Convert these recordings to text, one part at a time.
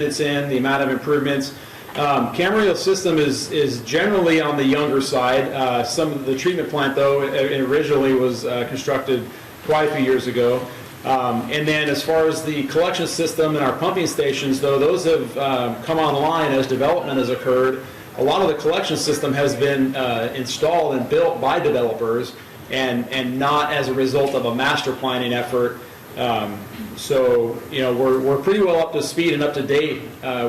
it's in, the amount of improvements. Camarillo system is generally on the younger side. Some of the treatment plant, though, originally was constructed quite a few years ago. And then as far as the collection system and our pumping stations, though, those have come online as development has occurred. A lot of the collection system has been installed and built by developers and not as a result of a master planning effort. So, you know, we're pretty well up to speed and up to date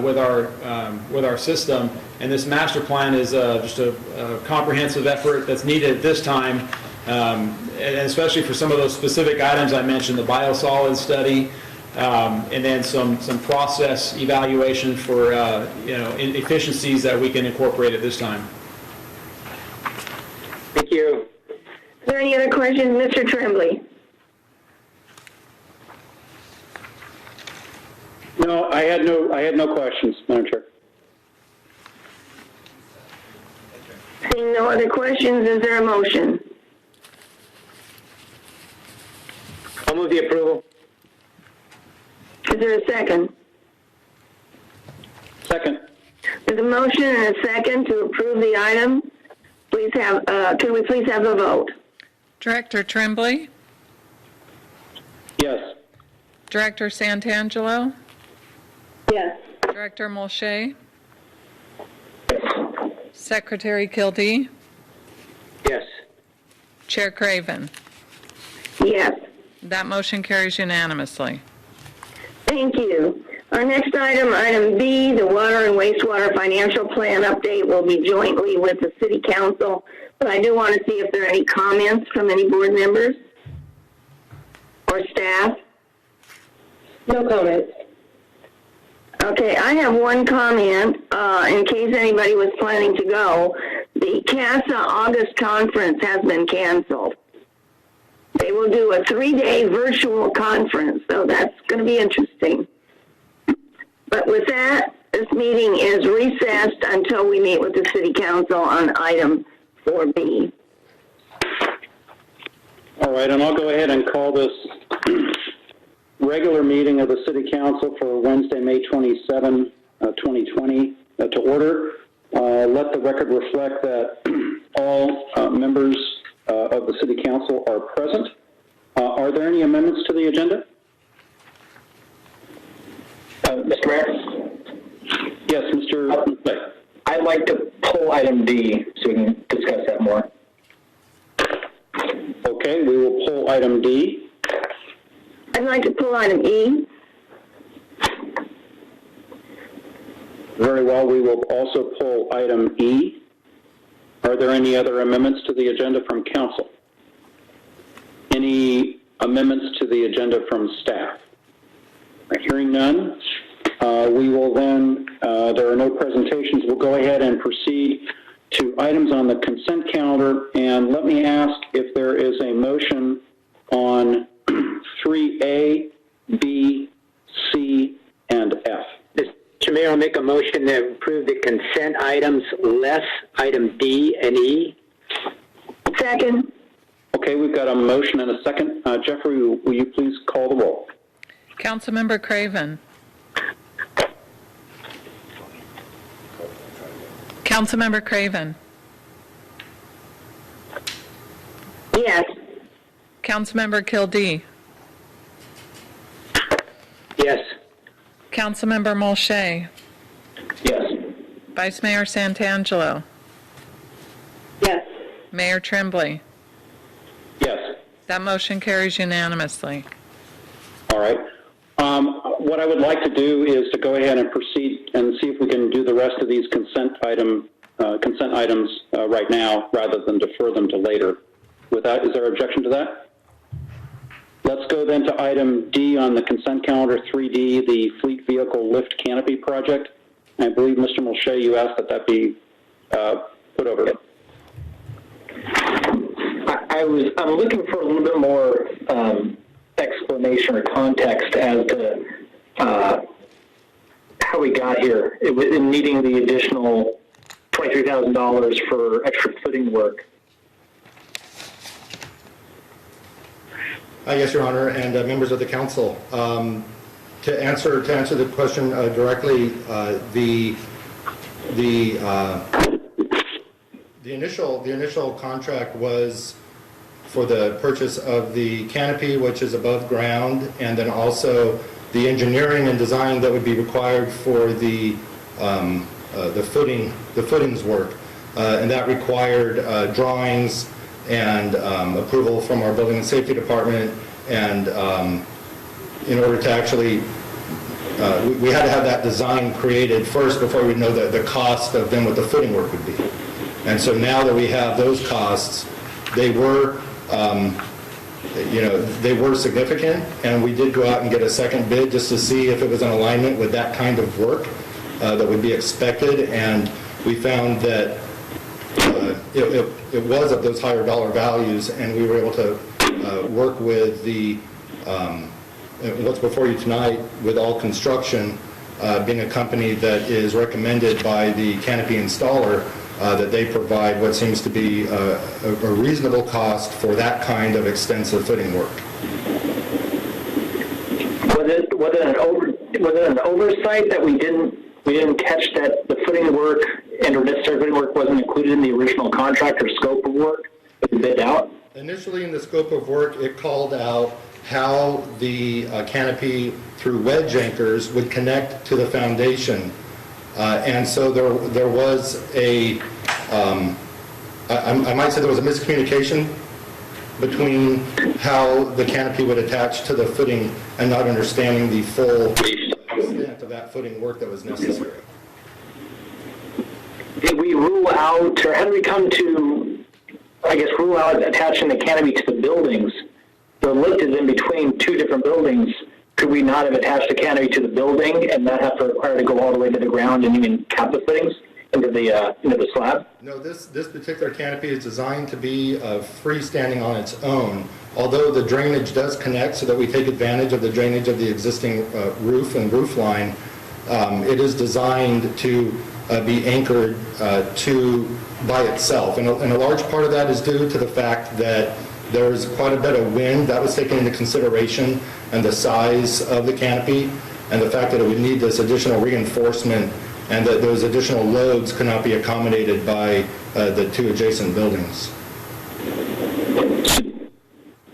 with our system, and this master plan is just a comprehensive effort that's needed at this time, and especially for some of those specific items I mentioned, the biosolids study, and then some process evaluation for you know, efficiencies that we can incorporate at this time. Thank you. Is there any other questions, Mr. Tremblay? No, I had no questions, Madam Chair. Seeing no other questions, is there a motion? I'll move the approval. Is there a second? Second. There's a motion and a second to approve the item. Please have, can we please have a vote? Director Tremblay? Yes. Director Santangelo? Yes. Director Mulchay? Secretary Kildee? Yes. Chair Craven? Yes. That motion carries unanimously. Thank you. Our next item, item B, the water and wastewater financial plan update will be jointly with the City Council, but I do want to see if there are any comments from any board members or staff. No comments. Okay, I have one comment in case anybody was planning to go. The CASA August conference has been canceled. They will do a 3-day virtual conference, so that's going to be interesting. But with that, this meeting is recessed until we meet with the City Council on item 4B. All right, and I'll go ahead and call this regular meeting of the City Council for Wednesday, May 27, 2020 to order. Let the record reflect that all members of the City Council are present. Are there any amendments to the agenda? Mr. Mayor? Yes, Mr. I'd like to pull item D so we can discuss that more. Okay, we will pull item D. I'd like to pull item E. Very well, we will also pull item E. Are there any other amendments to the agenda from council? Any amendments to the agenda from staff? Hearing none, we will then, there are no presentations, we'll go ahead and proceed to items on the consent calendar, and let me ask if there is a motion on 3A, B, C, and F. Mr. Mayor, I'll make a motion to approve the consent items less item D and E. Second. Okay, we've got a motion and a second. Jeffrey, will you please call the roll? Councilmember Craven? Councilmember Craven? Yes. Councilmember Kildee? Yes. Councilmember Mulchay? Yes. Vice Mayor Santangelo? Yes. Mayor Tremblay? Yes. That motion carries unanimously. All right. What I would like to do is to go ahead and proceed and see if we can do the rest of these consent items right now rather than defer them to later. With that, is there objection to that? Let's go then to item D on the consent calendar, 3D, the Fleet Vehicle Lift Canopy Project. I believe, Mr. Mulchay, you asked that that be put over. I'm looking for a little bit more explanation or context as to how we got here in needing the additional $23,000 for extra footing work. Yes, Your Honor, and members of the council. To answer the question directly, the initial contract was for the purchase of the canopy, which is above ground, and then also the engineering and design that would be required for the footings work, and that required drawings and approval from our building and safety department, and in order to actually, we had to have that design created first before we know the cost of then what the footing work would be. And so now that we have those costs, they were they were significant, and we did go out and get a second bid just to see if it was in alignment with that kind of work that would be expected, and we found that it was of those higher dollar values, and we were able to work with the what's before you tonight with All Construction, being a company that is recommended by the canopy installer, that they provide what seems to be a reasonable cost for that kind of extensive footing work. Was it an oversight that we didn't catch that the footing work and or necessary footing work wasn't included in the original contract or scope of work? Was it bid out? Initially in the scope of work, it called out how the canopy through wedge anchors would connect to the foundation. And so there was I might say there was a miscommunication between how the canopy would attach to the footing and not understanding the full extent of that footing work that was necessary. Did we rule out, or how did we come to, I guess, rule out attaching the canopy to the buildings? The lift is in between two different buildings. Could we not have attached the canopy to the building and not have to require to go all the way to the ground and even cap the footings into the slab? No, this particular canopy is designed to be freestanding on its own, although the drainage does connect so that we take advantage of the drainage of the existing roof and roof line. It is designed to be anchored by itself, and a large part of that is due to the fact that there's quite a bit of wind that was taken into consideration, and the size of the canopy, and the fact that it would need this additional reinforcement, and that those additional loads could not be accommodated by the two adjacent buildings.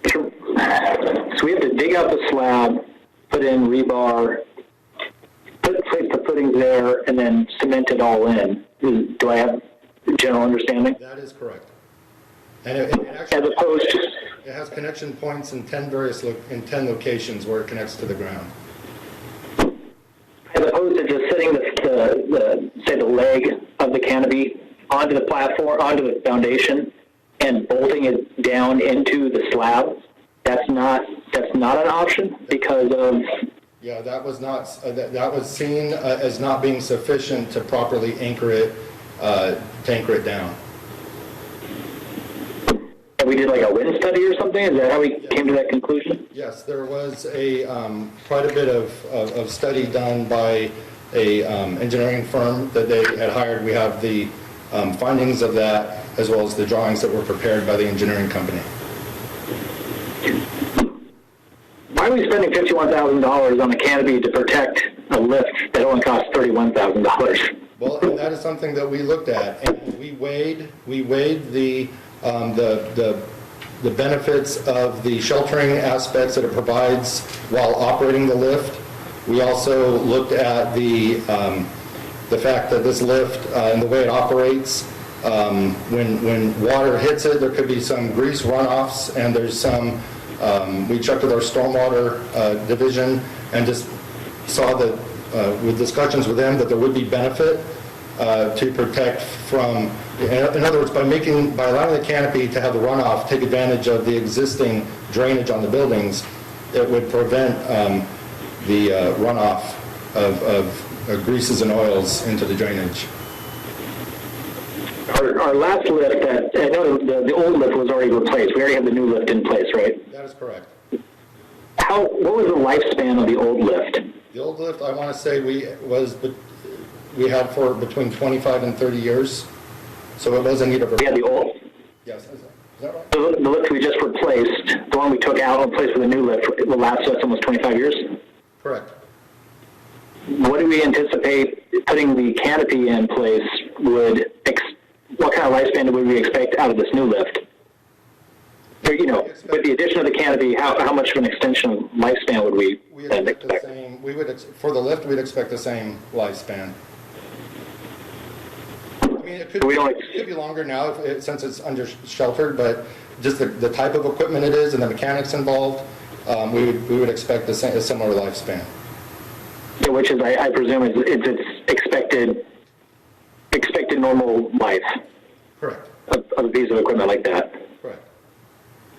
So we have to dig out the slab, put in rebar, place the footings there, and then cement it all in. Do I have a general understanding? That is correct. And it actually, As opposed to, it has connection points in 10 locations where it connects to the ground. as opposed to just setting the leg of the canopy onto the platform, onto the foundation, and bolting it down into the slab. That's not an option because of. Yeah, that was not that was seen as not being sufficient to properly anchor it down. And we did like a wind study or something. Is that how we came to that conclusion? Yes, there was quite a bit of study done by a engineering firm that they had hired. We have the findings of that as well as the drawings that were prepared by the engineering company. Why are we spending $51,000 on a canopy to protect a lift that only costs $31,000? Well, and that is something that we looked at, and we weighed the benefits of the sheltering aspects that it provides while operating the lift. We also looked at the fact that this lift and the way it operates, when water hits it, there could be some grease runoffs, and there's some. We checked with our stormwater division and just saw that with discussions with them that there would be benefit to protect from. In other words, by allowing the canopy to have the runoff take advantage of the existing drainage on the buildings, it would prevent the runoff of greases and oils into the drainage. Our last lift, I know the old lift was already replaced. We already have the new lift in place, right? That is correct. What was the lifespan of the old lift? The old lift, I want to say we had for between 25 and 30 years, so it was in need of. We had the old. Yes, is that right? The lift we just replaced, the one we took out and replaced with a new lift, will last us almost 25 years. Correct. what do we anticipate putting the canopy in place what kind of lifespan would we expect out of this new lift? Or, with the addition of the canopy, how much of an extension of lifespan would we then expect? For the lift, we'd expect the same lifespan. I mean, it could be longer now since it's under sheltered, but just the type of equipment it is and the mechanics involved, we would expect a similar lifespan. Yeah, which is, I presume, it's expected normal life. Correct. Of a piece of equipment like that. Correct.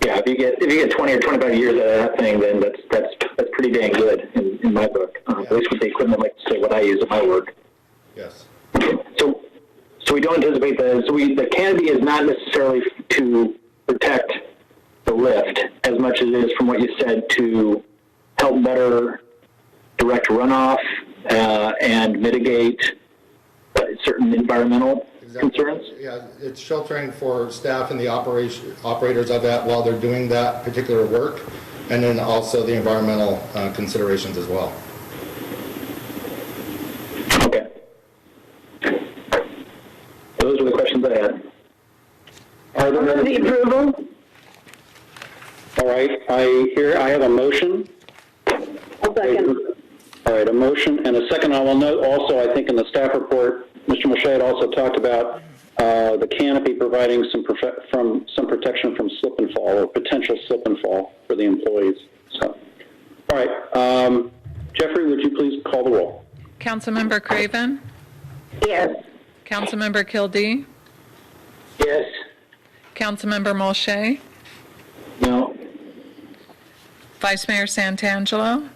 Yeah, if you get 20 or 25 years out of that thing, then that's pretty dang good in my book. At least with the equipment, like say what I use at my work. Yes. So we don't anticipate the canopy is not necessarily to protect the lift as much as it is, from what you said, to help better direct runoff and mitigate certain environmental concerns. Yeah, it's sheltering for staff and the operators of that while they're doing that particular work, and then also the environmental considerations as well. Okay. Those are the questions I had. Are there Move the approval. All right, I have a motion. I'll second. All right, a motion and a second. I will note also, I think in the staff report, Mr. Moshe had also talked about the canopy providing some protection from slip and fall, or potential slip and fall for the employees. So, all right, Jeffrey, would you please call the roll? Councilmember Craven? Yes. Councilmember Kildee? Yes. Councilmember Molche? No. Vice Mayor Santangelo?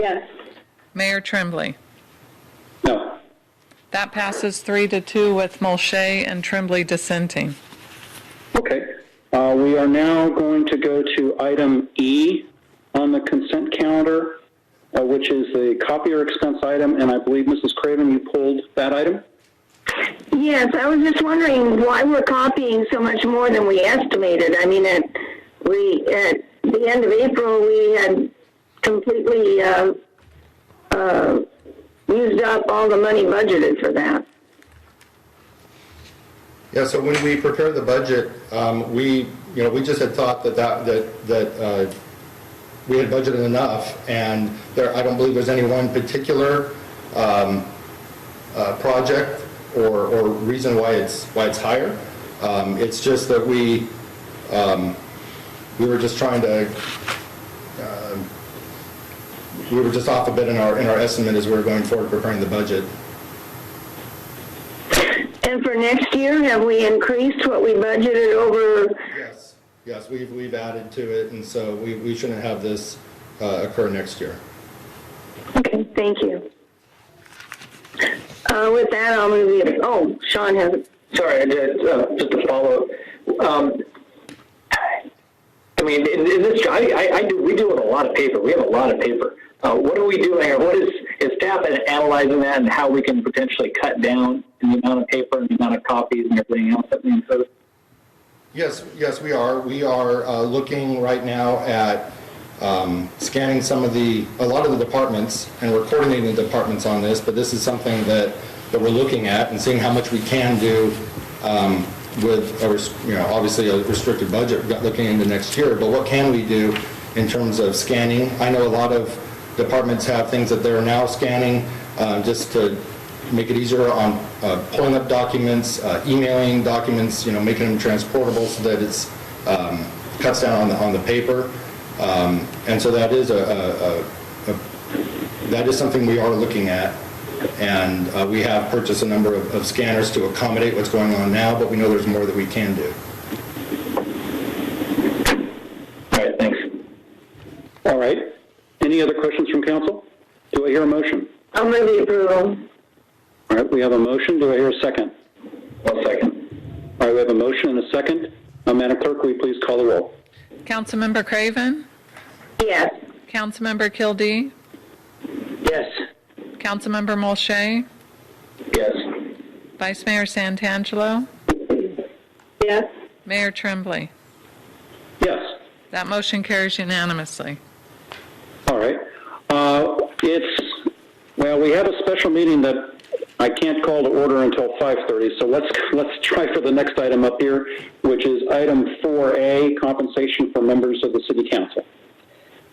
Yes. Mayor Tremblay? No. That passes 3-2 with Molche and Tremblay dissenting. Okay. We are now going to go to item E on the consent calendar, which is the copier expense item, and I believe, Mrs. Craven, you pulled that item? Yes, I was just wondering why we're copying so much more than we estimated. I mean, at the end of April, we had completely used up all the money budgeted for that. Yeah, so when we prepared the budget, we just had thought that we had budgeted enough, and I don't believe there's any one particular project or reason why it's higher. It's just that we were just trying to we were just off a bit in our estimate as we were going forward preparing the budget. And for next year, have we increased what we budgeted over? Yes, we've added to it, and so we shouldn't have this occur next year. Okay, thank you. With that, I'll move the. Oh, Sean has it. Sorry, just to follow up. I mean, in this, we deal with a lot of paper. We have a lot of paper. What are we doing, or what is staff analyzing that, and how we can potentially cut down in the amount of paper and the amount of copies and everything else that we encode? Yes, we are. We are looking right now at scanning a lot of the departments, and we're coordinating the departments on this, but this is something that we're looking at and seeing how much we can do with, obviously a restricted budget looking into next year, but what can we do in terms of scanning? I know a lot of departments have things that they're now scanning just to make it easier on pulling up documents, emailing documents, making them transportable so that it's cuts down on the paper. And so that is that is something we are looking at, and we have purchased a number of scanners to accommodate what's going on now, but we know there's more that we can do. All right, thanks. All right. Any other questions from council? Do I hear a motion? I'll move the approval. All right, we have a motion. Do I hear a second? One second. All right, we have a motion and a second. Madam Clerk, will you please call the roll? Councilmember Craven? Yes. Councilmember Kildee? Yes. Councilmember Molche? Yes. Vice Mayor Santangelo? Yes. Mayor Tremblay? Yes. That motion carries unanimously. All right. It's we have a special meeting that I can't call to order until 5:30, so let's try for the next item up here, which is item 4A, compensation for members of the City Council.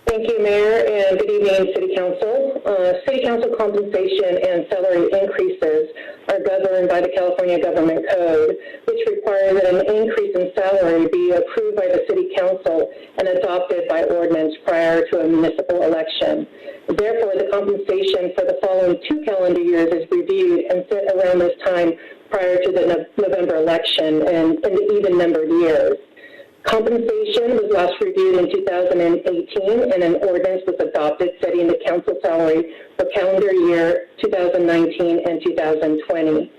Thank you, Mayor, and good evening, City Council. City Council compensation and salary increases are governed by the California Government Code, which requires that an increase in salary be approved by the City Council and adopted by ordinance prior to a municipal election. Therefore, the compensation for the following 2 calendar years is reviewed and set around this time prior to the November election and in the even-numbered years. Compensation was last reviewed in 2018, and an ordinance was adopted setting the council salary for calendar year 2019 and 2020.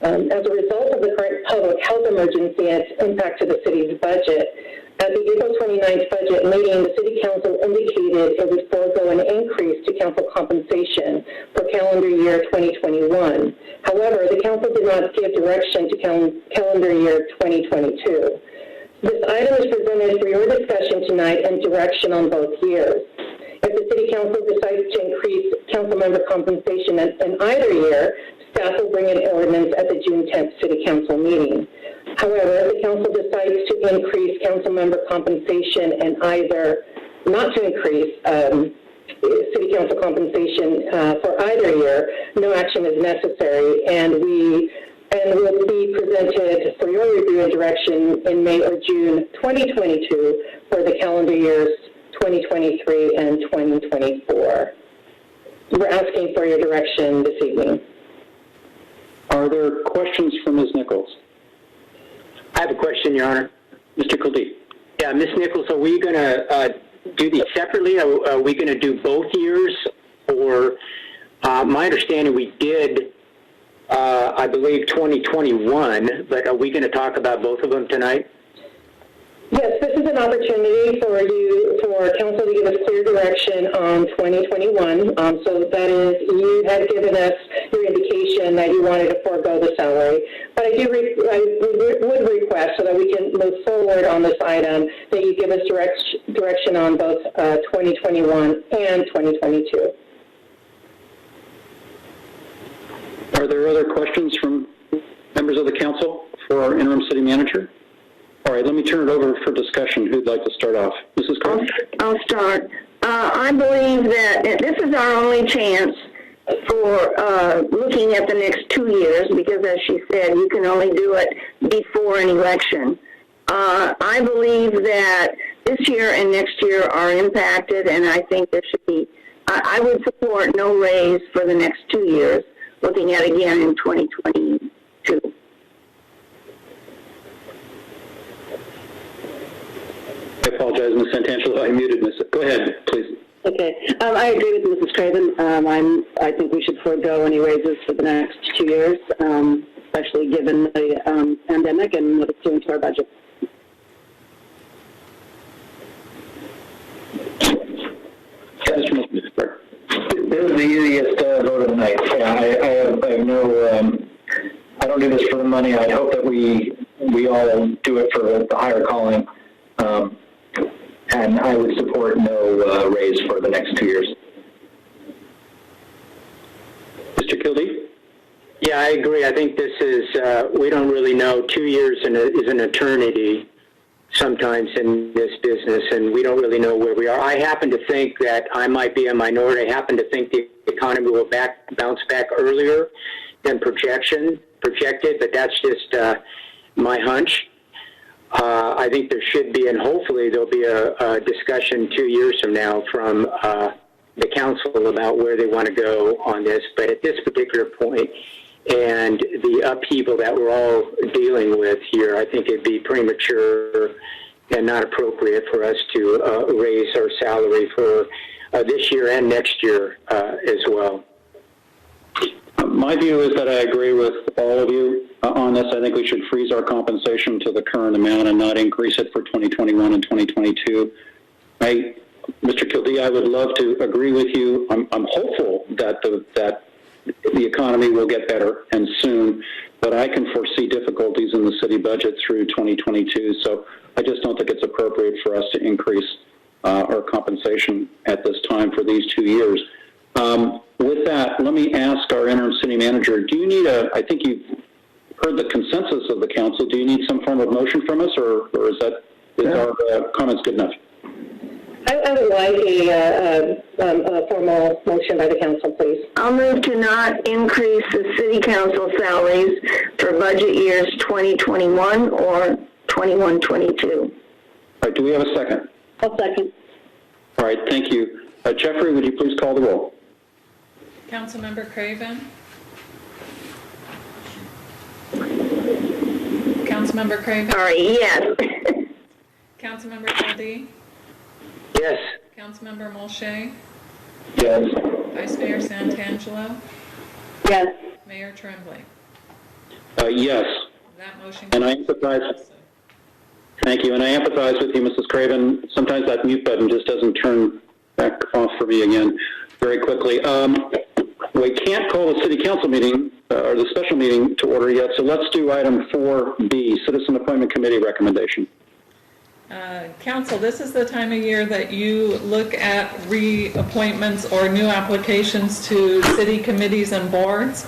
As a result of the current public health emergency and its impact to the city's budget, at the April 29th budget meeting, the City Council indicated it would forego an increase to council compensation for calendar year 2021. However, the council did not give direction to calendar year 2022. This item is presented for your discussion tonight and direction on both years. If the City Council decides to increase council member compensation in either year, staff will bring an ordinance at the June 10th City Council meeting. However, if the council decides to increase council member compensation and not to increase City Council compensation for either year, no action is necessary, and will be presented for your review and direction in May or June 2022 for the calendar years 2023 and 2024. We're asking for your direction this evening. Are there questions for Ms. Nichols? I have a question, Your Honor. Mr. Kildee. Yeah, Ms. Nichols, are we going to do these separately? Are we going to do both years? Or my understanding we did, I believe, 2021, but are we going to talk about both of them tonight? Yes, this is an opportunity for council to give us clear direction on 2021. So that is, you have given us your indication that you wanted to forego the salary. But I would request, so that we can move forward on this item, that you give us direction on both 2021 and 2022. Are there other questions from members of the council for our interim city manager? All right, let me turn it over for discussion. Who'd like to start off? Mrs. Carter? I'll start. I believe that this is our only chance for looking at the next 2 years, because as she said, you can only do it before an election. I believe that this year and next year are impacted, and I think there should be, I would support no raise for the next 2 years, looking at again in 2022. I apologize, Ms. Santangelo, I muted Ms. Go ahead, please. Okay. I agree with Mrs. Craven. I think we should forego any raises for the next 2 years, especially given the pandemic and what it's doing to our budget. This is the easiest vote of the night. Yeah, I have no, I don't do this for the money. I hope that we all do it for the higher calling. And I would support no raise for the next 2 years. Mr. Kildee? Yeah, I agree. I think this is, we don't really know. 2 years is an eternity sometimes in this business, and we don't really know where we are. I happen to think that I might be a minority. I happen to think the economy will bounce back earlier than projected, but that's just my hunch. I think there should be, and hopefully there'll be a discussion 2 years from now from the council about where they want to go on this. But at this particular point, and the upheaval that we're all dealing with here, I think it'd be premature and not appropriate for us to raise our salary for this year and next year as well. My view is that I agree with all of you on this. I think we should freeze our compensation to the current amount and not increase it for 2021 and 2022. Mr. Kildee, I would love to agree with you. I'm hopeful that the economy will get better and soon, but I can foresee difficulties in the city budget through 2022. So I just don't think it's appropriate for us to increase our compensation at this time for these 2 years. With that, let me ask our interim city manager, do you need I think you've heard the consensus of the council, do you need some form of motion from us, or is our comments good enough? I would like a formal motion by the council, please. I'll move to not increase the city council salaries for budget years 2021 or 21-22. All right, do we have a second? I'll second. All right, thank you. Jeffrey, would you please call the roll? Councilmember Craven? Councilmember Craven? Sorry, yes. Councilmember Kildee? Yes. Councilmember Molche? Yes. Vice Mayor Santangelo? Yes. Mayor Tremblay? Yes. That motion And I carries empathize. unanimously. Thank you, and I empathize with you, Mrs. Craven. Sometimes that mute button just doesn't turn back off for me again very quickly. We can't call the city council meeting or the special meeting to order yet, so let's do item 4B, Citizen Appointment Committee recommendation. Council, this is the time of year that you look at reappointments or new applications to city committees and boards.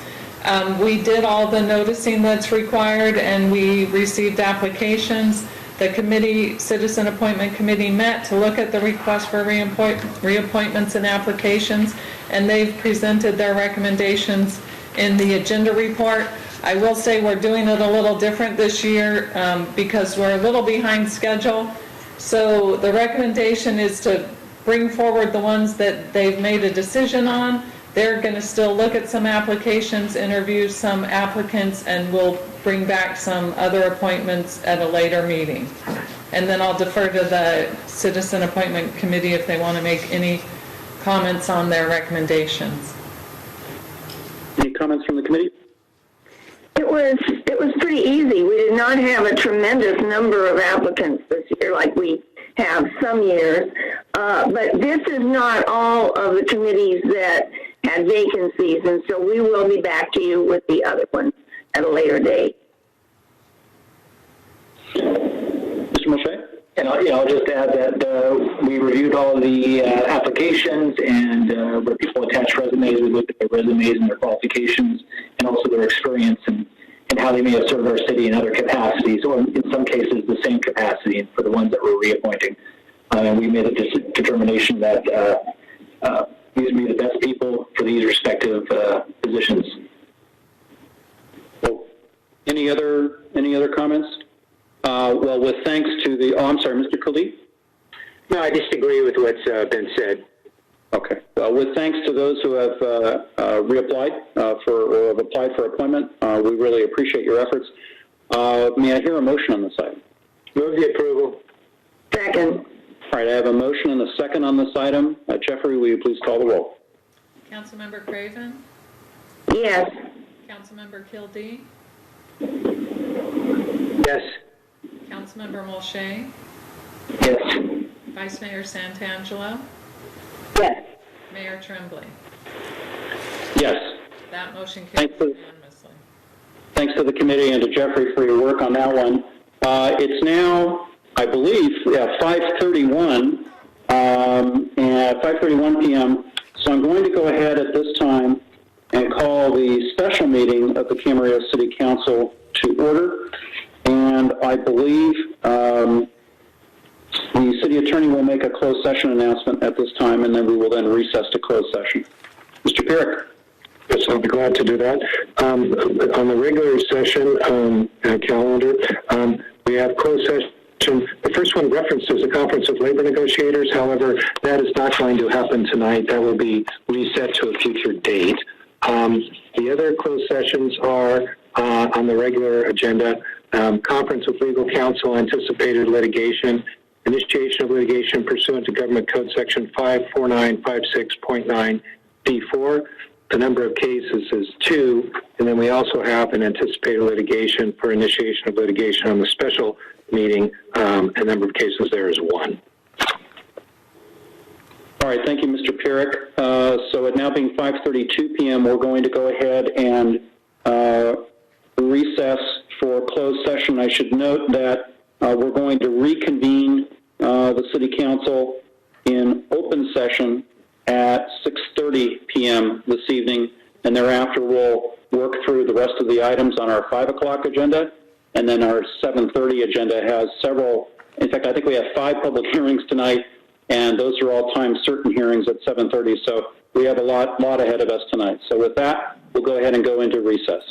We did all the noticing that's required, and we received applications. The committee, Citizen Appointment Committee, met to look at the request for reappointments and applications, and they've presented their recommendations in the agenda report. I will say we're doing it a little different this year because we're a little behind schedule. So the recommendation is to bring forward the ones that they've made a decision on. They're going to still look at some applications, interview some applicants, and we'll bring back some other appointments at a later meeting. And then I'll defer to the Citizen Appointment Committee if they want to make any comments on their recommendations. Any comments from the committee? It was pretty easy. We did not have a tremendous number of applicants this year like we have some years. But this is not all of the committees that had vacancies, and so we will be back to you with the other ones at a later date. Mr. Molche? And I'll just add that we reviewed all the applications, and where people attached resumes, we looked at their resumes and their qualifications, and also their experience and how they may have served our city in other capacities, or in some cases the same capacity for the ones that we're reappointing. And we made a determination that these would be the best people for these respective positions. Well, any other comments? Well, with thanks to the, I'm sorry, Mr. Kildee? No, I disagree with what's been said. Okay. Well, with thanks to those who have reapplied or have applied for appointment, we really appreciate your efforts. May I hear a motion on this item? Move the approval. Second. All right, I have a motion and a second on this item. Jeffrey, will you please call the roll? Councilmember Craven? Yes. Councilmember Kildee? Yes. Councilmember Molche? Yes. Vice Mayor Santangelo? Yes. Mayor Tremblay? Yes. That motion Thanks carries for- unanimously. Thanks to the committee and to Jeffrey for your work on that one. It's now, I believe, 5:31 and 5:31 p.m. So I'm going to go ahead at this time and call the special meeting of the Camarillo City Council to order. And I believe the city attorney will make a closed session announcement at this time, and then we will then recess to closed session. Mr. Pierrick. Yes, I'll be glad to do that. On the regular session calendar, we have closed session. The first one references a conference of labor negotiators. However, that is not going to happen tonight. That will be reset to a future date. The other closed sessions are on the regular agenda. Conference with legal counsel, anticipated litigation, initiation of litigation pursuant to Government Code Section 54956.9 D4. The number of cases is 2, and then we also have an anticipated litigation for initiation of litigation on the special meeting. A number of cases there is 1. All right, thank you, Mr. Pierrick. So it now being 5:32 p.m., we're going to go ahead and recess for closed session. I should note that we're going to reconvene the City Council in open session at 6:30 p.m. this evening, and thereafter we'll work through the rest of the items on our 5 o'clock agenda, and then our 7:30 agenda has several, in fact, I think we have 5 public hearings tonight, and those are all time certain hearings at 7:30, so we have a lot ahead of us tonight. So with that, we'll go ahead and go into recess.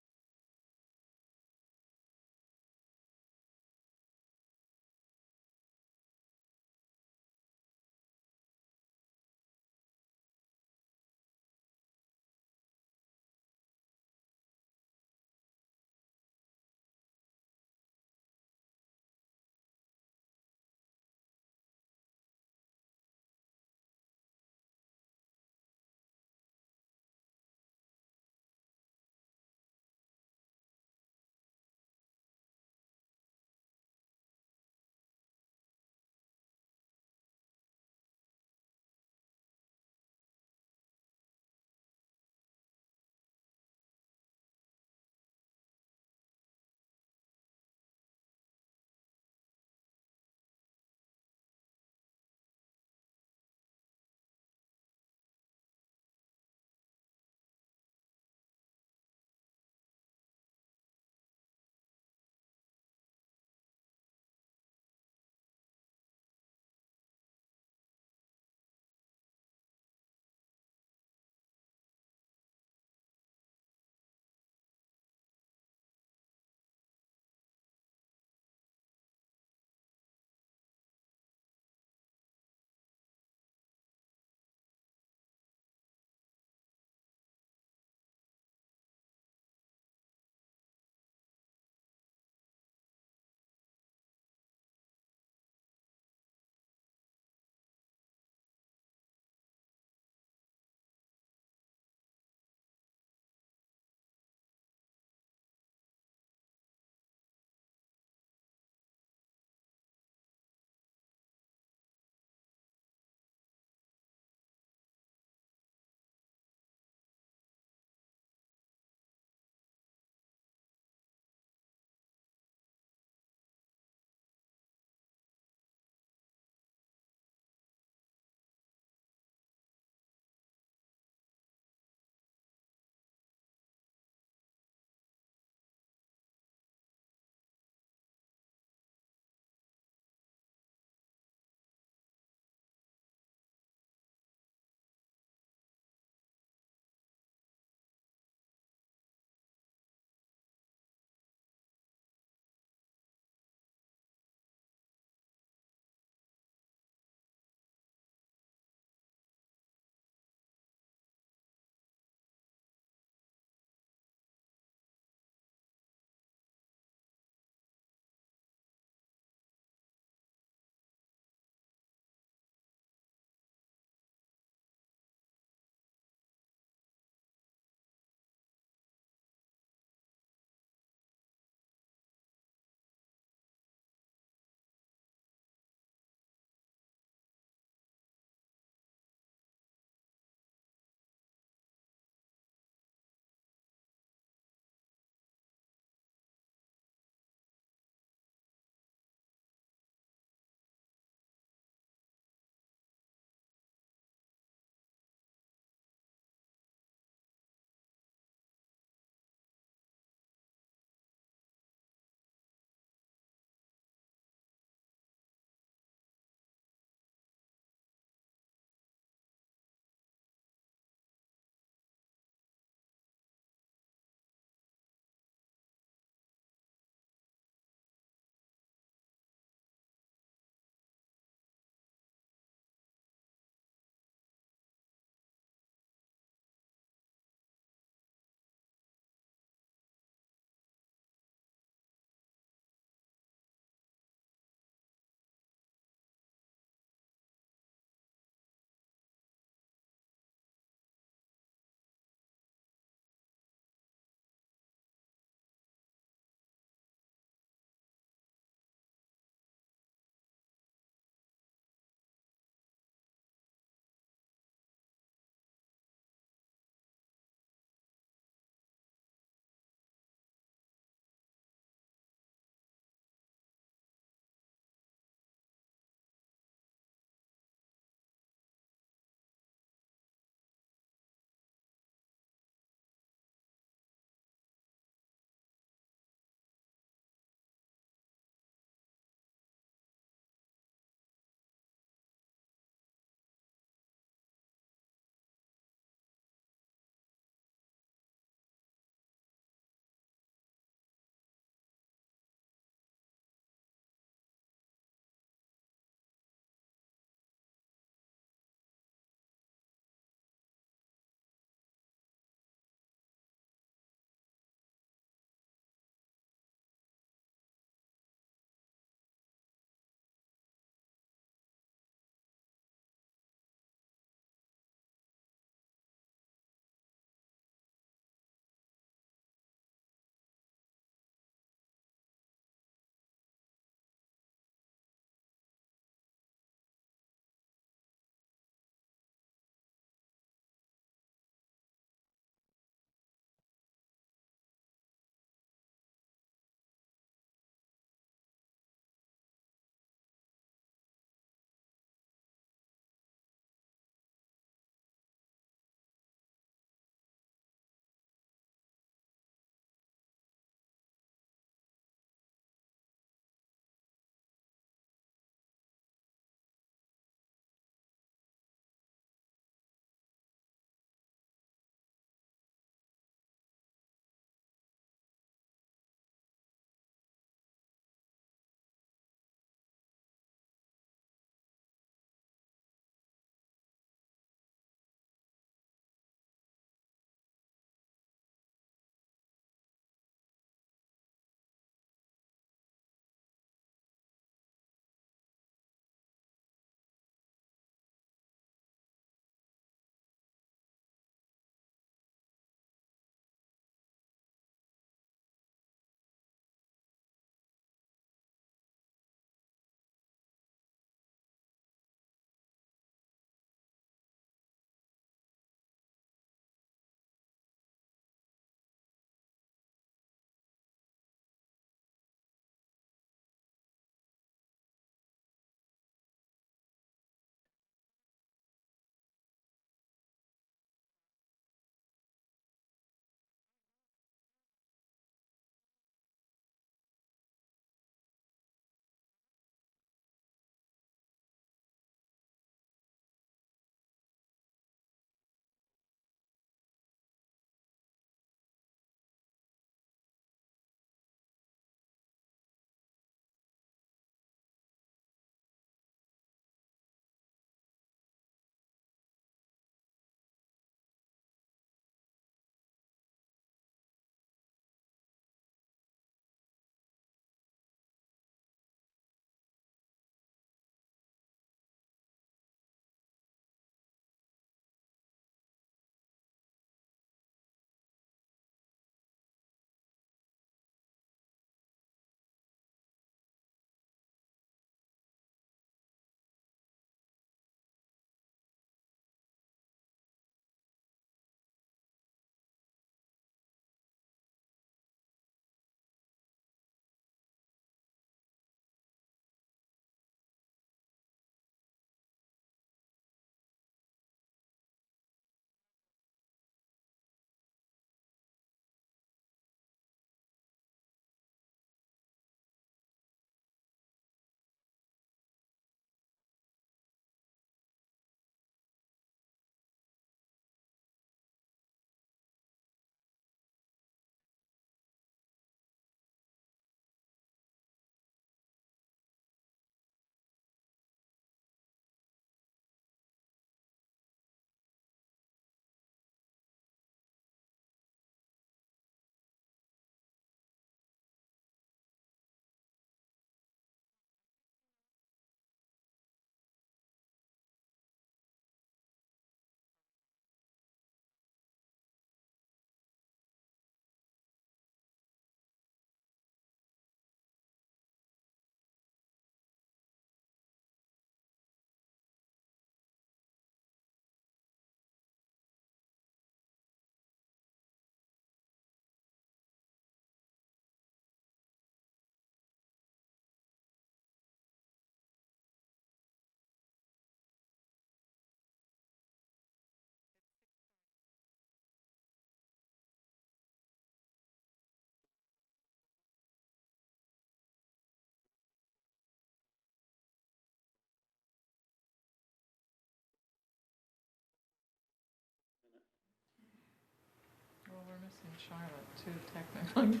we're missing Charlotte too, technically.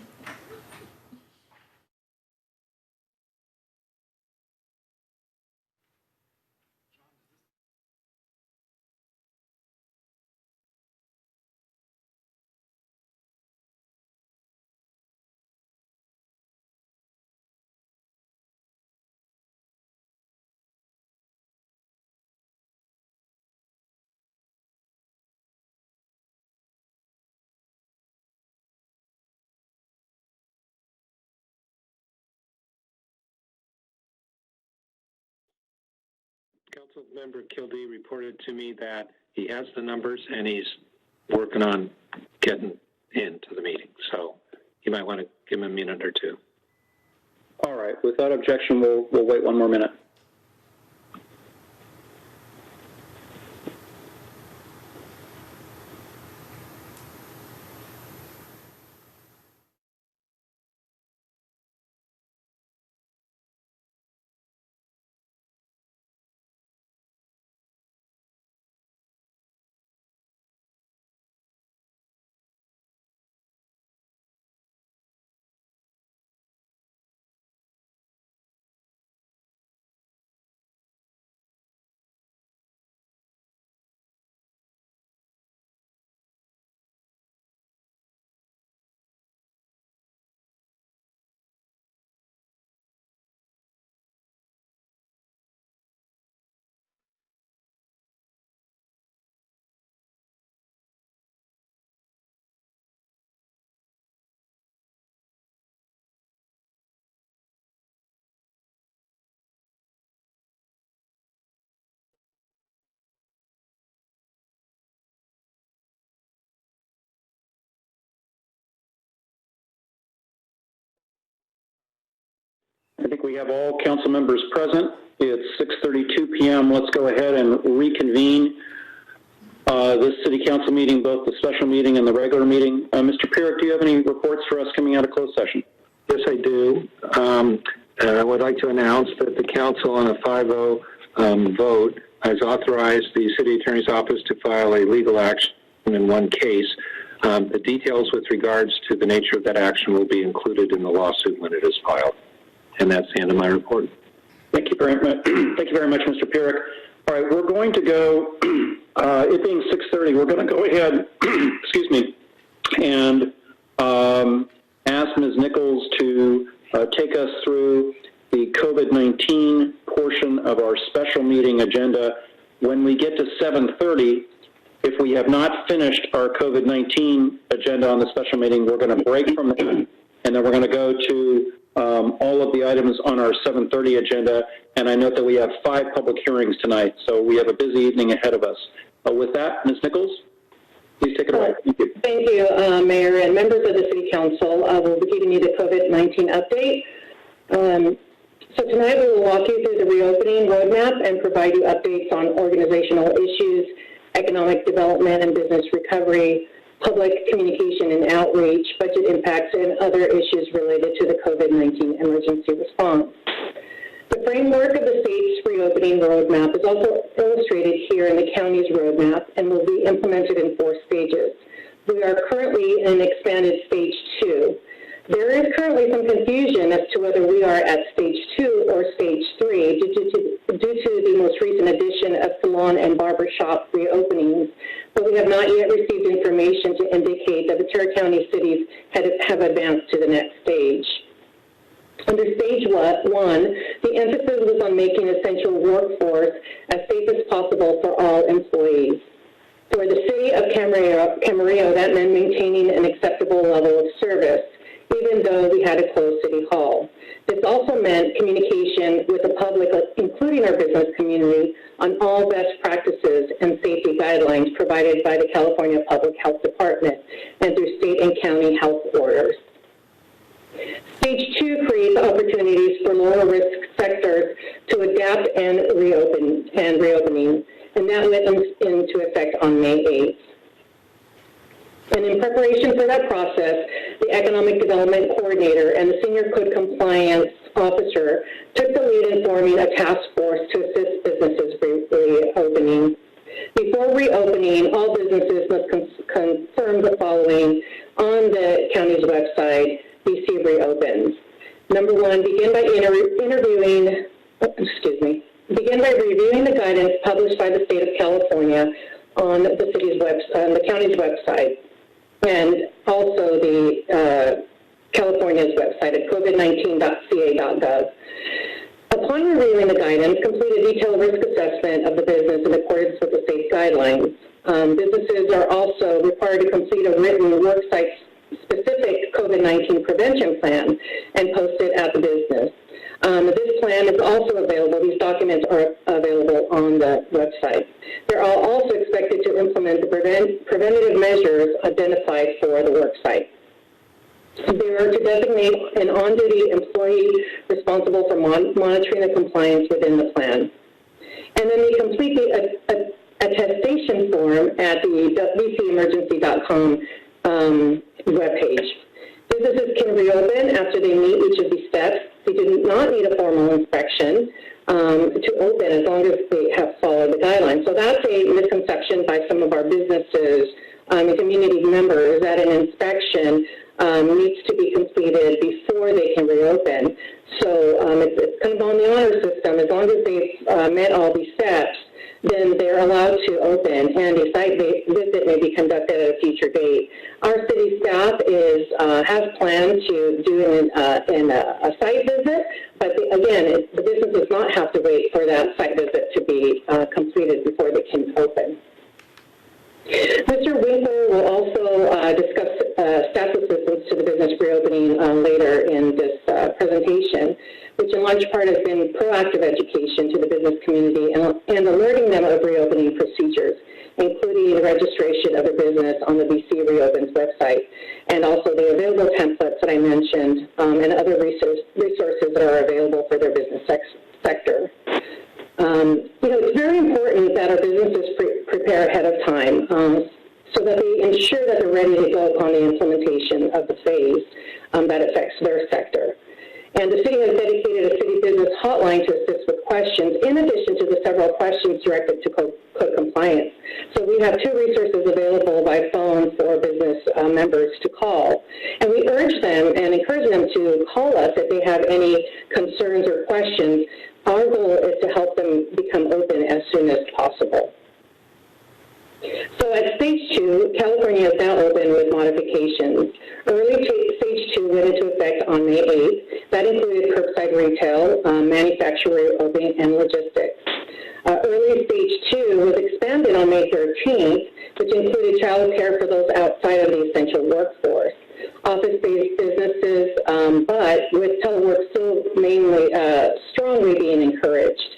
Councilmember Kildee reported to me that he has the numbers and he's working on getting into the meeting. So you might want to give him a minute or two. All right. Without objection, we'll wait one more minute. I think we have all council members present. It's 6:32 p.m. Let's go ahead and reconvene this city council meeting, both the special meeting and the regular meeting. Mr. Pierrick, do you have any reports for us coming out of closed session? Yes, I do. I would like to announce that the council on a 5-0 vote has authorized the city attorney's office to file a legal action in one case. The details with regards to the nature of that action will be included in the lawsuit when it is filed. And that's the end of my report. Thank you very much. Thank you very much, Mr. Pierrick. All right, we're going to go, it being 6:30, we're going to go ahead, excuse me, and ask Ms. Nichols to take us through the COVID-19 portion of our special meeting agenda. When we get to 7:30, if we have not finished our COVID-19 agenda on the special meeting, we're going to break from that, and then we're going to go to all of the items on our 7:30 agenda, and I note that we have 5 public hearings tonight, so we have a busy evening ahead of us. With that, Ms. Nichols, please take it away. Thank you. Thank you, Mayor and members of the City Council. We'll be giving you the COVID-19 update. So tonight we will walk you through the reopening roadmap and provide you updates on organizational issues, economic development and business recovery, public communication and outreach, budget impacts, and other issues related to the COVID-19 emergency response. The framework of the state's reopening roadmap is also illustrated here in the county's roadmap and will be implemented in 4 stages. We are currently in expanded stage 2. There is currently some confusion as to whether we are at stage 2 or stage 3 due to the most recent addition of salon and barbershop reopenings, but we have not yet received information to indicate that Ventura County cities have advanced to the next stage. Under stage 1, the emphasis was on making essential workforce as safe as possible for all employees. For the city of Camarillo, that meant maintaining an acceptable level of service, even though we had a closed city hall. This also meant communication with the public, including our business community, on all best practices and safety guidelines provided by the California Public Health Department and through state and county health orders. Stage 2 creates opportunities for lower risk sectors to adapt and reopening, and that went into effect on May 8th. And in preparation for that process, the Economic Development Coordinator and the Senior Code Compliance Officer took the lead in forming a task force to assist businesses reopening. Before reopening, all businesses must confirm the following: on the county's website, BC Reopens. Number one, begin by reviewing the guidance published by the state of California on the county's website, and also the California's website at covid19.ca.gov. Upon reviewing the guidance, complete a detailed risk assessment of the business in accordance with the state's guidelines. Businesses are also required to complete a written worksite-specific COVID-19 prevention plan and post it at the business. This plan is also available. These documents are available on the website. They're also expected to implement the preventative measures identified for the worksite. They are to designate an on-duty employee responsible for monitoring the compliance within the plan. And then they complete the attestation form at the bcemergency.com webpage. Businesses can reopen after they meet each of these steps. They do not need a formal inspection to open as long as they have followed the guidelines. So that's a misconception by some of our businesses and community members that an inspection needs to be completed before they can reopen. So it's kind of on the honor system. As long as they've met all these steps, then they're allowed to open, and a site visit may be conducted at a future date. Our city staff has planned to do a site visit, but again, the business does not have to wait for that site visit to be completed before they can open. Mr. Winkler will also discuss staff assistance to the business reopening later in this presentation, which in large part has been proactive education to the business community and alerting them of reopening procedures, including the registration of a business on the BC Reopens website, and also the available templates that I mentioned, and other resources that are available for their business sector. It's very important that our businesses prepare ahead of time so that they ensure that they're ready to go upon the implementation of the phase that affects their sector. And the city has dedicated a city business hotline to assist with questions, in addition to the several questions directed to code compliance. So we have 2 resources available by phone for business members to call. And we urge them and encourage them to call us if they have any concerns or questions. Our goal is to help them become open as soon as possible. So at Stage 2, California is now open with modifications. Early Stage 2 went into effect on May 8th. That included curbside retail, manufacturing, opening, and logistics. Early Stage 2 was expanded on May 13th, which included child care for those outside of the essential workforce. Office-based businesses, but with telework still mainly strongly being encouraged.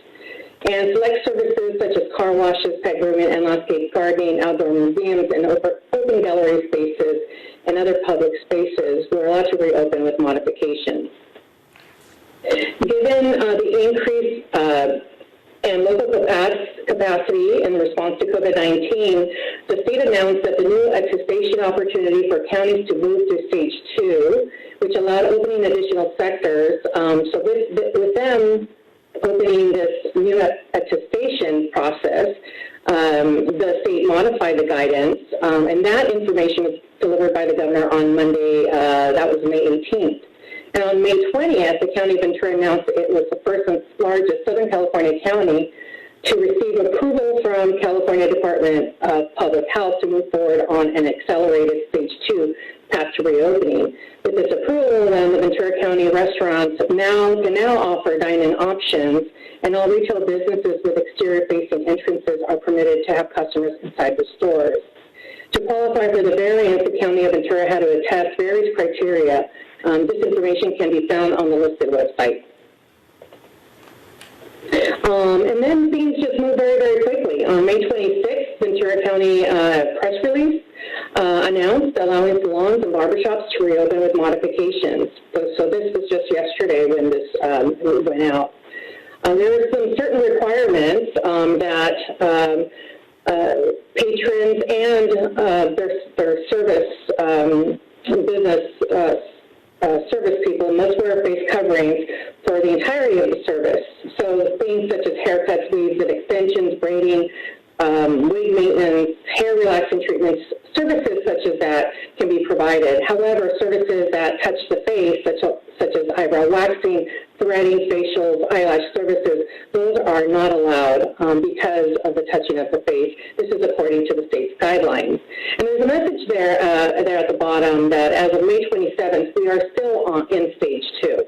And select services such as car washes, pet grooming, and landscape gardening, outdoor museums, and open gallery spaces and other public spaces were allowed to reopen with modifications. Given the increase and local capacity in response to COVID-19, the state announced that the new attestation opportunity for counties to move to Stage 2, which allowed opening additional sectors. So with them opening this new attestation process, the state modified the guidance, and that information was delivered by the governor on Monday, that was May 18th. And on May 20th, the County of Ventura announced it was the first and largest Southern California county to receive approval from California Department of Public Health to move forward on an accelerated Stage 2 path to reopening. With this approval, then the Ventura County restaurants can now offer dine-in options, and all retail businesses with exterior-facing entrances are permitted to have customers inside the stores. To qualify for the variance, the County of Ventura had to attest various criteria. This information can be found on the listed website. And then things just moved very, very quickly. On May 26th, Ventura County press release announced allowing salons and barbershops to reopen with modifications. So this was just yesterday when this went out. There are some certain requirements that patrons and their service business service people must wear face coverings for the entirety of the service. So things such as haircuts, weaves and extensions, braiding, wig maintenance, hair relaxing treatments, services such as that can be provided provided. However, services that touch the face, such as eyebrow waxing, threading, facials, eyelash services, those are not allowed because of the touching of the face. This is according to the state's guidelines. And there's a message there at the bottom that as of May 27th, we are still in stage 2.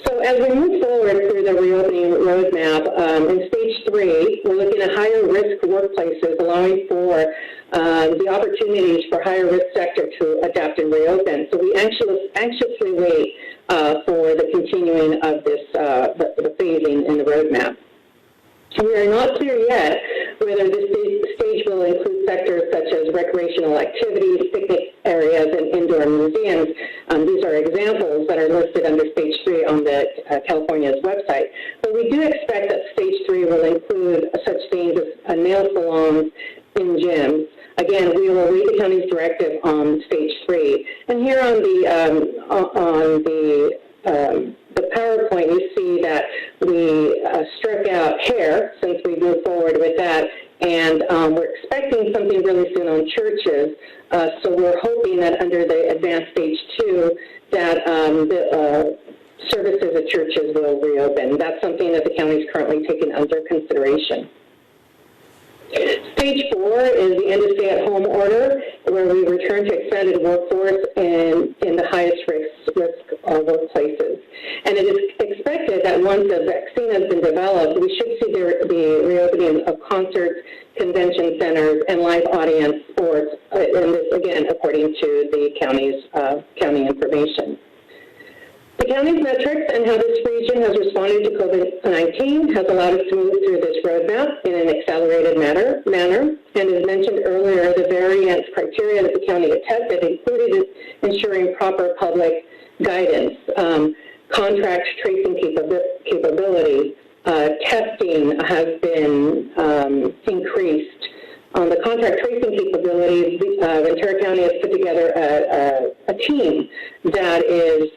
So as we move forward through the reopening roadmap, in stage 3, we're looking at higher risk workplaces, allowing for the opportunities for higher risk sector to adapt and reopen. So we anxiously wait for the continuing of this, the phasing in the roadmap. We are not clear yet whether this stage will include sectors such as recreational activities, picnic areas, and indoor museums. These are examples that are listed under Stage 3 on the California's website. But we do expect that Stage 3 will include such things as nail salons in gyms. Again, we will await the county's directive on Stage 3. And here on the PowerPoint, you see that we struck out hair since we moved forward with that, and we're expecting something really soon on churches. So we're hoping that under the advanced stage 2, that the services at churches will reopen. That's something that the county is currently taking under consideration. Stage 4 is the end of stay-at-home order, where we return to expanded workforce in the highest risk workplaces. And it is expected that once the vaccine has been developed, we should see the reopening of concerts, convention centers, and live audience sports, and this, again, according to the county's county information. The county's metrics and how this region has responded to COVID-19 has allowed us to move through this roadmap in an accelerated manner. And as mentioned earlier, the variance criteria that the county had tested included ensuring proper public guidance, contract tracing capability, testing has been increased. On the contract tracing capabilities, Ventura County has put together a team that is,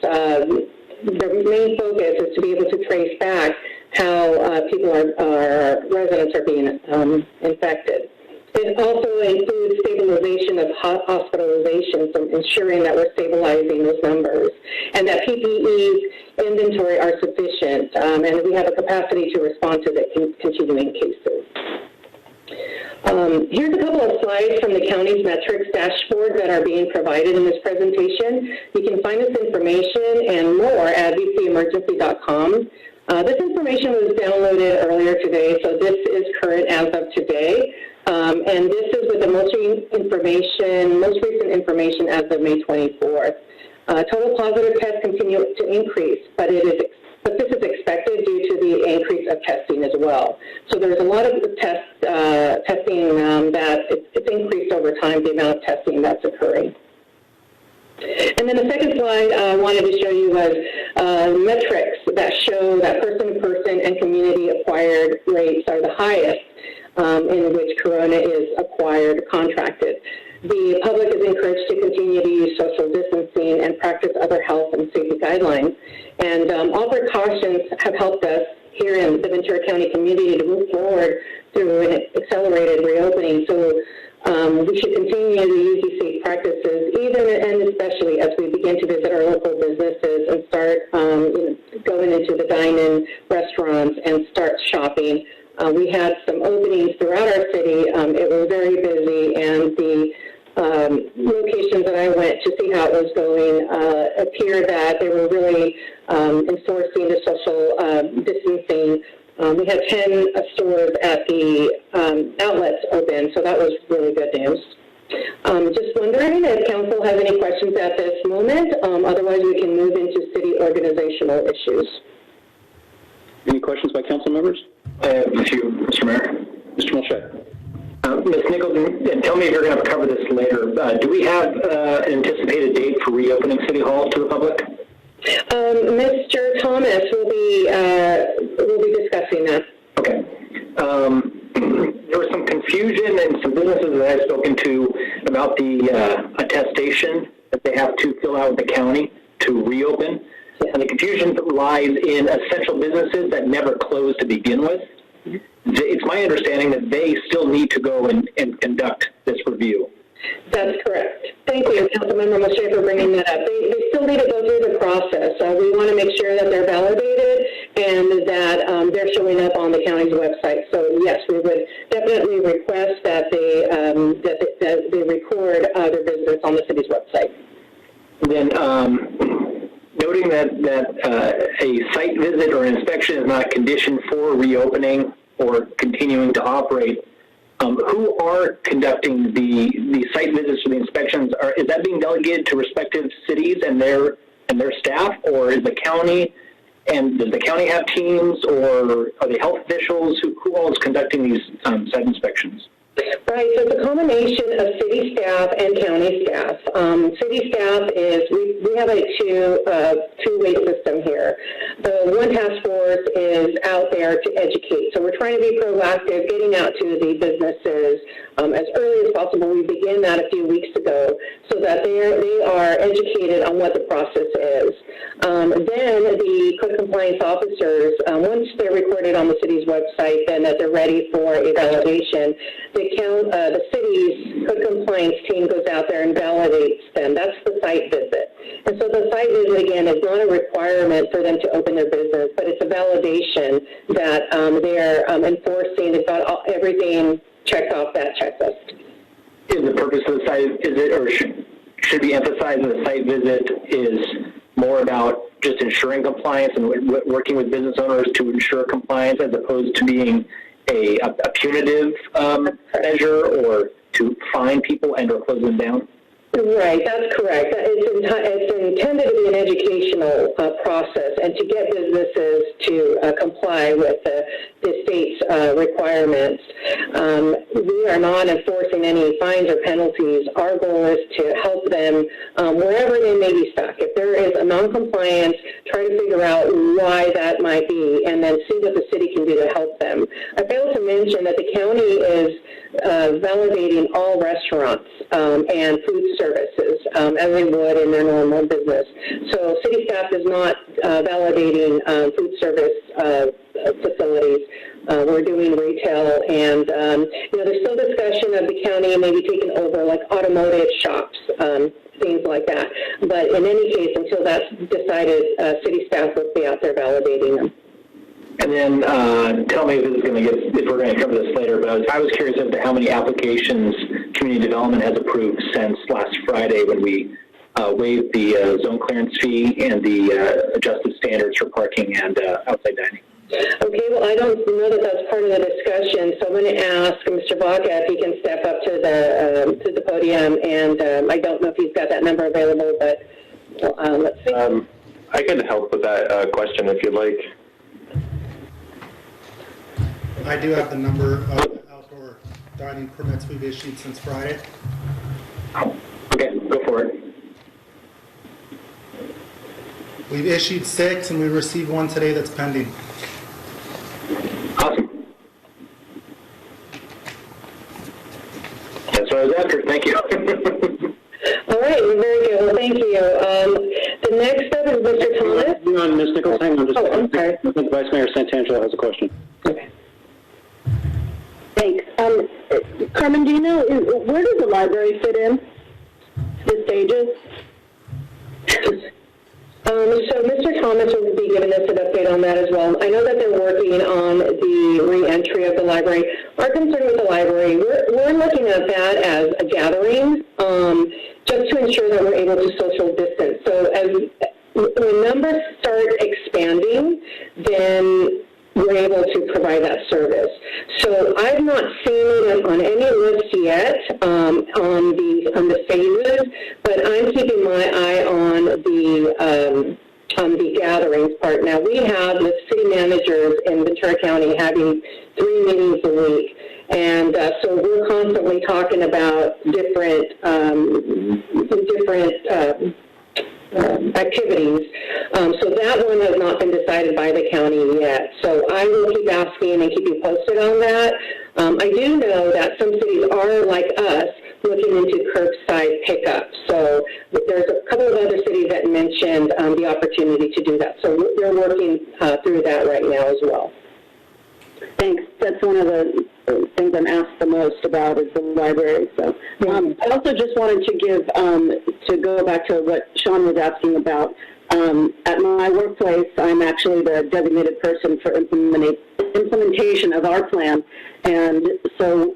their main focus is to be able to trace back how residents are being infected. It also includes stabilization of hospitalizations and ensuring that we're stabilizing those numbers, and that PPE inventory are sufficient, and we have a capacity to respond to the continuing cases. Here's a couple of slides from the county's metrics dashboard that are being provided in this presentation. You can find this information and more at vcemergency.com. This information was downloaded earlier today, so this is current as of today. And this is with the most recent information as of May 24th. Total positive tests continue to increase, but this is expected due to the increase of testing as well. So there's a lot of testing that it's increased over time, the amount of testing that's occurring. And then the second slide I wanted to show you was metrics that show that person-to-person and community-acquired rates are the highest in which corona is acquired or contracted. The public is encouraged to continue to use social distancing and practice other health and safety guidelines. And all precautions have helped us here in the Ventura County community to move forward through an accelerated reopening. So we should continue to use these safe practices, even and especially as we begin to visit our local businesses and start going into the dine-in restaurants and start shopping. We had some openings throughout our city. It was very busy, and the locations that I went to see how it was going appeared that they were really enforcing the social distancing. We had 10 stores at the outlets open, so that was really good news. Just wondering if council has any questions at this moment. Otherwise, we can move into city organizational issues. Any questions by council members? Mr. Mayor. Mr. Mulchet. Ms. Nichols, tell me if you're going to cover this later. Do we have an anticipated date for reopening City Hall to the public? Mr. Thomas will be discussing that. Okay. There was some confusion and some businesses that I've spoken to about the attestation that they have to fill out with the county to reopen. And the confusion lies in essential businesses that never closed to begin with. It's my understanding that they still need to go and conduct this review. That's correct. Thank you, Councilmember Moshe, for bringing that up. They still need to go through the process. We want to make sure that they're validated and that they're showing up on the county's website. So yes, we would definitely request that they record their business on the city's website. Then, noting that a site visit or inspection is not a condition for reopening or continuing to operate, who are conducting the site visits or the inspections? Is that being delegated to respective cities and their staff, or is the county? And does the county have teams, or are they health officials? Who all is conducting these site inspections? Right, so it's a combination of city staff and county staff. City staff is, we have a two-way system here. The one task force is out there to educate. So we're trying to be proactive, getting out to the businesses as early as possible. We began that a few weeks ago so that they are educated on what the process is. Then the code compliance officers, once they're recorded on the city's website, then that they're ready for a validation, the city's code compliance team goes out there and validates them. That's the site visit. And so the site visit, again, is not a requirement for them to open their business, but it's a validation that they're enforcing. They've got everything checked off that checklist. Is the purpose of the site visit, or should we emphasize that the site visit is more about just ensuring compliance and working with business owners to ensure compliance, as opposed to being a punitive measure, or to fine people and or close them down? Right, that's correct. It's intended to be an educational process and to get businesses to comply with the state's requirements. We are not enforcing any fines or penalties. Our goal is to help them wherever they may be stuck. If there is a non-compliance, try to figure out why that might be, and then see what the city can do to help them. I failed to mention that the county is validating all restaurants and food services as they would in their normal business. So city staff is not validating food service facilities. We're doing retail, and there's still discussion of the county maybe taking over like automotive shops, things like that. But in any case, until that's decided, city staff will be out there validating them. And then tell me if we're going to cover this later, but I was curious as to how many applications community development has approved since last Friday, when we waived the zone clearance fee and the adjusted standards for parking and outside dining. Okay, well, I don't know that that's part of the discussion, so I'm going to ask Mr. Baca if he can step up to the podium, and I don't know if he's got that number available, but let's see. I can help with that question if you'd like. I do have the number of outdoor dining permits we've issued since Friday. Okay, go for it. We've issued 6, and we received 1 today that's pending. Awesome. That's what I was after. Thank you. All right, very good. Well, thank you. The next up is Mr. Thomas. Hang on, Ms. Nichols. Hang on just a second. I'm sorry. I think Vice Mayor Santangelo has a question. Okay. Thanks. Carmen, do you know, where does the library fit in the stages? So Mr. Thomas will be giving us an update on that as well. I know that they're working on the re-entry of the library. Our concern with the library, we're looking at that as a gathering, just to ensure that we're able to social distance. So when numbers start expanding, then we're able to provide that service. So I've not seen it on any list yet on the phases, but I'm keeping my eye on the gatherings part. Now we have the city managers in Ventura County having 3 meetings a week, and so we're constantly talking about different activities. So that one has not been decided by the county yet. So I will keep asking and keep you posted on that. I do know that some cities are, like us, looking into curbside pickup. So there's a couple of other cities that mentioned the opportunity to do that. So they're working through that right now as well. Thanks. That's one of the things I'm asked the most about is the library. So I also just wanted to give, to go back to what Sean was asking about. At my workplace, I'm actually the designated person for implementation of our plan. And so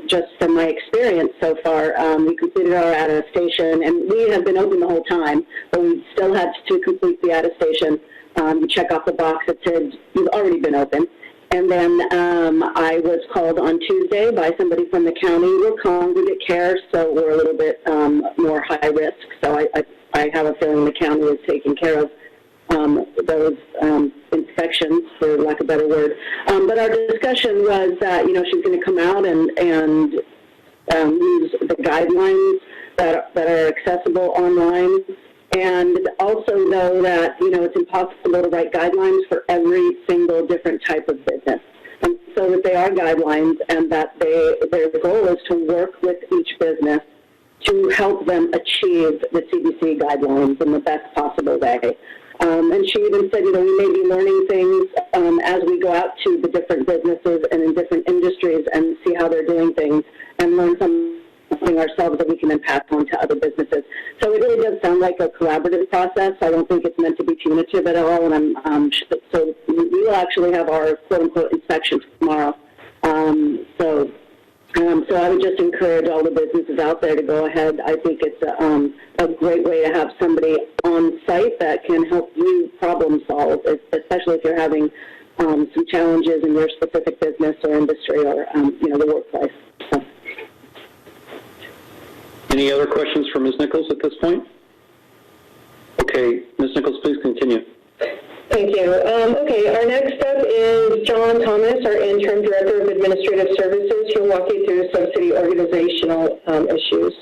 just from my experience so far, we completed our attestation, and we have been open the whole time, but we still had to complete the attestation. You check off the box that said you've already been open. And then I was called on Tuesday by somebody from the county. We're congregate care, so we're a little bit more high risk. So I have a feeling the county is taking care of those inspections, for lack of a better word. But our discussion was that, she's going to come out and use the guidelines that are accessible online. And also, though, that, it's impossible to write guidelines for every single different type of business. And so that they are guidelines, and that their goal is to work with each business to help them achieve the CDC guidelines in the best possible way. And she even said, we may be learning things as we go out to the different businesses and in different industries and see how they're doing things and learn something ourselves that we can then pass on to other businesses. So it really does sound like a collaborative process. I don't think it's meant to be punitive at all. And so we will actually have our quote-unquote inspections tomorrow. So I would just encourage all the businesses out there to go ahead. I think it's a great way to have somebody on site that can help you problem solve, especially if you're having some challenges in your specific business or industry or the workplace. So. Any other questions for Ms. Nichols at this point? Okay, Ms. Nichols, please continue. Thank you. Okay, our next up is John Thomas, our Interim Director of Administrative Services. He'll walk you through some city organizational issues.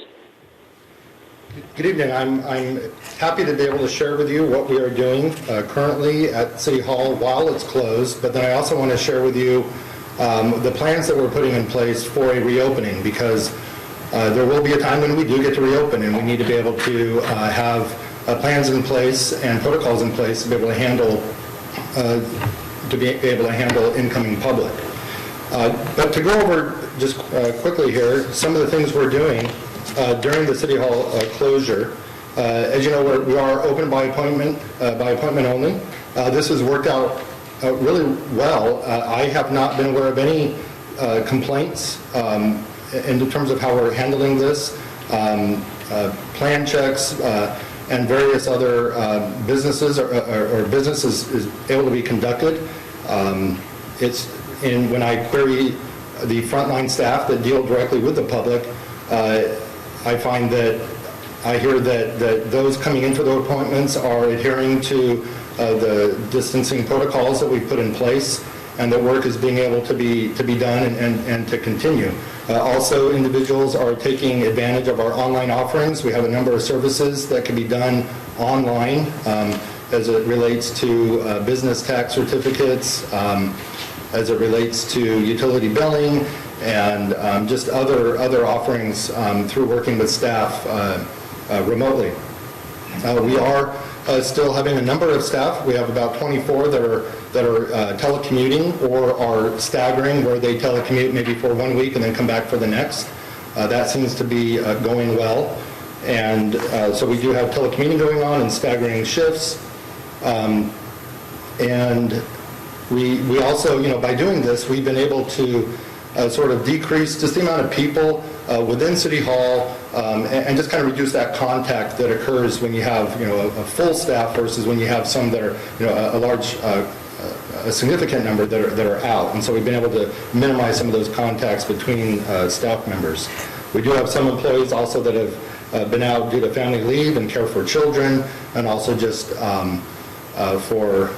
Good evening. I'm happy to be able to share with you what we are doing currently at City Hall while it's closed, but then I also want to share with you the plans that we're putting in place for a reopening, because there will be a time when we do get to reopen, and we need to be able to have plans in place and protocols in place to be able to handle incoming public. But to go over just quickly here, some of the things we're doing during the City Hall closure. As you know, we are open by appointment only. This has worked out really well. I have not been aware of any complaints in terms of how we're handling this. Plan checks and various other businesses or businesses is able to be conducted. When I query the frontline staff that deal directly with the public, I find that I hear that those coming in for the appointments are adhering to the distancing protocols that we've put in place, and that work is being able to be done and to continue. Also, individuals are taking advantage of our online offerings. We have a number of services that can be done online as it relates to business tax certificates, as it relates to utility billing, and just other offerings through working with staff remotely. We are still having a number of staff. We have about 24 that are telecommuting or are staggering, where they telecommute maybe for 1 week and then come back for the next. That seems to be going well. And so we do have telecommuting going on and staggering shifts. And we also, by doing this, we've been able to sort of decrease just the amount of people within City Hall and just kind of reduce that contact that occurs when you have, a full staff versus when you have some that are, a significant number that are out. And so we've been able to minimize some of those contacts between staff members. We do have some employees also that have been out due to family leave and care for children, and also just for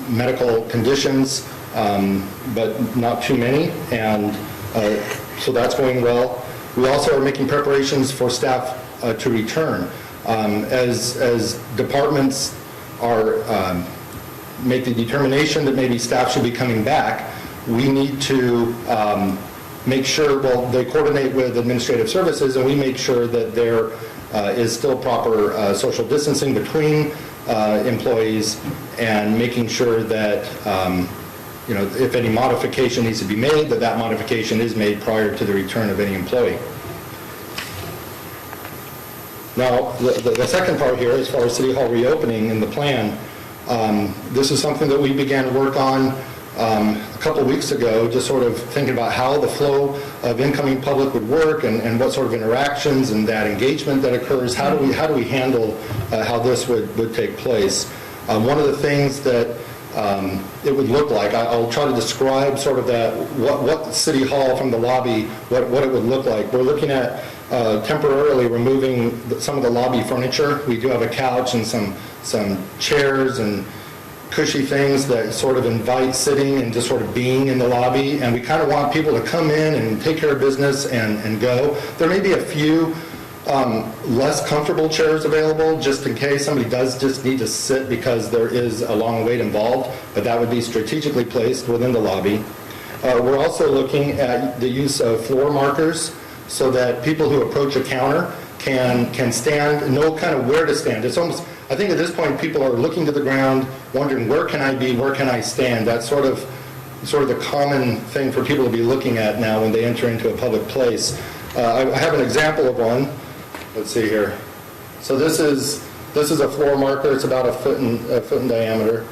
medical conditions, but not too many. And so that's going well. We also are making preparations for staff to return. As departments are make the determination that maybe staff should be coming back, we need to make sure, they coordinate with administrative services, and we make sure that there is still proper social distancing between employees, and making sure that if any modification needs to be made, that modification is made prior to the return of any employee. Now, the second part here, as far as City Hall reopening in the plan, this is something that we began work on a couple weeks ago, just sort of thinking about how the flow of incoming public would work and what sort of interactions and that engagement that occurs. How do we handle how this would take place? One of the things that it would look like, I'll try to describe sort of that, what City Hall from the lobby, what it would look like. We're looking at temporarily removing some of the lobby furniture. We do have a couch and some chairs and cushy things that sort of invite sitting and just sort of being in the lobby, and we kind of want people to come in and take care of business and go. There may be a few less comfortable chairs available just in case somebody does just need to sit because there is a long wait involved, but that would be strategically placed within the lobby. We're also looking at the use of floor markers so that people who approach a counter can stand, know kind of where to stand. It's almost, I think at this point people are looking to the ground, wondering where can I be, where can I stand. That's sort of the common thing for people to be looking at now when they enter into a public place. I have an example of one. Let's see here. So this is a floor marker. It's about a foot in diameter.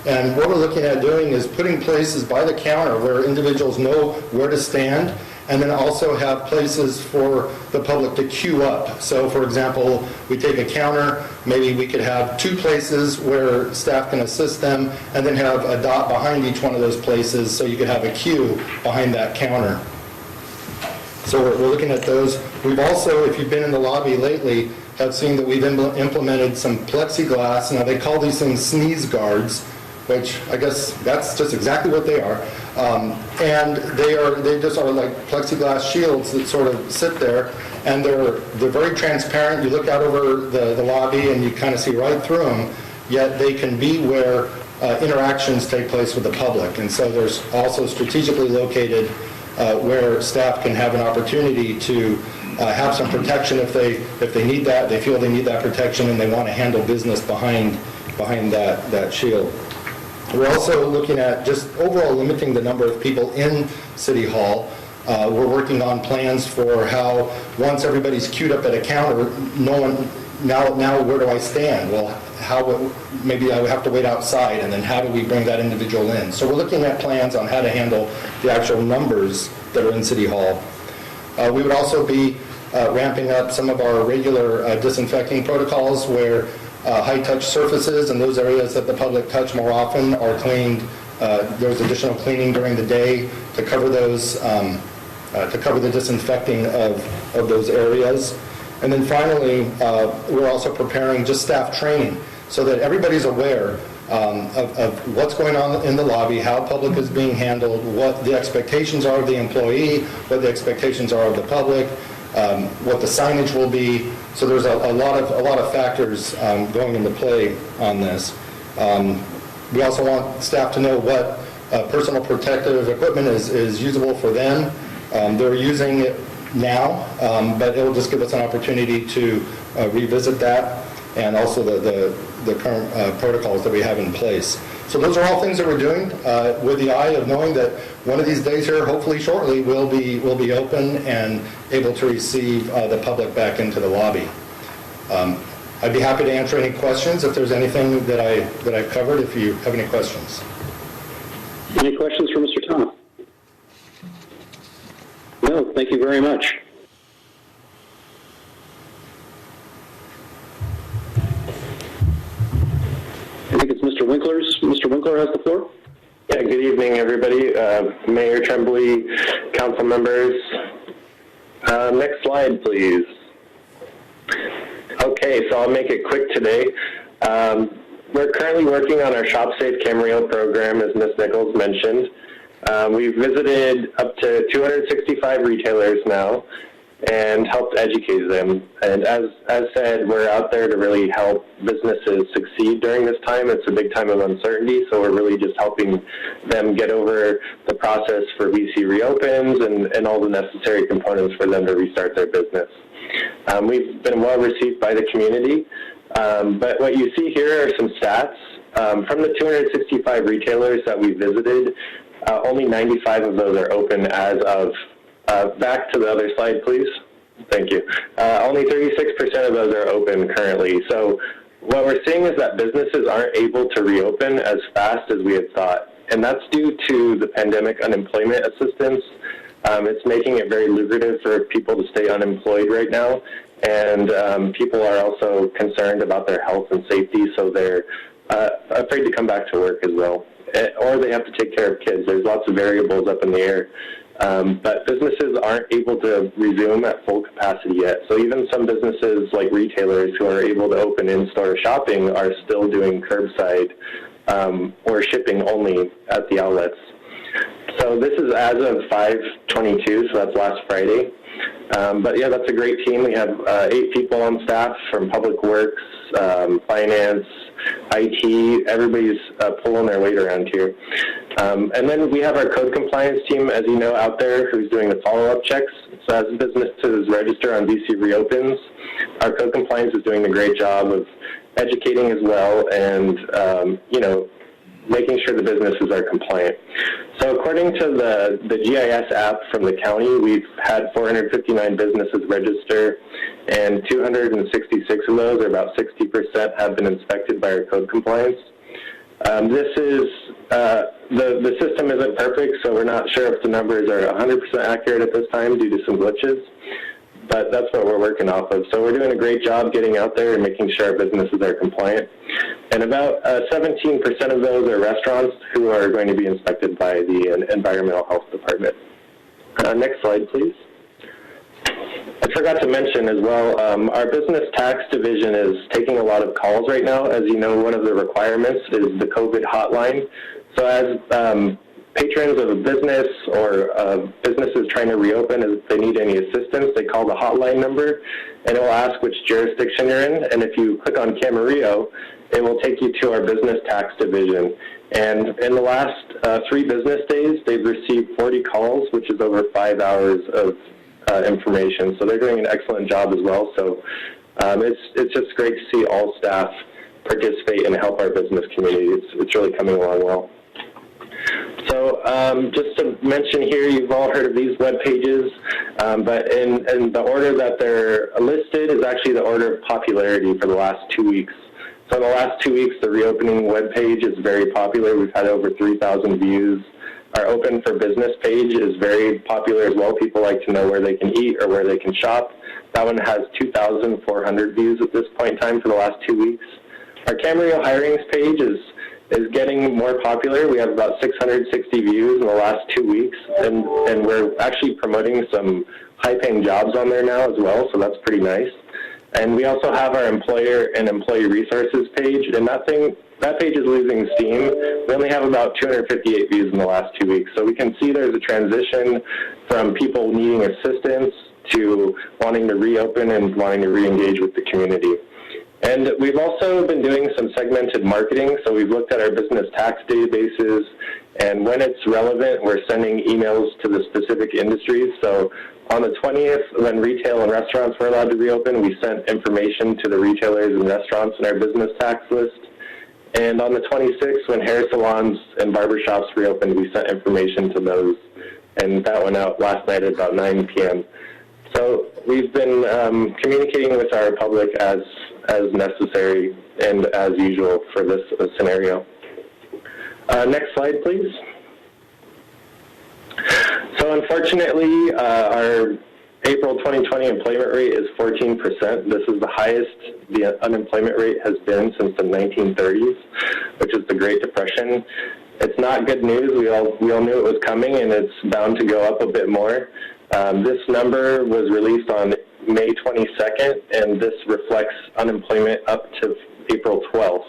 And what we're looking at doing is putting places by the counter where individuals know where to stand, and then also have places for the public to queue up. So for example, we take a counter, maybe we could have 2 places where staff can assist them, and then have a dot behind each one of those places so you could have a queue behind that counter. So we're looking at those. We've also, if you've been in the lobby lately, have seen that we've implemented some plexiglass. Now they call these things sneeze guards, which I guess that's just exactly what they are. And they just are like plexiglass shields that sort of sit there, and they're very transparent. You look out over the lobby and you kind of see right through them, yet they can be where interactions take place with the public. And so there's also strategically located where staff can have an opportunity to have some protection if they need that, they feel they need that protection and they want to handle business behind that shield. We're also looking at just overall limiting the number of people in City Hall. We're working on plans for how once everybody's queued up at a counter, now where do I stand? Well, maybe I would have to wait outside, and then how do we bring that individual in? So we're looking at plans on how to handle the actual numbers that are in City Hall. We would also be ramping up some of our regular disinfecting protocols where high-touch surfaces and those areas that the public touch more often are cleaned. There's additional cleaning during the day to cover those, to cover the disinfecting of those areas. And then finally, we're also preparing just staff training so that everybody's aware of what's going on in the lobby, how public is being handled, what the expectations are of the employee, what the expectations are of the public, what the signage will be. So there's a lot of factors going into play on this. We also want staff to know what personal protective equipment is usable for them. They're using it now, but it will just give us an opportunity to revisit that, and also the current protocols that we have in place. So those are all things that we're doing with the eye of knowing that one of these days here, hopefully shortly, we'll be open and able to receive the public back into the lobby. I'd be happy to answer any questions if there's anything that I've covered, if you have any questions. Any questions for Mr. Tom? No, thank you very much. I think it's Mr. Winkler's. Mr. Winkler has the floor. Yeah, good evening, everybody. Mayor Tremblay, council members. Next slide, please. Okay, so I'll make it quick today. We're currently working on our Shop Safe Camarillo program, as Ms. Nichols mentioned. We've visited up to 265 retailers now and helped educate them. And as said, we're out there to really help businesses succeed during this time. It's a big time of uncertainty, so we're really just helping them get over the process for VC reopens and all the necessary components for them to restart their business. We've been well received by the community, but what you see here are some stats from the 265 retailers that we visited, only 95 of those are open as of, back to the other slide, please. Thank you. Only 36% of those are open currently. So what we're seeing is that businesses aren't able to reopen as fast as we had thought. And that's due to the pandemic unemployment assistance. It's making it very lucrative for people to stay unemployed right now. And people are also concerned about their health and safety, so they're afraid to come back to work as well. Or they have to take care of kids. There's lots of variables up in the air. But businesses aren't able to resume at full capacity yet. So even some businesses like retailers who are able to open in-store shopping are still doing curbside or shipping only at the outlets. So this is as of 5/22, so that's last Friday. But yeah, that's a great team. We have 8 people on staff from Public Works, Finance, IT. Everybody's pulling their weight around here. And then we have our code compliance team, as you know, out there who's doing the follow-up checks. So as businesses register on BC Reopens, our code compliance is doing a great job of educating as well and, you know, making sure the businesses are compliant. So according to the GIS app from the county, we've had 459 businesses register, and 266 of those, or about 60%, have been inspected by our code compliance. This is, the system isn't perfect, so we're not sure if the numbers are 100% accurate at this time due to some glitches. But that's what we're working off of. So we're doing a great job getting out there and making sure our businesses are compliant. And about 17% of those are restaurants who are going to be inspected by the Environmental Health Department. Next slide, please. I forgot to mention as well, our business tax division is taking a lot of calls right now. As you know, one of the requirements is the COVID hotline. So as patrons of a business or businesses trying to reopen, if they need any assistance, they call the hotline number, and it will ask which jurisdiction you're in. And if you click on Camarillo, it will take you to our business tax division. And in the last 3 business days, they've received 40 calls, which is over 5 hours of information. So they're doing an excellent job as well. So it's just great to see all staff participate and help our business community. It's really coming along well. So just to mention here, you've all heard of these web pages, but in the order that they're listed is actually the order of popularity for the last 2 weeks. So in the last 2 weeks, the reopening web page is very popular. We've had over 3,000 views. Our Open for Business page is very popular as well. People like to know where they can eat or where they can shop. That one has 2,400 views at this point in time for the last 2 weeks. Our Camarillo Hirings page is getting more popular. We have about 660 views in the last 2 weeks, and we're actually promoting some high-paying jobs on there now as well, so that's pretty nice. And we also have our Employer and Employee Resources page, and that page is losing steam. We only have about 258 views in the last 2 weeks, so we can see there's a transition from people needing assistance to wanting to reopen and wanting to re-engage with the community. And we've also been doing some segmented marketing, so we've looked at our business tax databases, and when it's relevant, we're sending emails to the specific industries. So on the 20th, when retail and restaurants were allowed to reopen, we sent information to the retailers and restaurants in our business tax list. And on the 26th, when hair salons and barbershops reopened, we sent information to those, and that went out last night at about 9 p.m. So we've been communicating with our public as necessary and as usual for this scenario. Next slide, please. So unfortunately, our April 2020 employment rate is 14%. This is the highest the unemployment rate has been since the 1930s, which is the Great Depression. It's not good news. We all knew it was coming, and it's bound to go up a bit more. This number was released on May 22nd, and this reflects unemployment up to April 12th.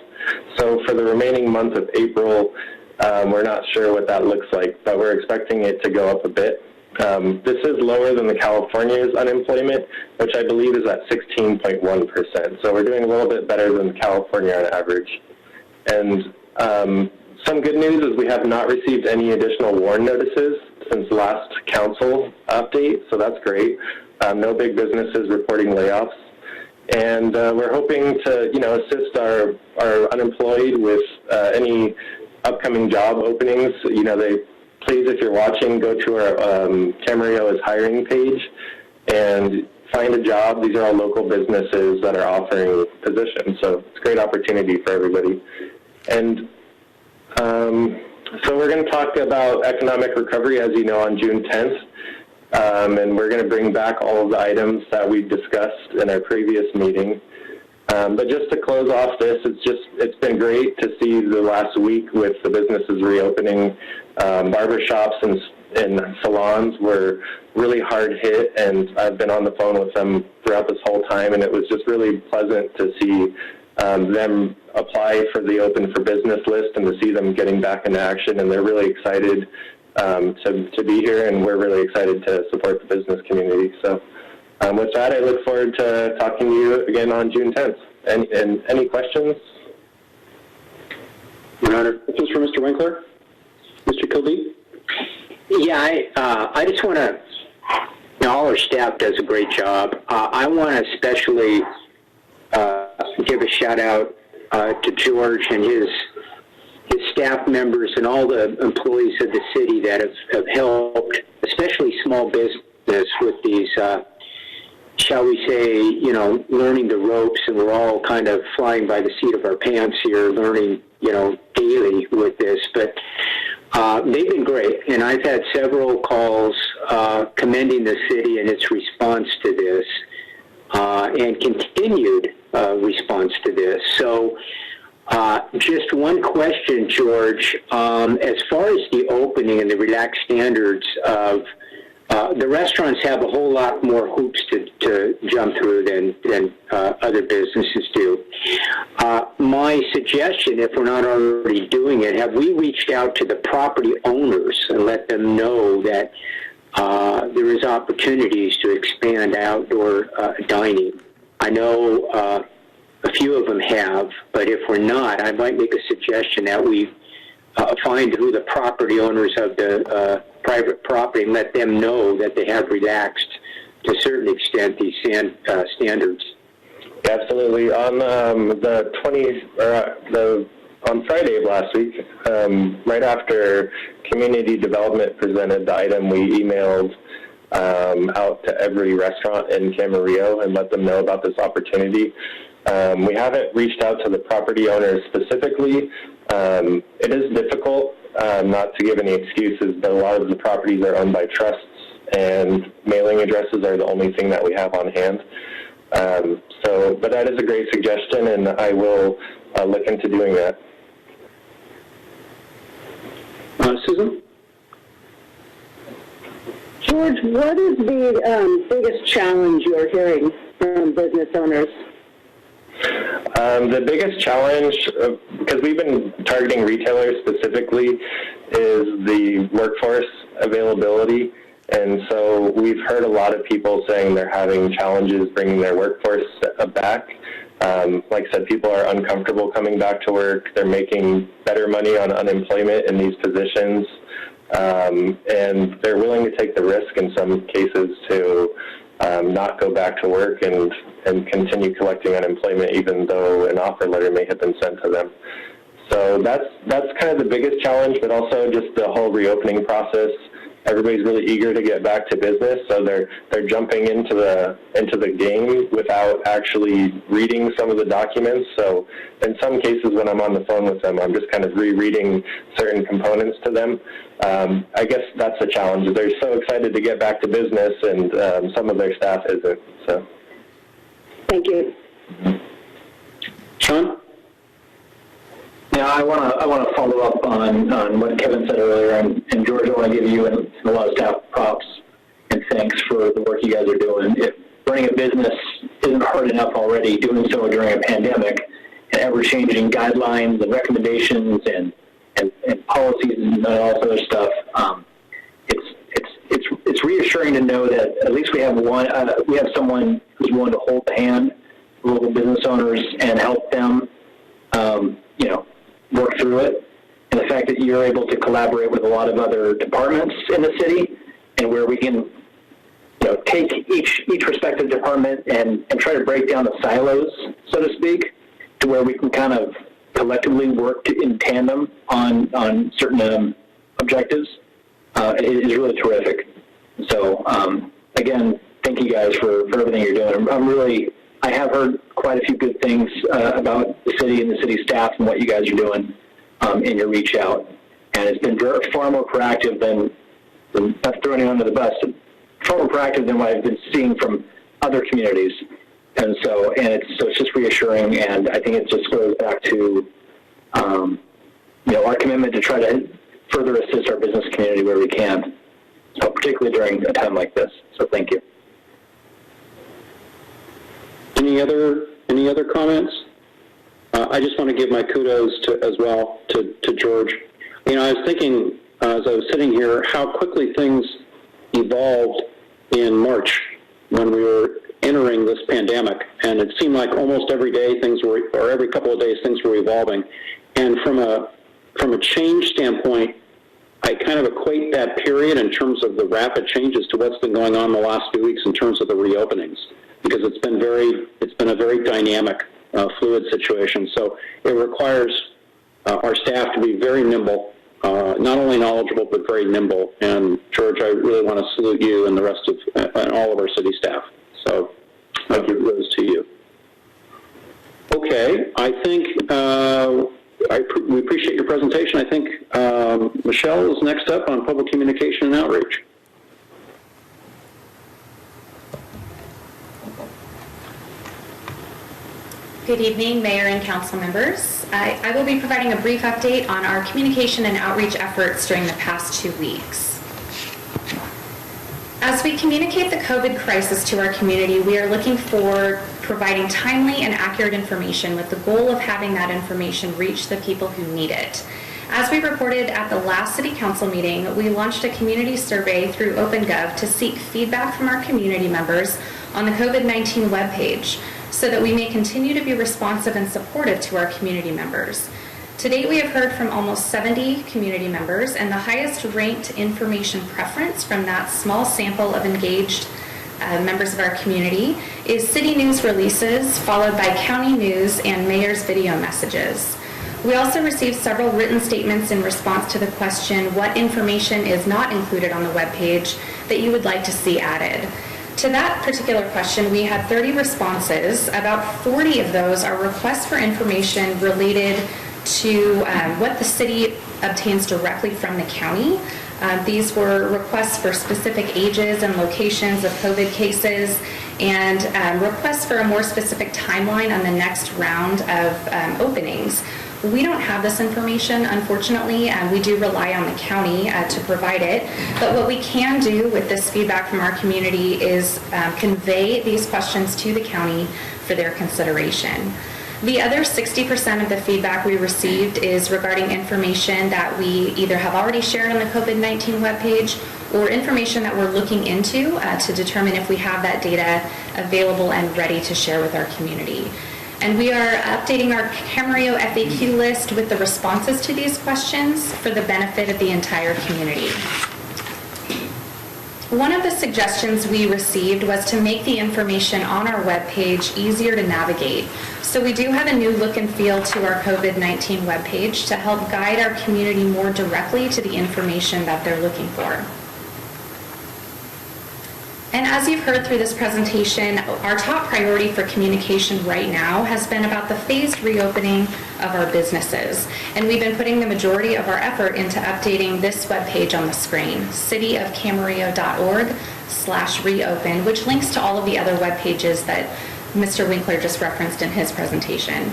So for the remaining month of April, we're not sure what that looks like, but we're expecting it to go up a bit. This is lower than the California's unemployment, which I believe is at 16.1%. So we're doing a little bit better than California on average. And some good news is we have not received any additional WARN notices since the last council update, so that's great. No big businesses reporting layoffs. And we're hoping to, assist our unemployed with any upcoming job openings. Please, if you're watching, go to our Camarillo is hiring page and find a job. These are all local businesses that are offering positions, so it's a great opportunity for everybody. And so we're going to talk about economic recovery, as you know, on June 10th. And we're going to bring back all of the items that we discussed in our previous meeting. But just to close off this, it's been great to see the last week with the businesses reopening. Barbershops and salons were really hard hit, and I've been on the phone with them throughout this whole time, and it was just really pleasant to see them apply for the Open for Business list and to see them getting back into action, and they're really excited to be here, and we're really excited to support the business community. So with that, I look forward to talking to you again on June 10th. And any questions? Your Honor, questions for Mr. Winkler? Mr. Kildee? Yeah, I just want to, all our staff does a great job. I want to especially give a shout out to George and his staff members and all the employees of the city that have helped, especially small business, with these, shall we say, learning the ropes, and we're all kind of flying by the seat of our pants here, learning, daily with this. But they've been great, and I've had several calls commending the city and its response to this, and continued response to this. So just one question, George. As far as the opening and the relaxed standards of the restaurants have a whole lot more hoops to jump through than other businesses do. My suggestion, if we're not already doing it, have we reached out to the property owners and let them know that there is opportunities to expand outdoor dining? I know a few of them have, but if we're not, I might make a suggestion that we find who the property owners of the private property and let them know that they have relaxed to a certain extent these standards. Absolutely. On on Friday of last week, right after community development presented the item, we emailed out to every restaurant in Camarillo and let them know about this opportunity. We haven't reached out to the property owners specifically. It is difficult, not to give any excuses, but a lot of the properties are owned by trusts, and mailing addresses are the only thing that we have on hand. But that is a great suggestion, and I will look into doing that. Susan? George, what is the biggest challenge you're hearing from business owners? The biggest challenge, because we've been targeting retailers specifically, is the workforce availability. And so we've heard a lot of people saying they're having challenges bringing their workforce back. Like I said, people are uncomfortable coming back to work. They're making better money on unemployment in these positions. And they're willing to take the risk in some cases to not go back to work and continue collecting unemployment, even though an offer letter may have been sent to them. So that's kind of the biggest challenge, but also just the whole reopening process. Everybody's really eager to get back to business, so they're jumping into the game without actually reading some of the documents. So in some cases, when I'm on the phone with them, I'm just kind of rereading certain components to them. I guess that's a challenge. They're so excited to get back to business, and some of their staff isn't. So. Thank you. Sean? Yeah, I want to follow up on what Kevin said earlier, and George, I want to give you and a lot of staff props and thanks for the work you guys are doing. If running a business isn't hard enough already, doing so during a pandemic and ever-changing guidelines and recommendations and policies and all this other stuff, it's reassuring to know that at least we have someone who's willing to hold the hand of local business owners and help them, work through it. And the fact that you're able to collaborate with a lot of other departments in the city, and where we can, take each respective department and try to break down the silos, so to speak, to where we can kind of collectively work in tandem on certain objectives. It is really terrific. So again, thank you guys for everything you're doing. I have heard quite a few good things about the city and the city staff and what you guys are doing in your reach out. And it's been far more proactive than not throwing you under the bus, far more proactive than what I've been seeing from other communities. And so it's just reassuring, and I think it just goes back to our commitment to try to further assist our business community where we can, so particularly during a time like this. So thank you. Any other comments? I just want to give my kudos as well to George. I was thinking as I was sitting here how quickly things evolved in March when we were entering this pandemic, and it seemed like almost every day or every couple of days things were evolving. And from a change standpoint, I kind of equate that period in terms of the rapid changes to what's been going on the last few weeks in terms of the reopenings, because it's been a very dynamic, fluid situation. So it requires our staff to be very nimble, not only knowledgeable but very nimble. And George, I really want to salute you and the rest of and all of our city staff. So I'll give those to you. Okay, I think we appreciate your presentation. I think Michelle is next up on public communication and outreach. Good evening, Mayor and Council members. I will be providing a brief update on our communication and outreach efforts during the past 2 weeks. As we communicate the COVID crisis to our community, we are looking for providing timely and accurate information with the goal of having that information reach the people who need it. As we reported at the last City Council meeting, we launched a community survey through OpenGov to seek feedback from our community members on the COVID-19 webpage so that we may continue to be responsive and supportive to our community members. To date, we have heard from almost 70 community members, and the highest ranked information preference from that small sample of engaged members of our community is city news releases, followed by county news and mayor's video messages. We also received several written statements in response to the question, what information is not included on the webpage that you would like to see added? To that particular question, we had 30 responses. About 40 of those are requests for information related to what the city obtains directly from the county. These were requests for specific ages and locations of COVID cases, and requests for a more specific timeline on the next round of openings. We don't have this information, unfortunately, and we do rely on the county to provide it. But what we can do with this feedback from our community is convey these questions to the county for their consideration. The other 60% of the feedback we received is regarding information that we either have already shared on the COVID-19 webpage or information that we're looking into to determine if we have that data available and ready to share with our community. And we are updating our Camarillo FAQ list with the responses to these questions for the benefit of the entire community. One of the suggestions we received was to make the information on our webpage easier to navigate. So we do have a new look and feel to our COVID-19 webpage to help guide our community more directly to the information that they're looking for. And as you've heard through this presentation, our top priority for communication right now has been about the phased reopening of our businesses. And we've been putting the majority of our effort into updating this webpage on the screen, cityofcamarillo.org/reopen, which links to all of the other web pages that Mr. Winkler just referenced in his presentation.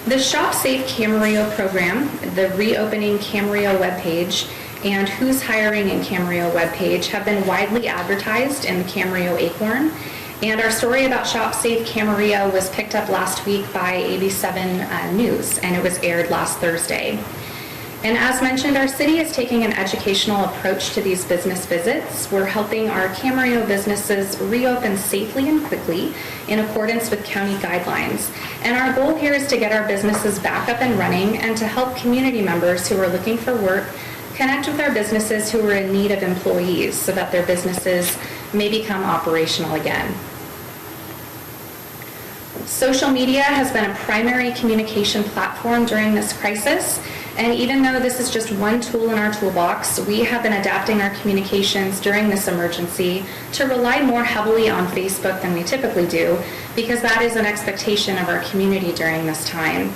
The Shop Safe Camarillo program, the Reopening Camarillo webpage, and Who's Hiring in Camarillo webpage have been widely advertised in the Camarillo Acorn. And our story about Shop Safe Camarillo was picked up last week by AB7 News, and it was aired last Thursday. And as mentioned, our city is taking an educational approach to these business visits. We're helping our Camarillo businesses reopen safely and quickly in accordance with county guidelines. And our goal here is to get our businesses back up and running and to help community members who are looking for work connect with our businesses who are in need of employees so that their businesses may become operational again. Social media has been a primary communication platform during this crisis, and even though this is just one tool in our toolbox, we have been adapting our communications during this emergency to rely more heavily on Facebook than we typically do, because that is an expectation of our community during this time.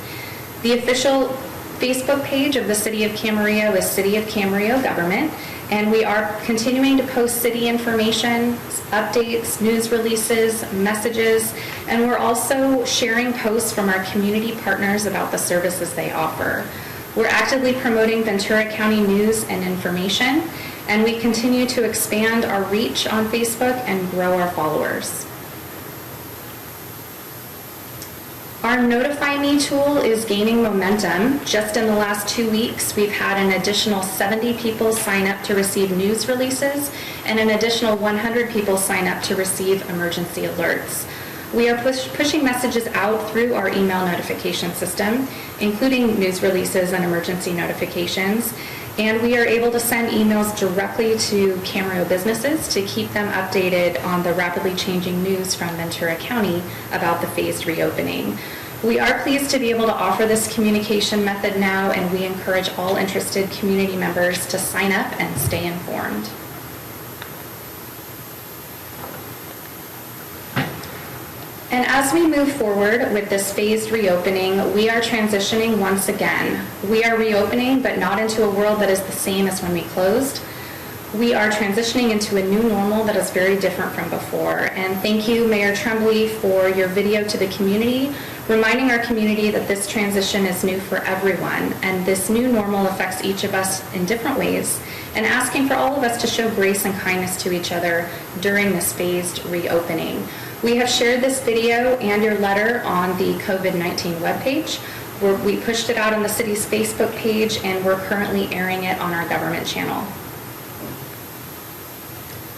The official Facebook page of the City of Camarillo is City of Camarillo Government, and we are continuing to post city information, updates, news releases, messages, and we're also sharing posts from our community partners about the services they offer. We're actively promoting Ventura County news and information, and we continue to expand our reach on Facebook and grow our followers. Our Notify Me tool is gaining momentum. Just in the last 2 weeks, we've had an additional 70 people sign up to receive news releases and an additional 100 people sign up to receive emergency alerts. We are pushing messages out through our email notification system, including news releases and emergency notifications, and we are able to send emails directly to Camarillo businesses to keep them updated on the rapidly changing news from Ventura County about the phased reopening. We are pleased to be able to offer this communication method now, and we encourage all interested community members to sign up and stay informed. And as we move forward with this phased reopening, we are transitioning once again. We are reopening, but not into a world that is the same as when we closed. We are transitioning into a new normal that is very different from before. And thank you, Mayor Tremblay, for your video to the community, reminding our community that this transition is new for everyone, and this new normal affects each of us in different ways, and asking for all of us to show grace and kindness to each other during this phased reopening. We have shared this video and your letter on the COVID-19 webpage. We pushed it out on the city's Facebook page, and we're currently airing it on our government channel.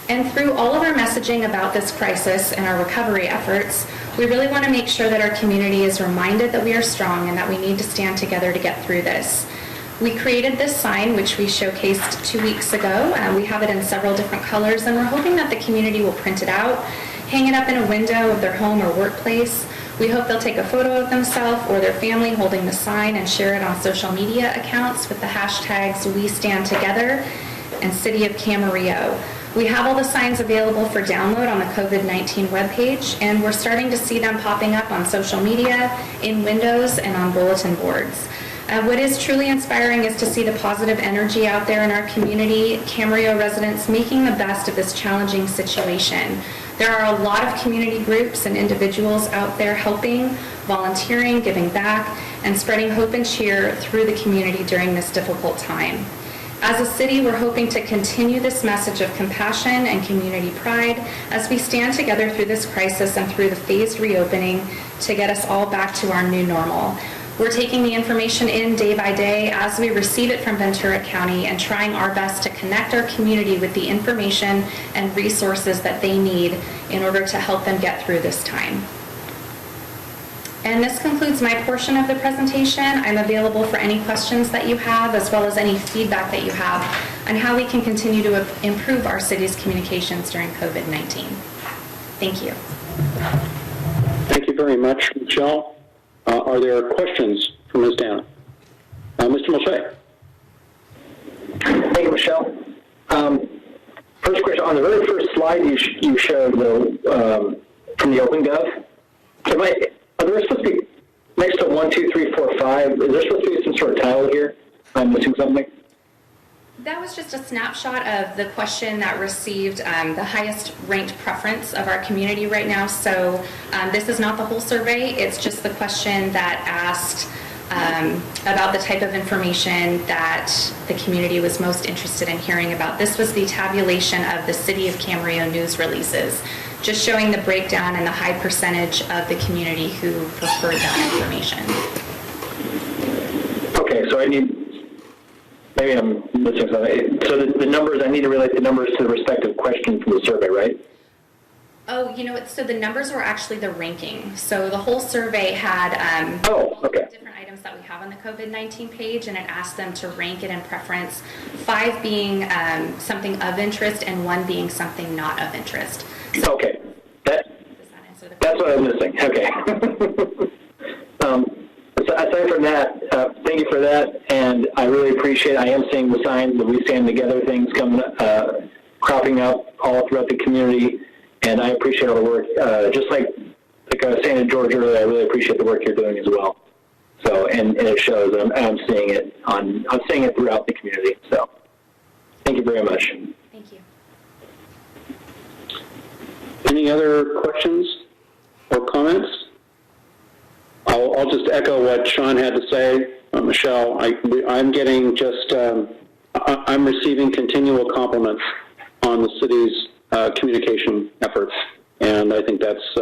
And through all of our messaging about this crisis and our recovery efforts, we really want to make sure that our community is reminded that we are strong and that we need to stand together to get through this. We created this sign, which we showcased 2 weeks ago. We have it in several different colors, and we're hoping that the community will print it out, hang it up in a window of their home or workplace. We hope they'll take a photo of themselves or their family holding the sign and share it on social media accounts with the hashtags We Stand Together and City of Camarillo. We have all the signs available for download on the COVID-19 webpage, and we're starting to see them popping up on social media, in windows, and on bulletin boards. What is truly inspiring is to see the positive energy out there in our community, Camarillo residents making the best of this challenging situation. There are a lot of community groups and individuals out there helping, volunteering, giving back, and spreading hope and cheer through the community during this difficult time. As a city, we're hoping to continue this message of compassion and community pride as we stand together through this crisis and through the phased reopening to get us all back to our new normal. We're taking the information in day by day as we receive it from Ventura County and trying our best to connect our community with the information and resources that they need in order to help them get through this time. And this concludes my portion of the presentation. I'm available for any questions that you have, as well as any feedback that you have on how we can continue to improve our city's communications during COVID-19. Thank you. Thank you very much, Michelle. Are there questions for Ms. Dana? Mr. Mulchay. Thank you, Michelle. First question, on the very first slide you showed from the OpenGov, are there supposed to be, next to 1, 2, 3, 4, 5, is there supposed to be some sort of title here? I'm missing something? That was just a snapshot of the question that received the highest ranked preference of our community right now. So this is not the whole survey. It's just the question that asked about the type of information that the community was most interested in hearing about. This was the tabulation of the City of Camarillo news releases, just showing the breakdown and the high percentage of the community who preferred that information. Okay, so maybe I'm missing something. So the numbers, I need to relate the numbers to the respective question from the survey, right? Oh, you know what? So the numbers were actually the ranking. So the whole survey had different items items that we have on the COVID-19 page, and it asks them to rank it in preference, 5 being something of interest and 1 being something not of interest. So, Okay. That's what I was missing. Okay. Aside from that, thank you for that, and I really appreciate. I am seeing the signs, the We Stand Together things coming, cropping up all throughout the community, and I appreciate all the work. Just like I was saying to George earlier, I really appreciate the work you're doing as well. So, and it shows. I'm seeing it I'm seeing it throughout the community. So, thank you very much. Thank you. Any other questions or comments? I'll just echo what Sean had to say. Michelle, I'm getting just, I'm receiving continual compliments on the city's communication efforts, and I think that's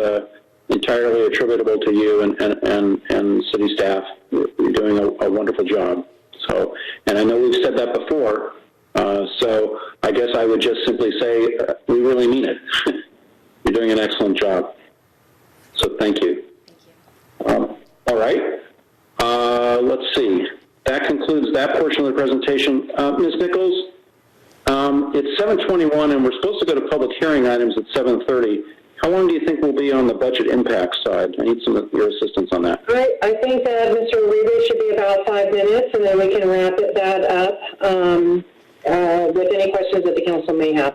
entirely attributable to you and city staff. You're doing a wonderful job. So, and I know we've said that before, so I guess I would just simply say we really mean it. You're doing an excellent job. So thank you. All right. Let's see. That concludes that portion of the presentation. Ms. Nichols, it's 7:21 and we're supposed to go to public hearing items at 7:30. How long do you think we'll be on the budget impact side? I need some of your assistance on that. I think that Mr. Uribe should be about 5 minutes, and then we can wrap that up with any questions that the council may have.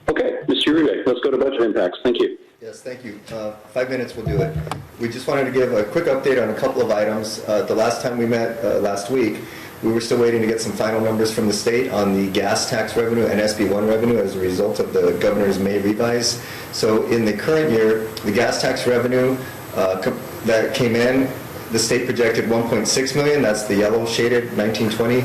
Okay, Mr. Uribe, let's go to budget impacts. Thank you. Yes, thank you. 5 minutes will do it. We just wanted to give a quick update on a couple of items. The last time we met last week, we were still waiting to get some final numbers from the state on the gas tax revenue and SB1 revenue as a result of the governor's May revise. So in the current year, the gas tax revenue that came in, the state projected 1.6 million. That's the yellow shaded 1920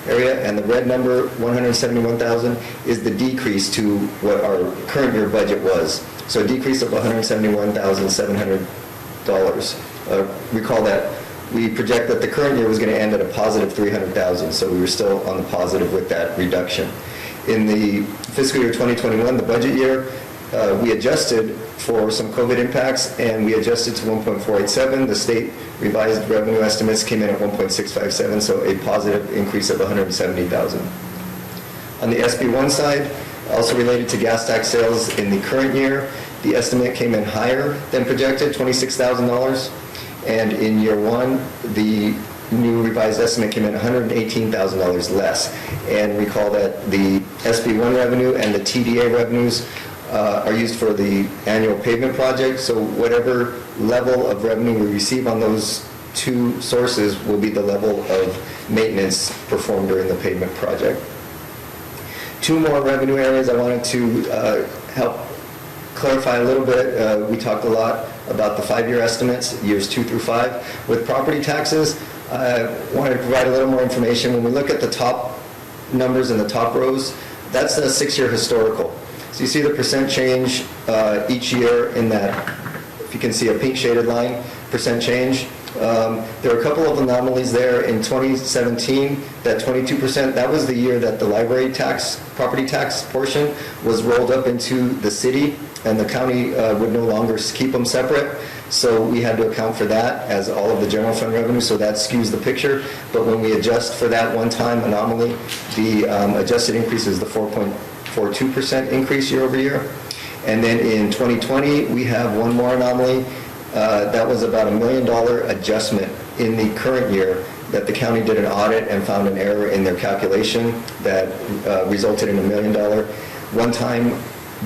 area, and the red number 171,000 is the decrease to what our current year budget was. So a decrease of $171,700. Recall that we project that the current year was going to end at a positive 300,000, so we were still on the positive with that reduction. In the fiscal year 2021, the budget year, we adjusted for some COVID impacts, and we adjusted to 1.487. The state revised revenue estimates came in at 1.657, so a positive increase of 170,000. On the SB1 side, also related to gas tax sales in the current year, the estimate came in higher than projected, $26,000. And in year one, the new revised estimate came in $118,000 less. And recall that the SB1 revenue and the TDA revenues are used for the annual pavement project. So whatever level of revenue we receive on those two sources will be the level of maintenance performed during the pavement project. Two more revenue areas I wanted to help clarify a little bit. We talked a lot about the 5-year estimates, years 2 through 5. With property taxes, I wanted to provide a little more information. When we look at the top numbers in the top rows, that's a 6-year historical. So you see the percent change each year in that, if you can see a pink shaded line, percent change. There are a couple of anomalies there. In 2017, that 22%, that was the year that the library tax, property tax portion was rolled up into the city, and the county would no longer keep them separate. So we had to account for that as all of the general fund revenue, so that skews the picture. But when we adjust for that one-time anomaly, the adjusted increase is the 4.42% increase year over year. And then in 2020, we have one more anomaly. That was about $1 million adjustment in the current year that the county did an audit and found an error in their calculation that resulted in $1 million one-time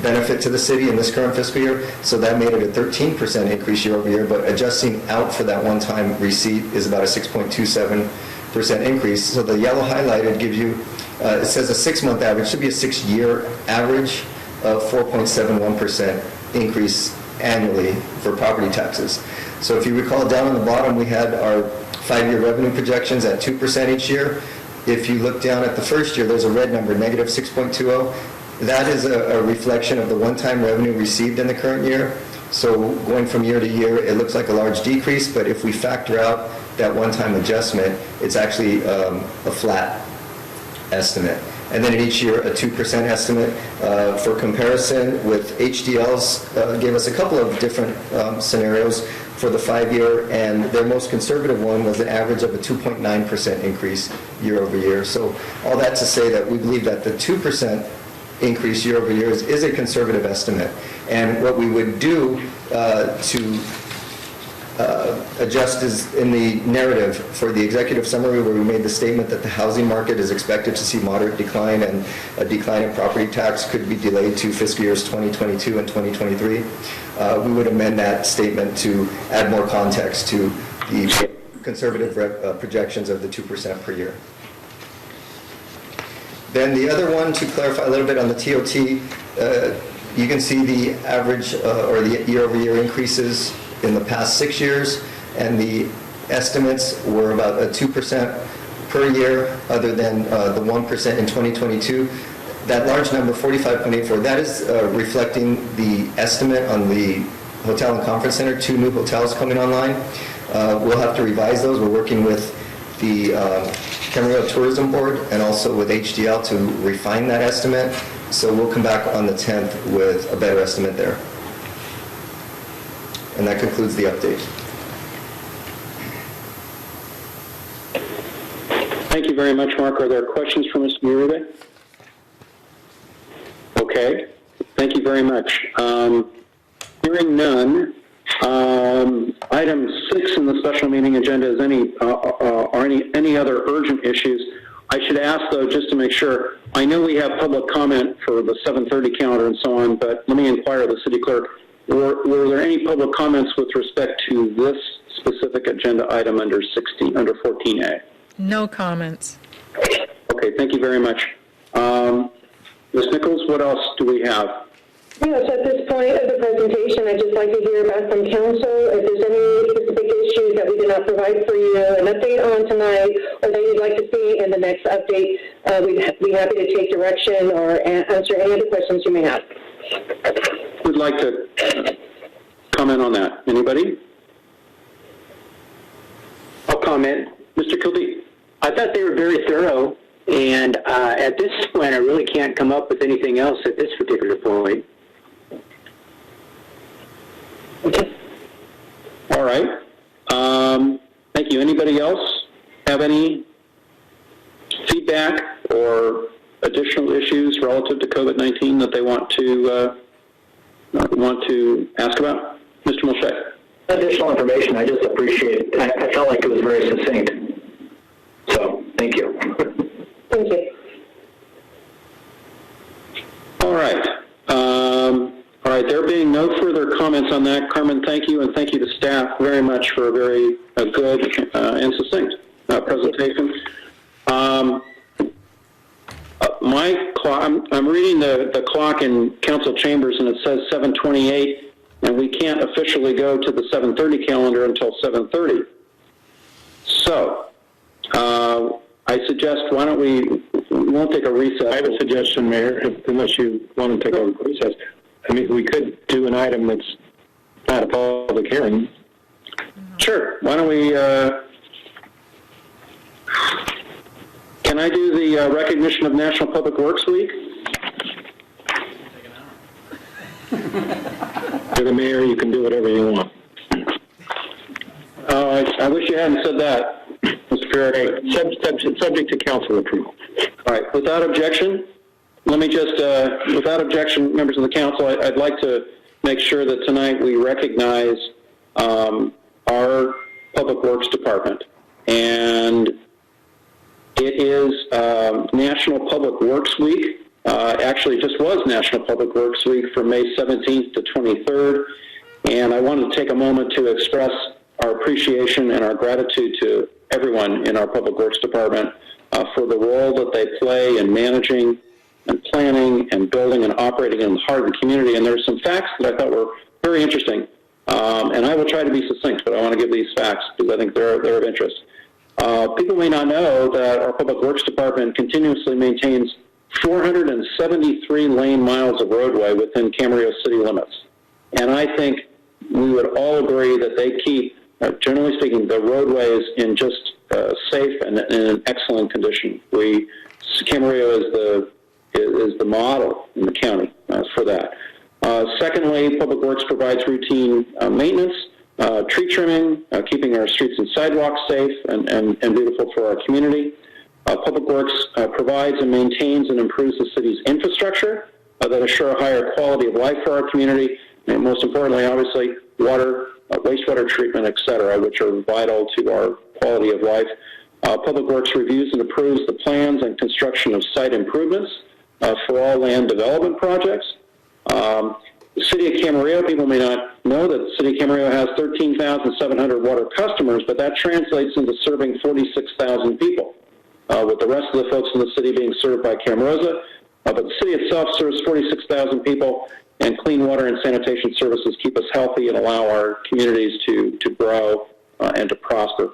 benefit to the city in this current fiscal year. So that made it a 13% increase year over year, but adjusting out for that one-time receipt is about a 6.27% increase. So the yellow highlighted gives you, it says a 6-month average, should be a 6-year average of 4.71% increase annually for property taxes. So if you recall, down on the bottom we had our 5-year revenue projections at 2% each year. If you look down at the first year, there's a red number, negative 6.20. That is a reflection of the one-time revenue received in the current year. So going from year to year, it looks like a large decrease, but if we factor out that one-time adjustment, it's actually a flat estimate. and then in each year a 2% estimate. For comparison, with HDL's gave us a couple of different scenarios for the 5-year, and their most conservative one was an average of a 2.9% increase year over year. So all that to say that we believe that the 2% increase year over year is a conservative estimate. And what we would do to adjust is in the narrative for the executive summary, where we made the statement that the housing market is expected to see moderate decline and a decline in property tax could be delayed to fiscal years 2022 and 2023. We would amend that statement to add more context to the conservative projections of the 2% per year. Then the other one, to clarify a little bit on the TOT, you can see the average or the year-over-year increases in the past 6 years, and the estimates were about a 2% per year, other than the 1% in 2022. That large number, 45.84, that is reflecting the estimate on the Hotel and Conference Center, 2 new hotels coming online. We'll have to revise those. We're working with the Camarillo Tourism Board and also with HDL to refine that estimate. So we'll come back on the 10th with a better estimate there. And that concludes the update. Thank you very much, Mark. Are there questions for Mr. Uribe? Okay. Thank you very much. Hearing none, item 6 in the special meeting agenda is any other urgent issues. I should ask, though, just to make sure, I know we have public comment for the 7:30 calendar and so on, but let me inquire of the city clerk. Were there any public comments with respect to this specific agenda item under 14A? No comments. Okay, thank you very much. Ms. Nichols, what else do we have? Yes, at this point of the presentation, I'd just like to hear back from council if there's any specific issues that we did not provide for you an update on tonight, or that you'd like to see in the next update. We'd be happy to take direction or answer any other questions you may have. Who'd like to comment on that? Anybody? I'll comment. Mr. Kildee. I thought they were very thorough, and at this point, I really can't come up with anything else at this particular point. All right. Thank you. Anybody else have any feedback or additional issues relative to COVID-19 that they want to ask about? Mr. Mulchay. Additional information, I just appreciate it. I felt like it was very succinct. So, thank you. Thank you. All right. All right. There being no further comments on that, Carmen, thank you, and thank you to staff very much for a very good and succinct presentation. My clock, I'm reading the clock in council chambers, and it says 7:28, and we can't officially go to the 7:30 calendar until 7:30. So, I suggest, why don't we won't take a recess. I have a suggestion, Mayor, unless you want to take a recess. I mean, we could do an item that's not a public hearing. Sure. Why don't we, can I do the recognition of National Public Works Week? To the mayor, you can do whatever you want. I wish you hadn't said that, Mr. Farragut. Subject to council approval. All right. Without objection, let me just, without objection, members of the council, I'd like to make sure that tonight we recognize our Public Works Department. And it is National Public Works Week. Actually, it just was National Public Works Week from May 17th to 23rd. And I wanted to take a moment to express our appreciation and our gratitude to everyone in our Public Works Department for the role that they play in managing and planning and building and operating in the heart of the community. And there's some facts that I thought were very interesting. And I will try to be succinct, but I want to give these facts because I think they're of interest. People may not know that our Public Works Department continuously maintains 473 lane miles of roadway within Camarillo city limits. And I think we would all agree that they keep, generally speaking, the roadways in just safe and in an excellent condition. We Camarillo is the model in the county for that. Secondly, Public Works provides routine maintenance, tree trimming, keeping our streets and sidewalks safe and beautiful for our community. Public Works provides and maintains and improves the city's infrastructure that assure a higher quality of life for our community, and most importantly, obviously, water, wastewater treatment, et cetera, which are vital to our quality of life. Public Works reviews and approves the plans and construction of site improvements for all land development projects. The City of Camarillo, people may not know that the City of Camarillo has 13,700 water customers, but that translates into serving 46,000 people, with the rest of the folks in the city being served by Camarosa. But the city itself serves 46,000 people, and clean water and sanitation services keep us healthy and allow our communities to grow and to prosper.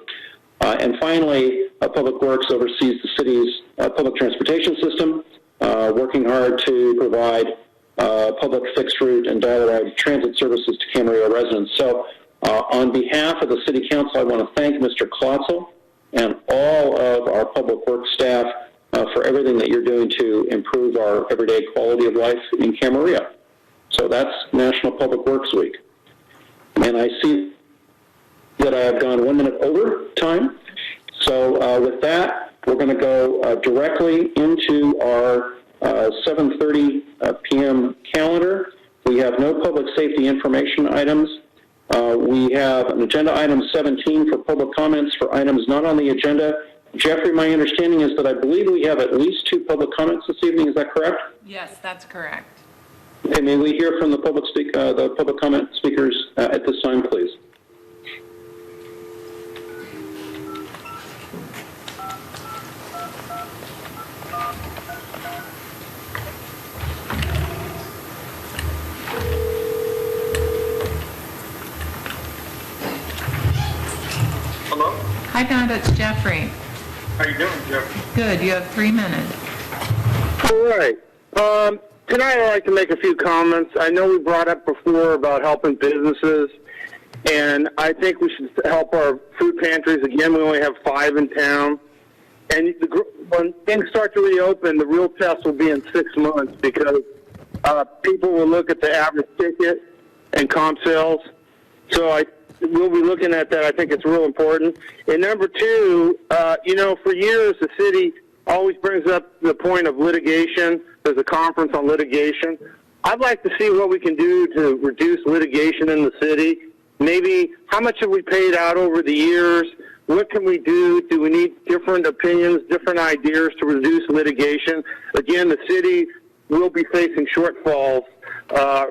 And finally, Public Works oversees the city's public transportation system, working hard to provide public fixed route and dial-a-ride transit services to Camarillo residents. So on behalf of the City Council, I want to thank Mr. Klotzel and all of our Public Works staff for everything that you're doing to improve our everyday quality of life in Camarillo. So that's National Public Works Week. And I see that I have gone 1 minute over time. So with that, we're going to go directly into our 7:30 p.m. calendar. We have no public safety information items. We have an agenda item 17 for public comments for items not on the agenda. Jeffrey, my understanding is that I believe we have at least 2 public comments this evening. Is that correct? Yes, that's correct. Okay, may we hear from the public comment speakers at this time, please? Hello? Hi, Matt, it's Jeffrey. How you doing, Jeffrey? Good, you have 3 minutes. All right. Tonight I'd like to make a few comments. I know we brought up before about helping businesses, and I think we should help our food pantries. Again, we only have 5 in town. And when things start to reopen, the real test will be in 6 months because people will look at the average ticket and comp sales. So we'll be looking at that. I think it's real important. And number 2, for years the city always brings up the point of litigation. There's a conference on litigation. I'd like to see what we can do to reduce litigation in the city. Maybe how much have we paid out over the years? What can we do? Do we need different opinions, different ideas to reduce litigation? Again, the city will be facing shortfalls.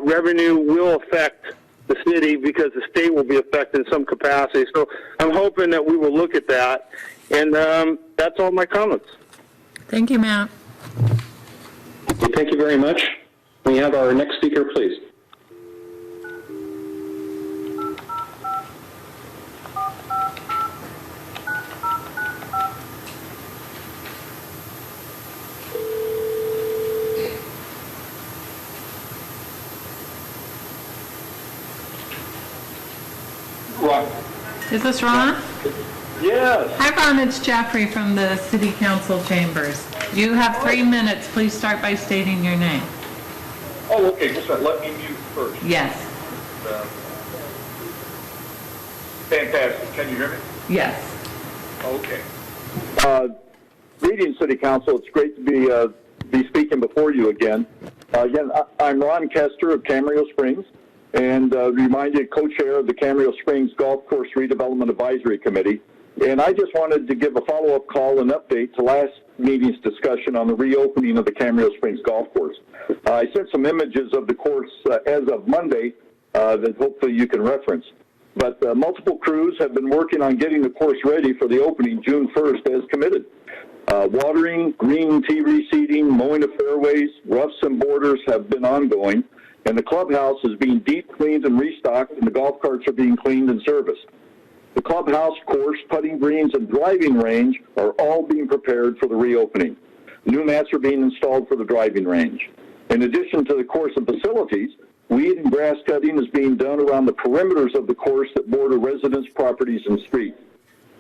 Revenue will affect the city because the state will be affected in some capacity. So I'm hoping that we will look at that. And that's all my comments. Thank you, Matt. Thank you very much. We have our next speaker, please. Ron. Is this Ron? Yes. Hi, Ron, it's Jeffrey from the City Council Chambers. You have 3 minutes. Please start by stating your name. Oh, okay. Just let me mute first. Yes. Fantastic. Can you hear me? Yes. Okay. Greetings, City Council. It's great to be speaking before you again. I'm Ron Kester of Camarillo Springs, and remind you, co-chair of the Camarillo Springs Golf Course Redevelopment Advisory Committee. And I just wanted to give a follow-up call and update to last meeting's discussion on the reopening of the Camarillo Springs Golf Course. I sent some images of the course as of Monday that hopefully you can reference. But multiple crews have been working on getting the course ready for the opening June 1st as committed. Watering, green tee reseeding, mowing of fairways, roughs and borders have been ongoing, and the clubhouse is being deep cleaned and restocked, and the golf carts are being cleaned and serviced. The clubhouse, course, putting greens, and driving range are all being prepared for the reopening. New mats are being installed for the driving range. In addition to the course and facilities, weed and grass cutting is being done around the perimeters of the course that border residents' properties and streets.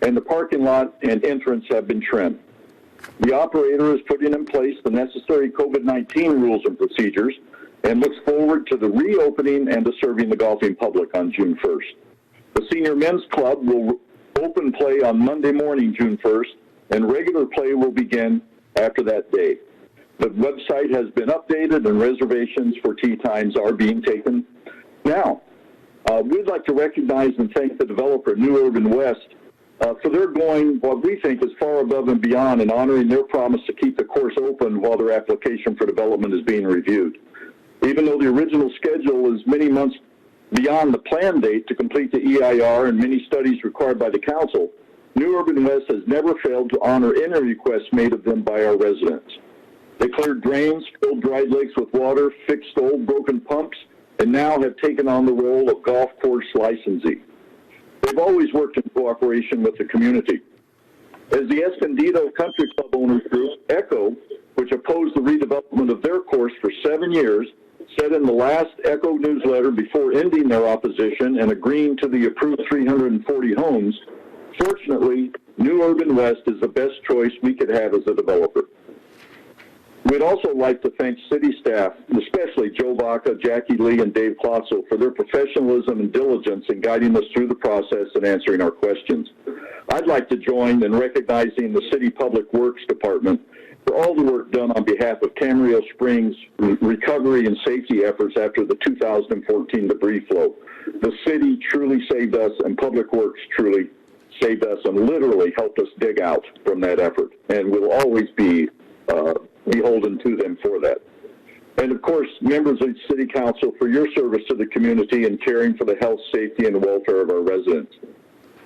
And the parking lot and entrance have been trimmed. The operator is putting in place the necessary COVID-19 rules and procedures and looks forward to the reopening and to serving the golfing public on June 1st. The Senior Men's Club will open play on Monday morning, June 1st, and regular play will begin after that day. The website has been updated and reservations for tee times are being taken now. We'd like to recognize and thank the developer, New Urban West, for their going what we think is far above and beyond in honoring their promise to keep the course open while their application for development is being reviewed. Even though the original schedule is many months beyond the planned date to complete the EIR and many studies required by the council, New Urban West has never failed to honor any requests made of them by our residents. They cleared drains, filled dried lakes with water, fixed old broken pumps, and now have taken on the role of golf course licensee. They've always worked in cooperation with the community. As the Escondido Country Club owners group, ECHO, which opposed the redevelopment of their course for 7 years, said in the last ECHO newsletter before ending their opposition and agreeing to the approved 340 homes, fortunately, New Urban West is the best choice we could have as a developer. We'd also like to thank city staff, especially Joe Baca, Jackie Lee, and Dave Klotzel, for their professionalism and diligence in guiding us through the process and answering our questions. I'd like to join in recognizing the City Public Works Department for all the work done on behalf of Camarillo Springs' recovery and safety efforts after the 2014 debris flow. The city truly saved us, and Public Works truly saved us and literally helped us dig out from that effort, and we'll always be beholden to them for that. And of course, members of the City Council, for your service to the community and caring for the health, safety, and welfare of our residents.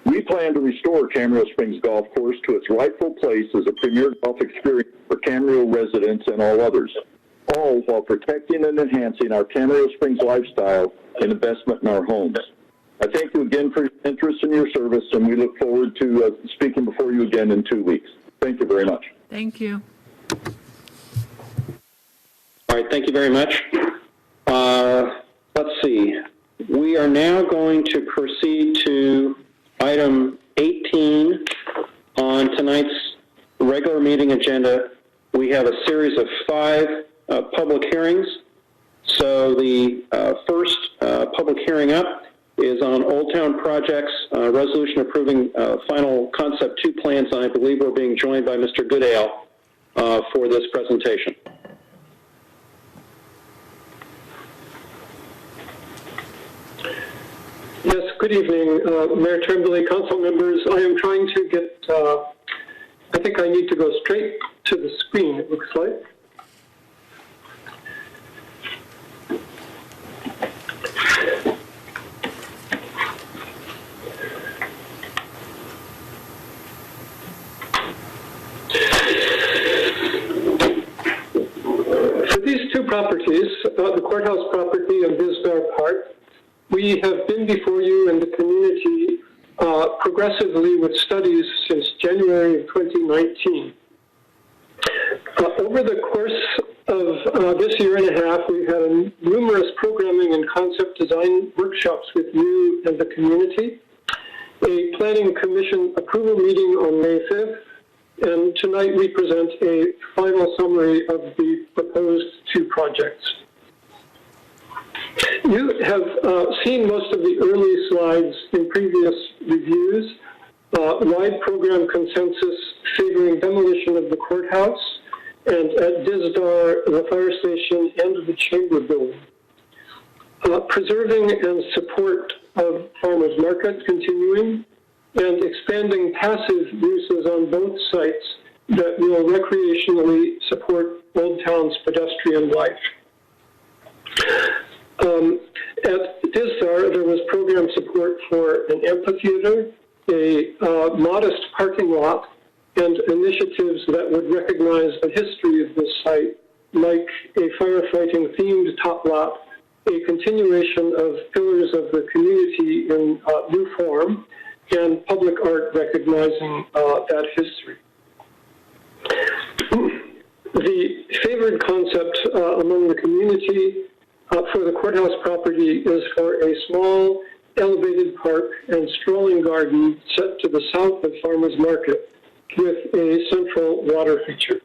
We plan to restore Camarillo Springs Golf Course to its rightful place as a premier golf experience for Camarillo residents and all others, all while protecting and enhancing our Camarillo Springs lifestyle and investment in our homes. I thank you again for your interest in your service, and we look forward to speaking before you again in 2 weeks. Thank you very much. Thank you. All right, thank you very much. Let's see. We are now going to proceed to item 18 on tonight's regular meeting agenda. We have a series of 5 public hearings. So the first public hearing up is on Old Town Projects, resolution approving final concept 2 plans, and I believe we're being joined by Mr. Goodale for this presentation. Yes, good evening, Mayor Tremblay, council members. I am trying to get, I think I need to go straight to the screen, it looks like. For these 2 properties, the courthouse property and Bisdar Park, we have been before you in the community progressively with studies since January of 2019. Over the course of this year and a half, we've had numerous programming and concept design workshops with you and the community, a planning commission approval meeting on May 5th, and tonight we present a final summary of the proposed 2 projects. You have seen most of the early slides in previous reviews. Wide program consensus favoring demolition of the courthouse, and at Disdar, the fire station and the chamber building. Preserving and support of farmers market continuing, and expanding passive uses on both sites that will recreationally support Old Town's pedestrian life. At Disdar, there was program support for an amphitheater, a modest parking lot, and initiatives that would recognize the history of this site, like a firefighting-themed top lot, a continuation of pillars of the community in new form, and public art recognizing that history. The favored concept among the community for the courthouse property is for a small elevated park and strolling garden set to the south of Farmers Market, with a central water feature.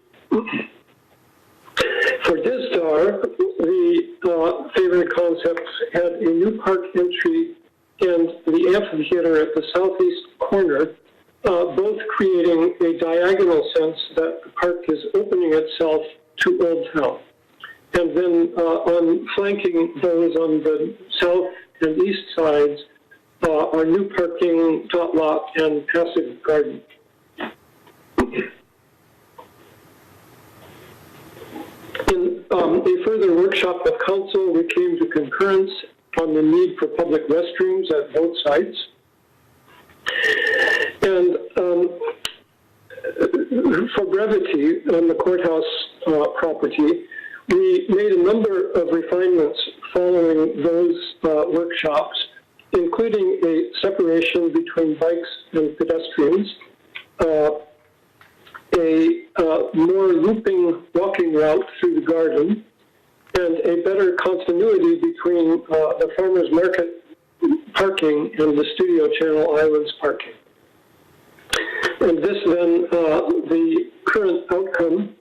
For Dizdar, the favorite concepts had a new park entry and the amphitheater at the southeast corner, both creating a diagonal sense that the park is opening itself to Old Town. And then on flanking those on the south and east sides are new parking, tot lot, and passive garden. In a further workshop with council, we came to concurrence on the need for public restrooms at both sites. And for brevity, on the courthouse property, we made a number of refinements following those workshops, including a separation between bikes and pedestrians, a more looping walking route through the garden, and a better continuity between the farmers market parking and the Studio Channel Islands parking. And this then, the current outcome,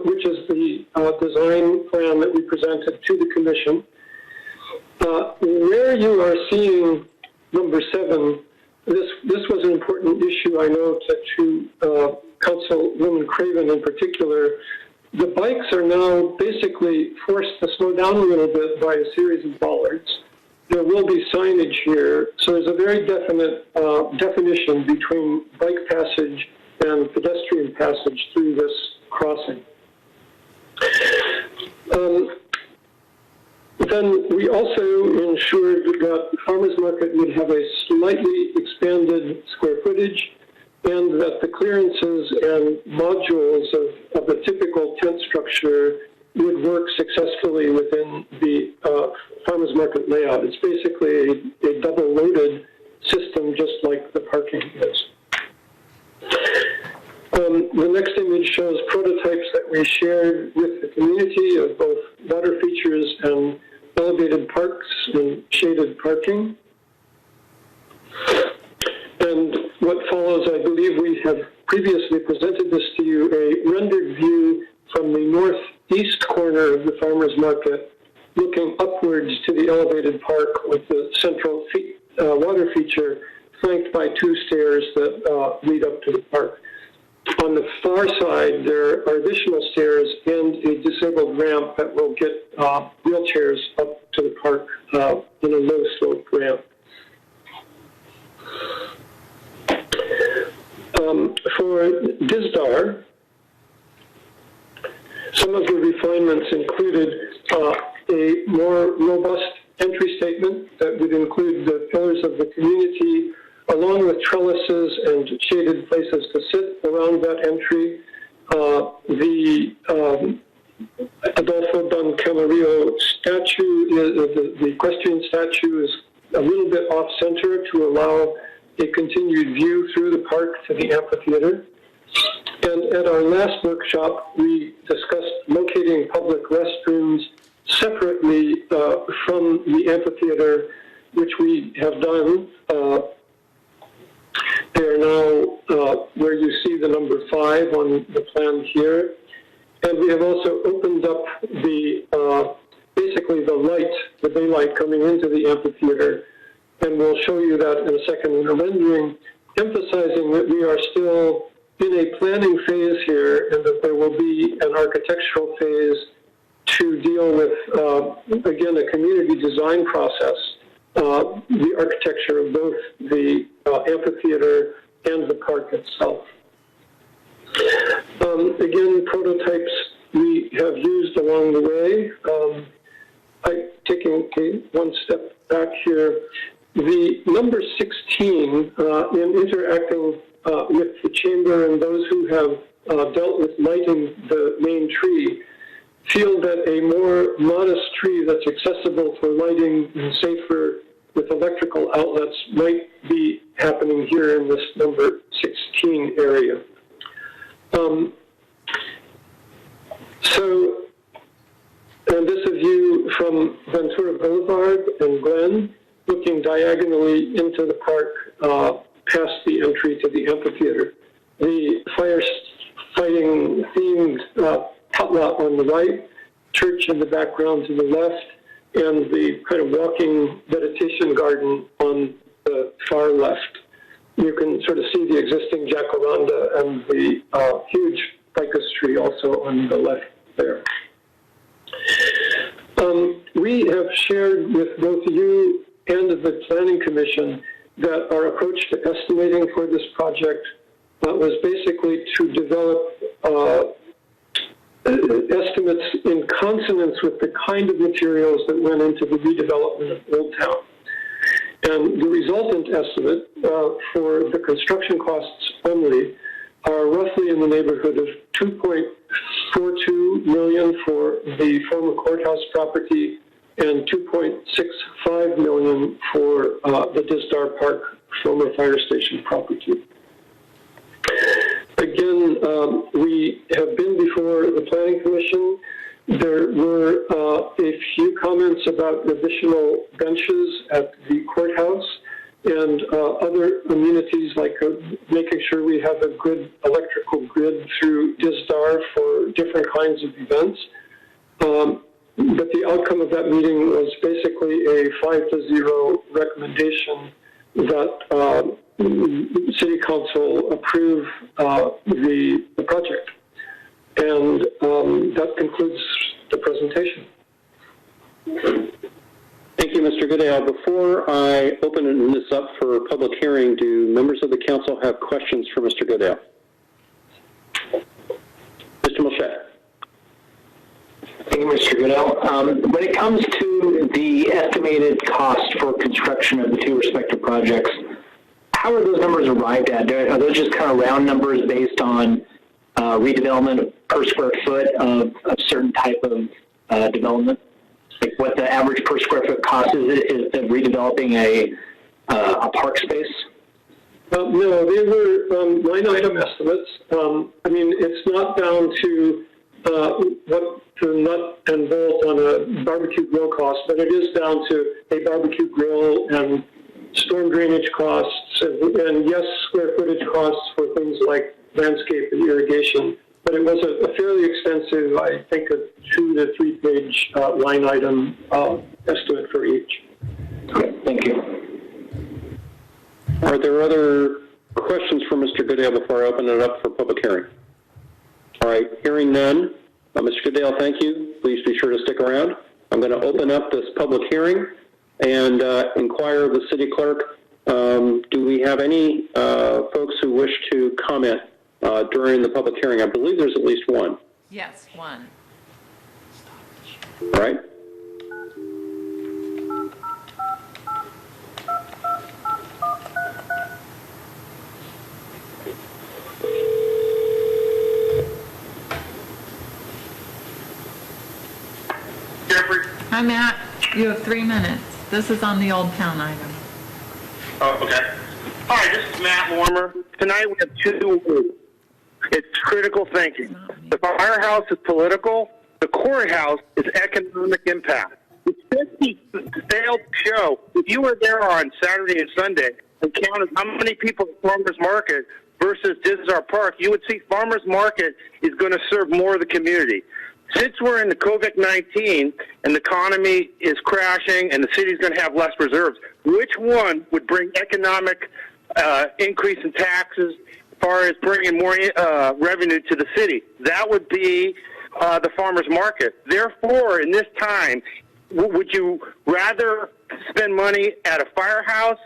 which is the design plan that we presented to the commission. Where you are seeing number 7, this was an important issue, I know, to Councilwoman Craven in particular. The bikes are now basically forced to slow down a little bit by a series of bollards. There will be signage here, so there's a very definite definition between bike passage and pedestrian passage through this crossing. Then we also ensured that farmers market would have a slightly expanded square footage, and that the clearances and modules of a typical tent structure would work successfully within the farmers market layout. It's basically a double-loaded system, just like the parking is. The next image shows prototypes that we shared with the community of both water features and elevated parks and shaded parking. And what follows, I believe we have previously presented this to you, a rendered view from the northeast corner of the farmers market, looking upwards to the elevated park with the central water feature flanked by 2 stairs that lead up to the park. On the far side, there are additional stairs and a disabled ramp that will get wheelchairs up to the park in a low slope ramp. For Dizdar, some of the refinements included a more robust entry statement that would include the pillars of the community, along with trellises and shaded places to sit around that entry. The Adolfo Don Camarillo statue, the equestrian statue, is a little bit off-center to allow a continued view through the park to the amphitheater. And at our last workshop, we discussed locating public restrooms separately from the amphitheater, which we have done. They are now where you see the number 5 on the plan here. And we have also opened up the basically the light, the daylight coming into the amphitheater. And we'll show you that in a second in a rendering, emphasizing that we are still in a planning phase here and that there will be an architectural phase to deal with, again, a community design process, the architecture of both the amphitheater and the park itself. Again, prototypes we have used along the way. Taking one step back here, the number 16 in interacting with the chamber and those who have dealt with lighting the main tree feel that a more modest tree that's accessible for lighting and safer with electrical outlets might be happening here in this number 16 area. And this is a view from Ventura Boulevard and Glen, looking diagonally into the park past the entry to the amphitheater. the firefighting themed outlet on the right, church in the background to the left, and the kind of walking meditation garden on the far left. You can sort of see the existing jacaranda and the huge ficus tree also on the left there. We have shared with both you and the Planning Commission that our approach to estimating for this project was basically to develop estimates in consonance with the kind of materials that went into the redevelopment of Old Town. And the resultant estimate for the construction costs only are roughly in the neighborhood of $2.42 million for the former courthouse property and $2.65 million for the Dizdar Park former fire station property. Again, we have been before the Planning Commission. There were a few comments about additional benches at the courthouse and other amenities like making sure we have a good electrical grid through Dizdar for different kinds of events. But the outcome of that meeting was basically a 5-0 recommendation that City Council approve the project. And that concludes the presentation. Thank you, Mr. Goodale. Before I open this up for public hearing, do members of the council have questions for Mr. Goodale? Mr. Mulchet. Thank you, Mr. Goodale. When it comes to the estimated cost for construction of the two respective projects, how are those numbers arrived at? Are those just kind of round numbers based on redevelopment per square foot of a certain type of development? Like what the average per square foot cost is of redeveloping a park space? No, they were line item estimates. I mean, it's not down to what the nut and bolt on a barbecue grill cost, but it is down to a barbecue grill and storm drainage costs and yes, square footage costs for things like landscape and irrigation. But it was a fairly extensive, I think, a 2 to 3 page line item estimate for each. Okay, thank you. Are there other questions for Mr. Goodale before I open it up for public hearing? All right, hearing none. Mr. Goodale, thank you. Please be sure to stick around. I'm going to open up this public hearing and inquire of the city clerk. Do we have any folks who wish to comment during the public hearing? I believe there's at least one. Yes, one. All right. Hi, Matt. You have 3 minutes. This is on the Old Town item. Oh, okay. Hi, this is Matt Warmer. Tonight we have 2 words. It's critical thinking. The firehouse is political. The courthouse is economic impact. It's 50 failed show. If you were there on Saturday and Sunday and counted how many people at Farmers Market versus Dizdar Park, you would see Farmers Market is going to serve more of the community. Since we're in the COVID-19 and the economy is crashing and the city's going to have less reserves, which one would bring economic increase in taxes as far as bringing more revenue to the city? That would be the farmer's market. Therefore, in this time, would you rather spend money at a firehouse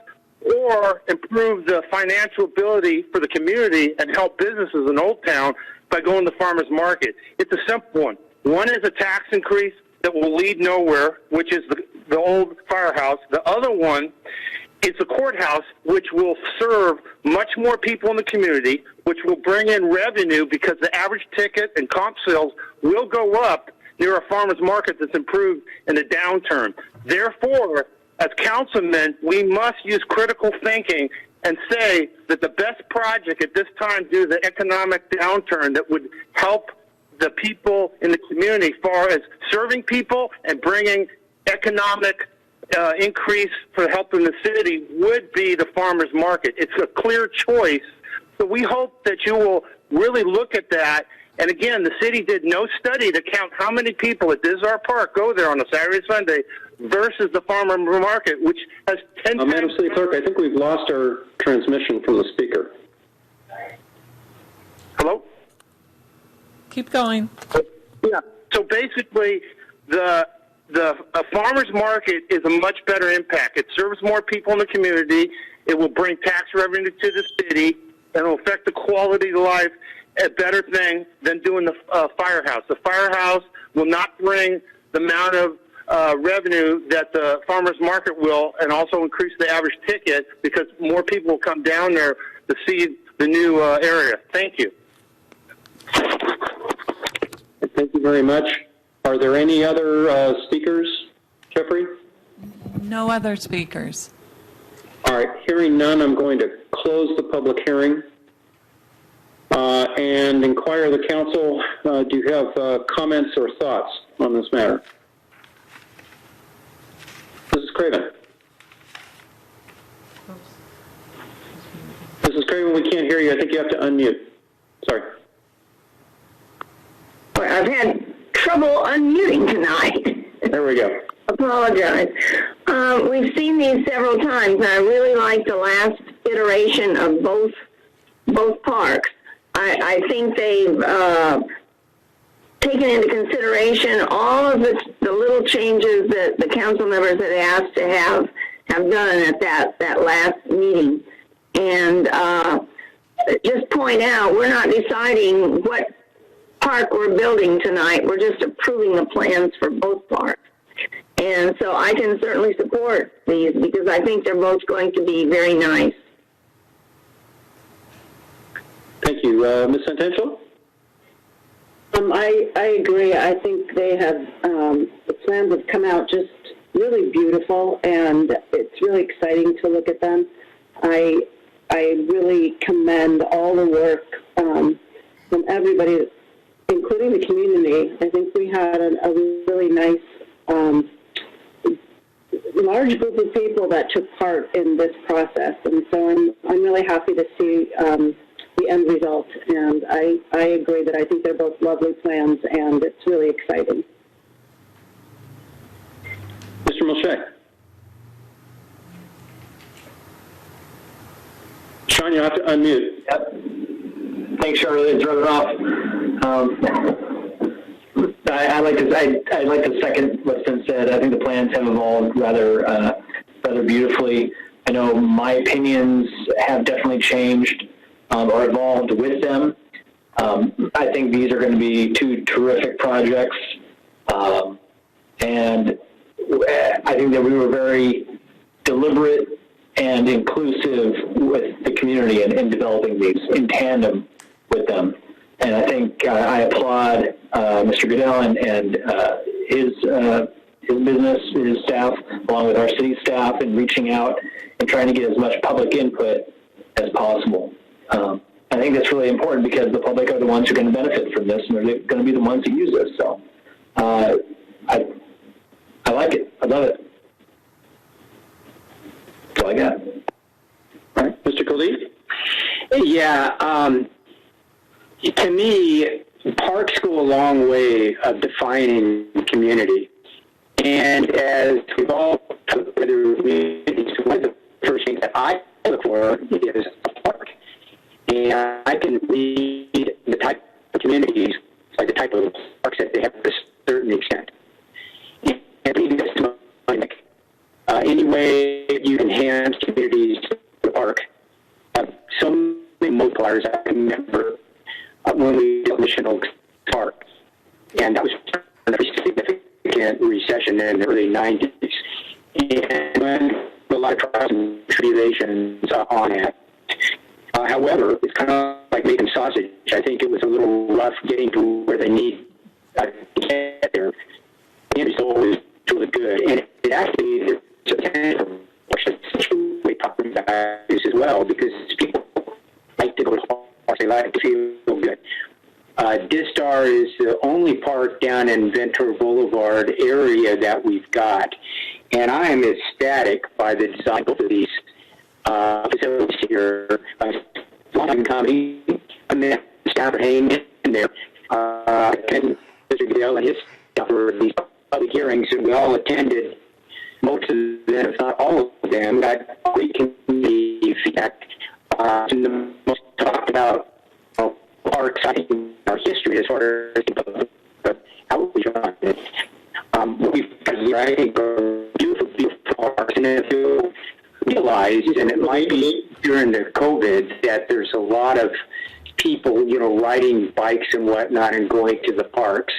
or improve the financial ability for the community and help businesses in Old Town by going to the farmer's market? It's a simple one. One is a tax increase that will lead nowhere, which is the old firehouse. The other one is the courthouse, which will serve much more people in the community, which will bring in revenue because the average ticket and comp sales will go up near a farmer's market that's improved in a downturn. Therefore, as councilmen, we must use critical thinking and say that the best project at this time due to the economic downturn that would help the people in the community as far as serving people and bringing economic increase for helping the city would be the farmer's market. It's a clear choice So we hope that you will really look at that. And again, the city did no study to count how many people at Dizdar Park go there on a Saturday, Sunday versus the farmer market, which has 10 times... Madam City Clerk, I think we've lost our transmission from the speaker. Hello? Keep going. Yeah. So basically, the farmer's market is a much better impact. It serves more people in the community. It will bring tax revenue to the city, and it will affect the quality of life. A better thing than doing the firehouse. The firehouse will not bring the amount of revenue that the farmer's market will, and also increase the average ticket because more people will come down there to see the new area. Thank you. Thank you very much. Are there any other speakers, Jeffrey? No other speakers. All right, hearing none, I'm going to close the public hearing and inquire the council. Do you have comments or thoughts on this matter? Mrs. Craven. Mrs. Craven, we can't hear you. I think you have to unmute. Sorry. I've had trouble unmuting tonight. There we go. Apologize. We've seen these several times, and I really like the last iteration of both parks. I think they've taken into consideration all of the little changes that the council members had asked to have done at that last meeting. And just point out, we're not deciding what park we're building tonight. We're just approving the plans for both parks. And so I can certainly support these because I think they're both going to be very nice. Thank you. Ms. Santangelo? I agree. I think they have, the plans have come out just really beautiful, and it's really exciting to look at them. I really commend all the work from everybody, including the community. I think we had a really nice, large group of people that took part in this process, and so I'm really happy to see the end result, and I agree that I think they're both lovely plans, and it's really exciting. Mr. Mulchay. Sean, you have to unmute. Yep. Thanks, Charlie. I drove it off. I like to second what's been said. I think the plans have evolved rather beautifully. I know my opinions have definitely changed or evolved with them. I think these are going to be two terrific projects, and I think that we were very deliberate and inclusive with the community in developing these in tandem with them. And I think I applaud Mr. Goodell and his business, his staff, along with our city staff, in reaching out and trying to get as much public input as possible. I think that's really important because the public are the ones who are going to benefit from this, and they're going to be the ones who use this. So I like it. I love it. That's all I got. All right. Mr. Khalid? Yeah. To me, parks go a long way of defining community. And as we've all come together, one of the first things that I look for is a park. And I can read the type of communities, like the type of parks that they have to a certain extent. And even this like, any way you enhance communities to the park, so many multipliers. I remember when we did Mission Oaks Park, and that was a very significant recession in the early 90s. And when a lot of trials and tribulations on it. However, it's kind of like making sausage. I think it was a little rough getting to where they need to get there. The end result was really good. And it actually is a potential we talk about this as well, because people like to go to parks, they like to feel good. Dizdar is the only park down in Ventura Boulevard area that we've got. And I am ecstatic by the design of these facilities here. As long John Comedy, and then Stafford Haynes in there, and Mr. Goodell and his staff for these public hearings, and we all attended. Most of them, if not all of them, got great community feedback. And the most talked about our exciting, our history as far as how we run it. We've I think beautiful parks, and if you realize, and it might be during the COVID, that there's a lot of people, riding bikes and whatnot and going to the parks.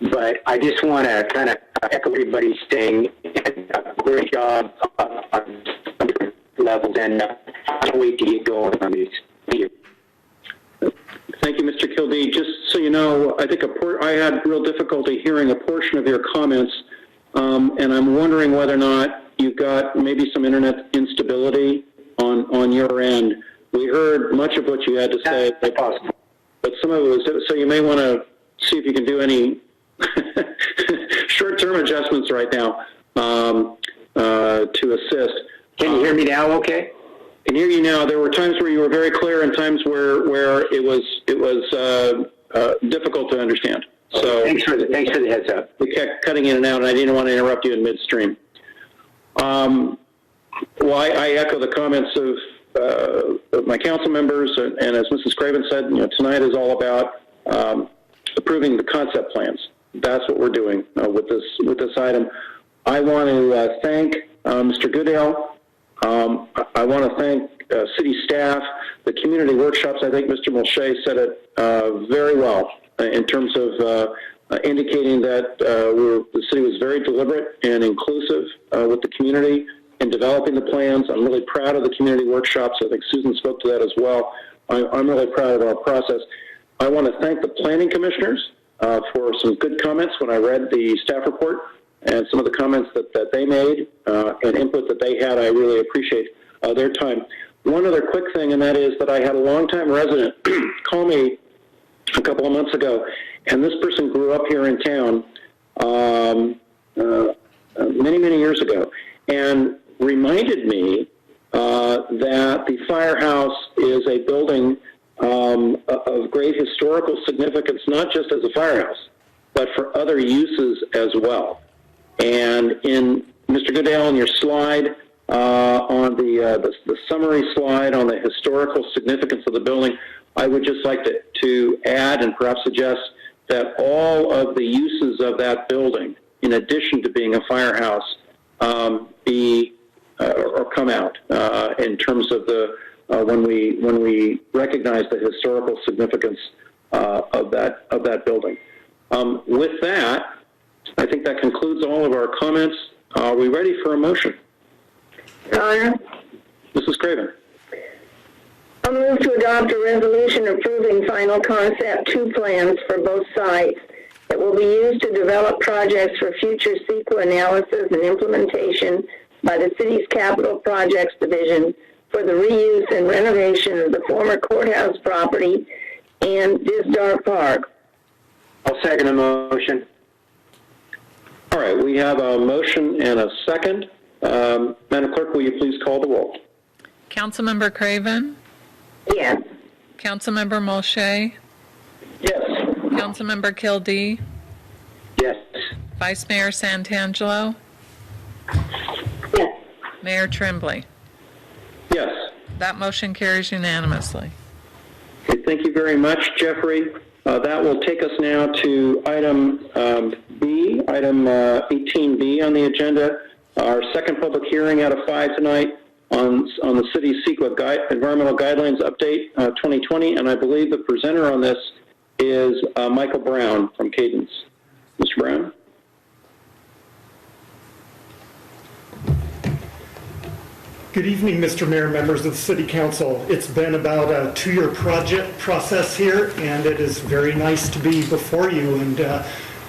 But I just want to kind of echo everybody's saying, great job on different levels, and I can't wait to get going on these. Thank you, Mr. Kildee. Just so you know, I think I had real difficulty hearing a portion of your comments, and I'm wondering whether or not you've got maybe some internet instability on your end. We heard much of what you had to say, but some of it was, so you may want to see if you can do any short-term adjustments right now to assist. Can you hear me now okay? I can hear you now. There were times where you were very clear and times where it was difficult to understand. So thanks for the heads up. We kept cutting in and out, and I didn't want to interrupt you in midstream. Well, I echo the comments of my council members, and as Mrs. Craven said, tonight is all about approving the concept plans. That's what we're doing with this item. I want to thank Mr. Goodell. I want to thank city staff, the community workshops. I think Mr. Mulchay said it very well in terms of indicating that the city was very deliberate and inclusive with the community in developing the plans. I'm really proud of the community workshops. I think Susan spoke to that as well. I'm really proud of our process. I want to thank the planning commissioners for some good comments when I read the staff report and some of the comments that they made and input that they had. I really appreciate their time. One other quick thing, and that is that I had a longtime resident call me a couple of months ago, and this person grew up here in town many, many years ago, and reminded me that the firehouse is a building of great historical significance, not just as a firehouse, but for other uses as well. And in Mr. Goodell, on your slide, on the summary slide on the historical significance of the building, I would just like to add and perhaps suggest that all of the uses of that building, in addition to being a firehouse, be or come out in terms of the when we recognize the historical significance of that building. With that, I think that concludes all of our comments. Are we ready for a motion? Connor? Mrs. Craven. I'll move to adopt a resolution approving final concept 2 plans for both sites that will be used to develop projects for future CEQA analysis and implementation by the city's capital projects division for the reuse and renovation of the former courthouse property and Disdar Park. I'll second the motion. All right, we have a motion and a second. Madam Clerk, will you please call the roll? Councilmember Craven? Yes. Councilmember Mulchay? Yes. Councilmember Kildee? Yes. Vice Mayor Santangelo? Yes. Mayor Tremblay? Yes. That motion carries unanimously. Okay, thank you very much, Jeffrey. That will take us now to item B, item 18B on the agenda, our second public hearing out of 5 tonight on the city's CEQA environmental guidelines update 2020, and I believe the presenter on this is Michael Brown from Cadence. Mr. Brown? Good evening, Mr. Mayor, members of the City Council. It's been about a 2-year project process here, and it is very nice to be before you and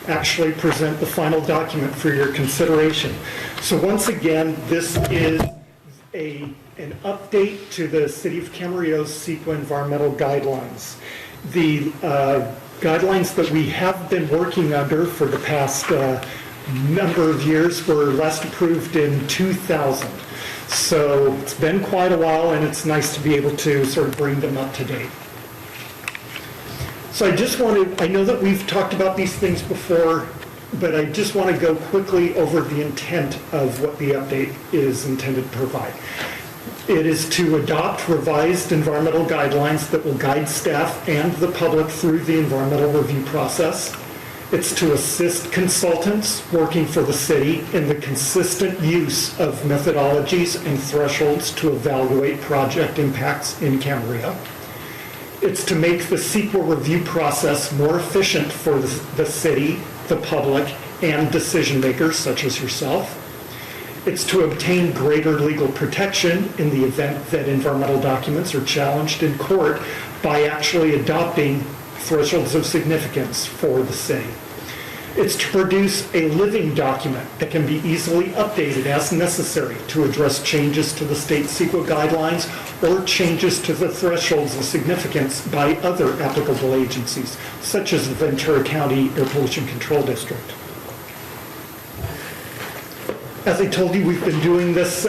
actually present the final document for your consideration. So once again, this is an update to the City of Camarillo's CEQA environmental guidelines. The guidelines that we have been working under for the past number of years were last approved in 2000. So it's been quite a while, and it's nice to be able to sort of bring them up to date. So I know that we've talked about these things before, but I just want to go quickly over the intent of what the update is intended to provide. It is to adopt revised environmental guidelines that will guide staff and the public through the environmental review process. It's to assist consultants working for the city in the consistent use of methodologies and thresholds to evaluate project impacts in Camarillo. It's to make the CEQA review process more efficient for the city, the public, and decision makers such as yourself. It's to obtain greater legal protection in the event that environmental documents are challenged in court by actually adopting thresholds of significance for the city. It's to produce a living document that can be easily updated as necessary to address changes to the state CEQA guidelines or changes to the thresholds of significance by other applicable agencies, such as the Ventura County Air Pollution Control District. As I told you, we've been doing this,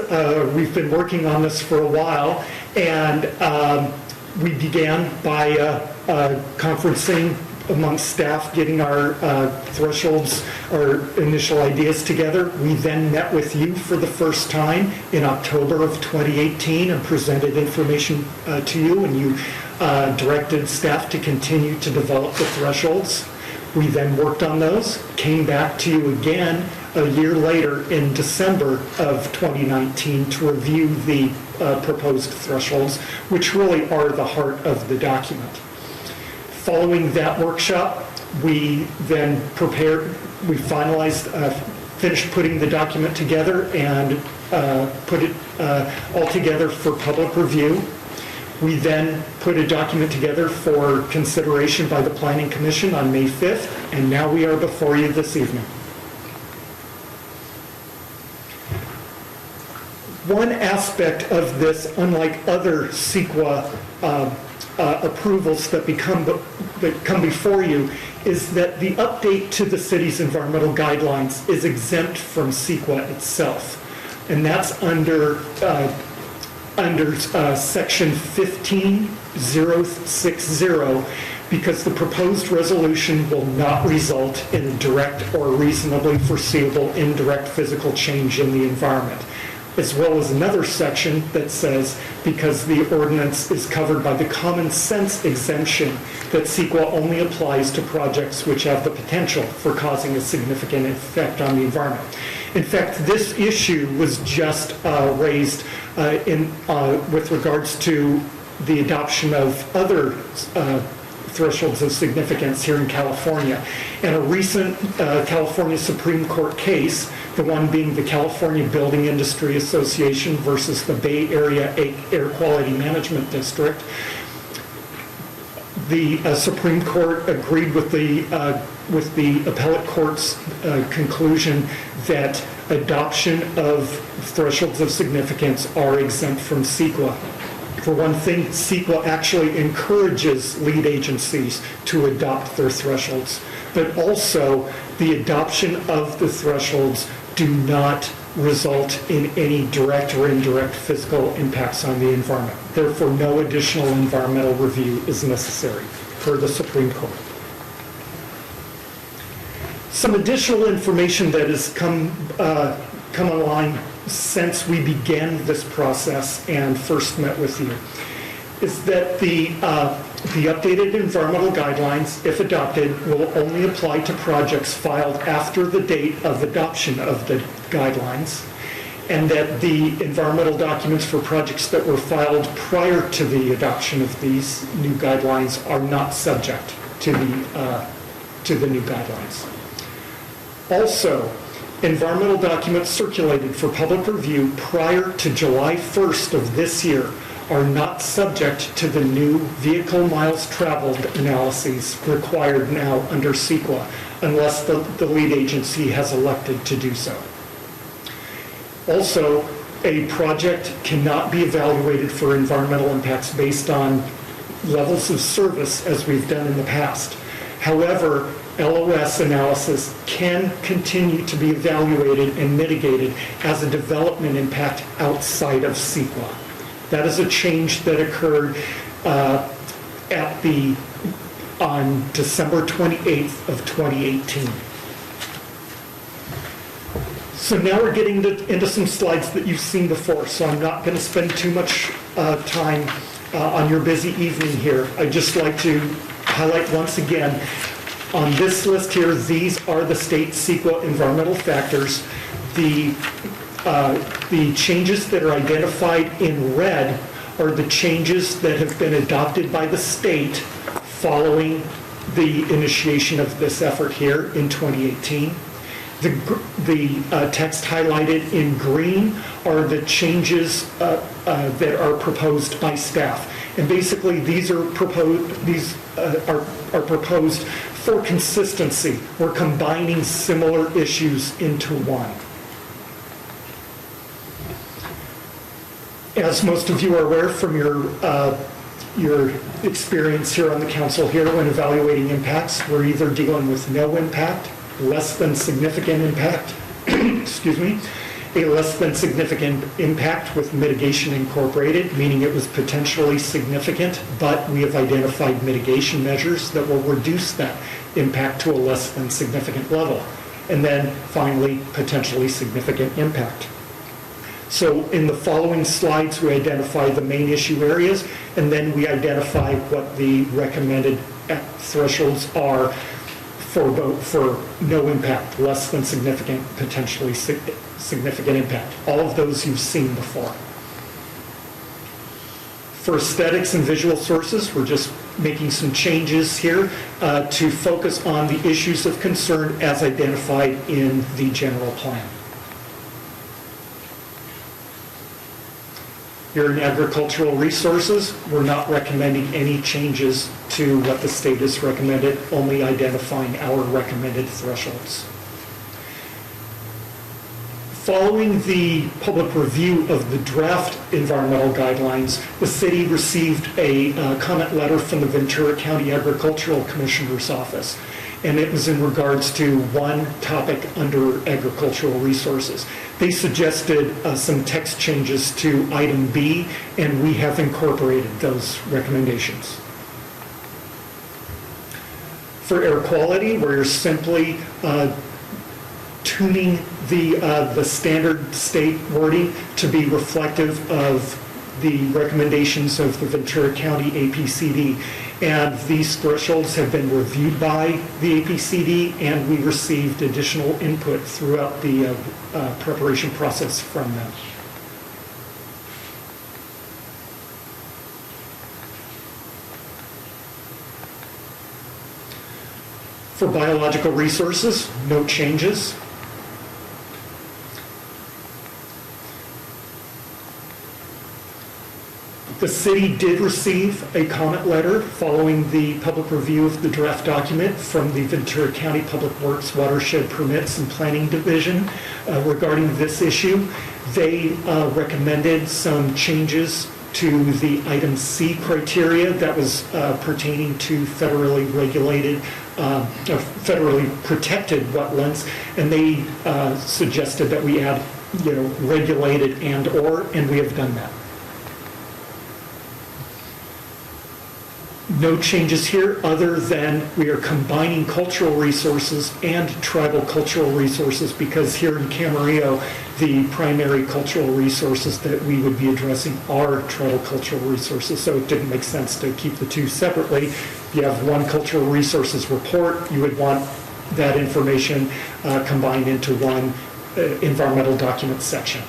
we've been working on this for a while, and we began by conferencing amongst staff, getting our thresholds, our initial ideas together. We then met with you for the first time in October of 2018 and presented information to you, and you directed staff to continue to develop the thresholds. We then worked on those, came back to you again a year later in December of 2019 to review the proposed thresholds, which really are the heart of the document. Following that workshop, we then finished putting the document together and put it all together for public review. We then put a document together for consideration by the Planning Commission on May 5th, and now we are before you this evening. One aspect of this, unlike other CEQA approvals that come before you, is that the update to the city's environmental guidelines is exempt from CEQA itself, and that's under section 15060, because the proposed resolution will not result in a direct or reasonably foreseeable indirect physical change in the environment, as well as another section that says because the ordinance is covered by the common sense exemption, that CEQA only applies to projects which have the potential for causing a significant effect on the environment. In fact, this issue was just raised with regards to the adoption of other thresholds of significance here in California. In a recent California Supreme Court case, the one being the California Building Industry Association versus the Bay Area Air Quality Management District, the Supreme Court agreed with the appellate court's conclusion that adoption of thresholds of significance are exempt from CEQA. For one thing, CEQA actually encourages lead agencies to adopt their thresholds, but also the adoption of the thresholds do not result in any direct or indirect physical impacts on the environment. Therefore, no additional environmental review is necessary per the Supreme Court. Some additional information that has come online since we began this process and first met with you is that the updated environmental guidelines, if adopted, will only apply to projects filed after the date of adoption of the guidelines, and that the environmental documents for projects that were filed prior to the adoption of these new guidelines are not subject to the new guidelines. Also, environmental documents circulated for public review prior to July 1st of this year are not subject to the new vehicle miles traveled analyses required now under CEQA, unless the lead agency has elected to do so. Also, a project cannot be evaluated for environmental impacts based on levels of service as we've done in the past. However, LOS analysis can continue to be evaluated and mitigated as a development impact outside of CEQA. That is a change that occurred on December 28th of 2018. So now we're getting into some slides that you've seen before, so I'm not going to spend too much time on your busy evening here. I'd just like to highlight once again, on this list here, these are the state CEQA environmental factors. The changes that are identified in red are the changes that have been adopted by the state following the initiation of this effort here in 2018. The text highlighted in green are the changes that are proposed by staff, and basically these are proposed. Are proposed for consistency. We're combining similar issues into one. As most of you are aware from your experience here on the council here when evaluating impacts, we're either dealing with no impact, less than significant impact, excuse me, a less than significant impact with mitigation incorporated, meaning it was potentially significant, but we have identified mitigation measures that will reduce that impact to a less than significant level. And then finally, potentially significant impact. So in the following slides, we identify the main issue areas, and then we identify what the recommended thresholds are for no impact, less than significant, potentially significant impact. All of those you've seen before. For aesthetics and visual sources, we're just making some changes here to focus on the issues of concern as identified in the general plan. Here in agricultural resources, we're not recommending any changes to what the state has recommended, only identifying our recommended thresholds. Following the public review of the draft environmental guidelines, the city received a comment letter from the Ventura County Agricultural Commissioner's Office, and it was in regards to one topic under agricultural resources. They suggested some text changes to item B, and we have incorporated those recommendations. For air quality, we're simply tuning the standard state wording to be reflective of the recommendations of the Ventura County APCD. And these thresholds have been reviewed by the APCD, and we received additional input throughout the preparation process from them. For biological resources, no changes. The city did receive a comment letter following the public review of the draft document from the Ventura County Public Works Watershed Permits and Planning Division regarding this issue. They recommended some changes to the item C criteria that was pertaining to federally regulated, federally protected wetlands, and they suggested that we add, regulated and/or, and we have done that. No changes here other than we are combining cultural resources and tribal cultural resources, because here in Camarillo, the primary cultural resources that we would be addressing are tribal cultural resources, so it didn't make sense to keep the two separately. If you have one cultural resources report, you would want that information combined into one environmental document section.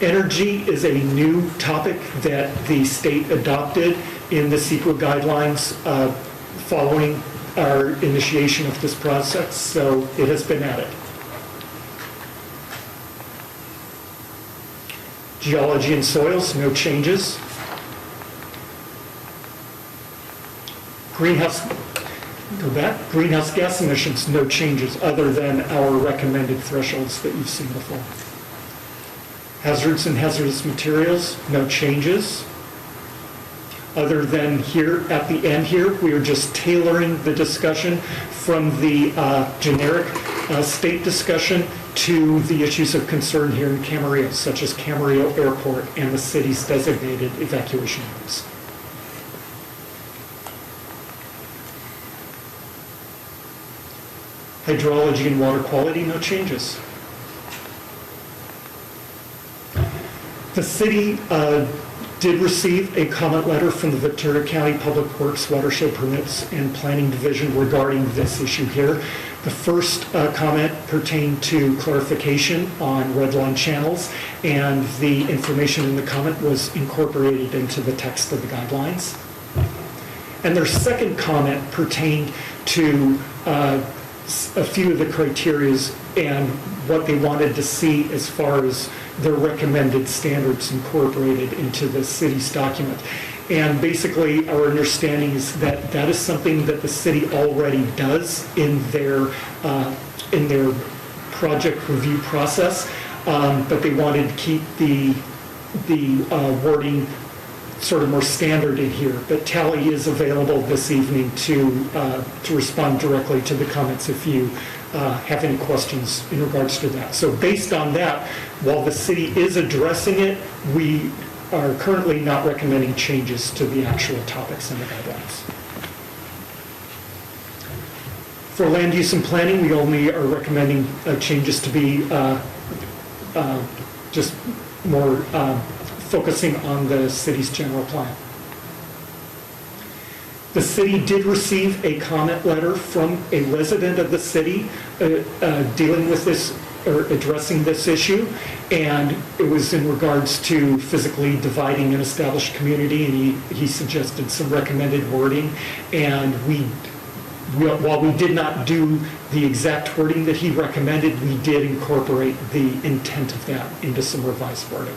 Energy is a new topic that the state adopted in the CEQA guidelines following our initiation of this process, so it has been added. Geology and soils, no changes. Greenhouse gas emissions, no changes other than our recommended thresholds that you've seen before. Hazards and hazardous materials, no changes. other than here at the end here. We are just tailoring the discussion from the generic state discussion to the issues of concern here in Camarillo, such as Camarillo Airport and the city's designated evacuation areas. Hydrology and water quality, no changes. The city did receive a comment letter from the Ventura County Public Works Watershed Permits and Planning Division regarding this issue here. The first comment pertained to clarification on red line channels, and the information in the comment was incorporated into the text of the guidelines. And their second comment pertained to a few of the criterias and what they wanted to see as far as their recommended standards incorporated into the city's document. And basically, our understanding is that that is something that the city already does in their project review process, but they wanted to keep the wording sort of more standard in here. But Tally is available this evening to respond directly to the comments if you have any questions in regards to that. So based on that, while the city is addressing it, we are currently not recommending changes to the actual topics in the guidelines. For land use and planning, we only are recommending changes to be just more focusing on the city's general plan. The city did receive a comment letter from a resident of the city dealing with this or addressing this issue, and it was in regards to physically dividing an established community, and he suggested some recommended wording, and while we did not do the exact wording that he recommended, we did incorporate the intent of that into some revised wording.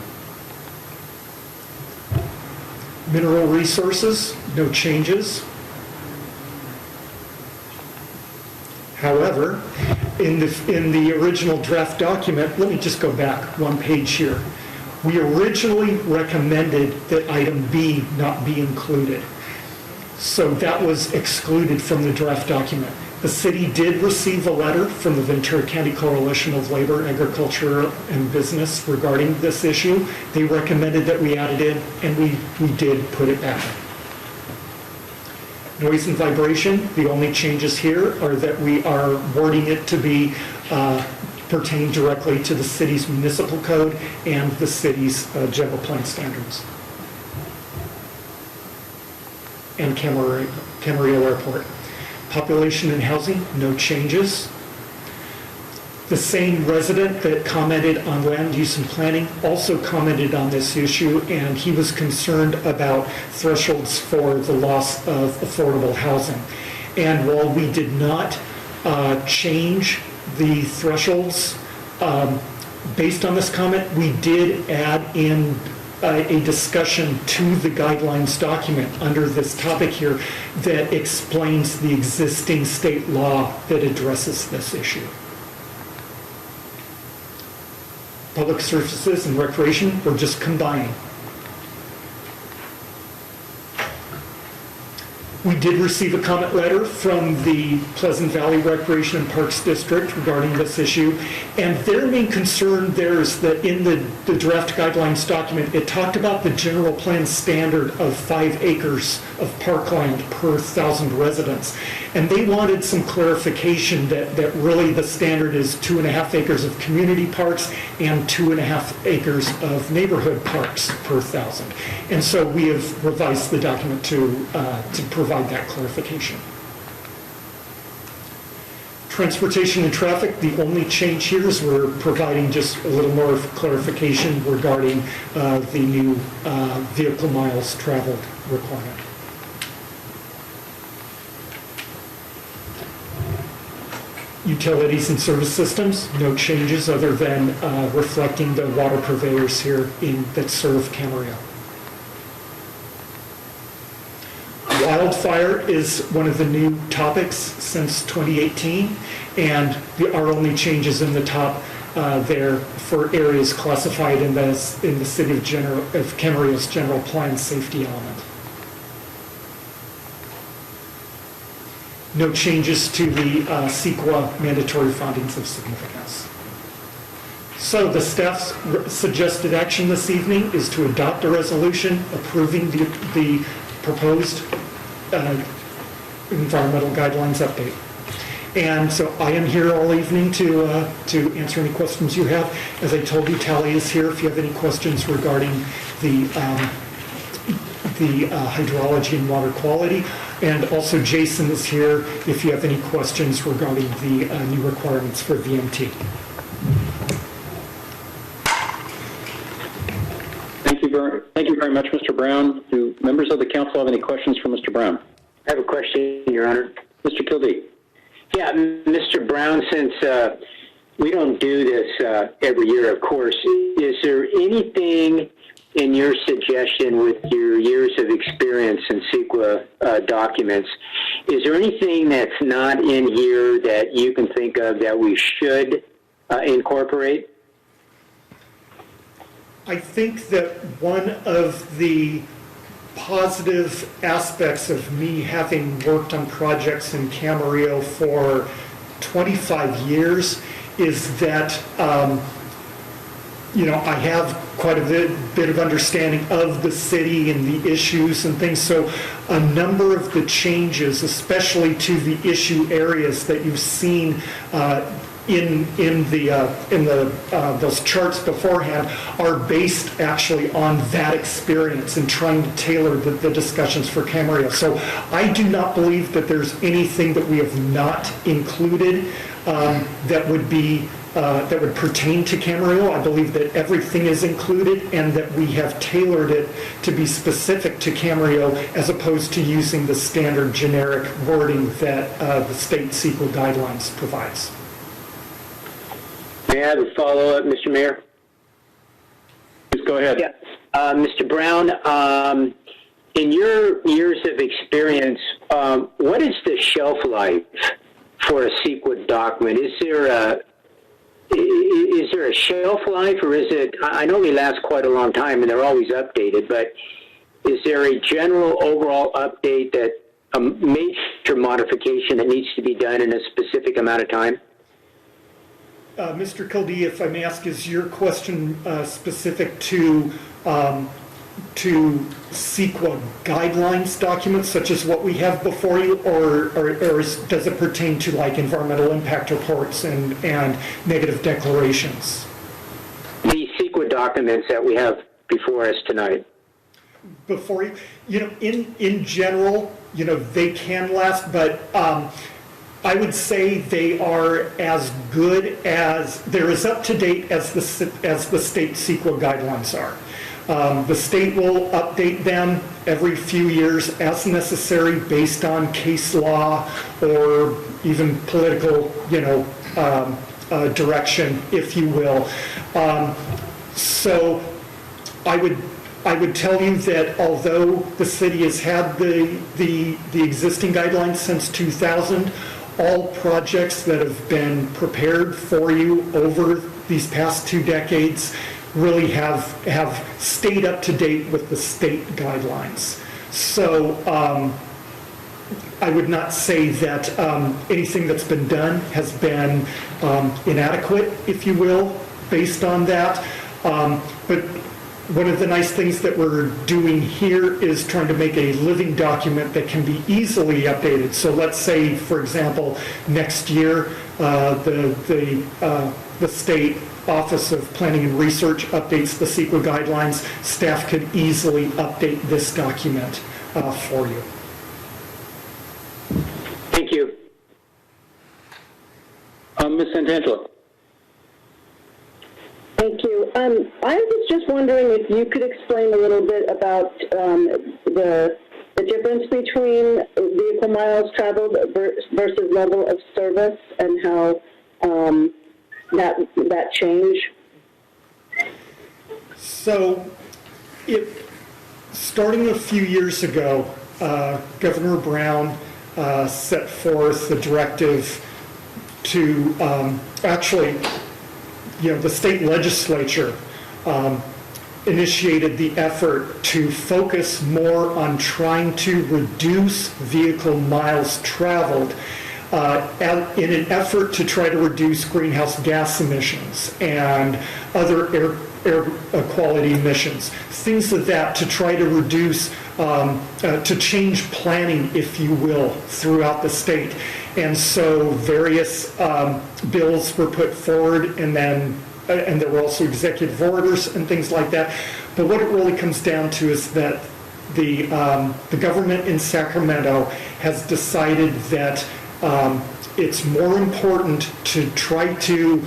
Mineral resources, no changes. However, in the original draft document, let me just go back one page here. We originally recommended that item B not be included. So that was excluded from the draft document. The city did receive a letter from the Ventura County Coalition of Labor, Agriculture, and Business regarding this issue. They recommended that we add it in, and we did put it back. Noise and vibration, the only changes here are that we are wording it to be pertain directly to the city's municipal code and the city's general plan standards. And Camarillo Airport. Population and housing, no changes. The same resident that commented on land use and planning also commented on this issue, and he was concerned about thresholds for the loss of affordable housing. And while we did not change the thresholds based on this comment, we did add in a discussion to the guidelines document under this topic here that explains the existing state law that addresses this issue. Public services and recreation, we're just combining. We did receive a comment letter from the Pleasant Valley Recreation and Parks District regarding this issue, and their main concern there is that in the draft guidelines document, it talked about the general plan standard of 5 acres of parkland per 1,000 residents, and they wanted some clarification that really the standard is 2.5 acres of community parks and 2.5 acres of neighborhood parks per 1,000. And so we have revised the document to provide that clarification. Transportation and traffic, the only change here is we're providing just a little more clarification regarding the new vehicle miles traveled requirement. Utilities and service systems, no changes other than reflecting the water purveyors here that serve Camarillo. Wildfire is one of the new topics since 2018, and our only changes in the top there for areas classified in the city of Camarillo's general plan safety element. no changes to the CEQA mandatory findings of significance. So the staff's suggested action this evening is to adopt a resolution approving the proposed environmental guidelines update. And so I am here all evening to answer any questions you have. As I told you, Tally is here if you have any questions regarding the hydrology and water quality. And also Jason is here if you have any questions regarding the new requirements for VMT. Thank you very much, Mr. Brown. Do members of the council have any questions for Mr. Brown? I have a question, Your Honor. Mr. Kildee. Yeah, Mr. Brown, since we don't do this every year, of course, is there anything in your suggestion with your years of experience in CEQA documents, is there anything that's not in here that you can think of that we should incorporate? I think that one of the positive aspects of me having worked on projects in Camarillo for 25 years is that, I have quite a bit of understanding of the city and the issues and things. So a number of the changes, especially to the issue areas that you've seen those charts beforehand, are based actually on that experience and trying to tailor the discussions for Camarillo. So I do not believe that there's anything that we have not included that would pertain to Camarillo. I believe that everything is included and that we have tailored it to be specific to Camarillo as opposed to using the standard generic wording that the state CEQA guidelines provides. May I have a follow-up, Mr. Mayor? Please go ahead. Yeah. Mr. Brown, in your years of experience, what is the shelf life for a CEQA document? Is there a shelf life, or is it, I know they last quite a long time and they're always updated, but is there a general overall update that a major modification that needs to be done in a specific amount of time? Mr. Kildee, if I may ask, is your question specific to CEQA guidelines documents, such as what we have before you, or does it pertain to like environmental impact reports and negative declarations? The CEQA documents that we have before us tonight. Before you, in general, they can last, but I would say they are as good as, they're as up to date as the state CEQA guidelines are. The state will update them every few years as necessary based on case law or even political, direction, if you will. So I would tell you that although the city has had the existing guidelines since 2000, all projects that have been prepared for you over these past 2 decades really have stayed up to date with the state guidelines. So I would not say that anything that's been done has been inadequate, if you will, based on that. But one of the nice things that we're doing here is trying to make a living document that can be easily updated. So let's say, for example, next year, the State Office of Planning and Research updates the CEQA guidelines. Staff could easily update this document for you. Thank you. Ms. Santangelo. Thank you. I was just wondering if you could explain a little bit about the difference between vehicle miles traveled versus level of service and how that change. So, starting a few years ago, Governor Brown set forth the directive to actually, the state legislature initiated the effort to focus more on trying to reduce vehicle miles traveled in an effort to try to reduce greenhouse gas emissions and other air quality emissions, things of that, to try to reduce, to change planning, if you will, throughout the state. And so various bills were put forward, and there were also executive orders and things like that. But what it really comes down to is that the government in Sacramento has decided that it's more important to try to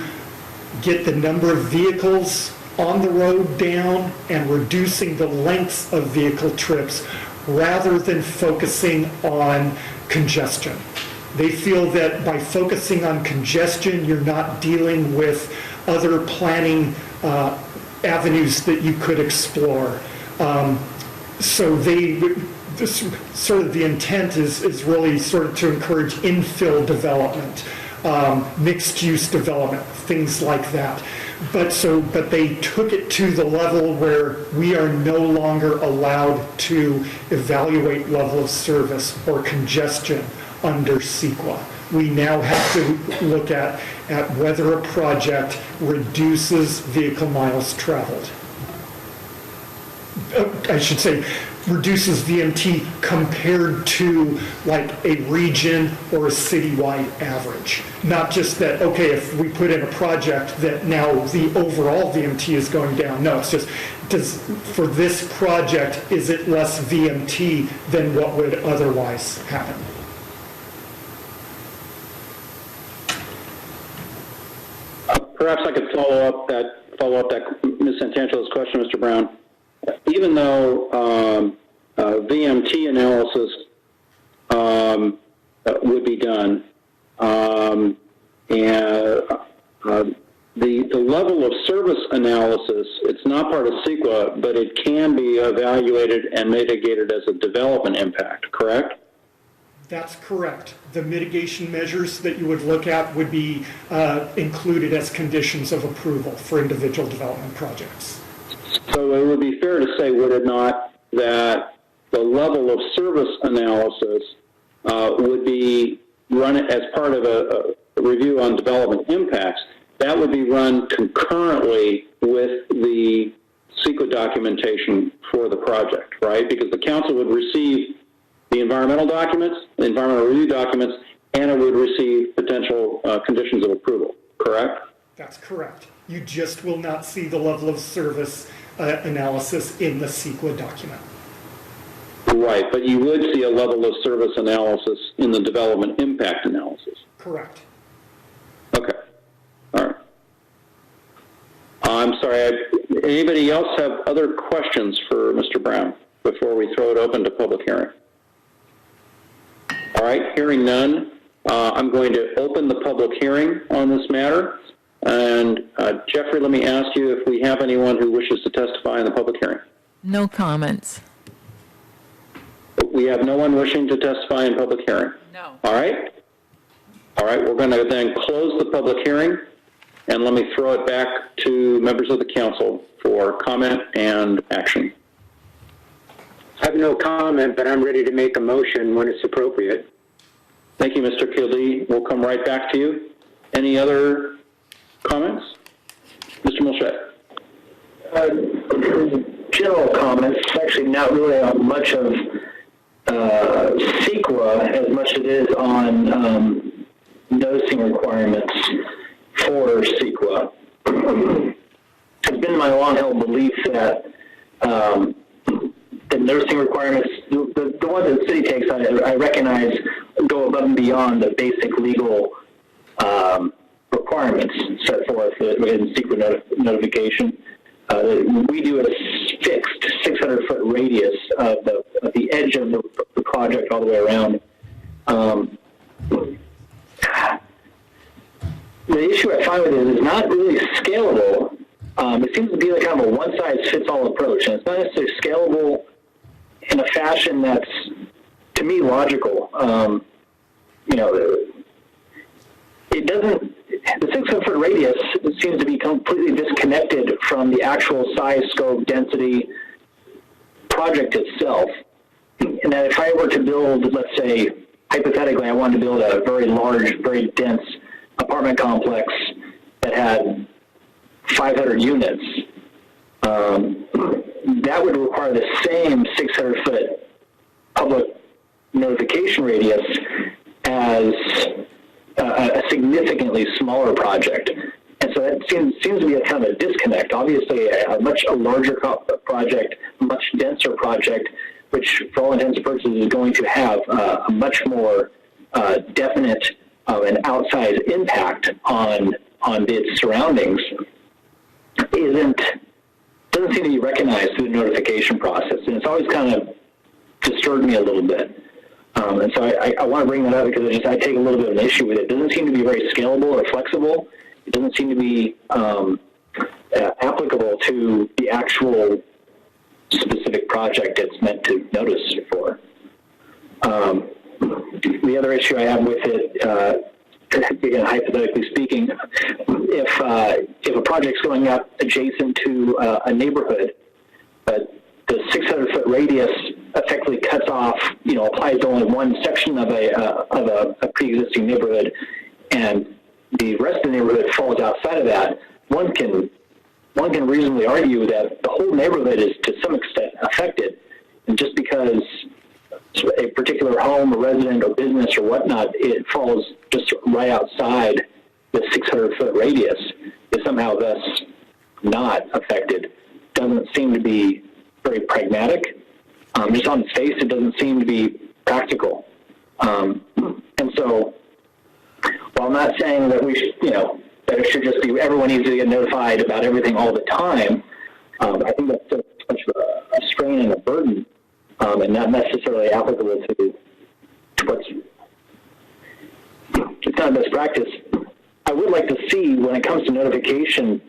get the number of vehicles on the road down and reducing the lengths of vehicle trips rather than focusing on congestion. They feel that by focusing on congestion, you're not dealing with other planning avenues that you could explore. So the intent is really sort of to encourage infill development, mixed-use development, things like that. But they took it to the level where we are no longer allowed to evaluate level of service or congestion under CEQA. We now have to look at whether a project reduces vehicle miles traveled. I should say, reduces VMT compared to like a region or a citywide average. Not just that, okay, if we put in a project that now the overall VMT is going down. No, it's just, for this project, is it less VMT than what would otherwise happen? Perhaps I could follow up that Ms. Santangelo's question, Mr. Brown. Even though VMT analysis would be done, and the level of service analysis, it's not part of CEQA, but it can be evaluated and mitigated as a development impact, correct? That's correct. The mitigation measures that you would look at would be included as conditions of approval for individual development projects. So it would be fair to say, would it not, that the level of service analysis would be run as part of a review on development impacts. That would be run concurrently with the CEQA documentation for the project, right? Because the council would receive the environmental documents, the environmental review documents, and it would receive potential conditions of approval, correct? That's correct. You just will not see the level of service analysis in the CEQA document. Right, but you would see a level of service analysis in the development impact analysis. Correct. Okay. All right. I'm sorry. Anybody else have other questions for Mr. Brown before we throw it open to public hearing? All right. Hearing none, I'm going to open the public hearing on this matter. And Jeffrey, let me ask you if we have anyone who wishes to testify in the public hearing. No comments. We have no one wishing to testify in public hearing? No. All right. All right, we're going to then close the public hearing, and let me throw it back to members of the council for comment and action. I have no comment, but I'm ready to make a motion when it's appropriate. Thank you, Mr. Kildee. We'll come right back to you. Any other comments? Mr. Mulchette. General comments, actually not really on much of CEQA as much as it is on noticing requirements for CEQA. It's been my long-held belief that the noticing requirements, the ones that the city takes, I recognize go above and beyond the basic legal requirements set forth in CEQA notification. We do a fixed 600-foot radius of the edge of the project all the way around. The issue I find with it is not really scalable. It seems to be like kind of a one-size-fits-all approach, and it's not necessarily scalable in a fashion that's, to me, logical. You know, it doesn't. the 600-foot radius seems to be completely disconnected from the actual size, scope, density project itself. And that if I were to build, let's say, hypothetically, I wanted to build a very large, very dense apartment complex that had 500 units, that would require the same 600-foot public notification radius as a significantly smaller project. And so that seems to be a kind of a disconnect. Obviously, a much larger project, much denser project, which for all intents and purposes is going to have a much more definite and outsized impact on its surroundings, doesn't seem to be recognized through the notification process. And it's always kind of disturbed me a little bit. And so I want to bring that up because I take a little bit of an issue with it. It doesn't seem to be very scalable or flexible. It doesn't seem to be applicable to the actual specific project it's meant to notice for. The other issue I have with it, again, hypothetically speaking, if a project's going up adjacent to a neighborhood, but the 600-foot radius effectively cuts off, applies to only one section of a pre-existing neighborhood, and the rest of the neighborhood falls outside of that, one can reasonably argue that the whole neighborhood is to some extent affected, and just because a particular home or resident or business or whatnot, it falls just right outside the 600-foot radius, is somehow thus not affected, doesn't seem to be very pragmatic. Just on its face, it doesn't seem to be practical. And so, while I'm not saying that we should, that it should just be everyone needs to get notified about everything all the time, I think that's so much of a strain and a burden, and not necessarily applicable to what's, it's not best practice. I would like to see, when it comes to notification,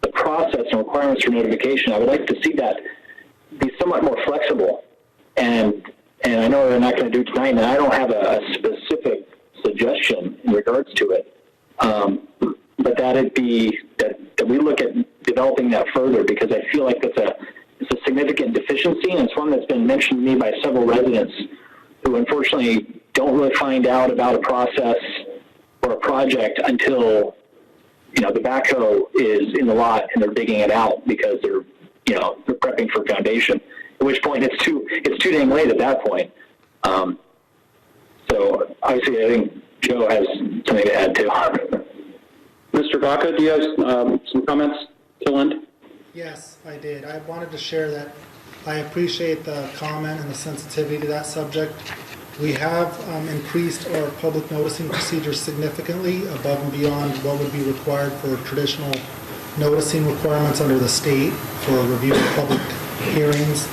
the process and requirements for notification, I would like to see that be somewhat more flexible. And I know they're not going to do tonight, and I don't have a specific suggestion in regards to it. But that it be that we look at developing that further, because I feel like it's a significant deficiency, and it's one that's been mentioned to me by several residents who unfortunately don't really find out about a process or a project until the backhoe is in the lot and they're digging it out because they're prepping for foundation. At which point it's too dang late at that point. So obviously I think Joe has something to add too. Mr. Baca, do you have some comments to lend? Yes, I did. I wanted to share that I appreciate the comment and the sensitivity to that subject. We have increased our public noticing procedures significantly above and beyond what would be required for traditional noticing requirements under the state for review of public hearings.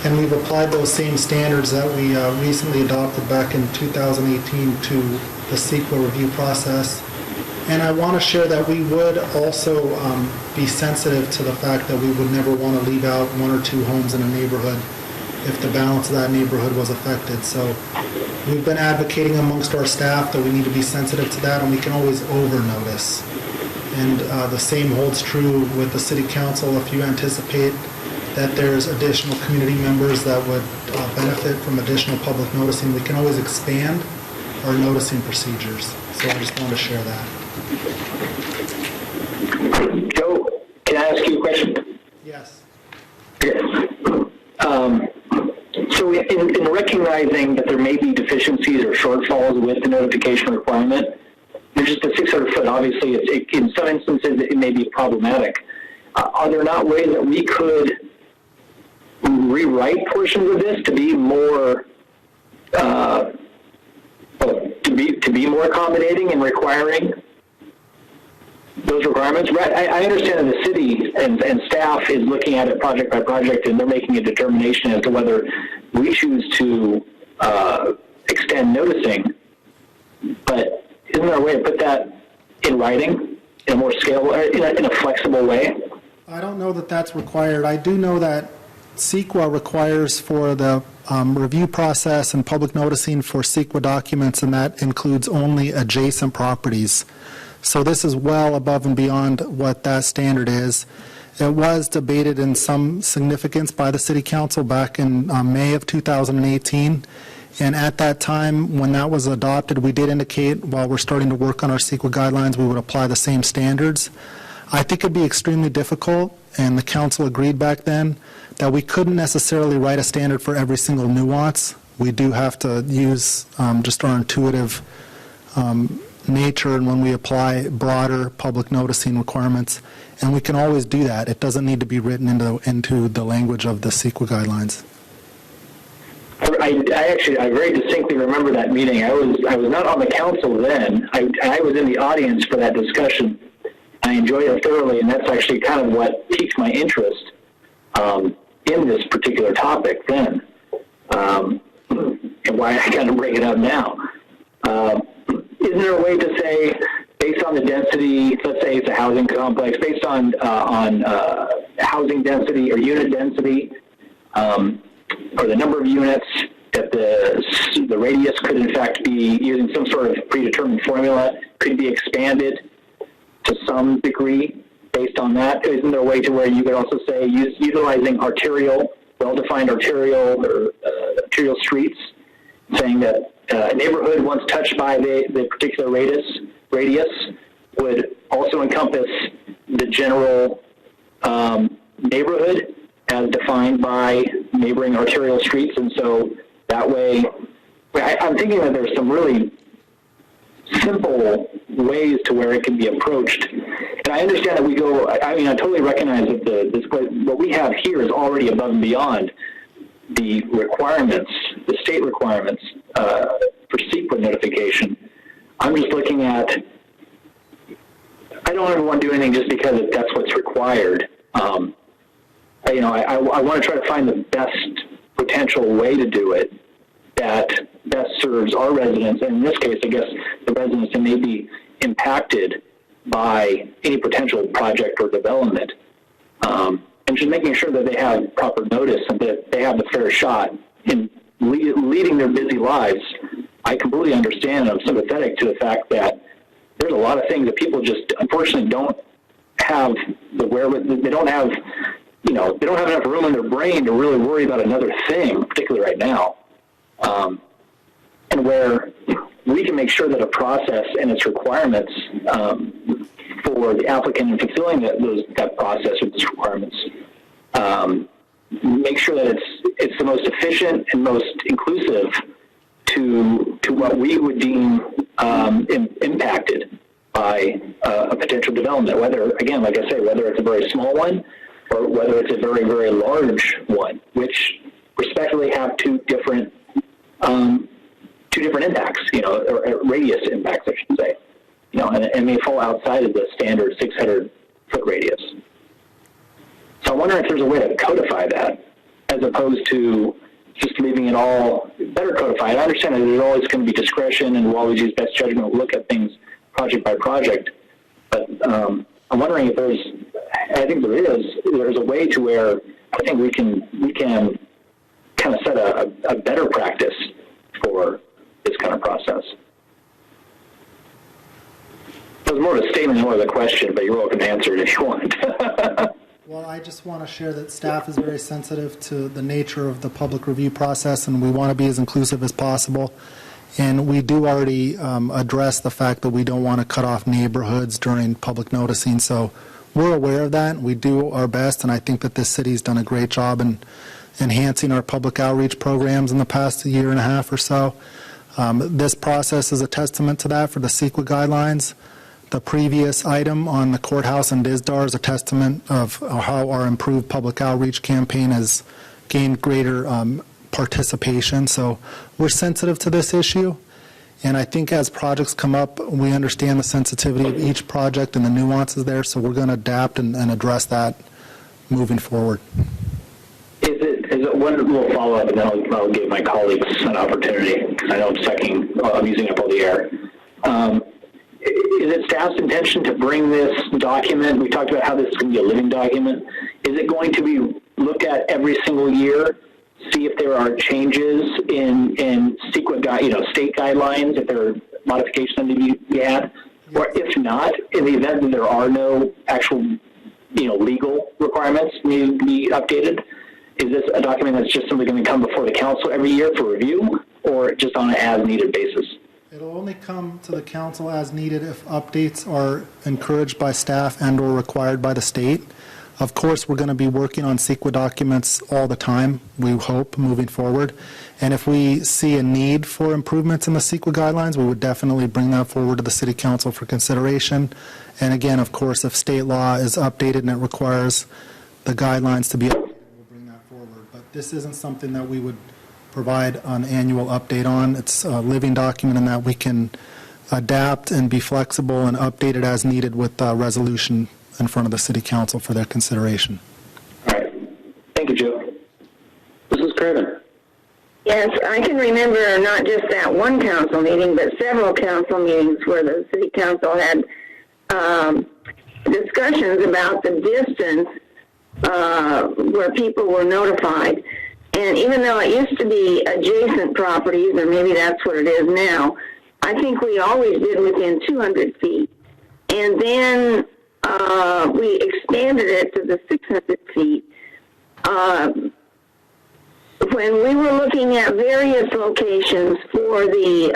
And we've applied those same standards that we recently adopted back in 2018 to the CEQA review process. And I want to share that we would also be sensitive to the fact that we would never want to leave out one or two homes in a neighborhood if the balance of that neighborhood was affected. So we've been advocating amongst our staff that we need to be sensitive to that, and we can always over-notice. And the same holds true with the City Council. If you anticipate that there's additional community members that would benefit from additional public noticing, we can always expand our noticing procedures. So I just wanted to share that. Joe, can I ask you a question? Yes. So in recognizing that there may be deficiencies or shortfalls with the notification requirement, there's just a 600-foot, obviously, in some instances it may be problematic. Are there not ways that we could rewrite portions of this to be more to be more accommodating and requiring those requirements? Right. I understand that the city and staff is looking at it project by project, and they're making a determination as to whether we choose to extend noticing. But isn't there a way to put that in writing in a more scalable, in a flexible way? I don't know that that's required. I do know that CEQA requires for the review process and public noticing for CEQA documents, and that includes only adjacent properties. So this is well above and beyond what that standard is. It was debated in some significance by the City Council back in May of 2018. And at that time, when that was adopted, we did indicate while we're starting to work on our CEQA guidelines, we would apply the same standards. I think it'd be extremely difficult, and the council agreed back then, that we couldn't necessarily write a standard for every single nuance. We do have to use just our intuitive nature and when we apply broader public noticing requirements, and we can always do that. It doesn't need to be written into the language of the CEQA guidelines. I very distinctly remember that meeting. I was not on the council then. I was in the audience for that discussion. I enjoyed it thoroughly, and that's actually kind of what piqued my interest in this particular topic then, and why I kind of bring it up now. Isn't there a way to say, based on the density, let's say it's a housing complex, based on housing density or unit density, or the number of units, that the radius could in fact be, using some sort of predetermined formula, could be expanded to some degree based on that? Isn't there a way to where you could also say utilizing well-defined arterial streets, saying that a neighborhood once touched by the particular radius would also encompass the general neighborhood as defined by neighboring arterial streets, and so that way, I'm thinking that there's some really simple ways to where it can be approached. And I understand that I totally recognize that what we have here is already above and beyond the requirements, the state requirements for CEQA notification. I'm just looking at, I don't ever want to do anything just because that's what's required. I want to try to find the best potential way to do it that best serves our residents, and in this case, I guess the residents that may be impacted by any potential project or development, and just making sure that they have proper notice and that they have the fair shot in leading their busy lives. I completely understand, and I'm sympathetic to the fact that there's a lot of things that people just unfortunately don't have the wherewithal. They don't have enough room in their brain to really worry about another thing, particularly right now. And where we can make sure that a process and its requirements for the applicant in fulfilling that process or those requirements, make sure that it's the most efficient and most inclusive to what we would deem impacted by a potential development, whether, again, like I say, whether it's a very small one or whether it's a very, very large one, which respectively have two different impacts, or radius impacts, I should say, and may fall outside of the standard 600-foot radius. So I wonder if there's a way to codify that as opposed to just leaving it all better codified. I understand that there's always going to be discretion and we'll always use best judgment, look at things project by project, but I'm wondering if there's a way to where I think we can kind of set a better practice for this kind of process. It was more of a statement than more of a question, but you're welcome to answer it if you want. Well, I just want to share that staff is very sensitive to the nature of the public review process, and we want to be as inclusive as possible. And we do already address the fact that we don't want to cut off neighborhoods during public noticing. So we're aware of that. We do our best, and I think that this city's done a great job in enhancing our public outreach programs in the past year and a half or so. This process is a testament to that for the CEQA guidelines. The previous item on the courthouse and DISDAR is a testament of how our improved public outreach campaign has gained greater participation. So we're sensitive to this issue. And I think as projects come up, we understand the sensitivity of each project and the nuances there. So we're going to adapt and address that moving forward. Is it one little follow-up, and then I'll give my colleagues an opportunity, because I know I'm using up all the air. Is it staff's intention to bring this document? We talked about how this is going to be a living document. Is it going to be looked at every single year, see if there are changes in CEQA, state guidelines, if there are modifications that need to be had, Or if not, in the event that there are no actual, legal requirements need to be updated, is this a document that's just simply going to come before the council every year for review, or just on an as-needed basis? It'll only come to the council as needed if updates are encouraged by staff and or required by the state. Of course, we're going to be working on CEQA documents all the time, we hope, moving forward. And if we see a need for improvements in the CEQA guidelines, we would definitely bring that forward to the City Council for consideration. And again, of course, if state law is updated and it requires the guidelines to be updated, we'll bring that forward. But this isn't something that we would provide an annual update on. It's a living document in that we can adapt and be flexible and update it as needed with resolution in front of the City Council for their consideration. All right. Thank you, Joe. Mrs. Craven. Yes, I can remember not just that one council meeting, but several council meetings where the City Council had discussions about the distance where people were notified. And even though it used to be adjacent properties, or maybe that's what it is now, I think we always did within 200 feet. And then we expanded it to the 600 feet. When we were looking at various locations for the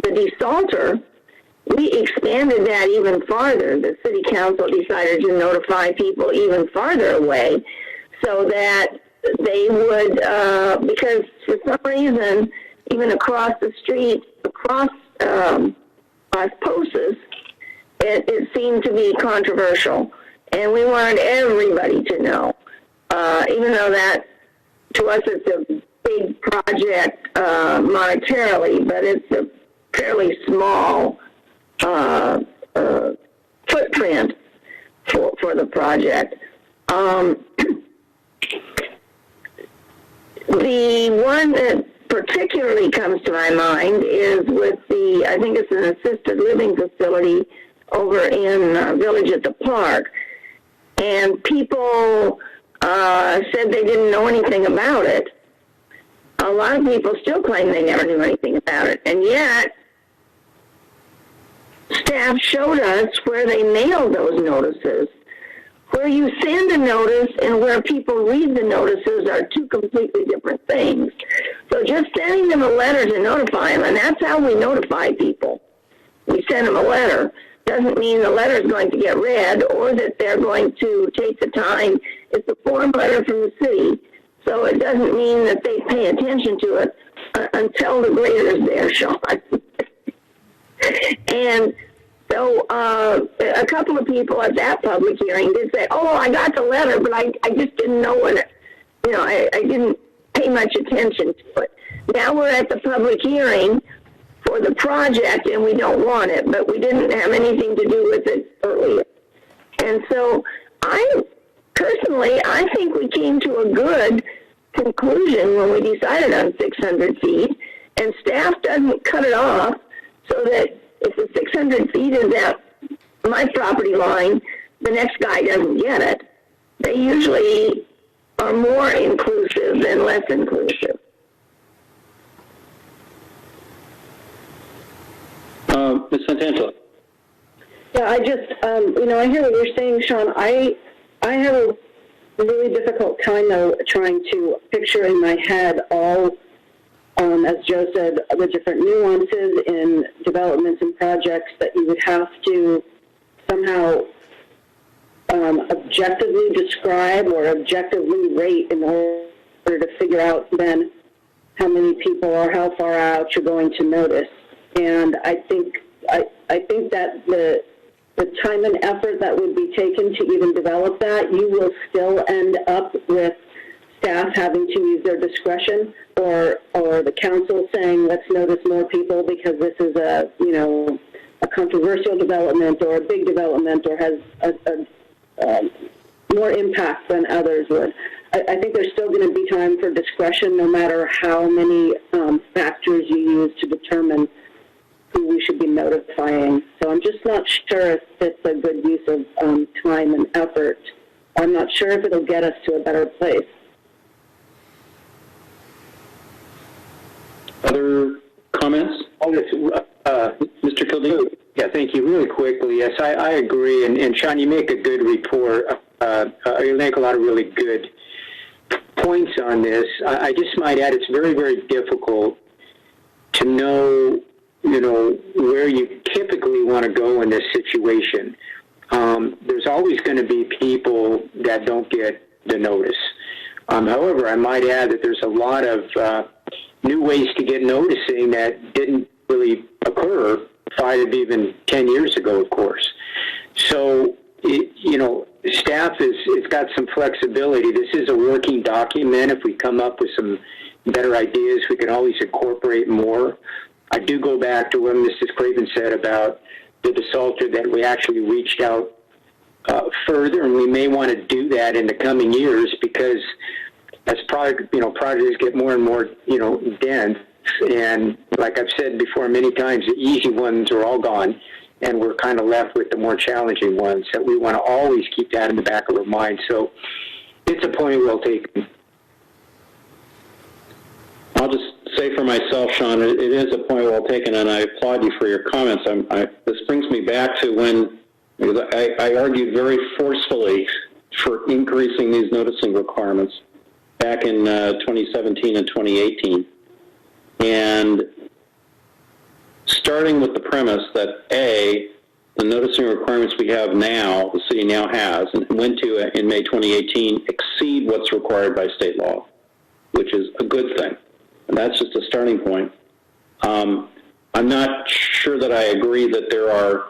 desalter, we expanded that even farther. The City Council decided to notify people even farther away so that they would, because for some reason, even across the street, across Osposis, it seemed to be controversial. And we wanted everybody to know, even though that, to us, it's a big project monetarily, but it's a fairly small footprint for the project. The one that particularly comes to my mind is with I think it's an assisted living facility over in Village at the Park. And people said they didn't know anything about it. A lot of people still claim they never knew anything about it. And yet, staff showed us where they mailed those notices. Where you send a notice and where people read the notices are two completely different things. So just sending them a letter to notify them, and that's how we notify people. We send them a letter. Doesn't mean the letter is going to get read or that they're going to take the time. It's a form letter from the city, so it doesn't mean that they pay attention to it until the grader's there, Sean. And so a couple of people at that public hearing did say, oh, I got the letter, but I just didn't know it. I didn't pay much attention to it. Now we're at the public hearing for the project, and we don't want it, but we didn't have anything to do with it earlier. And so I think we came to a good conclusion when we decided on 600 feet, and staff doesn't cut it off so that if the 600 feet is at my property line, the next guy doesn't get it. They usually are more inclusive than less inclusive. Ms. Santangelo. Yeah, I just, I hear what you're saying, Sean. I have a really difficult time, though, trying to picture in my head all, as Joe said, the different nuances in developments and projects that you would have to somehow objectively describe or objectively rate in order to figure out then how many people or how far out you're going to notice. And I think that the time and effort that would be taken to even develop that, you will still end up with staff having to use their discretion, or the council saying, let's notice more people because this is a controversial development or a big development or has a more impact than others would. I think there's still going to be time for discretion no matter how many factors you use to determine who we should be notifying. So I'm just not sure if it's a good use of time and effort. I'm not sure if it'll get us to a better place. Other comments? Mr. Kildee? Yeah, thank you. Really quickly, yes, I agree. And Sean, you make a good report. You make a lot of really good points on this. I just might add, it's very, very difficult to know, where you typically want to go in this situation. There's always going to be people that don't get the notice. However, I might add that there's a lot of new ways to get noticing that didn't really occur 5, even 10 years ago, of course. So, staff it's got some flexibility. This is a working document. If we come up with some better ideas, we can always incorporate more. I do go back to what Mrs. Craven said about the desalter, that we actually reached out further, and we may want to do that in the coming years, because as projects get more and more, dense, and like I've said before many times, the easy ones are all gone, and we're kind of left with the more challenging ones, that we want to always keep that in the back of our mind. So it's a point well taken. I'll just say for myself, Sean, it is a point well taken, and I applaud you for your comments. This brings me back to when I argued very forcefully for increasing these noticing requirements back in 2017 and 2018. And starting with the premise that, A, the noticing requirements we have now, the city now has, and went to in May 2018, exceed what's required by state law, which is a good thing. And that's just a starting point. I'm not sure that I agree that there are,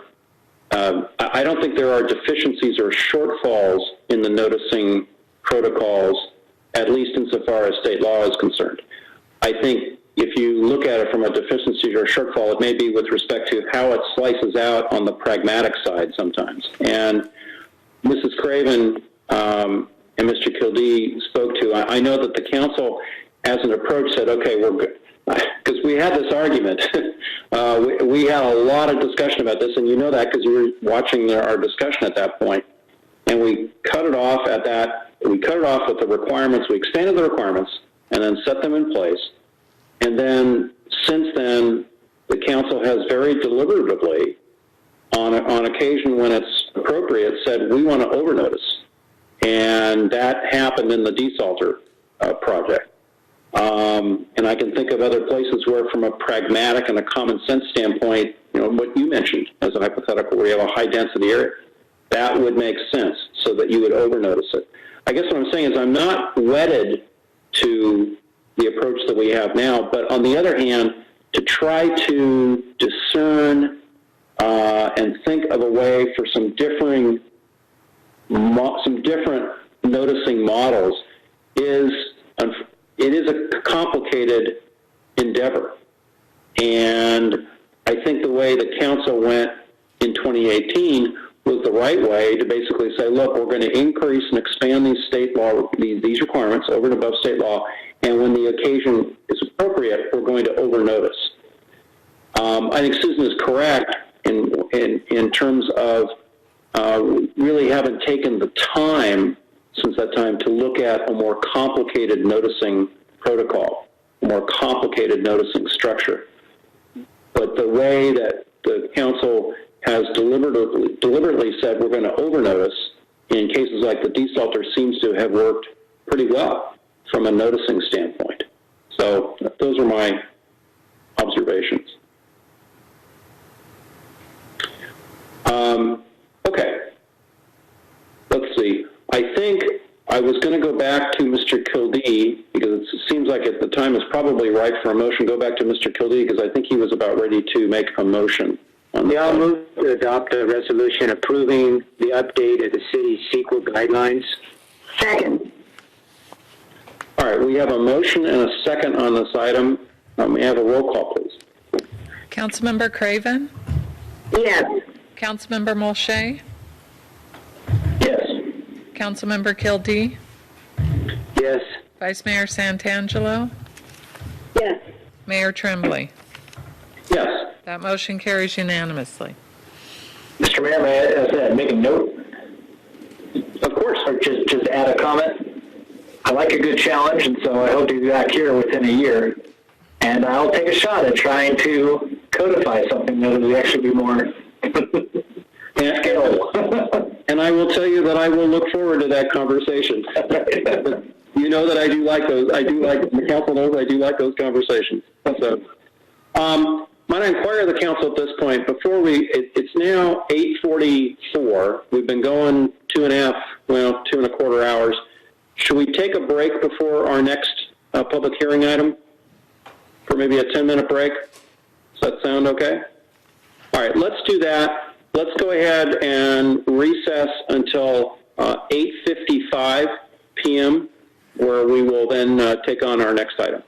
I don't think there are deficiencies or shortfalls in the noticing protocols, at least insofar as state law is concerned. I think if you look at it from a deficiency or a shortfall, it may be with respect to how it slices out on the pragmatic side sometimes. And Mrs. Craven and Mr. Kildee spoke to, I know that the council as an approach said, okay, we're good. Because we had this argument. We had a lot of discussion about this, and you know that because you were watching our discussion at that point. And we cut it off at that. We cut it off with the requirements. We expanded the requirements and then set them in place. And then, since then, the council has very deliberatively, on occasion when it's appropriate, said we want to overnotice. And that happened in the desalter project. And I can think of other places where, from a pragmatic and a common sense standpoint, what you mentioned as a hypothetical, where you have a high density area, that would make sense so that you would overnotice it. I guess what I'm saying is I'm not wedded to the approach that we have now, but on the other hand, to try to discern and think of a way for some different noticing models is a complicated endeavor. And I think the way the council went in 2018 was the right way to basically say, look, we're going to increase and expand these state law, these requirements over and above state law, and when the occasion is appropriate, we're going to overnotice. I think Susan is correct in terms of really haven't taken the time since that time to look at a more complicated noticing protocol, a more complicated noticing structure. But the way that the council has deliberately said we're going to overnotice in cases like the desalter seems to have worked pretty well from a noticing standpoint. So those are my observations. Okay. Let's see. I think I was going to go back to Mr. Kildee because it seems like at the time is probably right for a motion. Go back to Mr. Kildee because I think he was about ready to make a motion. I'll move to adopt a resolution approving the update of the city's CEQA guidelines. Second. All right, we have a motion and a second on this item. May I have a roll call, please? Councilmember Craven? Yes. Councilmember Molche? Yes. Councilmember Kildee? Yes. Vice Mayor Santangelo? Yes. Mayor Tremblay? Yes. That motion carries unanimously. Mr. Mayor, may I make a note? Of course. Or just add a comment? I like a good challenge, and so I hope to be back here within a year. And I'll take a shot at trying to codify something that would actually be more scalable. And I will tell you that I will look forward to that conversation. You know that I do like those. I do like, the council knows I do like those conversations. So, might I inquire the council at this point, before it's now 8:44. We've been going 2.25 hours. Should we take a break before our next public hearing item? For maybe a 10-minute break? Does that sound okay? All right, let's do that. Let's go ahead and recess until 8:55 p.m., where we will then take on our next item.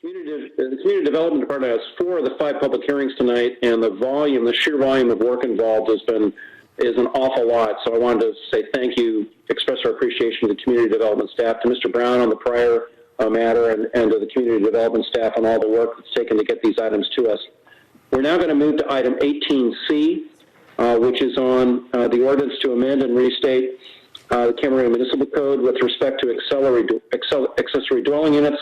The Community Development Department has 4 of the 5 public hearings tonight, and the sheer volume of work involved is an awful lot. So I wanted to say thank you, express our appreciation to the Community Development staff, to Mr. Brown on the prior matter, and to the Community Development staff on all the work that's taken to get these items to us. We're now going to move to item 18C, which is on the ordinance to amend and restate the Camarillo Municipal Code with respect to accessory dwelling units.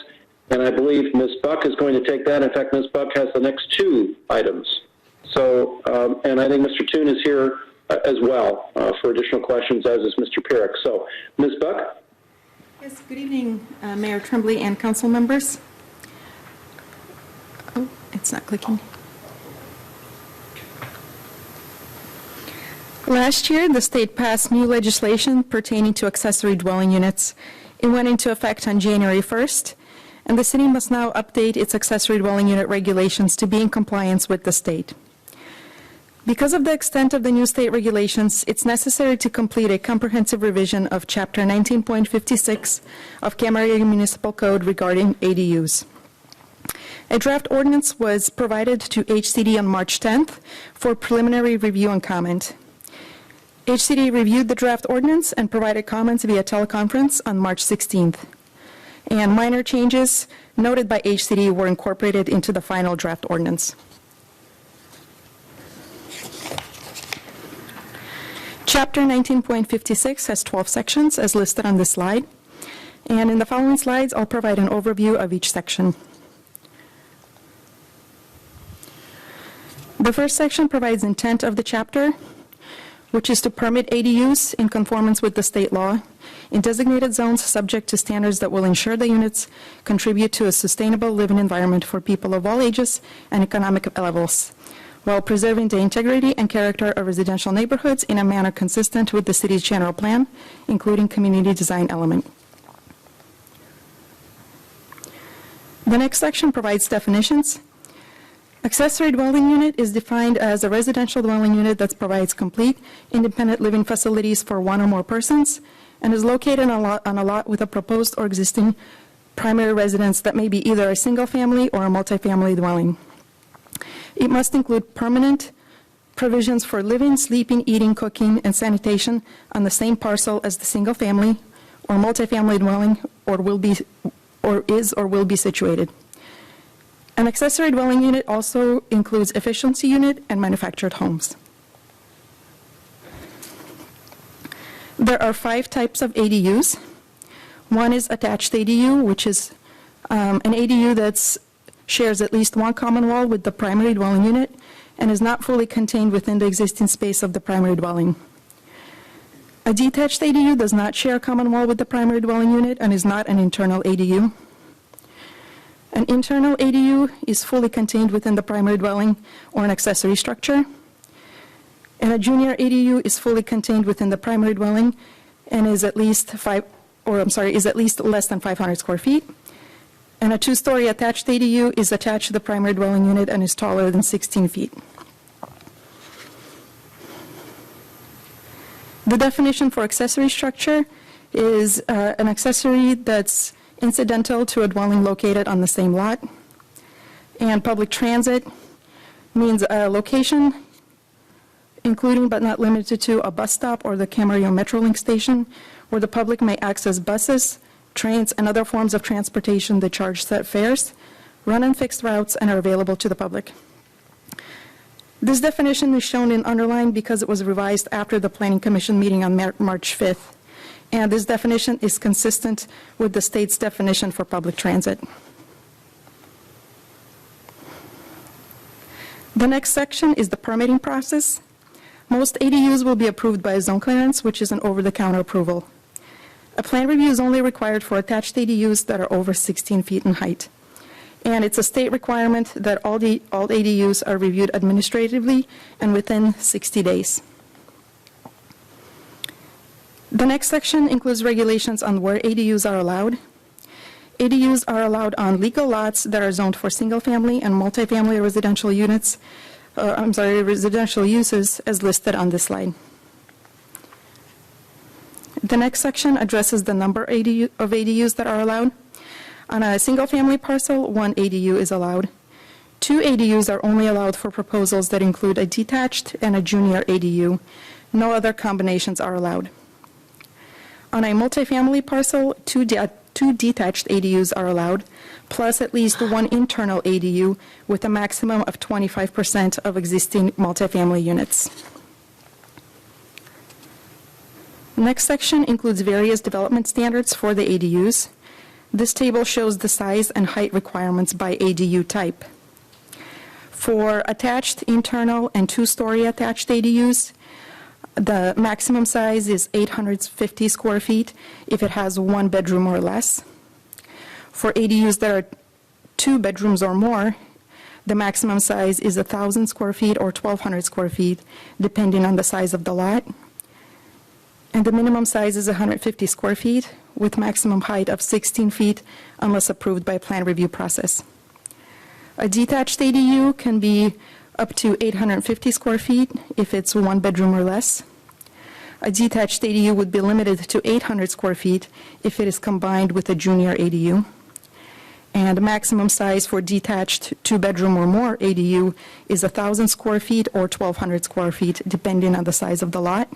And I believe Ms. Buck is going to take that. In fact, Ms. Buck has the next 2 items. So, and I think Mr. Toon is here as well for additional questions, as is Mr. Pierrick. So, Ms. Buck? Yes, good evening, Mayor Tremblay and council members. Oh, it's not clicking. Last year, the state passed new legislation pertaining to accessory dwelling units. It went into effect on January 1st, and the city must now update its accessory dwelling unit regulations to be in compliance with the state. Because of the extent of the new state regulations, it's necessary to complete a comprehensive revision of Chapter 19.56 of Camarillo Municipal Code regarding ADUs. A draft ordinance was provided to HCD on March 10th for preliminary review and comment. HCD reviewed the draft ordinance and provided comments via teleconference on March 16th. And minor changes noted by HCD were incorporated into the final draft ordinance. Chapter 19.56 has 12 sections as listed on this slide. And in the following slides, I'll provide an overview of each section. The first section provides intent of the chapter, which is to permit ADUs in conformance with the state law in designated zones subject to standards that will ensure the units contribute to a sustainable living environment for people of all ages and economic levels, while preserving the integrity and character of residential neighborhoods in a manner consistent with the city's general plan, including community design element. The next section provides definitions. Accessory dwelling unit is defined as a residential dwelling unit that provides complete, independent living facilities for 1 or more persons and is located on a lot with a proposed or existing primary residence that may be either a single family or a multifamily dwelling. It must include permanent provisions for living, sleeping, eating, cooking, and sanitation on the same parcel as the single family or multifamily dwelling or will be situated. An accessory dwelling unit also includes efficiency unit and manufactured homes. There are 5 types of ADUs. One is attached ADU, which is an ADU that shares at least one common wall with the primary dwelling unit and is not fully contained within the existing space of the primary dwelling. A detached ADU does not share a common wall with the primary dwelling unit and is not an internal ADU. An internal ADU is fully contained within the primary dwelling or an accessory structure. And a junior ADU is fully contained within the primary dwelling and is at least less than 500 square feet. And a 2-story attached ADU is attached to the primary dwelling unit and is taller than 16 feet. The definition for accessory structure is an accessory that's incidental to a dwelling located on the same lot. And public transit means a location including but not limited to a bus stop or the Camarillo Metrolink station where the public may access buses, trains, and other forms of transportation that charge set fares, run on fixed routes, and are available to the public. This definition is shown in underline because it was revised after the Planning Commission meeting on March 5th. And this definition is consistent with the state's definition for public transit. The next section is the permitting process. Most ADUs will be approved by a zone clearance, which is an over-the-counter approval. A plan review is only required for attached ADUs that are over 16 feet in height. And it's a state requirement that all ADUs are reviewed administratively and within 60 days. The next section includes regulations on where ADUs are allowed. ADUs are allowed on legal lots that are zoned for single-family and multifamily residential units, residential uses as listed on this slide. The next section addresses the number of ADUs that are allowed. On a single-family parcel, 1 ADU is allowed. 2 ADUs are only allowed for proposals that include a detached and a junior ADU. No other combinations are allowed. On a multifamily parcel, 2 detached ADUs are allowed, plus at least 1 internal ADU with a maximum of 25% of existing multifamily units. Next section includes various development standards for the ADUs. This table shows the size and height requirements by ADU type. For attached, internal, and 2-story attached ADUs, the maximum size is 850 square feet if it has 1 bedroom or less. For ADUs that are 2 bedrooms or more, the maximum size is 1,000 square feet or 1,200 square feet, depending on the size of the lot. And the minimum size is 150 square feet with maximum height of 16 feet unless approved by plan review process. A detached ADU can be up to 850 square feet if it's 1 bedroom or less. A detached ADU would be limited to 800 square feet if it is combined with a junior ADU. And maximum size for detached 2-bedroom or more ADU is 1,000 square feet or 1,200 square feet, depending on the size of the lot.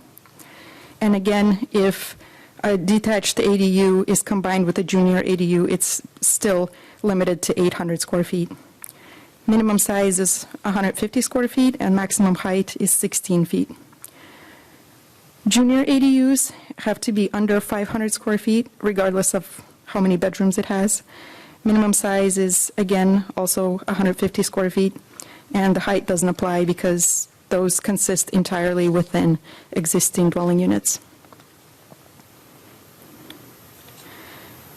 And again, if a detached ADU is combined with a junior ADU, it's still limited to 800 square feet. Minimum size is 150 square feet and maximum height is 16 feet. Junior ADUs have to be under 500 square feet, regardless of how many bedrooms it has. Minimum size is, again, also 150 square feet, and the height doesn't apply because those consist entirely within existing dwelling units.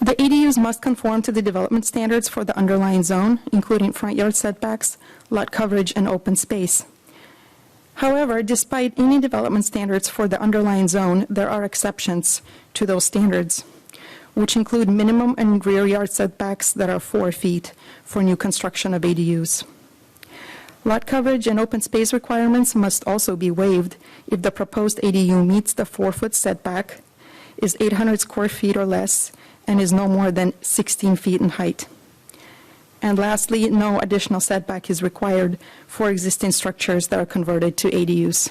The ADUs must conform to the development standards for the underlying zone, including front yard setbacks, lot coverage, and open space. However, despite any development standards for the underlying zone, there are exceptions to those standards, which include minimum and rear yard setbacks that are 4 feet for new construction of ADUs. Lot coverage and open space requirements must also be waived if the proposed ADU meets the 4-foot setback, is 800 square feet or less, and is no more than 16 feet in height. And lastly, no additional setback is required for existing structures that are converted to ADUs.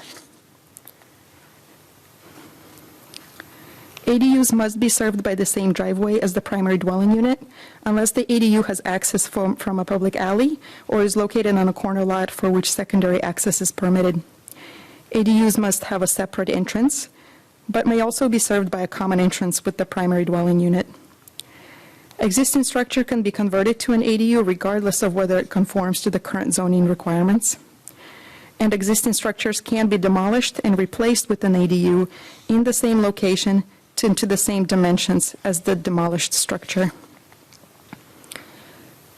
ADUs must be served by the same driveway as the primary dwelling unit unless the ADU has access from a public alley or is located on a corner lot for which secondary access is permitted. ADUs must have a separate entrance, but may also be served by a common entrance with the primary dwelling unit. Existing structure can be converted to an ADU regardless of whether it conforms to the current zoning requirements. And existing structures can be demolished and replaced with an ADU in the same location to the same dimensions as the demolished structure.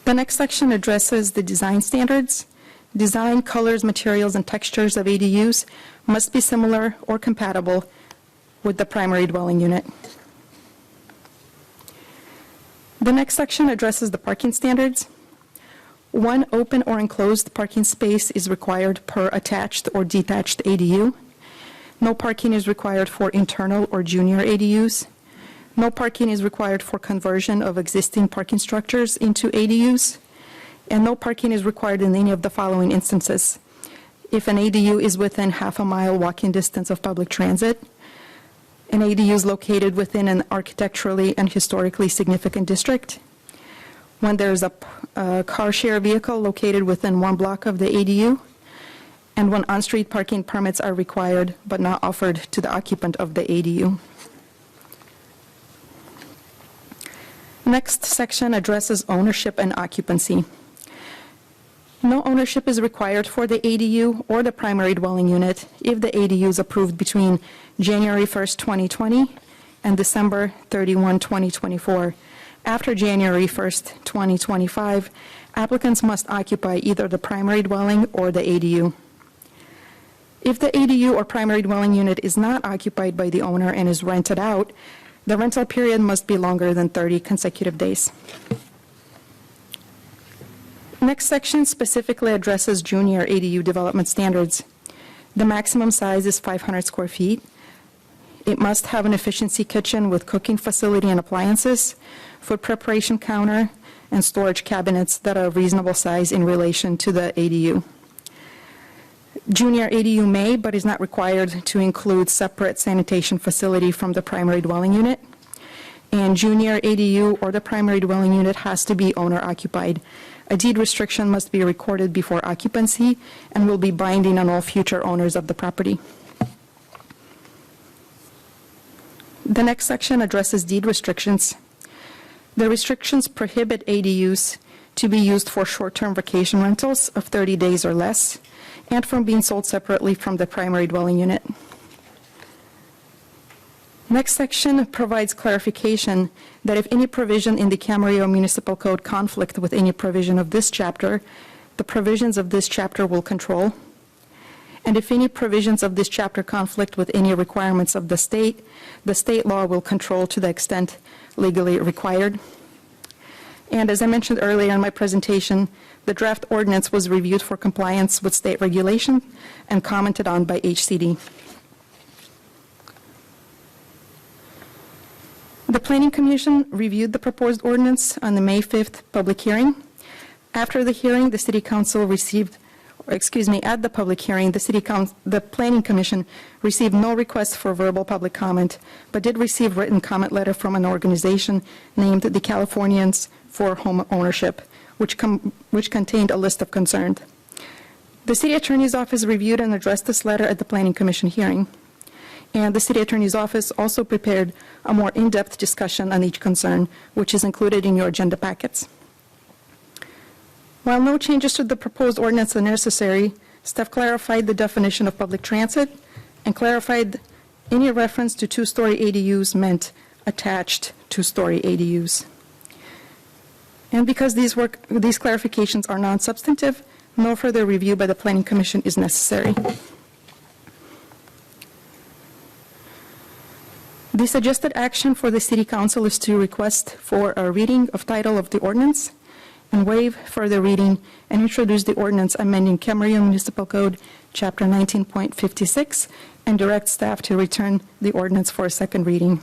The next section addresses the design standards. Design, colors, materials, and textures of ADUs must be similar or compatible with the primary dwelling unit. The next section addresses the parking standards. 1 open or enclosed parking space is required per attached or detached ADU. No parking is required for internal or junior ADUs. No parking is required for conversion of existing parking structures into ADUs. And no parking is required in any of the following instances: if an ADU is within half-a-mile walking distance of public transit, an ADU is located within an architecturally and historically significant district, when there's a car share vehicle located within 1 block of the ADU, and when on-street parking permits are required but not offered to the occupant of the ADU. Next section addresses ownership and occupancy. No ownership is required for the ADU or the primary dwelling unit if the ADU is approved between January 1st, 2020 and December 31, 2024. After January 1st, 2025, applicants must occupy either the primary dwelling or the ADU. If the ADU or primary dwelling unit is not occupied by the owner and is rented out, the rental period must be longer than 30 consecutive days. Next section specifically addresses junior ADU development standards. The maximum size is 500 square feet. It must have an efficiency kitchen with cooking facility and appliances, food preparation counter, and storage cabinets that are of reasonable size in relation to the ADU. Junior ADU may, but is not required to include separate sanitation facility from the primary dwelling unit. And junior ADU or the primary dwelling unit has to be owner occupied. A deed restriction must be recorded before occupancy and will be binding on all future owners of the property. The next section addresses deed restrictions. The restrictions prohibit ADUs to be used for short-term vacation rentals of 30 days or less, and from being sold separately from the primary dwelling unit. Next section provides clarification that if any provision in the Camarillo Municipal Code conflict with any provision of this chapter, the provisions of this chapter will control. And if any provisions of this chapter conflict with any requirements of the state law will control to the extent legally required. And as I mentioned earlier in my presentation, the draft ordinance was reviewed for compliance with state regulation and commented on by HCD. The Planning Commission reviewed the proposed ordinance on the May 5th public hearing. After the hearing, the City Council received, at the public hearing, the Planning Commission received no request for verbal public comment, but did receive written comment letter from an organization named the Californians for Home Ownership, which contained a list of concerns. The City Attorney's Office reviewed and addressed this letter at the Planning Commission hearing. And the City Attorney's Office also prepared a more in-depth discussion on each concern, which is included in your agenda packets. While no changes to the proposed ordinance are necessary, staff clarified the definition of public transit and clarified any reference to two-story ADUs meant attached two-story ADUs. And because these clarifications are non-substantive, no further review by the Planning Commission is necessary. The suggested action for the City Council is to request for a reading of title of the ordinance and waive further reading and introduce the ordinance amending Camarillo Municipal Code, Chapter 19.56, and direct staff to return the ordinance for a second reading.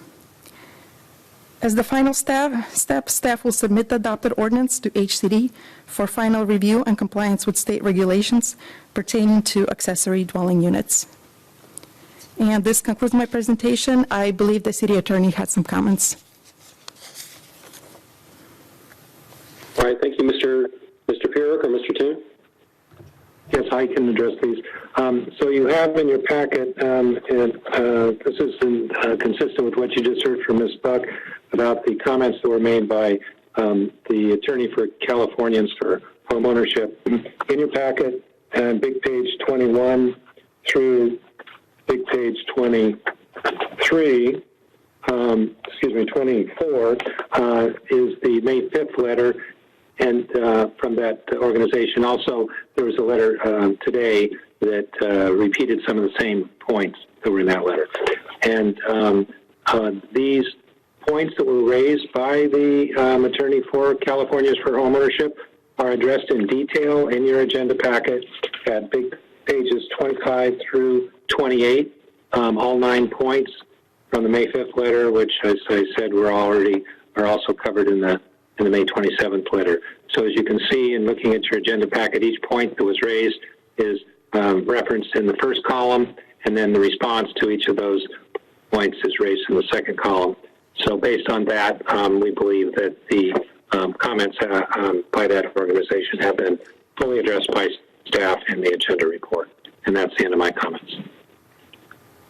As the final step, staff will submit the adopted ordinance to HCD for final review and compliance with state regulations pertaining to accessory dwelling units. And this concludes my presentation. I believe the City Attorney had some comments. All right, thank you, Mr. Pierrick or Mr. Toon. Yes, I can address these. So you have in your packet, and this is consistent with what you just heard from Ms. Buck about the comments that were made by the attorney for Californians for Home Ownership. In your packet, big page 21 through big page 24 is the May 5th letter, and from that organization. Also, there was a letter today that repeated some of the same points that were in that letter. And these points that were raised by the attorney for Californians for Homeownership are addressed in detail in your agenda packet at big pages 25 through 28, all 9 points from the May 5th letter, which, as I said, are also covered in the May 27th letter. So as you can see in looking at your agenda packet, each point that was raised is referenced in the first column, and then the response to each of those points is raised in the second column. So based on that, we believe that the comments by that organization have been fully addressed by staff in the agenda report. And that's the end of my comments.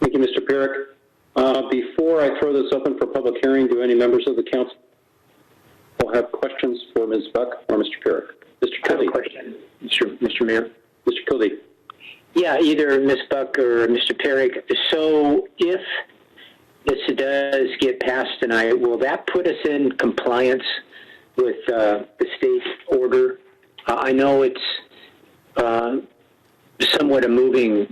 Thank you, Mr. Pierrick. Before I throw this open for public hearing, do any members of the council have questions for Ms. Buck or Mr. Pierrick? Mr. Kildee. I have a question, Mr. Mayor. Mr. Kildee. Yeah, either Ms. Buck or Mr. Pierrick. So if this does get passed tonight, will that put us in compliance with the state order? I know it's somewhat a moving,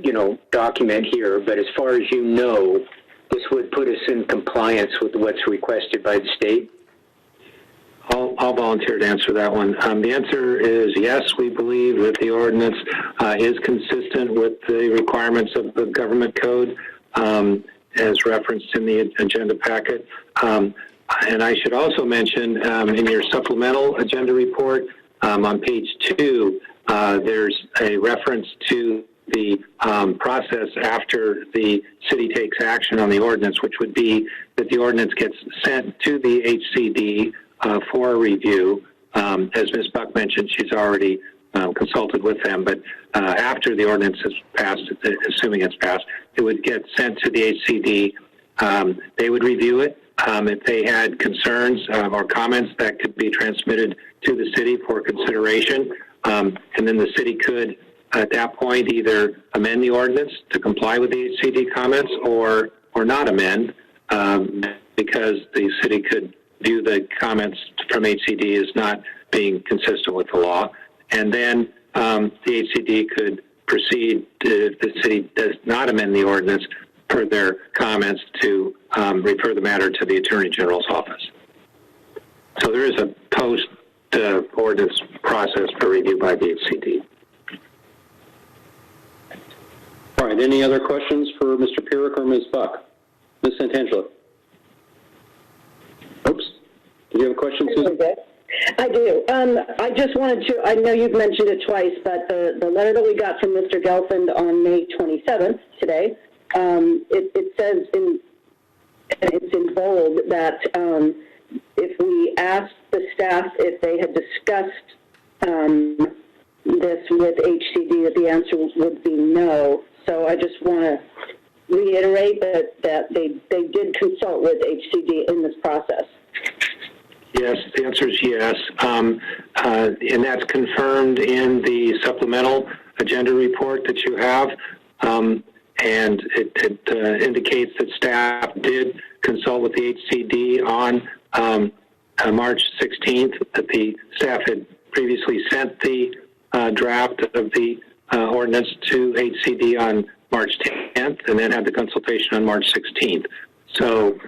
document here, but as far as you know, this would put us in compliance with what's requested by the state? I'll volunteer to answer that one. The answer is yes. We believe that the ordinance is consistent with the requirements of the government code as referenced in the agenda packet. And I should also mention in your supplemental agenda report on page 2, there's a reference to the process after the city takes action on the ordinance, which would be that the ordinance gets sent to the HCD for a review. As Ms. Buck mentioned, she's already consulted with them, but after the ordinance is passed, assuming it's passed, it would get sent to the HCD. They would review it. If they had concerns or comments, that could be transmitted to the city for consideration, and then the city could, at that point, either amend the ordinance to comply with the HCD comments or not amend, because the city could view the comments from HCD as not being consistent with the law. And then the HCD could proceed to, if the city does not amend the ordinance, per their comments, to refer the matter to the Attorney General's office. So there is a post-ordinance process for review by the HCD. All right, any other questions for Mr. Pierik or Ms. Buck? Ms. Santangelo? Oops. Did you have a question, Susan? I do. I just wanted to, I know you've mentioned it twice, but the letter that we got from Mr. Gelfand on May 27th, today, it says it's in bold that if we asked the staff if they had discussed this with HCD, that the answer would be no. So I just want to reiterate that they did consult with HCD in this process. Yes, the answer is yes. And that's confirmed in the supplemental agenda report that you have. And it indicates that staff did consult with the HCD on March 16th, that the staff had previously sent the draft of the ordinance to HCD on March 10th, and then had the consultation on March 16th. So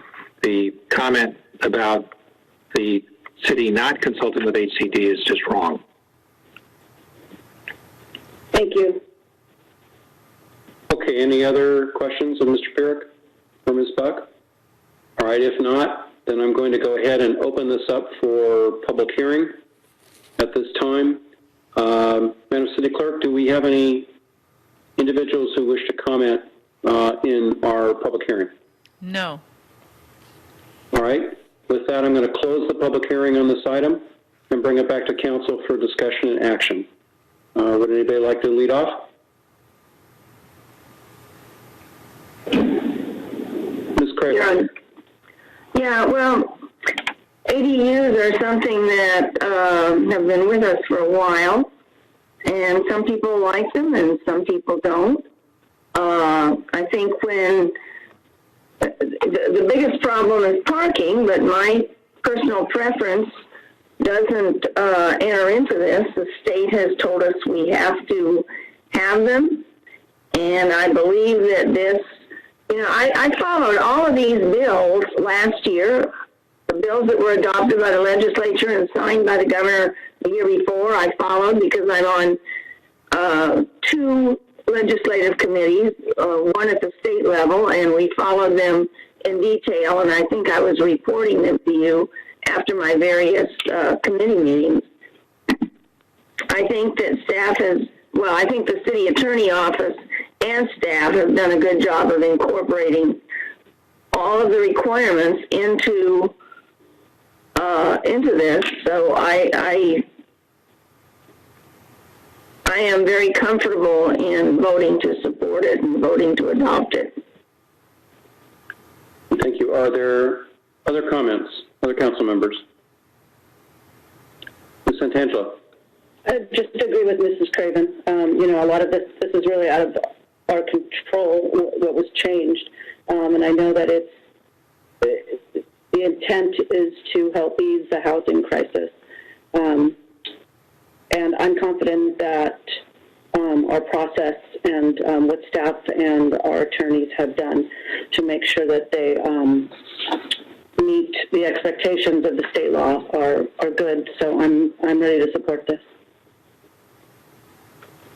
the comment about the city not consulting with HCD is just wrong. Thank you. Okay, any other questions of Mr. Pierik or Ms. Buck? All right, if not, then I'm going to go ahead and open this up for public hearing at this time. Madam City Clerk, do we have any individuals who wish to comment in our public hearing? No. All right. With that, I'm going to close the public hearing on this item and bring it back to council for discussion and action. Would anybody like to lead off? Ms. Craig. Yeah, well, ADUs are something that have been with us for a while, and some people like them and some people don't. I think when the biggest problem is parking, but my personal preference doesn't enter into this. The state has told us we have to have them, and I believe that this, I followed all of these bills last year, the bills that were adopted by the legislature and signed by the governor the year before. I followed because I'm on 2 legislative committees, one at the state level, and we followed them in detail, and I think I was reporting them to you after my various committee meetings. I think that staff has, well, I think the city attorney office and staff have done a good job of incorporating all of the requirements into this, so I am very comfortable in voting to support it and voting to adopt it. Thank you. Are there other comments, other council members? Ms. Santangelo. I just agree with Mrs. Craven. A lot of this is really out of our control, what was changed. And I know that the intent is to help ease the housing crisis. And I'm confident that our process and what staff and our attorneys have done to make sure that they meet the expectations of the state law are good. So I'm ready to support this.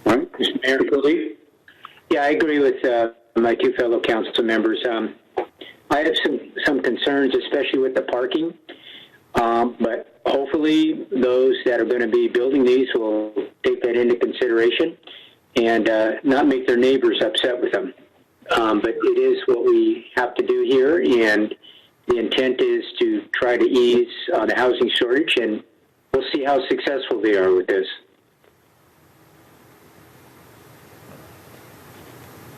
All right, Mr. Mayor, Cody. Yeah, I agree with my 2 fellow council members. I have some concerns, especially with the parking. But hopefully those that are going to be building these will take that into consideration and not make their neighbors upset with them. But it is what we have to do here, and the intent is to try to ease the housing shortage, and we'll see how successful they are with this.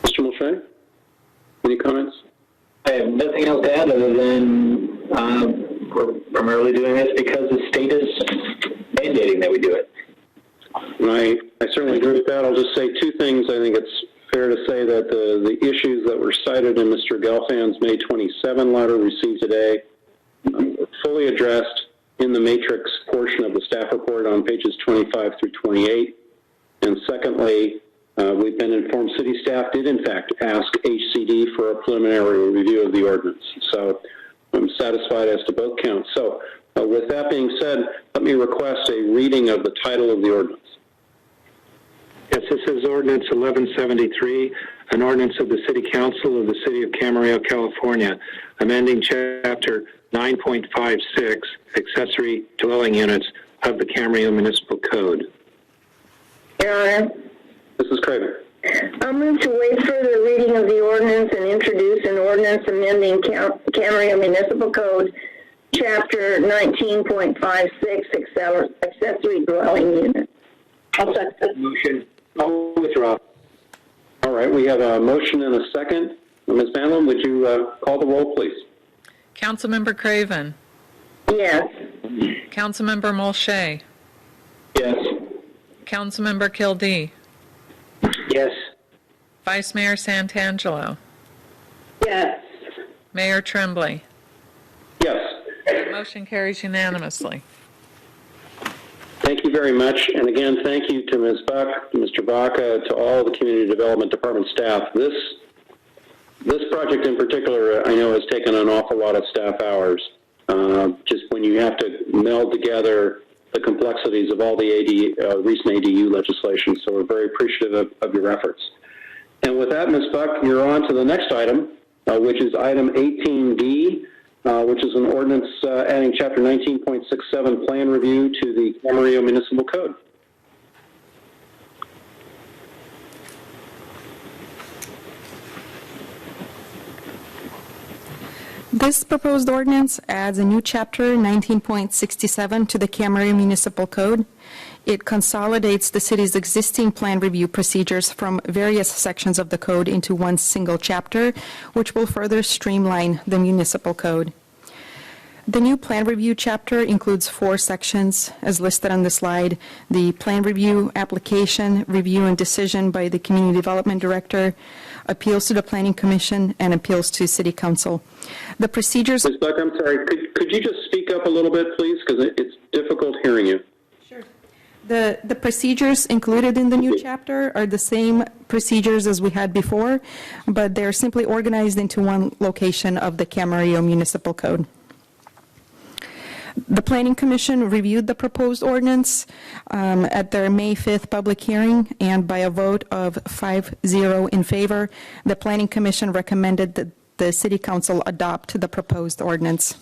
Mr. Mulchay, any comments? I have nothing else to add other than we're primarily doing this because the state is mandating that we do it. I certainly agree with that. I'll just say two things. I think it's fair to say that the issues that were cited in Mr. Gelfan's May 27 letter received today were fully addressed in the matrix portion of the staff report on pages 25 through 28. And secondly, we've been informed city staff did in fact ask HCD for a preliminary review of the ordinance. So I'm satisfied as to both counts. So with that being said, let me request a reading of the title of the ordinance. Yes, this is Ordinance 1173, an ordinance of the City Council of the City of Camarillo, California, amending Chapter 9.56, Accessory Dwelling Units of the Camarillo Municipal Code. Your Honor, Mrs. Craven. I'll move to waive further reading of the ordinance and introduce an ordinance amending Camarillo Municipal Code, Chapter 19.56, Accessory Dwelling Unit. I'll second that motion. I'll withdraw. All right, we have a motion and a second. Ms. Manlin, would you call the roll, please? Councilmember Craven. Yes. Councilmember Mulchay. Yes. Councilmember Kildee. Yes. Vice Mayor Santangelo. Yes. Mayor Tremblay. Yes. The motion carries unanimously. Thank you very much. And again, thank you to Ms. Buck, to Mr. Baca, to all the Community Development Department staff. This project in particular, I know, has taken an awful lot of staff hours. Just when you have to meld together the complexities of all the recent ADU legislation. So we're very appreciative of your efforts. And with that, Ms. Buck, you're on to the next item, which is item 18D, which is an ordinance adding Chapter 19.67 plan review to the Camarillo Municipal Code. This proposed ordinance adds a new chapter 19.67 to the Camarillo Municipal Code. It consolidates the city's existing plan review procedures from various sections of the code into one single chapter, which will further streamline the municipal code. The new plan review chapter includes 4 sections, as listed on the slide: the plan review, application, review and decision by the Community Development Director, appeals to the Planning Commission, and appeals to City Council. The procedures... Ms. Buck, I'm sorry, could you just speak up a little bit, please, because it's difficult hearing you. Sure. The procedures included in the new chapter are the same procedures as we had before, but they're simply organized into one location of the Camarillo Municipal Code. The Planning Commission reviewed the proposed ordinance at their May 5th public hearing, and by a vote of 5-0 in favor, the Planning Commission recommended that the City Council adopt the proposed ordinance.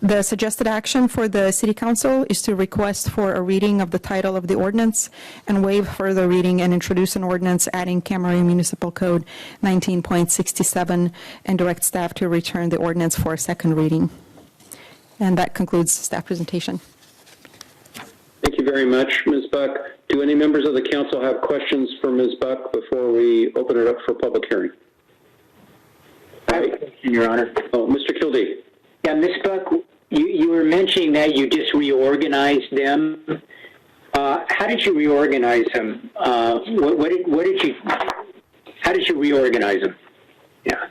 The suggested action for the City Council is to request for a reading of the title of the ordinance and waive further reading and introduce an ordinance adding Camarillo Municipal Code 19.67 and direct staff to return the ordinance for a second reading. And that concludes staff presentation. Thank you very much, Ms. Buck. Do any members of the council have questions for Ms. Buck before we open it up for public hearing? I have a question, Your Honor. Oh, Mr. Kildee. Yeah, Ms. Buck, you were mentioning that you just reorganized them. How did you reorganize them? How did you reorganize them? Yeah.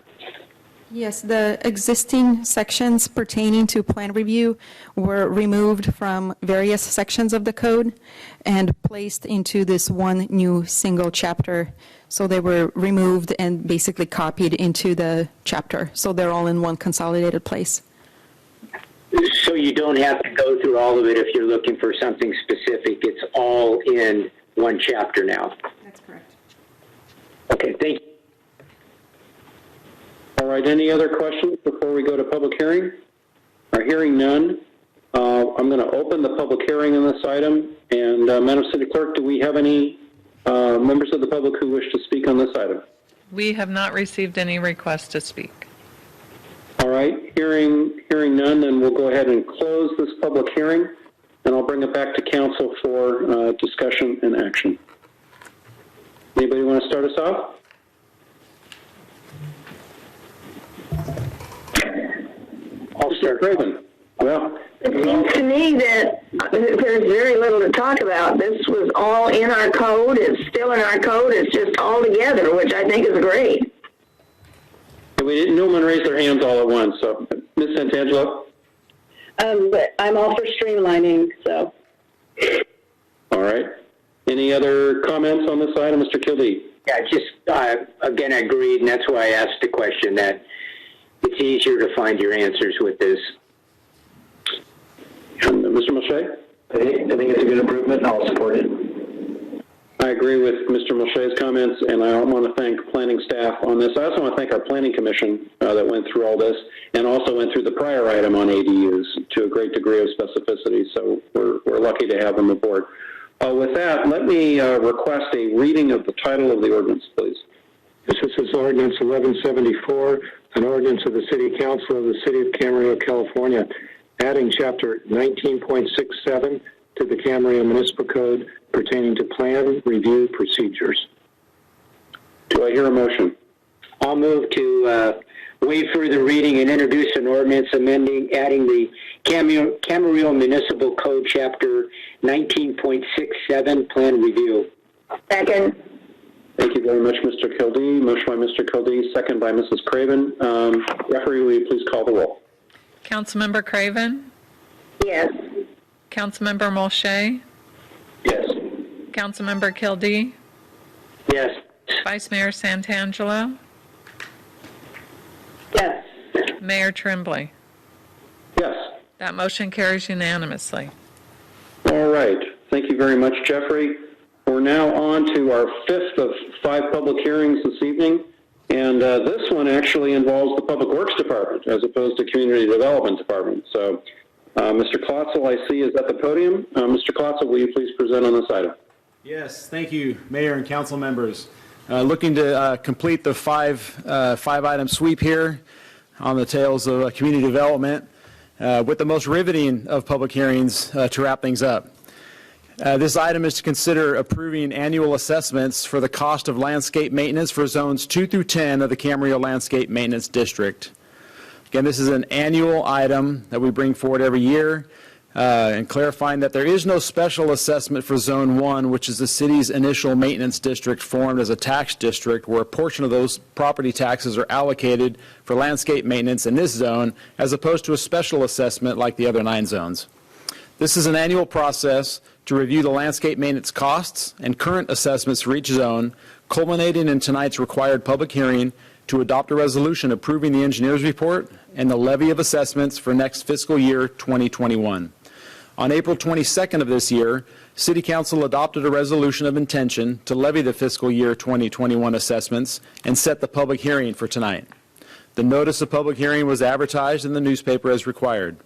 Yes, the existing sections pertaining to plan review were removed from various sections of the code and placed into this one new single chapter. So they were removed and basically copied into the chapter. So they're all in one consolidated place. So you don't have to go through all of it if you're looking for something specific. It's all in one chapter now. That's correct. Okay, thank you. All right, any other questions before we go to public hearing? Hearing none, I'm going to open the public hearing on this item. And Madam City Clerk, do we have any members of the public who wish to speak on this item? We have not received any requests to speak. All right, hearing none, then we'll go ahead and close this public hearing, and I'll bring it back to council for discussion and action. Anybody want to start us off? I'll start. Craven. Well, it seems to me that there's very little to talk about. This was all in our code. It's still in our code. It's just all together, which I think is great. No one raised their hands all at once. So, Ms. Santangelo? I'm all for streamlining, so. All right. Any other comments on this item, Mr. Kildee? Yeah, just, again, I agreed, and that's why I asked the question, that it's easier to find your answers with this. And Mr. Mulchay? I think it's a good improvement, and I'll support it. I agree with Mr. Mulchay's comments, and I want to thank planning staff on this. I also want to thank our planning commission that went through all this and also went through the prior item on ADUs to a great degree of specificity, so we're lucky to have them aboard. With that, let me request a reading of the title of the ordinance, please. This is Ordinance 1174, an ordinance of the City Council of the City of Camarillo, California, adding Chapter 19.67 to the Camarillo Municipal Code pertaining to plan review procedures. Do I hear a motion? I'll move to waive further reading and introduce an ordinance adding the Camarillo Municipal Code Chapter 19.67 Plan Review. Second. Thank you very much, Mr. Kildee. Motion by Mr. Kildee, second by Mrs. Craven. Referee, will you please call the roll? Councilmember Craven? Yes. Councilmember Mulchay? Yes. Councilmember Kildee? Yes. Vice Mayor Santangelo? Yes. Mayor Tremblay? Yes. That motion carries unanimously. All right. Thank you very much, Jeffrey. We're now on to our fifth of 5 public hearings this evening, and this one actually involves the Public Works Department as opposed to Community Development Department. So, Mr. Klotzel, I see, is at the podium. Mr. Klotzel, will you please present on this item? Yes, thank you, Mayor and council members. Looking to complete the five-item sweep here on the tails of community development with the most riveting of public hearings to wrap things up. This item is to consider approving annual assessments for the cost of landscape maintenance for zones 2 through 10 of the Camarillo Landscape Maintenance District. Again, this is an annual item that we bring forward every year, and clarifying that there is no special assessment for Zone 1, which is the city's initial maintenance district formed as a tax district where a portion of those property taxes are allocated for landscape maintenance in this zone, as opposed to a special assessment like the other 9 zones. This is an annual process to review the landscape maintenance costs and current assessments for each zone, culminating in tonight's required public hearing to adopt a resolution approving the engineer's report and the levy of assessments for next fiscal year 2021. On April 22nd of this year, City Council adopted a resolution of intention to levy the fiscal year 2021 assessments and set the public hearing for tonight. The notice of public hearing was advertised in the newspaper as required.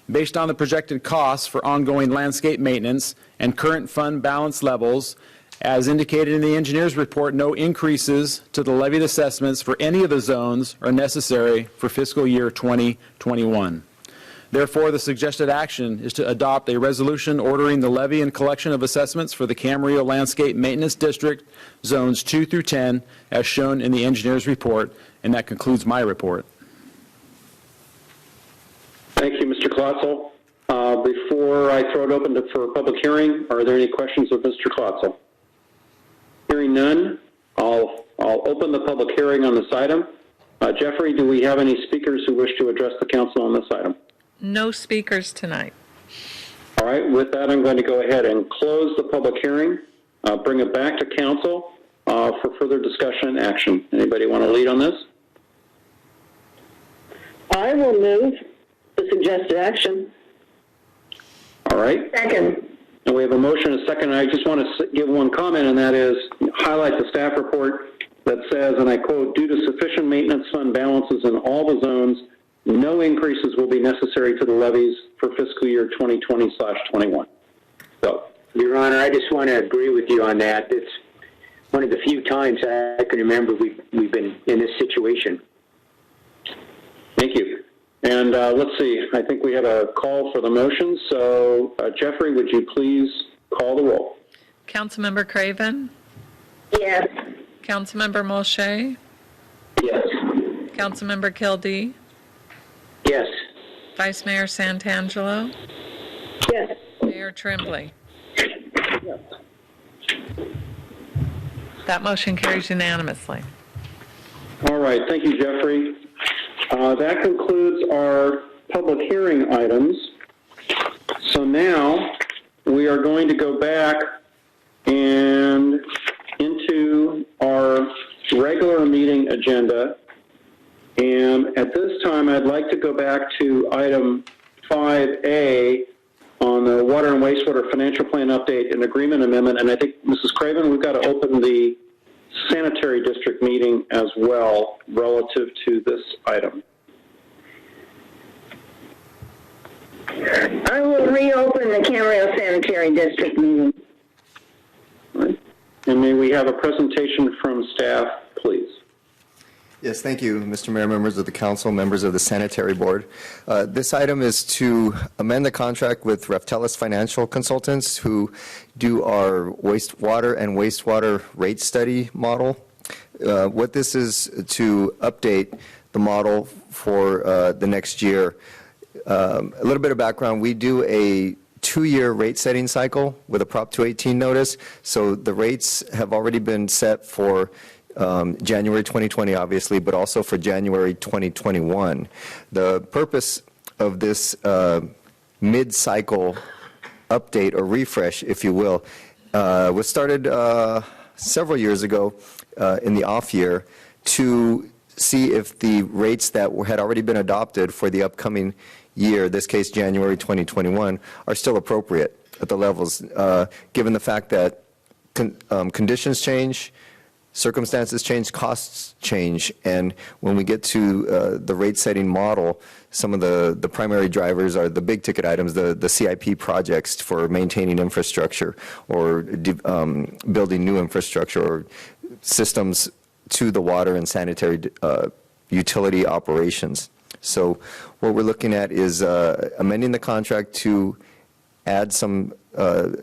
Based on the projected costs for ongoing landscape maintenance and current fund balance levels, as indicated in the engineer's report, no increases to the levied assessments for any of the zones are necessary for fiscal year 2021. Therefore, the suggested action is to adopt a resolution ordering the levy and collection of assessments for the Camarillo Landscape Maintenance District, zones 2 through 10, as shown in the engineer's report, and that concludes my report. Thank you, Mr. Klotzel. Before I throw it open for a public hearing, are there any questions of Mr. Klotzel? Hearing none, I'll open the public hearing on this item. Jeffrey, do we have any speakers who wish to address the council on this item? No speakers tonight. All right, with that, I'm going to go ahead and close the public hearing, bring it back to council for further discussion and action. Anybody want to lead on this? I will move the suggested action. All right. Second. And we have a motion and a second. I just want to give one comment, and that is highlight the staff report that says, and I quote, "Due to sufficient maintenance fund balances in all the zones, no increases will be necessary to the levies for fiscal year 2020/21. So, Your Honor, I just want to agree with you on that. It's one of the few times I can remember we've been in this situation. Thank you. And let's see, I think we have a call for the motion. So, Jeffrey, would you please call the roll? Councilmember Craven? Yes. Councilmember Molche? Yes. Councilmember Kildee? Yes. Vice Mayor Santangelo? Yes. Mayor Tremblay? That motion carries unanimously. All right, thank you, Jeffrey. That concludes our public hearing items. So now we are going to go back and into our regular meeting agenda. And at this time, I'd like to go back to item 5A on the water and wastewater financial plan update and agreement amendment. And I think, Mrs. Craven, we've got to open the sanitary district meeting as well relative to this item. I will reopen the Camarillo Sanitary District meeting. And may we have a presentation from staff, please? Yes, thank you, Mr. Mayor, members of the council, members of the sanitary board. This item is to amend the contract with Raftellus Financial Consultants, who do our wastewater and wastewater rate study model. What this is to update the model for the next year. A little bit of background, we do a 2-year rate setting cycle with a Prop 218 notice. So the rates have already been set for January 2020, obviously, but also for January 2021. The purpose of this mid-cycle update or refresh, if you will, was started several years ago in the off year to see if the rates that had already been adopted for the upcoming year, this case January 2021, are still appropriate at the levels, given the fact that conditions change, circumstances change, costs change, and when we get to the rate setting model, some of the primary drivers are the big ticket items, the CIP projects for maintaining infrastructure or building new infrastructure or systems to the water and sanitary utility operations. So what we're looking at is amending the contract to add some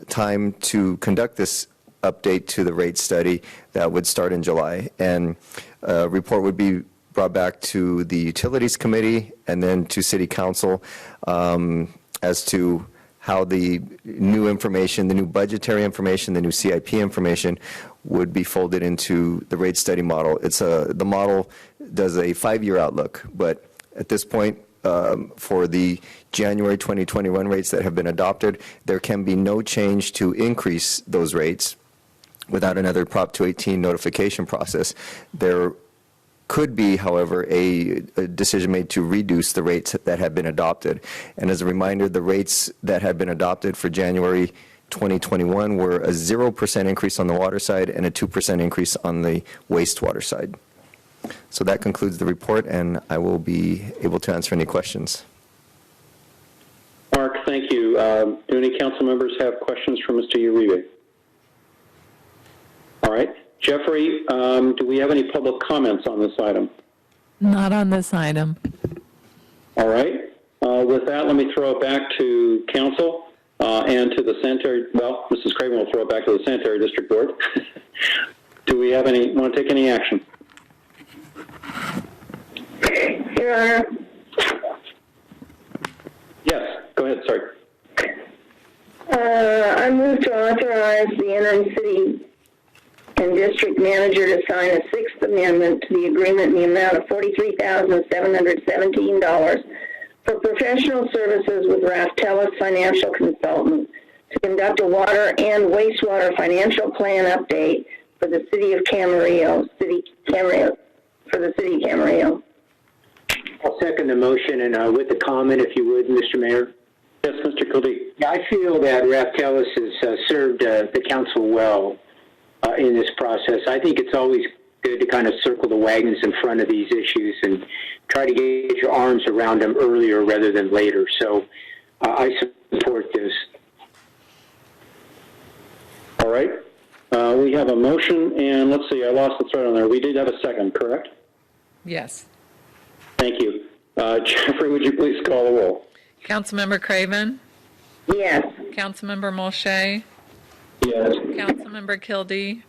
time to conduct this update to the rate study that would start in July. And a report would be brought back to the Utilities Committee and then to City Council as to how the new information, the new budgetary information, the new CIP information would be folded into the rate study model. The model does a 5-year outlook, but at this point, for the January 2021 rates that have been adopted, there can be no change to increase those rates without another Prop 218 notification process. There could be, however, a decision made to reduce the rates that have been adopted. And as a reminder, the rates that had been adopted for January 2021 were a 0% increase on the water side and a 2% increase on the wastewater side. So that concludes the report, and I will be able to answer any questions. Mark, thank you. Do any council members have questions for Mr. Uribe? All right. Jeffrey, do we have any public comments on this item? Not on this item. All right. With that, let me throw it back to council and to the sanitary, well, Mrs. Craven will throw it back to the sanitary district board. Do we have any, want to take any action? Your Honor. Yes, go ahead, sorry. I move to authorize the interim city and district manager to sign a 6th amendment to the agreement in the amount of $43,717 for professional services with Raftellus Financial Consultant to conduct a water and wastewater financial plan update for the city of Camarillo, for the city of Camarillo. I'll second the motion, and with the comment, if you would, Mr. Mayor. Yes, Mr. Kildee. Yeah, I feel that Raftellus has served the council well in this process. I think it's always good to kind of circle the wagons in front of these issues and try to get your arms around them earlier rather than later. So I support this. All right. We have a motion, and let's see, I lost the thread on there. We did have a second, correct? Yes. Thank you. Jeffrey, would you please call the roll? Councilmember Craven? Yes. Councilmember Molche? Yes. Councilmember Kildee?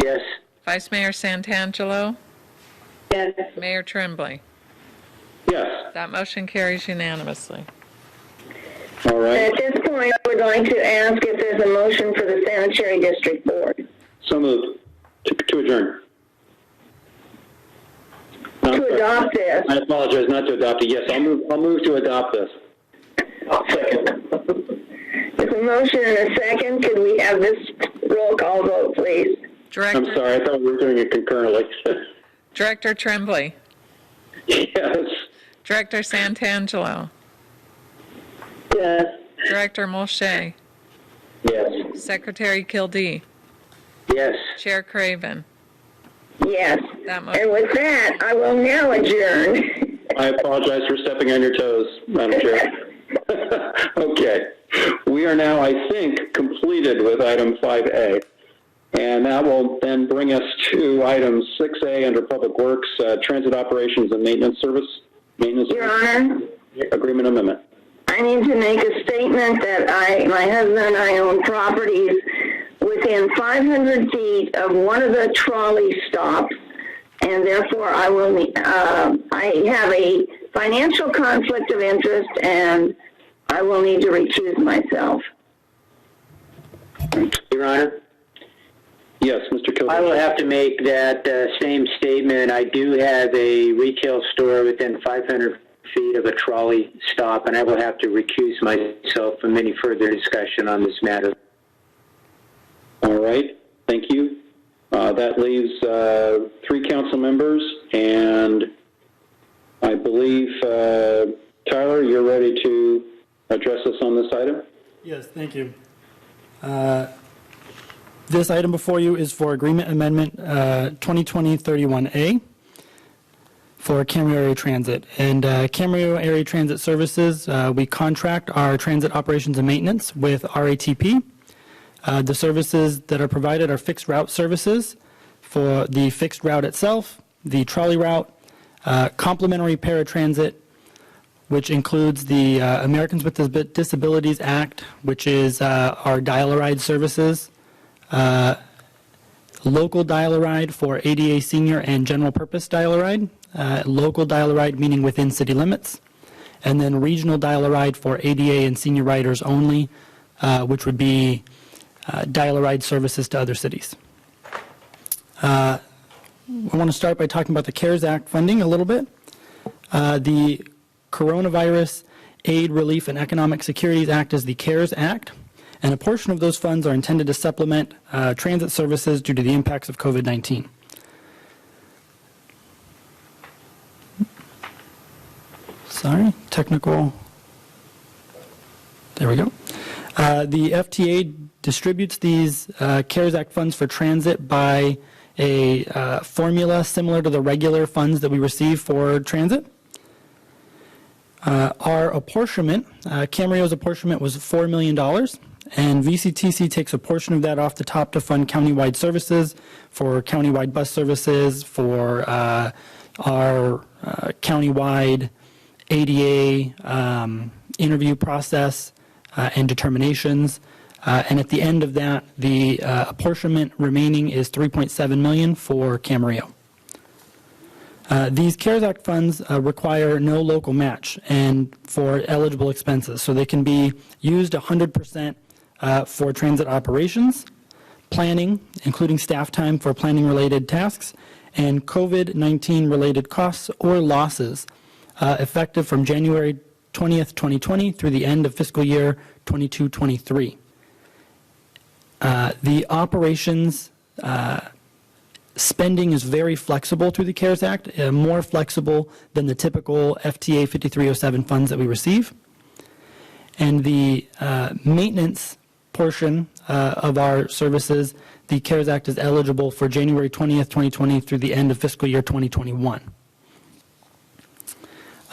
Yes. Vice Mayor Santangelo? Yes. Mayor Tremblay? Yes. That motion carries unanimously. All right. At this point, I would like to ask if there's a motion for the Sanitary District Board. So moved. To adjourn. To adopt this. I apologize, not to adopt it. Yes, I'll move to adopt this. I'll second. There's a motion and a second. Could we have this roll call vote, please? Director, I'm sorry, I thought we were doing it concurrently. Director Tremblay? Yes. Director Santangelo? Yes. Director Molche? Yes. Secretary Kildee? Yes. Chair Craven? Yes. That motion. And with that, I will now adjourn. I apologize for stepping on your toes, Madam Chair. Okay. We are now, I think, completed with item 5A. And that will then bring us to item 6A under Public Works, Transit Operations and Maintenance Service. Your Honor, Agreement Amendment. I need to make a statement that my husband and I own properties within 500 feet of one of the trolley stops, and therefore I have a financial conflict of interest, and I will need to recuse myself. Your Honor? Yes, Mr. Kildee. I will have to make that same statement. I do have a retail store within 500 feet of a trolley stop, and I will have to recuse myself from any further discussion on this matter. All right. Thank you. That leaves 3 council members, and I believe, Tyler, you're ready to address us on this item? Yes, thank you. This item before you is for Agreement Amendment 2020-31A for Camarillo Area Transit. And Camarillo Area Transit Services, we contract our transit operations and maintenance with RATP. The services that are provided are fixed route services for the fixed route itself, the trolley route, complementary paratransit, which includes the Americans with Disabilities Act, which is our dial-a-ride services, local dial-a-ride for ADA senior and general purpose dial-a-ride, local dial-a-ride meaning within city limits, and then regional dial-a-ride for ADA and senior riders only, which would be dial-a-ride services to other cities. I want to start by talking about the CARES Act funding a little bit. The Coronavirus Aid, Relief, and Economic Securities Act is the CARES Act, and a portion of those funds are intended to supplement transit services due to the impacts of COVID-19. Sorry, technical. There we go. The FTA distributes these CARES Act funds for transit by a formula similar to the regular funds that we receive for transit. Our apportionment, Camarillo's apportionment was $4 million, and VCTC takes a portion of that off the top to fund countywide services, for countywide bus services, for our countywide ADA interview process and determinations. And at the end of that, the apportionment remaining is $3.7 million for Camarillo. These CARES Act funds require no local match and for eligible expenses, so they can be used 100% for transit operations, planning, including staff time for planning-related tasks, and COVID-19 related costs or losses effective from January 20th, 2020 through the end of fiscal year 22-23. The operations spending is very flexible through the CARES Act, more flexible than the typical FTA 5307 funds that we receive. And the maintenance portion of our services, the CARES Act is eligible for January 20th, 2020 through the end of fiscal year 2021.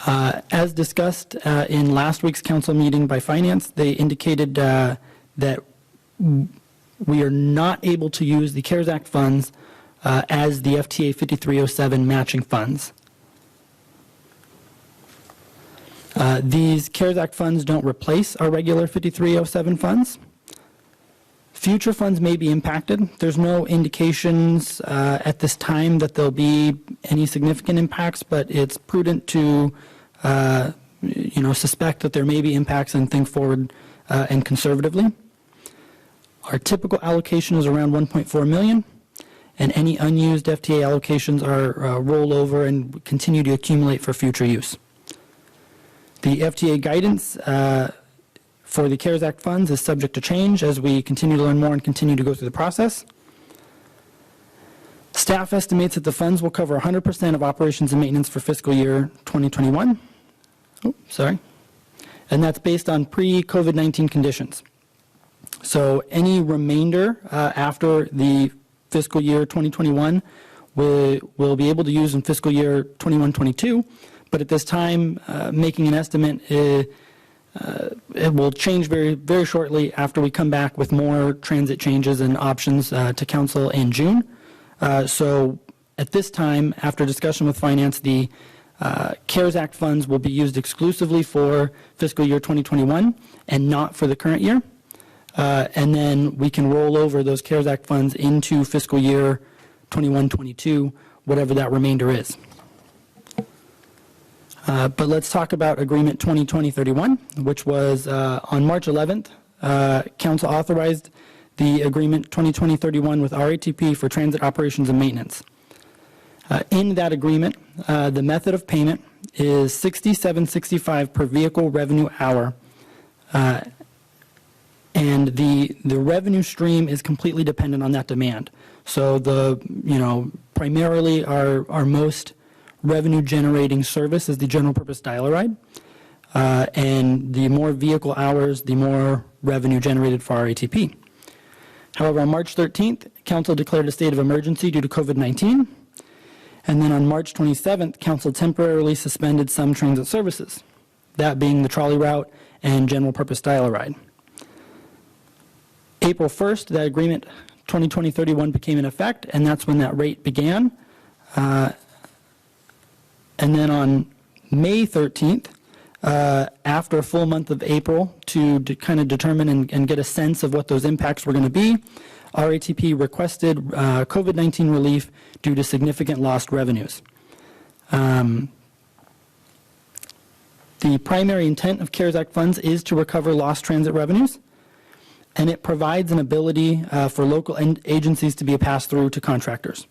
As discussed in last week's council meeting by Finance, they indicated that we are not able to use the CARES Act funds as the FTA 5307 matching funds. These CARES Act funds don't replace our regular 5307 funds. Future funds may be impacted. There's no indications at this time that there'll be any significant impacts, but it's prudent to suspect that there may be impacts and think forward and conservatively. Our typical allocation is around 1.4 million, and any unused FTA allocations are rolled over and continue to accumulate for future use. The FTA guidance for the CARES Act funds is subject to change as we continue to learn more and continue to go through the process. Staff estimates that the funds will cover 100% of operations and maintenance for fiscal year 2021. And that's based on pre-COVID-19 conditions. So any remainder after the fiscal year 2021 we'll be able to use in fiscal year 21-22, but at this time making an estimate it will change very, very shortly after we come back with more transit changes and options to council in June. So at this time, after discussion with Finance, the CARES Act funds will be used exclusively for fiscal year 2021 and not for the current year. And then we can roll over those CARES Act funds into fiscal year 21-22, whatever that remainder is. But let's talk about Agreement 2020-31, which was on March 11th. Council authorized the Agreement 2020-31 with RATP for transit operations and maintenance. In that agreement, the method of payment is $67.65 per vehicle revenue hour, and the revenue stream is completely dependent on that demand. So primarily our most revenue generating service is the general purpose dial ride, and the more vehicle hours, the more revenue generated for RATP. However, on March 13th, Council declared a state of emergency due to COVID-19, and then on March 27th, Council temporarily suspended some transit services, that being the trolley route and general purpose dial ride. April 1st, that agreement 2020-31 became in effect, and that's when that rate began. And then on May 13th, after a full month of April to kind of determine and get a sense of what those impacts were going to be, RATP requested COVID-19 relief due to significant lost revenues. The primary intent of CARES Act funds is to recover lost transit revenues, and it provides an ability for local agencies to be a pass-through to contractors.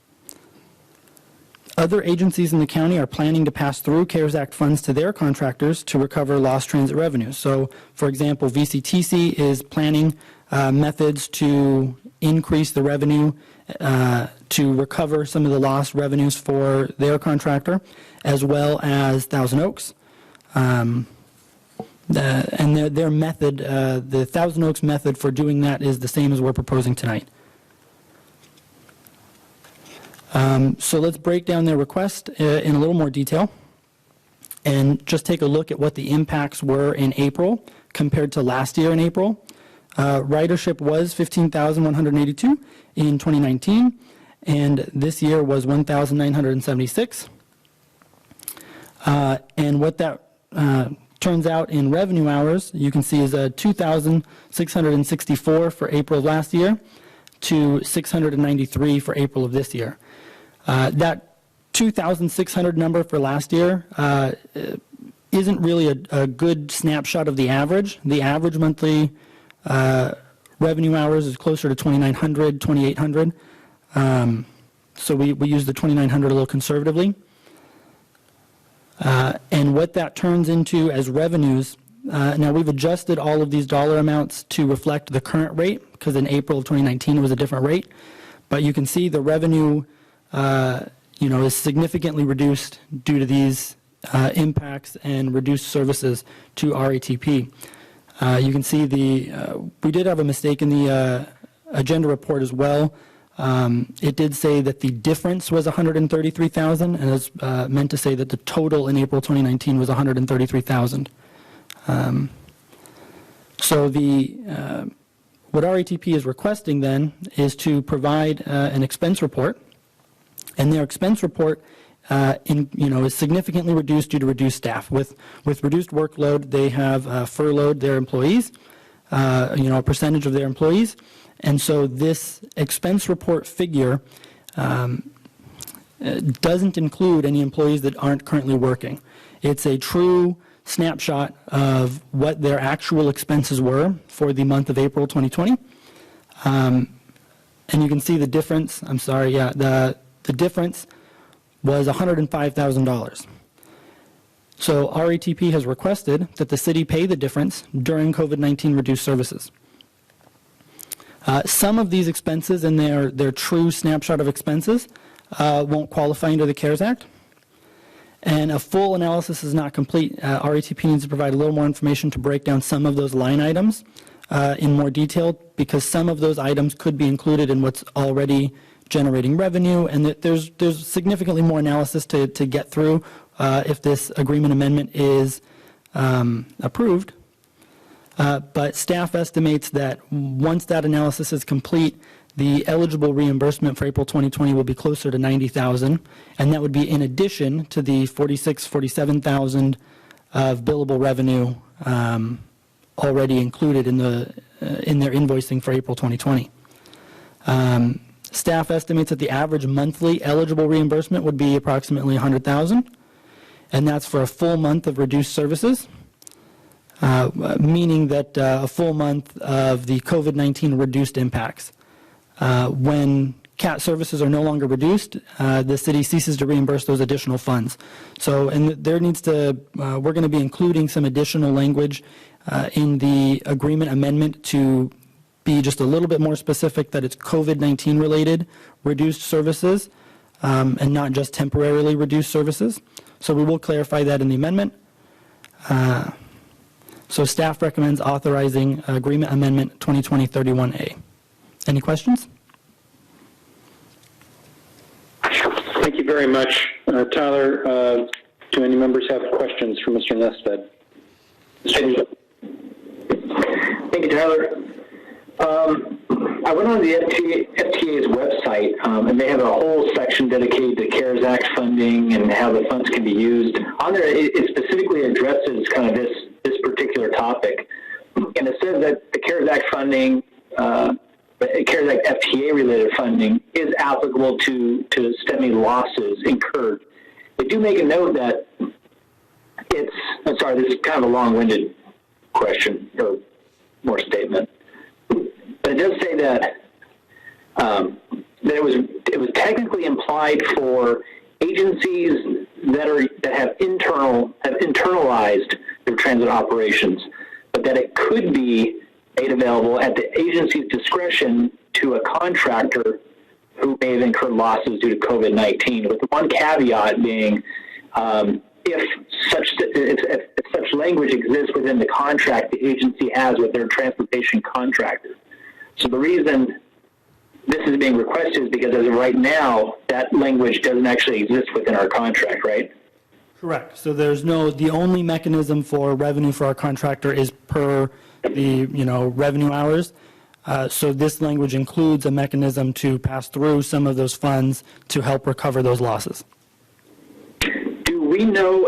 Other agencies in the county are planning to pass through CARES Act funds to their contractors to recover lost transit revenues. So, for example, VCTC is planning methods to increase the revenue to recover some of the lost revenues for their contractor, as well as Thousand Oaks. And their method, the Thousand Oaks method for doing that is the same as we're proposing tonight. So let's break down their request in a little more detail and just take a look at what the impacts were in April compared to last year in April. Ridership was 15,182 in 2019, and this year was 1,976. And what that turns out in revenue hours, you can see is 2,664 for April of last year to 693 for April of this year. That 2,600 number for last year isn't really a good snapshot of the average. The average monthly revenue hours is closer to 2,900, 2,800. So we use the 2,900 a little conservatively. And what that turns into as revenues, now we've adjusted all of these dollar amounts to reflect the current rate, because in April of 2019 it was a different rate. But you can see the revenue is significantly reduced due to these impacts and reduced services to RATP. You can see we did have a mistake in the agenda report as well. It did say that the difference was $133,000, and it's meant to say that the total in April 2019 was $133,000. So what RATP is requesting then is to provide an expense report, and their expense report is significantly reduced due to reduced staff. With reduced workload, they have furloughed their employees, a percentage of their employees, and so this expense report figure doesn't include any employees that aren't currently working. It's a true snapshot of what their actual expenses were for the month of April 2020. And you can see the difference, the difference was $105,000. So RATP has requested that the city pay the difference during COVID-19 reduced services. Some of these expenses in their true snapshot of expenses won't qualify under the CARES Act. And a full analysis is not complete. RATP needs to provide a little more information to break down some of those line items in more detail, because some of those items could be included in what's already generating revenue, and there's significantly more analysis to get through if this agreement amendment is approved. But staff estimates that once that analysis is complete, the eligible reimbursement for April 2020 will be closer to $90,000, and that would be in addition to the $47,000 of billable revenue already included in their invoicing for April 2020. Staff estimates that the average monthly eligible reimbursement would be approximately $100,000, and that's for a full month of reduced services, meaning that a full month of the COVID-19 reduced impacts. When CAT services are no longer reduced, the city ceases to reimburse those additional funds. So, and there needs to, we're going to be including some additional language in the agreement amendment to be just a little bit more specific that it's COVID-19 related reduced services and not just temporarily reduced services. So we will clarify that in the amendment. So staff recommends authorizing agreement amendment 2020-31A. Any questions? Thank you very much. Tyler, do any members have questions for Mr. Nested? Thank you, Tyler. I went on the FTA's website, and they have a whole section dedicated to CARES Act funding and how the funds can be used. On there, it specifically addresses kind of this particular topic, and it says that the CARES Act funding, the CARES Act FTA-related funding, is applicable to stemming losses incurred. They do make a note that I'm sorry, this is kind of a long-winded question or more statement. But it does say that it was technically implied for agencies that have internalized their transit operations, but that it could be made available at the agency's discretion to a contractor who may have incurred losses due to COVID-19, with one caveat being if such language exists within the contract the agency has with their transportation contractor. So the reason this is being requested is because as of right now, that language doesn't actually exist within our contract, right? Correct. So there's the only mechanism for revenue for our contractor is per the, revenue hours. So this language includes a mechanism to pass through some of those funds to help recover those losses. Do we know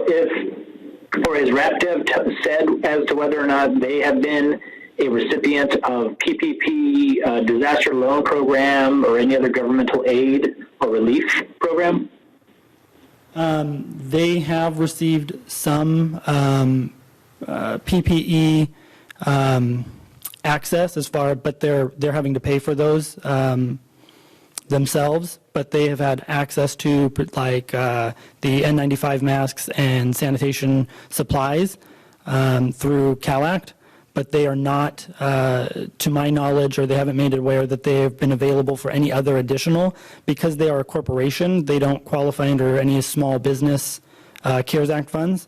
or has RapDev said as to whether or not they have been a recipient of PPP, disaster loan program, or any other governmental aid or relief program? They have received some PPE access but they're having to pay for those themselves. But they have had access to the N95 masks and sanitation supplies through CalAct. But they are not, to my knowledge, or they haven't made it aware that they have been available for any other additional. Because they are a corporation, they don't qualify under any small business CARES Act funds.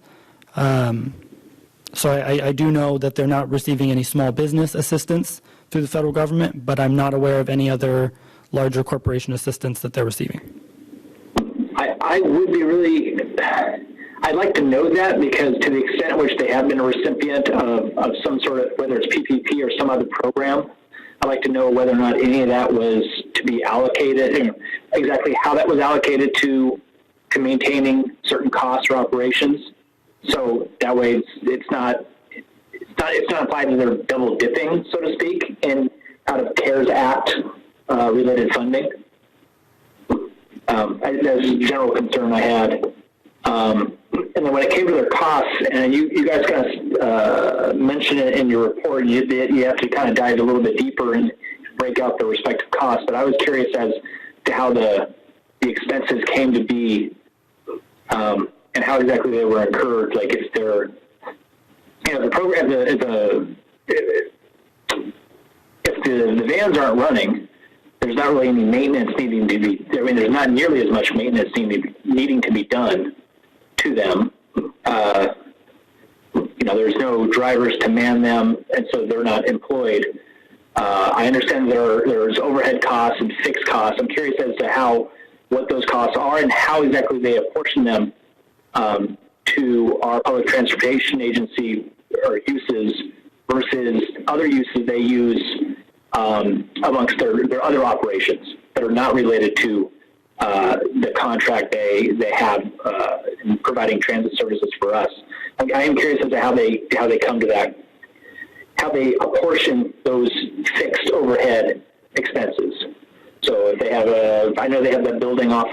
So I do know that they're not receiving any small business assistance through the federal government, but I'm not aware of any other larger corporation assistance that they're receiving. I would be really, I'd like to know that, because to the extent in which they have been a recipient of some sort of, whether it's PPP or some other program, I'd like to know whether or not any of that was to be allocated, and exactly how that was allocated to maintaining certain costs or operations. So that way it's not implied that they're double dipping, so to speak, in out of CARES Act related funding. That's a general concern I had. And then when it came to their costs, and you guys kind of mentioned it in your report, you have to kind of dive a little bit deeper and break out the respective costs. But I was curious as to how the expenses came to be, and how exactly they were incurred. Like if they're, the program, if the vans aren't running, there's not really any maintenance needing to be, there's not nearly as much maintenance needing to be done to them. There's no drivers to man them, and so they're not employed. I understand there's overhead costs and fixed costs. I'm curious as to what those costs are and how exactly they apportion them to our public transportation agency or uses versus other uses they use amongst their other operations that are not related to the contract they have in providing transit services for us. I am curious as to how they come to that, how they apportion those fixed overhead expenses. So if they have I know they have that building off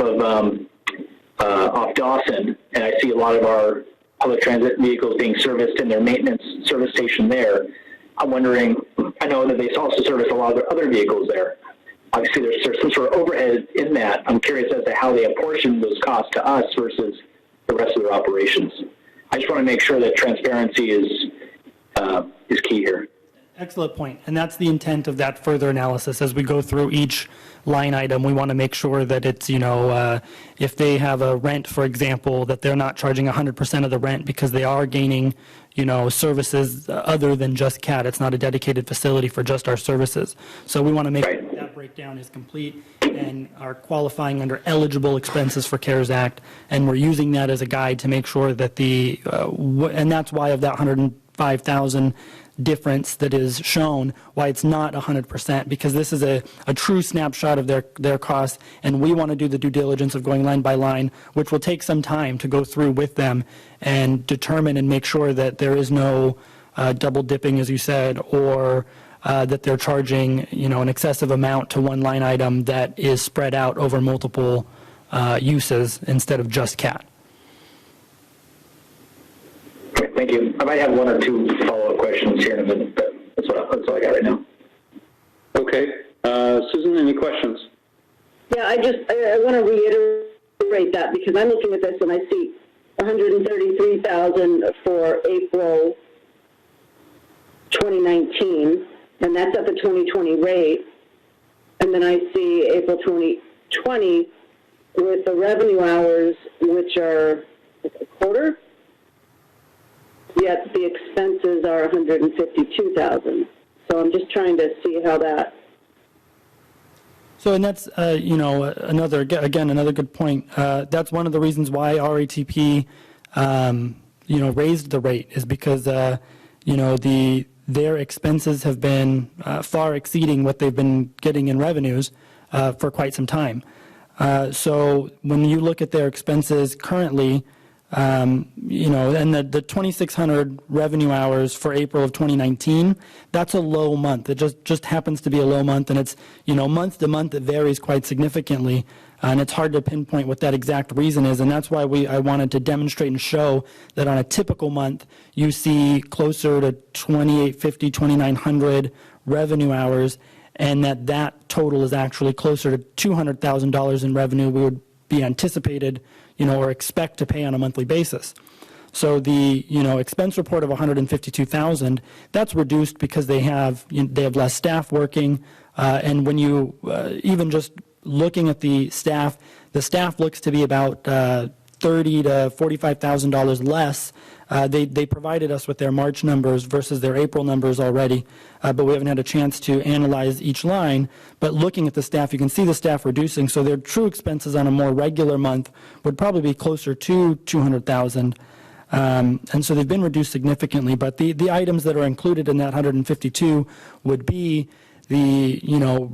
Dawson, and I see a lot of our public transit vehicles being serviced in their maintenance service station there. I'm wondering, I know that they also service a lot of other vehicles there. Obviously, there's some sort of overhead in that. I'm curious as to how they apportion those costs to us versus the rest of their operations. I just want to make sure that transparency is key here. Excellent point. And that's the intent of that further analysis. As we go through each line item, we want to make sure that it's, if they have a rent, for example, that they're not charging 100% of the rent because they are gaining, services other than just CAT. It's not a dedicated facility for just our services. So we want to make sure that breakdown is complete and are qualifying under eligible expenses for CARES Act. And we're using that as a guide to make sure that and that's why of that 105,000 difference that is shown, why it's not 100%, because this is a true snapshot of their costs, and we want to do the due diligence of going line by line, which will take some time to go through with them and determine and make sure that there is no double dipping, as you said, or that they're charging an excessive amount to one line item that is spread out over multiple uses instead of just CAT. Okay, thank you. I might have one or two follow-up questions here in a minute, but that's all I got right now. Okay. Susan, any questions? Yeah, I want to reiterate that because I'm looking at this and I see 133,000 for April 2019, and that's at the 2020 rate. And then I see April 2020 with the revenue hours, which are a quarter. Yet the expenses are 152,000. So I'm just trying to see how that. So, and that's another good point. That's one of the reasons why RATP raised the rate is because their expenses have been far exceeding what they've been getting in revenues for quite some time. So when you look at their expenses currently. And the 2,600 revenue hours for April of 2019, that's a low month. It just happens to be a low month, and it's, month to month it varies quite significantly, and it's hard to pinpoint what that exact reason is, and that's why I wanted to demonstrate and show that on a typical month, you see closer to 2,850, 2,900 revenue hours, and that total is actually closer to $200,000 in revenue we would be anticipated or expect to pay on a monthly basis. So the expense report of 152,000, that's reduced because they have less staff working, and when you even just looking at the staff looks to be about $30,000 to $45,000 less They provided us with their March numbers versus their April numbers already, but we haven't had a chance to analyze each line. But looking at the staff, you can see the staff reducing, so their true expenses on a more regular month would probably be closer to $200,000. And so they've been reduced significantly, but the items that are included in that 152 would be the,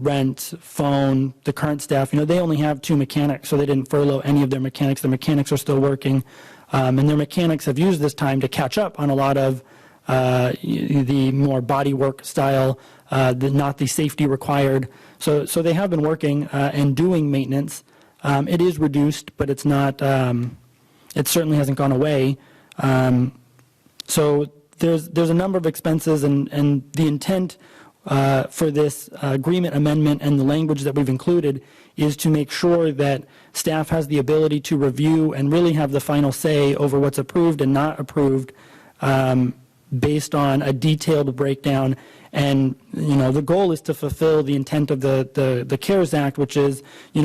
rent, phone, the current staff. They only have 2 mechanics, so they didn't furlough any of their mechanics. The mechanics are still working, and their mechanics have used this time to catch up on a lot of the more body work style, not the safety required. So they have been working and doing maintenance. It is reduced, but it's not, it certainly hasn't gone away. So there's a number of expenses, and the intent for this agreement amendment and the language that we've included is to make sure that staff has the ability to review and really have the final say over what's approved and not approved based on a detailed breakdown. And, the goal is to fulfill the intent of the CARES Act, which is,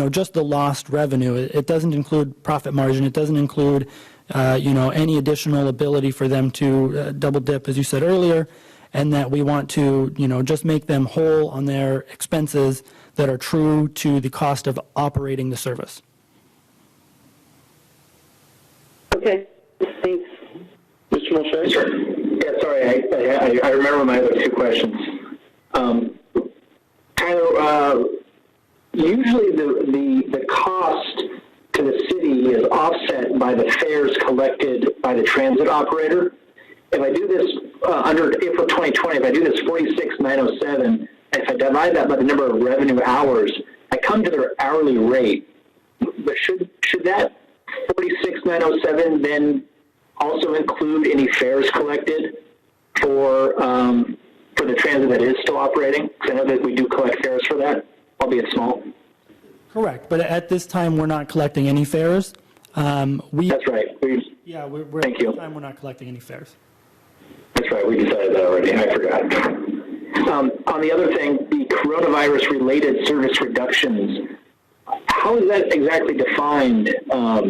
just the lost revenue. It doesn't include profit margin. It doesn't include, any additional ability for them to double dip, as you said earlier, and that we want to, just make them whole on their expenses that are true to the cost of operating the service. Okay, thanks. Mr. Mulchay? Sure. Yeah, sorry, I remember my other 2 questions. Tyler, usually the cost to the city is offset by the fares collected by the transit operator. If I do this under April 2020, if I do this 46,907, if I divide that by the number of revenue hours, I come to their hourly rate. But should that 46,907 then also include any fares collected for the transit that is still operating? Because I know that we do collect fares for that, albeit small. Correct, but at this time we're not collecting any fares. That's right. Thank you. At this time we're not collecting any fares. That's right. We decided that already. I forgot. On the other thing, the coronavirus-related service reductions. How is that exactly defined? How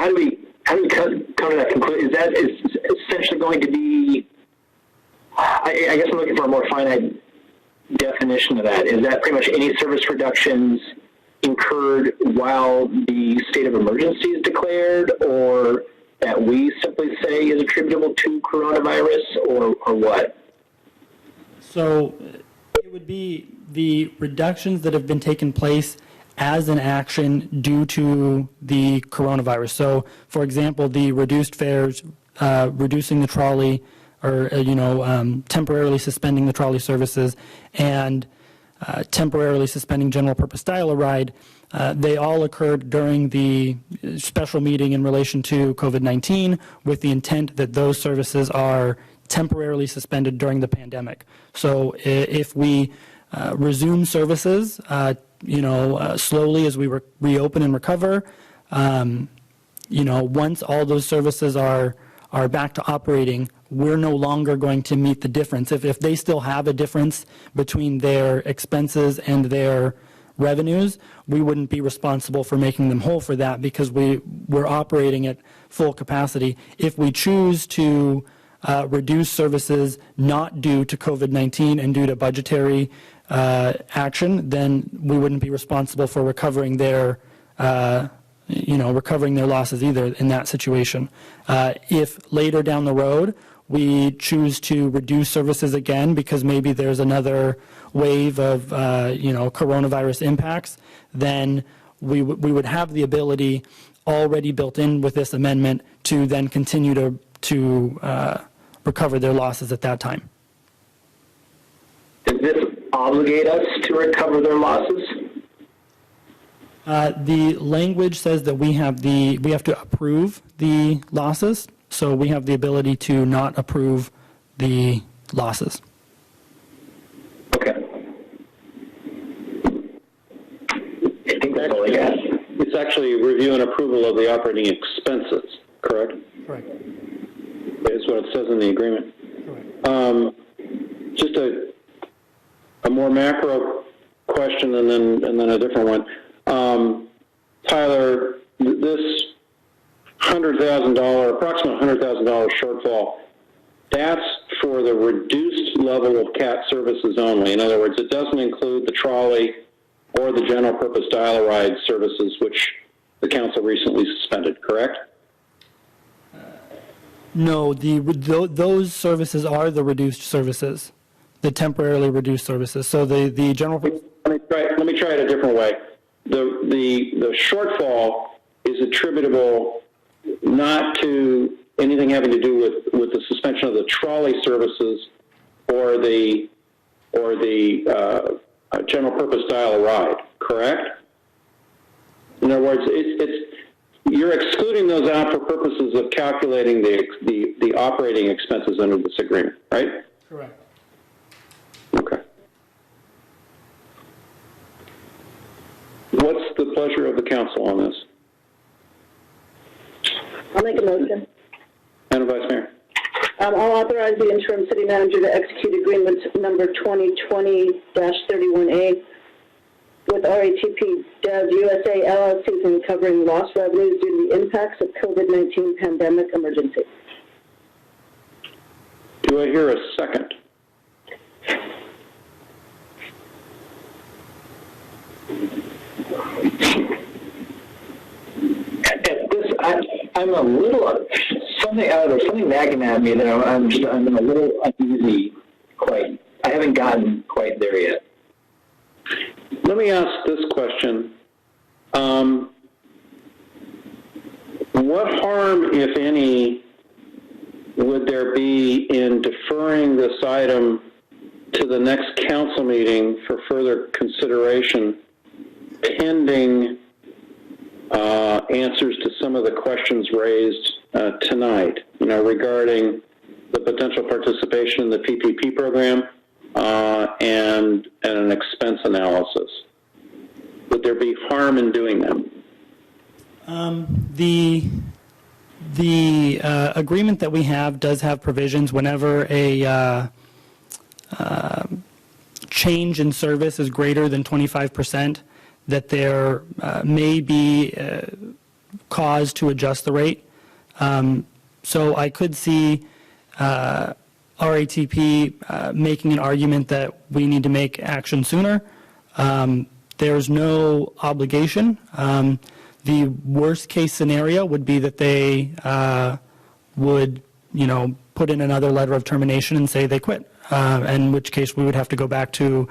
do we come to that conclusion? Is that essentially going to be? I guess I'm looking for a more finite definition of that. Is that pretty much any service reductions incurred while the state of emergency is declared, or that we simply say is attributable to coronavirus, or what? So it would be the reductions that have been taken place as an action due to the coronavirus. So, for example, the reduced fares, reducing the trolley, or temporarily suspending the trolley services, and temporarily suspending general purpose dial-a-ride, they all occurred during the special meeting in relation to COVID-19 with the intent that those services are temporarily suspended during the pandemic. So if we resume services, slowly as we reopen and recover, once all those services are back to operating, we're no longer going to meet the difference. If they still have a difference between their expenses and their revenues, we wouldn't be responsible for making them whole for that because we're operating at full capacity. If we choose to reduce services not due to COVID-19 and due to budgetary action, then we wouldn't be responsible for recovering their losses either in that situation. If later down the road we choose to reduce services again because maybe there's another wave of coronavirus impacts, then we would have the ability already built in with this amendment to then continue to recover their losses at that time. Does this obligate us to recover their losses? The language says that we have to approve the losses, so we have the ability to not approve the losses. Okay. I think that's all I got. It's actually review and approval of the operating expenses, correct? Correct. That's what it says in the agreement. Correct. Just a more macro question and then a different one. Tyler, this approximate $100,000 shortfall, that's for the reduced level of CAT services only. In other words, it doesn't include the trolley or the general purpose dial-a-ride services, which the council recently suspended, correct? No, those services are the reduced services, the temporarily reduced services. So the general. Let me try it a different way. The shortfall is attributable not to anything having to do with the suspension of the trolley services or the general purpose dial-a-ride, correct? In other words, you're excluding those out for purposes of calculating the operating expenses under this agreement, right? Correct. Okay. What's the pleasure of the council on this? I'll make a motion. Madam Vice Mayor. I'll authorize the interim city manager to execute agreement number 2020-31A with RATP Dev USA LLC in covering lost revenues due to the impacts of COVID-19 pandemic emergency. Do I hear a second? I'm a little something nagging at me that I'm a little uneasy. I haven't gotten quite there yet. Let me ask this question. What harm, if any, would there be in deferring this item to the next council meeting for further consideration, pending answers to some of the questions raised tonight, regarding the potential participation in the PPP program and an expense analysis? Would there be harm in doing that? The agreement that we have does have provisions whenever a change in service is greater than 25%, that there may be cause to adjust the rate. So I could see RATP making an argument that we need to make action sooner. There's no obligation. The worst case scenario would be that they would, put in another letter of termination and say they quit, in which case we would have to go back to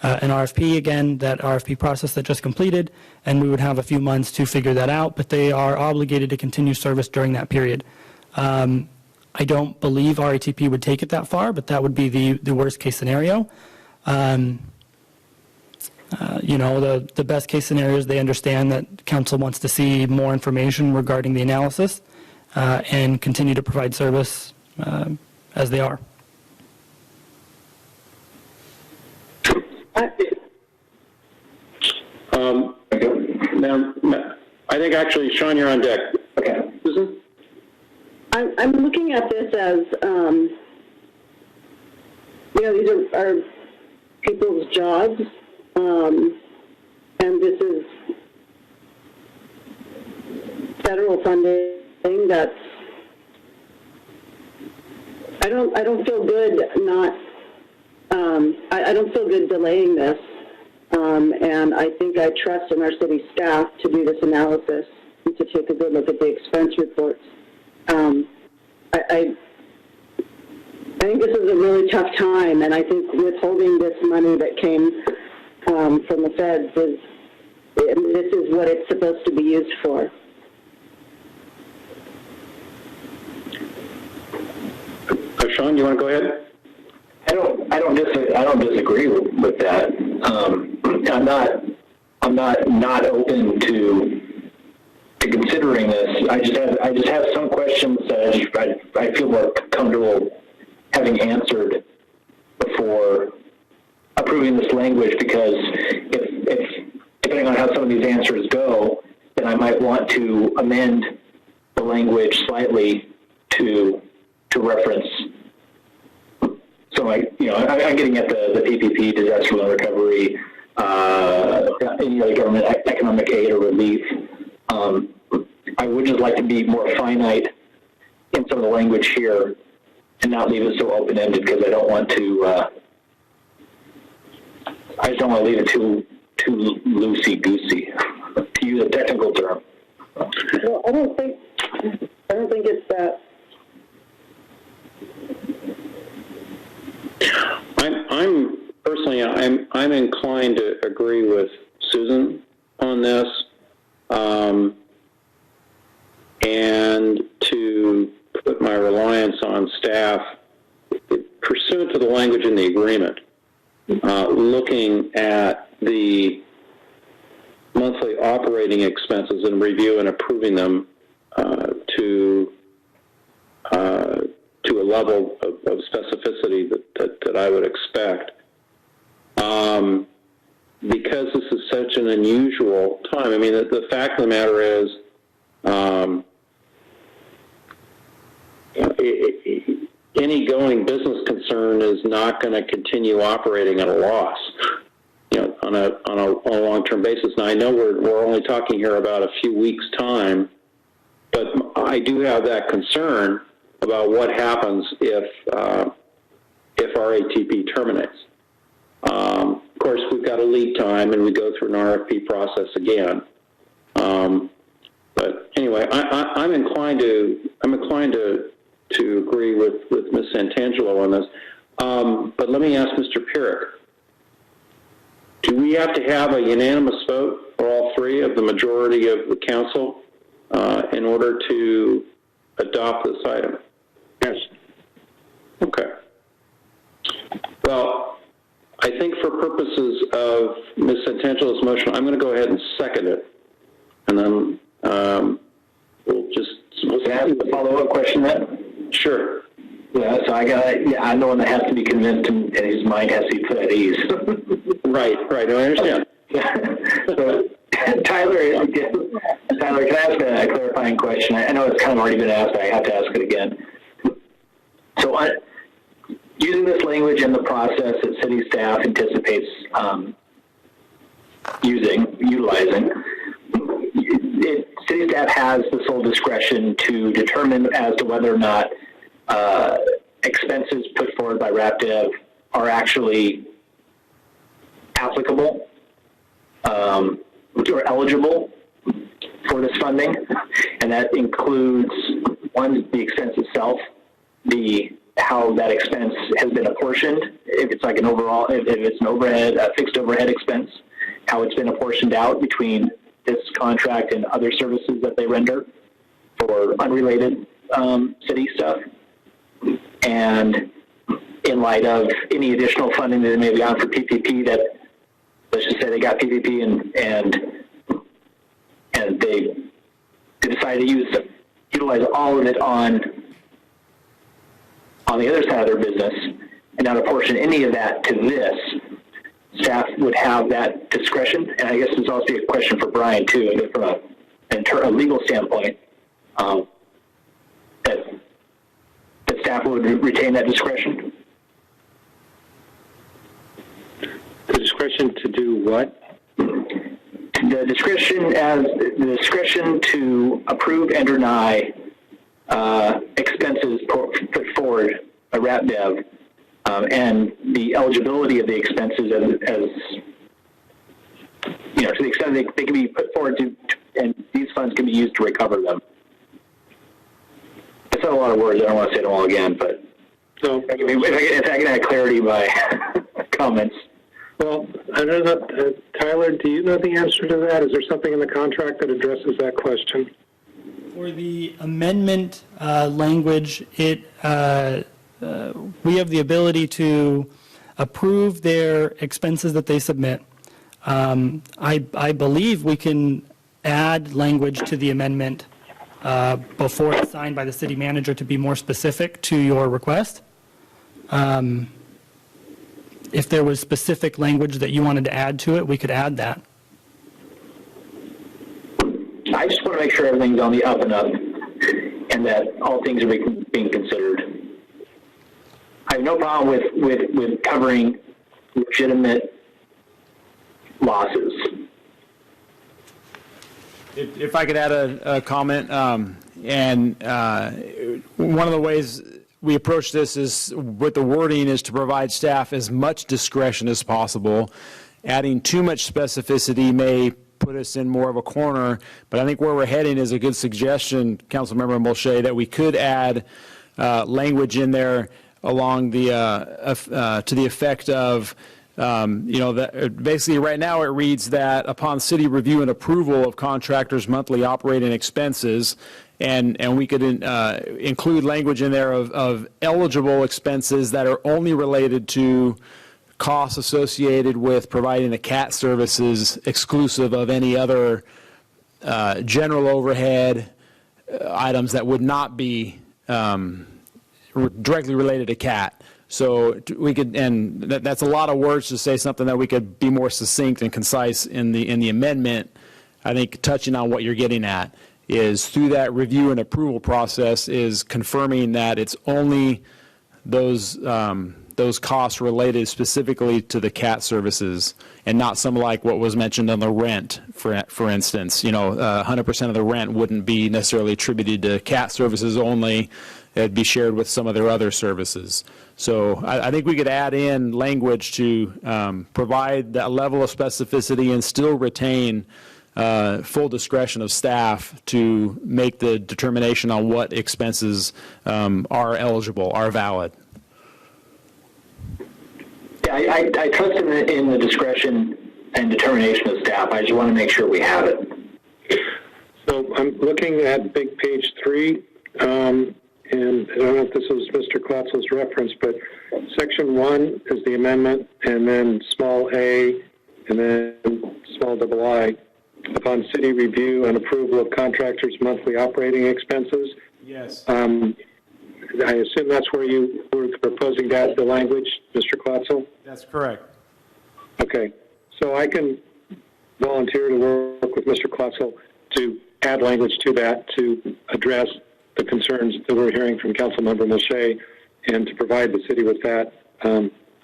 an RFP again, that RFP process that just completed, and we would have a few months to figure that out, but they are obligated to continue service during that period. I don't believe RATP would take it that far, but that would be the worst case scenario. The best case scenario is they understand that council wants to see more information regarding the analysis and continue to provide service as they are. Now, I think actually, Sean, you're on deck. Okay. Susan? I'm looking at this as, these are people's jobs, and this is federal funding that's, I don't feel good I don't feel good delaying this, and I think I trust in our city staff to do this analysis and to take a good look at the expense reports. I think this is a really tough time, and I think withholding this money that came from the feds this is what it's supposed to be used for. Sean, you want to go ahead? I don't disagree with that. I'm not open to considering this. I just have some questions that I feel more comfortable having answered before approving this language, because if depending on how some of these answers go, then I might want to amend the language slightly to reference. So I'm getting at the PPP, disaster loan recovery, any other government economic aid or relief. I would just like to be more finite in some of the language here and not leave it so open-ended, because I don't want to, I just don't want to leave it too loosey-goosey, to use a technical term. Well, I don't think it's that. I'm personally, I'm inclined to agree with Susan on this, and to put my reliance on staff, pursuant to the language in the agreement, looking at the monthly operating expenses and review and approving them to a level of specificity that I would expect. Because this is such an unusual time, I mean, the fact of the matter is, any going business concern is not going to continue operating at a loss, on a long-term basis. Now, I know we're only talking here about a few weeks' time, but I do have that concern about what happens if our ATP terminates. Of course, we've got a lead time, and we go through an RFP process again. But anyway, I'm inclined to agree with Ms. Santangelo on this. But let me ask Mr. Pierrick. Do we have to have a unanimous vote for all three of the majority of the council in order to adopt this item? Yes. Okay. Well, I think for purposes of Ms. Santangelo's motion, I'm going to go ahead and second it, and then we'll Can I ask a follow-up question then? Sure. Yeah, so I'm the one that has to be convinced, and his mind has to be put at ease. Right, I understand. So, Tyler, can I ask a clarifying question? I know it's kind of already been asked, but I have to ask it again. So, using this language in the process that city staff anticipates utilizing, city staff has the sole discretion to determine as to whether or not expenses put forward by RapDev are actually applicable or eligible for this funding, and that includes, one, the expense itself, how that expense has been apportioned, if it's like an overall, if it's an overhead, a fixed overhead expense, how it's been apportioned out between this contract and other services that they render for unrelated city stuff, and in light of any additional funding that may be on for PPP, that, let's just say they got PPP and they decided to utilize all of it on the other side of their business and not apportion any of that to this, staff would have that discretion. And I guess there's also a question for Brian too, from a legal standpoint, that staff would retain that discretion. The discretion to do what? The discretion to approve and deny expenses put forward by RapDev, and the eligibility of the expenses as to the extent they can be put forward and these funds can be used to recover them. It's not a lot of words. I don't want to say them all again, but if I can add clarity by comments. Well, I don't know, Tyler, do you know the answer to that? Is there something in the contract that addresses that question? For the amendment language, we have the ability to approve their expenses that they submit. I believe we can add language to the amendment before it's signed by the city manager to be more specific to your request. If there was specific language that you wanted to add to it, we could add that. I just want to make sure everything's on the up and up and that all things are being considered. I have no problem with covering legitimate losses. If I could add a comment, one of the ways we approach this is with the wording is to provide staff as much discretion as possible. Adding too much specificity may put us in more of a corner, but I think where we're heading is a good suggestion, Councilmember Mulchay, that we could add language in there along the to the effect of that basically right now it reads that upon city review and approval of contractors' monthly operating expenses, and we could include language in there of eligible expenses that are only related to costs associated with providing the CAT services exclusive of any other general overhead items that would not be directly related to CAT. So we could, and that's a lot of words to say something that we could be more succinct and concise in the amendment. I think touching on what you're getting at is through that review and approval process is confirming that it's only those costs related specifically to the CAT services and not some like what was mentioned on the rent, for instance. 100% of the rent wouldn't be necessarily attributed to CAT services only. It'd be shared with some of their other services. So I think we could add in language to provide that level of specificity and still retain full discretion of staff to make the determination on what expenses are eligible, are valid. Yeah, I trust in the discretion and determination of staff. I just want to make sure we have it. So I'm looking at big page 3, and I don't know if this is Mr. Klotzel's reference, but section 1 is the amendment, and then small a, and then small I. Upon city review and approval of contractors' monthly operating expenses. Yes. I assume that's where you were proposing to add the language, Mr. Klotzel? That's correct. Okay. So I can volunteer to work with Mr. Klotzel to add language to that to address the concerns that we're hearing from Councilmember Mulchay and to provide the city with that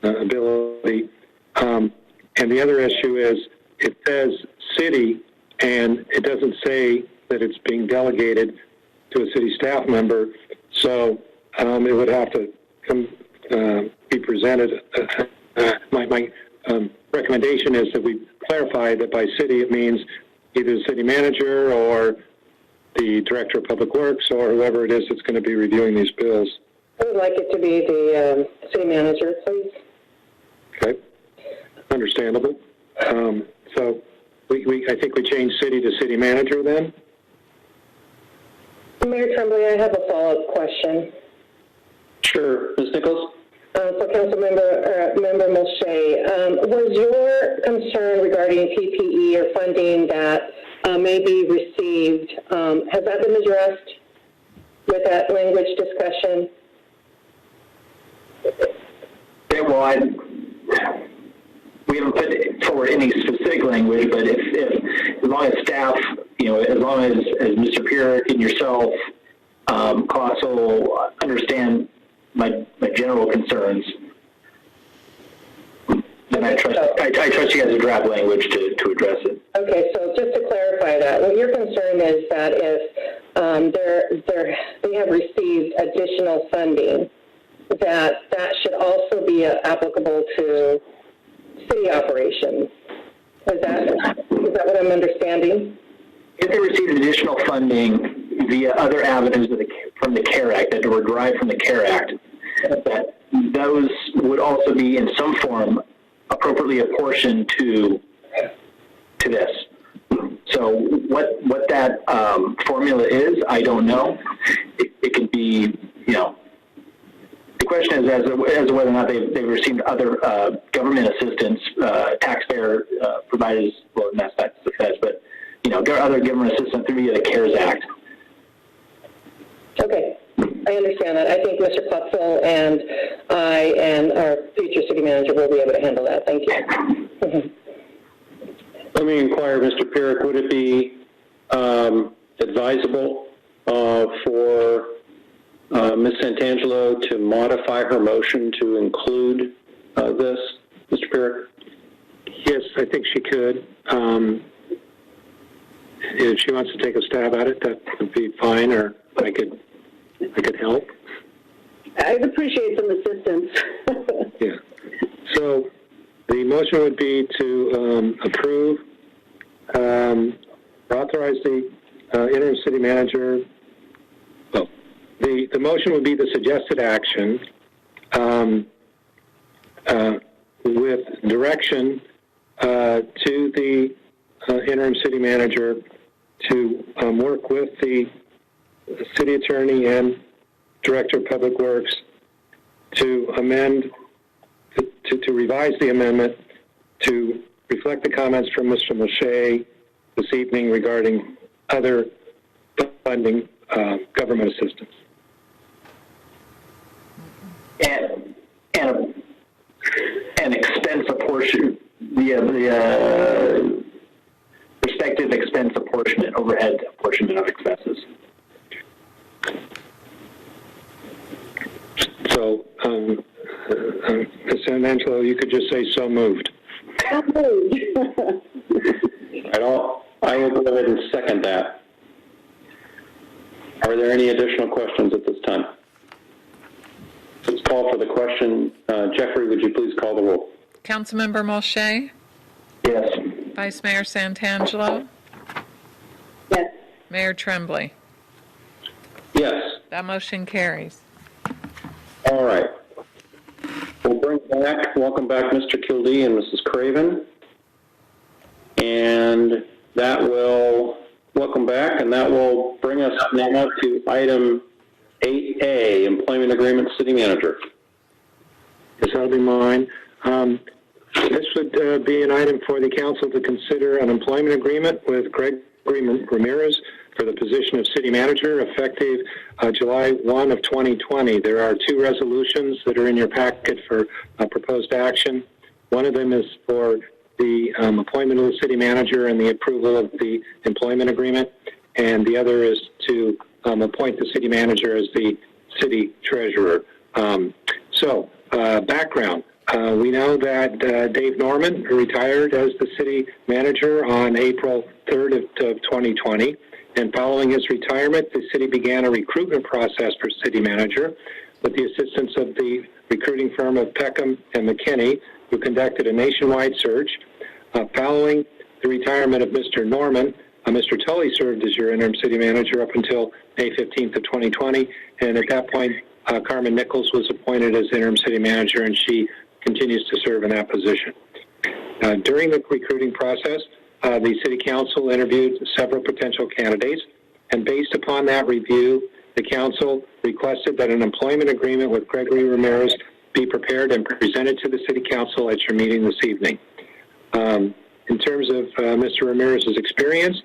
ability. And the other issue is it says city, and it doesn't say that it's being delegated to a city staff member. So it would have to be presented. My recommendation is that we clarify that by city it means either the city manager or the director of public works or whoever it is that's going to be reviewing these bills. I would like it to be the city manager, please. Okay, understandable. So I think we change city to city manager then. Mayor Tremblay, I have a follow-up question. Sure, Ms. Nichols. So Member Mulchay, was your concern regarding PPE or funding that may be received, has that been addressed with that language discussion? Yeah, well, we haven't put forward any specific language, but if as long as staff, as long as Mr. Pierrick and yourself, Klotzel, understand my general concerns, then I trust you guys to draft language to address it. Okay, so just to clarify that, what your concern is that if they have received additional funding, that should also be applicable to city operations. Is that what I'm understanding? If they received additional funding via other avenues from the CARE Act that were derived from the CARE Act, that those would also be in some form appropriately apportioned to this. So what that formula is, I don't know. It could be, the question is as to whether or not they've received other government assistance, taxpayer provided, well, that's the feds, but other government assistance through the CARES Act. Okay, I understand that. I think Mr. Klotzel and I and our future city manager will be able to handle that. Thank you. Let me inquire, Mr. Pierrick, would it be advisable for Ms. Santangelo to modify her motion to include this, Mr. Pierrick? Yes, I think she could. if she wants to take a stab at it, that would be fine, or I could help. I'd appreciate some assistance. Yeah. So the motion would be to approve, or authorize the interim city manager. Well, the motion would be the suggested action with direction to the interim city manager to work with the city attorney and director of public works to amend, to revise the amendment to reflect the comments from Mr. Moshe this evening regarding other funding government assistance. And expense apportion, the respective expense apportionment, overhead apportionment of expenses. So, Ms. Angelo, you could just say so moved. So moved. I will go ahead and second that. Are there any additional questions at this time? Let's call for the question. Jeffrey, would you please call the roll? Councilmember Moshe? Yes. Vice Mayor Santangelo? Yes. Mayor Tremblay? Yes. That motion carries. All right. We'll bring back, welcome back Mr. Kildee and Mrs. Craven. And that will, welcome back, and that will bring us now to item 8A, Employment Agreement, City Manager. Yes, that'll be mine. This would be an item for the council to consider an employment agreement with Gregory Ramirez for the position of city manager effective July 1 of 2020. There are two resolutions that are in your packet for proposed action. One of them is for the appointment of the city manager and the approval of the employment agreement, and the other is to appoint the city manager as the city treasurer. Background. We know that Dave Norman retired as the city manager on April 3rd of 2020, and following his retirement, the city began a recruitment process for city manager with the assistance of the recruiting firm of Peckham and McKinney, who conducted a nationwide search. Following the retirement of Mr. Norman, Mr. Tully served as your interim city manager up until May 15th of 2020, and at that point, Carmen Nichols was appointed as interim city manager, and she continues to serve in that position. During the recruiting process, the City Council interviewed several potential candidates, and based upon that review, the Council requested that an employment agreement with Gregory Ramirez be prepared and presented to the City Council at your meeting this evening. In terms of Mr. Ramirez's experience,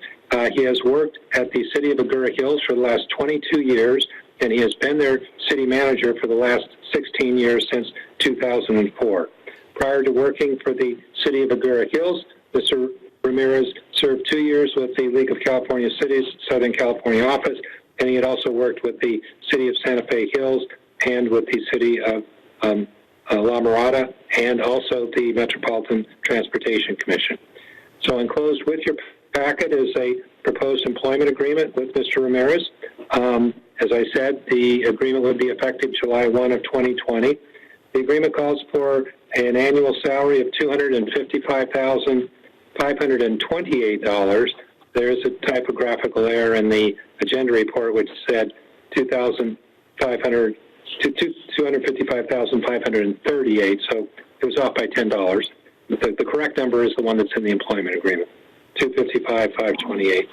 he has worked at the City of Agoura Hills for the last 22 years, and he has been their city manager for the last 16 years since 2004. Prior to working for the City of Agoura Hills, Mr. Ramirez served 2 years with the League of California Cities Southern California office, and he had also worked with the City of Santa Fe Hills and with the City of La Mirada, and also the Metropolitan Transportation Commission. So enclosed with your packet is a proposed employment agreement with Mr. Ramirez. As I said, the agreement would be effective July 1 of 2020. The agreement calls for an annual salary of $255,528. There is a typographical error in the agenda report which said $255,538, so it was off by $10. The correct number is the one that's in the employment agreement, $255,528.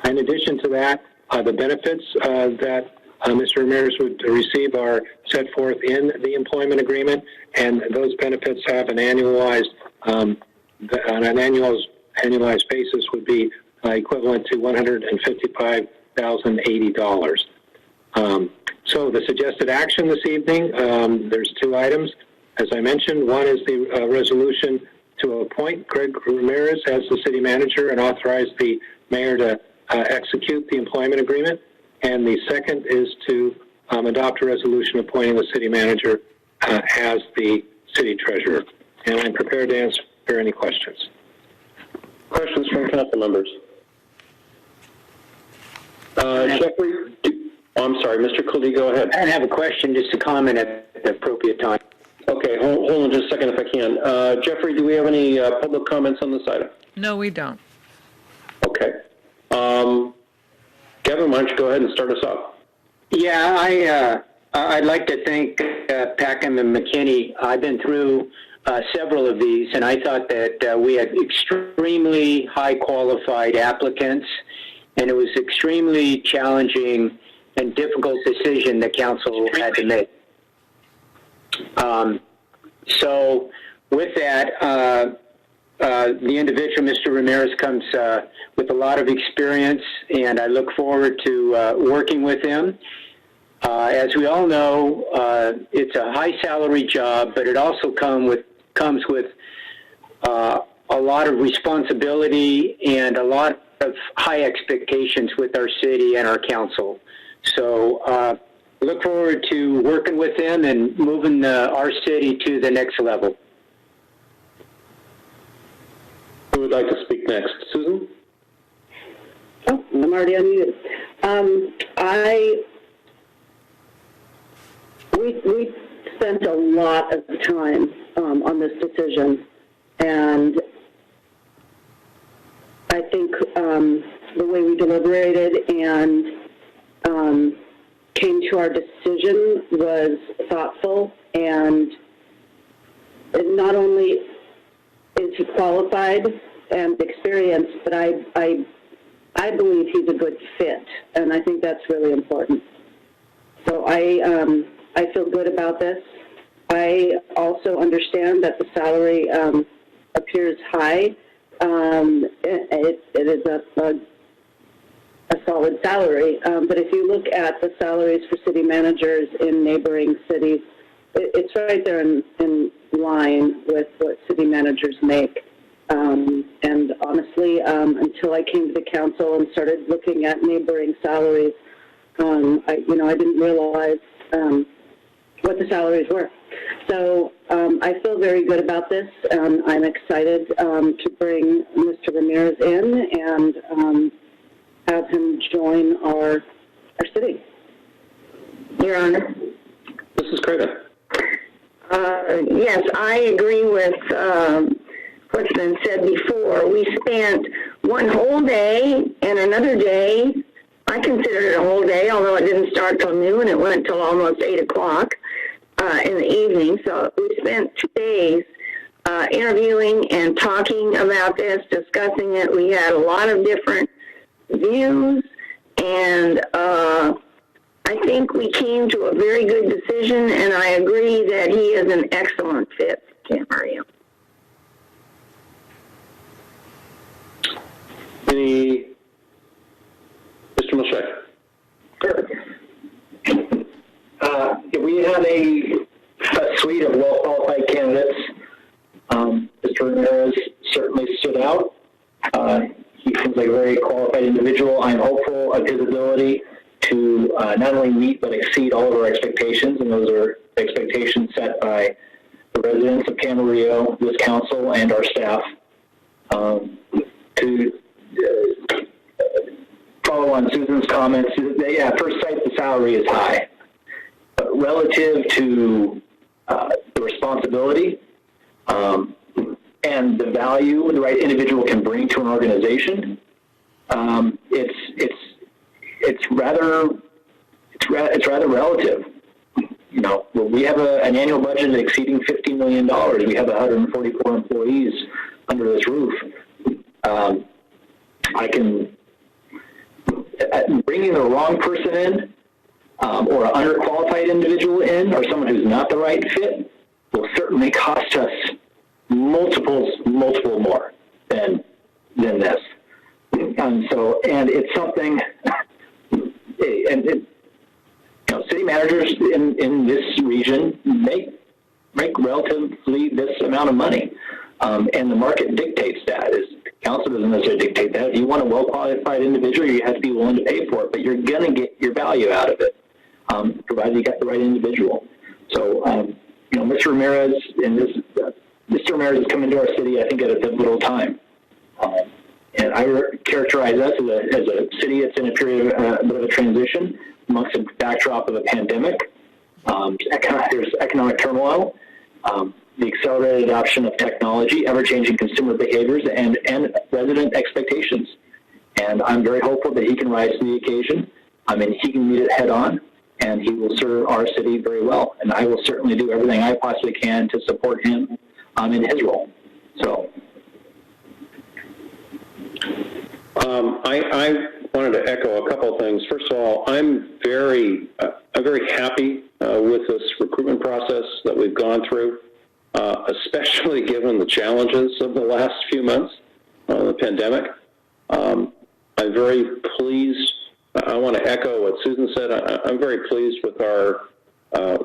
In addition to that, the benefits that Mr. Ramirez would receive are set forth in the employment agreement, and those benefits have an annualized, on an annualized basis would be equivalent to $155,080. So the suggested action this evening, there's two items. As I mentioned, one is the resolution to appoint Greg Ramirez as the city manager and authorize the mayor to execute the employment agreement. And the second is to adopt a resolution appointing the city manager as the city treasurer. And I'm prepared to answer any questions. Questions from council members? Jeffrey, I'm sorry, Mr. Kildee, go ahead. I have a question, just a comment at the appropriate time. Okay, hold on just a second if I can. Jeffrey, do we have any public comments on this item? No, we don't. Okay. Kevin, why don't you go ahead and start us off? Yeah, I'd like to thank Packham and McKinney. I've been through several of these, and I thought that we had extremely high qualified applicants, and it was extremely challenging and difficult decision the council had to make. So with that, the individual, Mr. Ramirez, comes with a lot of experience, and I look forward to working with him. As we all know, it's a high salary job, but it also comes with a lot of responsibility and a lot of high expectations with our city and our council. So look forward to working with him and moving our city to the next level. Who would like to speak next? Susan? Oh, I'm already unmuted. We spent a lot of time on this decision, and I think the way we deliberated and came to our decision was thoughtful, and not only is he qualified and experienced, but I believe he's a good fit, and I think that's really important. So I feel good about this. I also understand that the salary appears high. It is a solid salary, but if you look at the salaries for city managers in neighboring cities, it's right there in line with what city managers make. And honestly, until I came to the council and started looking at neighboring salaries, I didn't realize what the salaries were. So I feel very good about this. I'm excited to bring Mr. Ramirez in and have him join our city. Your Honor. Mrs. Craven. Yes, I agree with what's been said before. We spent one whole day and another day. I considered it a whole day, although it didn't start till noon. It went till almost 8 o'clock in the evening. So we spent 2 days interviewing and talking about this, discussing it. We had a lot of different views, and I think we came to a very good decision, and I agree that he is an excellent fit for Camarillo. Any? Mr. Milchek. Sure. We had a suite of well-qualified candidates. Mr. Ramirez certainly stood out. He seems like a very qualified individual. I'm hopeful of his ability to not only meet but exceed all of our expectations, and those are expectations set by the residents of Camarillo, this council, and our staff. To follow on Susan's comments, at first sight the salary is high, but relative to the responsibility and the value the right individual can bring to an organization, it's rather relative. You know, we have an annual budget exceeding $50 million. We have 144 employees under this roof. Bringing the wrong person in, or an underqualified individual in, or someone who's not the right fit, will certainly cost us multiple more than this. And it's something, city managers in this region make relatively this amount of money, and the market dictates that. Council doesn't necessarily dictate that. If you want a well-qualified individual, you have to be willing to pay for it, but you're going to get your value out of it, provided you got the right individual. So, Mr. Ramirez Mr. Ramirez has come into our city, I think, at a pivotal time. And I characterize us as a city that's in a period of a bit of a transition amongst the backdrop of a pandemic. There's economic turmoil, the accelerated adoption of technology, ever-changing consumer behaviors, and resident expectations. And I'm very hopeful that he can rise to the occasion. I mean, he can meet it head on, and he will serve our city very well. And I will certainly do everything I possibly can to support him in his role. So. I wanted to echo a couple of things. First of all, I'm very happy with this recruitment process that we've gone through, especially given the challenges of the last few months, the pandemic. I'm very pleased. I want to echo what Susan said. I'm very pleased with our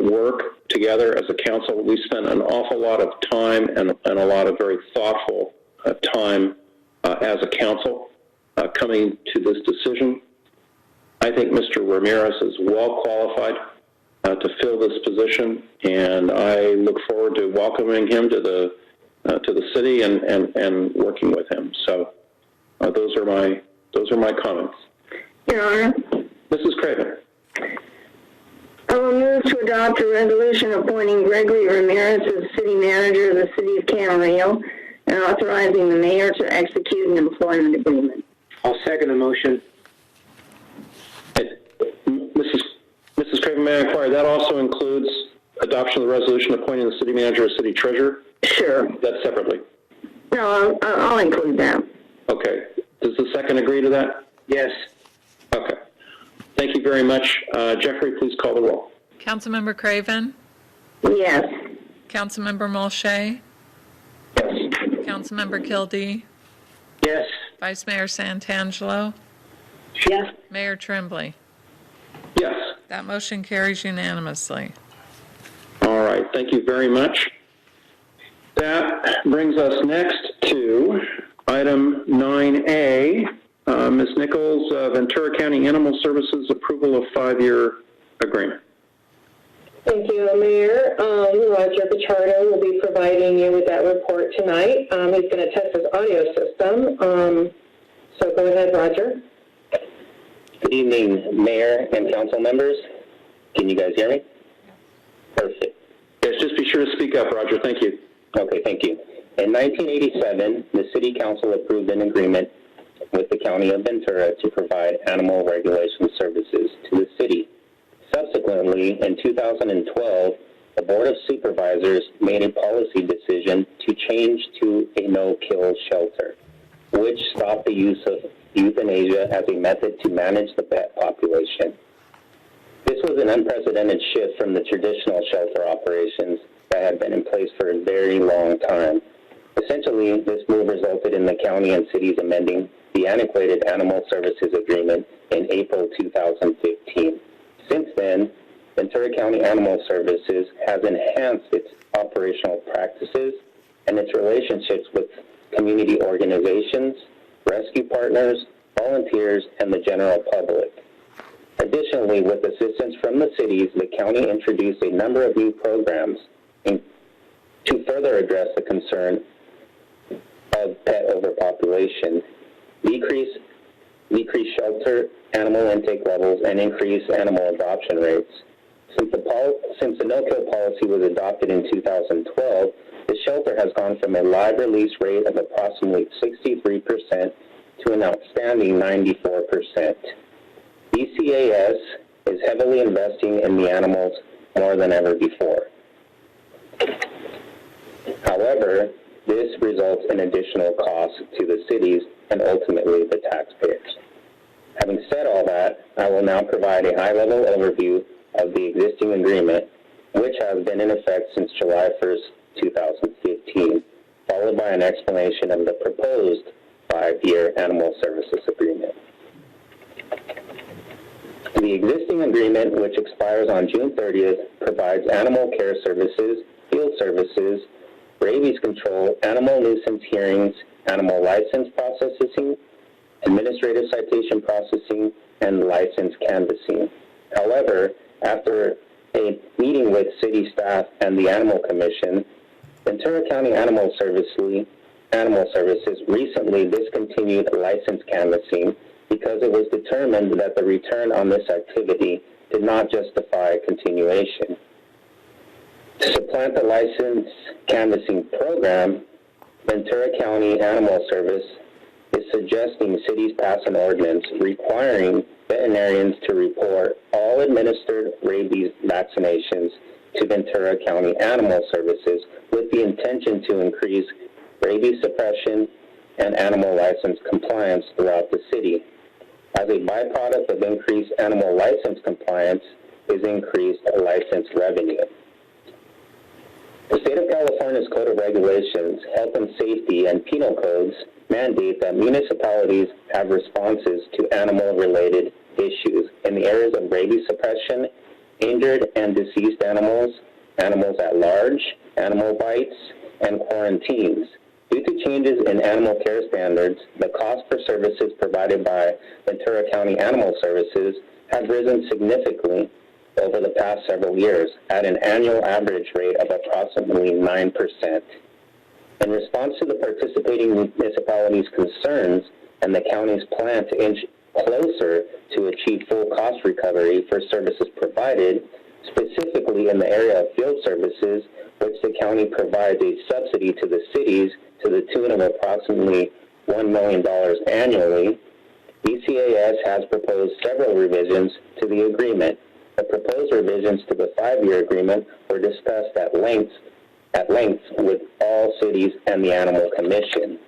work together as a council. We spent an awful lot of time and a lot of very thoughtful time as a council coming to this decision. I think Mr. Ramirez is well qualified to fill this position, and I look forward to welcoming him to the city and working with him. So those are my comments. Your Honor. Mrs. Craven. I will move to adopt a resolution appointing Gregory Ramirez as city manager of the city of Camarillo and authorizing the mayor to execute an employment agreement. I'll second the motion. Mrs. Craven, may I inquire, that also includes adoption of the resolution appointing the city manager as city treasurer? Sure. That's separately? No, I'll include that. Okay. Does the second agree to that? Yes. Okay. Thank you very much. Jeffrey, please call the roll. Councilmember Craven? Yes. Councilmember Molche? Yes. Councilmember Kildee? Yes. Vice Mayor Santangelo? Yes. Mayor Tremblay? Yes. That motion carries unanimously. All right. Thank you very much. That brings us next to item 9A. Ms. Nichols, Ventura County Animal Services approval of 5-year agreement. Thank you, Mayor. Roger Pichardo will be providing you with that report tonight. He's going to test his audio system. So go ahead, Roger. Good evening, Mayor and council members. Can you guys hear me? Perfect. Yes, just be sure to speak up, Roger. Thank you. Okay, thank you. In 1987, the City Council approved an agreement with the County of Ventura to provide animal regulation services to the city. Subsequently, in 2012, the Board of Supervisors made a policy decision to change to a no-kill shelter, which stopped the use of euthanasia as a method to manage the pet population. This was an unprecedented shift from the traditional shelter operations that had been in place for a very long time. Essentially, this move resulted in the county and cities amending the Antiquated Animal Services Agreement in April 2015. Since then, Ventura County Animal Services has enhanced its operational practices and its relationships with community organizations, rescue partners, volunteers, and the general public. Additionally, with assistance from the cities, the county introduced a number of new programs to further address the concern of pet overpopulation, decrease shelter animal intake levels, and increase animal adoption rates. Since the no-kill policy was adopted in 2012, the shelter has gone from a live release rate of approximately 63% to an outstanding 94%. VCAS is heavily investing in the animals more than ever before. However, this results in additional costs to the cities and ultimately the taxpayers. Having said all that, I will now provide a high-level overview of the existing agreement, which has been in effect since July 1st, 2015, followed by an explanation of the proposed 5-year animal services agreement. The existing agreement, which expires on June 30th, provides animal care services, field services, rabies control, animal nuisance hearings, animal license processing, administrative citation processing, and license canvassing. However, after a meeting with city staff and the Animal Commission, Ventura County Animal Services Animal Services recently discontinued license canvassing because it was determined that the return on this activity did not justify continuation. To supplant the license canvassing program, Ventura County Animal Service is suggesting cities pass an ordinance requiring veterinarians to report all administered rabies vaccinations to Ventura County Animal Services with the intention to increase rabies suppression and animal license compliance throughout the city. As a byproduct of increased animal license compliance is increased license revenue. The state of California's Code of Regulations, Health and Safety, and Penal Codes mandate that municipalities have responses to animal-related issues in the areas of rabies suppression, injured and deceased animals, animals at large, animal bites, and quarantines. Due to changes in animal care standards, the cost for services provided by Ventura County Animal Services have risen significantly over the past several years at an annual average rate of approximately 9%. In response to the participating municipalities' concerns and the county's plan to inch closer to achieve full cost recovery for services provided, specifically in the area of field services, which the county provides a subsidy to the cities to the tune of approximately $1 million annually, VCAS has proposed several revisions to the agreement. The proposed revisions to the 5-year agreement were discussed at length with all cities and the Animal Commission.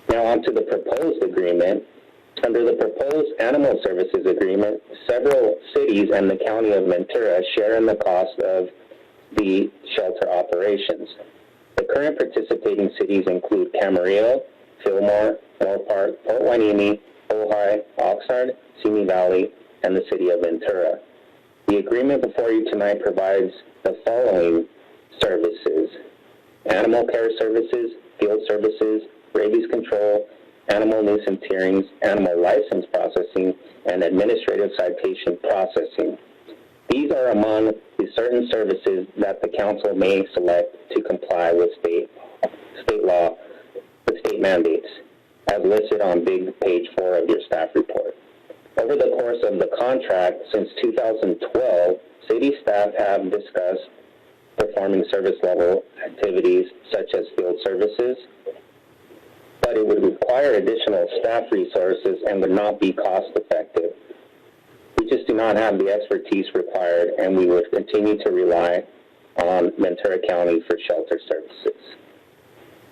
Now on to the proposed agreement. Under the proposed Animal Services Agreement, several cities and the County of Ventura share in the cost of the shelter operations. The current participating cities include Camarillo, Fillmore, Moorpark, Port Hueneme, Ojai, Oxnard, Simi Valley, and the city of Ventura. The agreement before you tonight provides the following services: animal care services, field services, rabies control, animal nuisance hearings, animal license processing, and administrative citation processing. These are among the certain services that the council may select to comply with state law, with state mandates, as listed on big page 4 of your staff report. Over the course of the contract since 2012, city staff have discussed performing service level activities such as field services, but it would require additional staff resources and would not be cost effective. We just do not have the expertise required, and we would continue to rely on Ventura County for shelter services.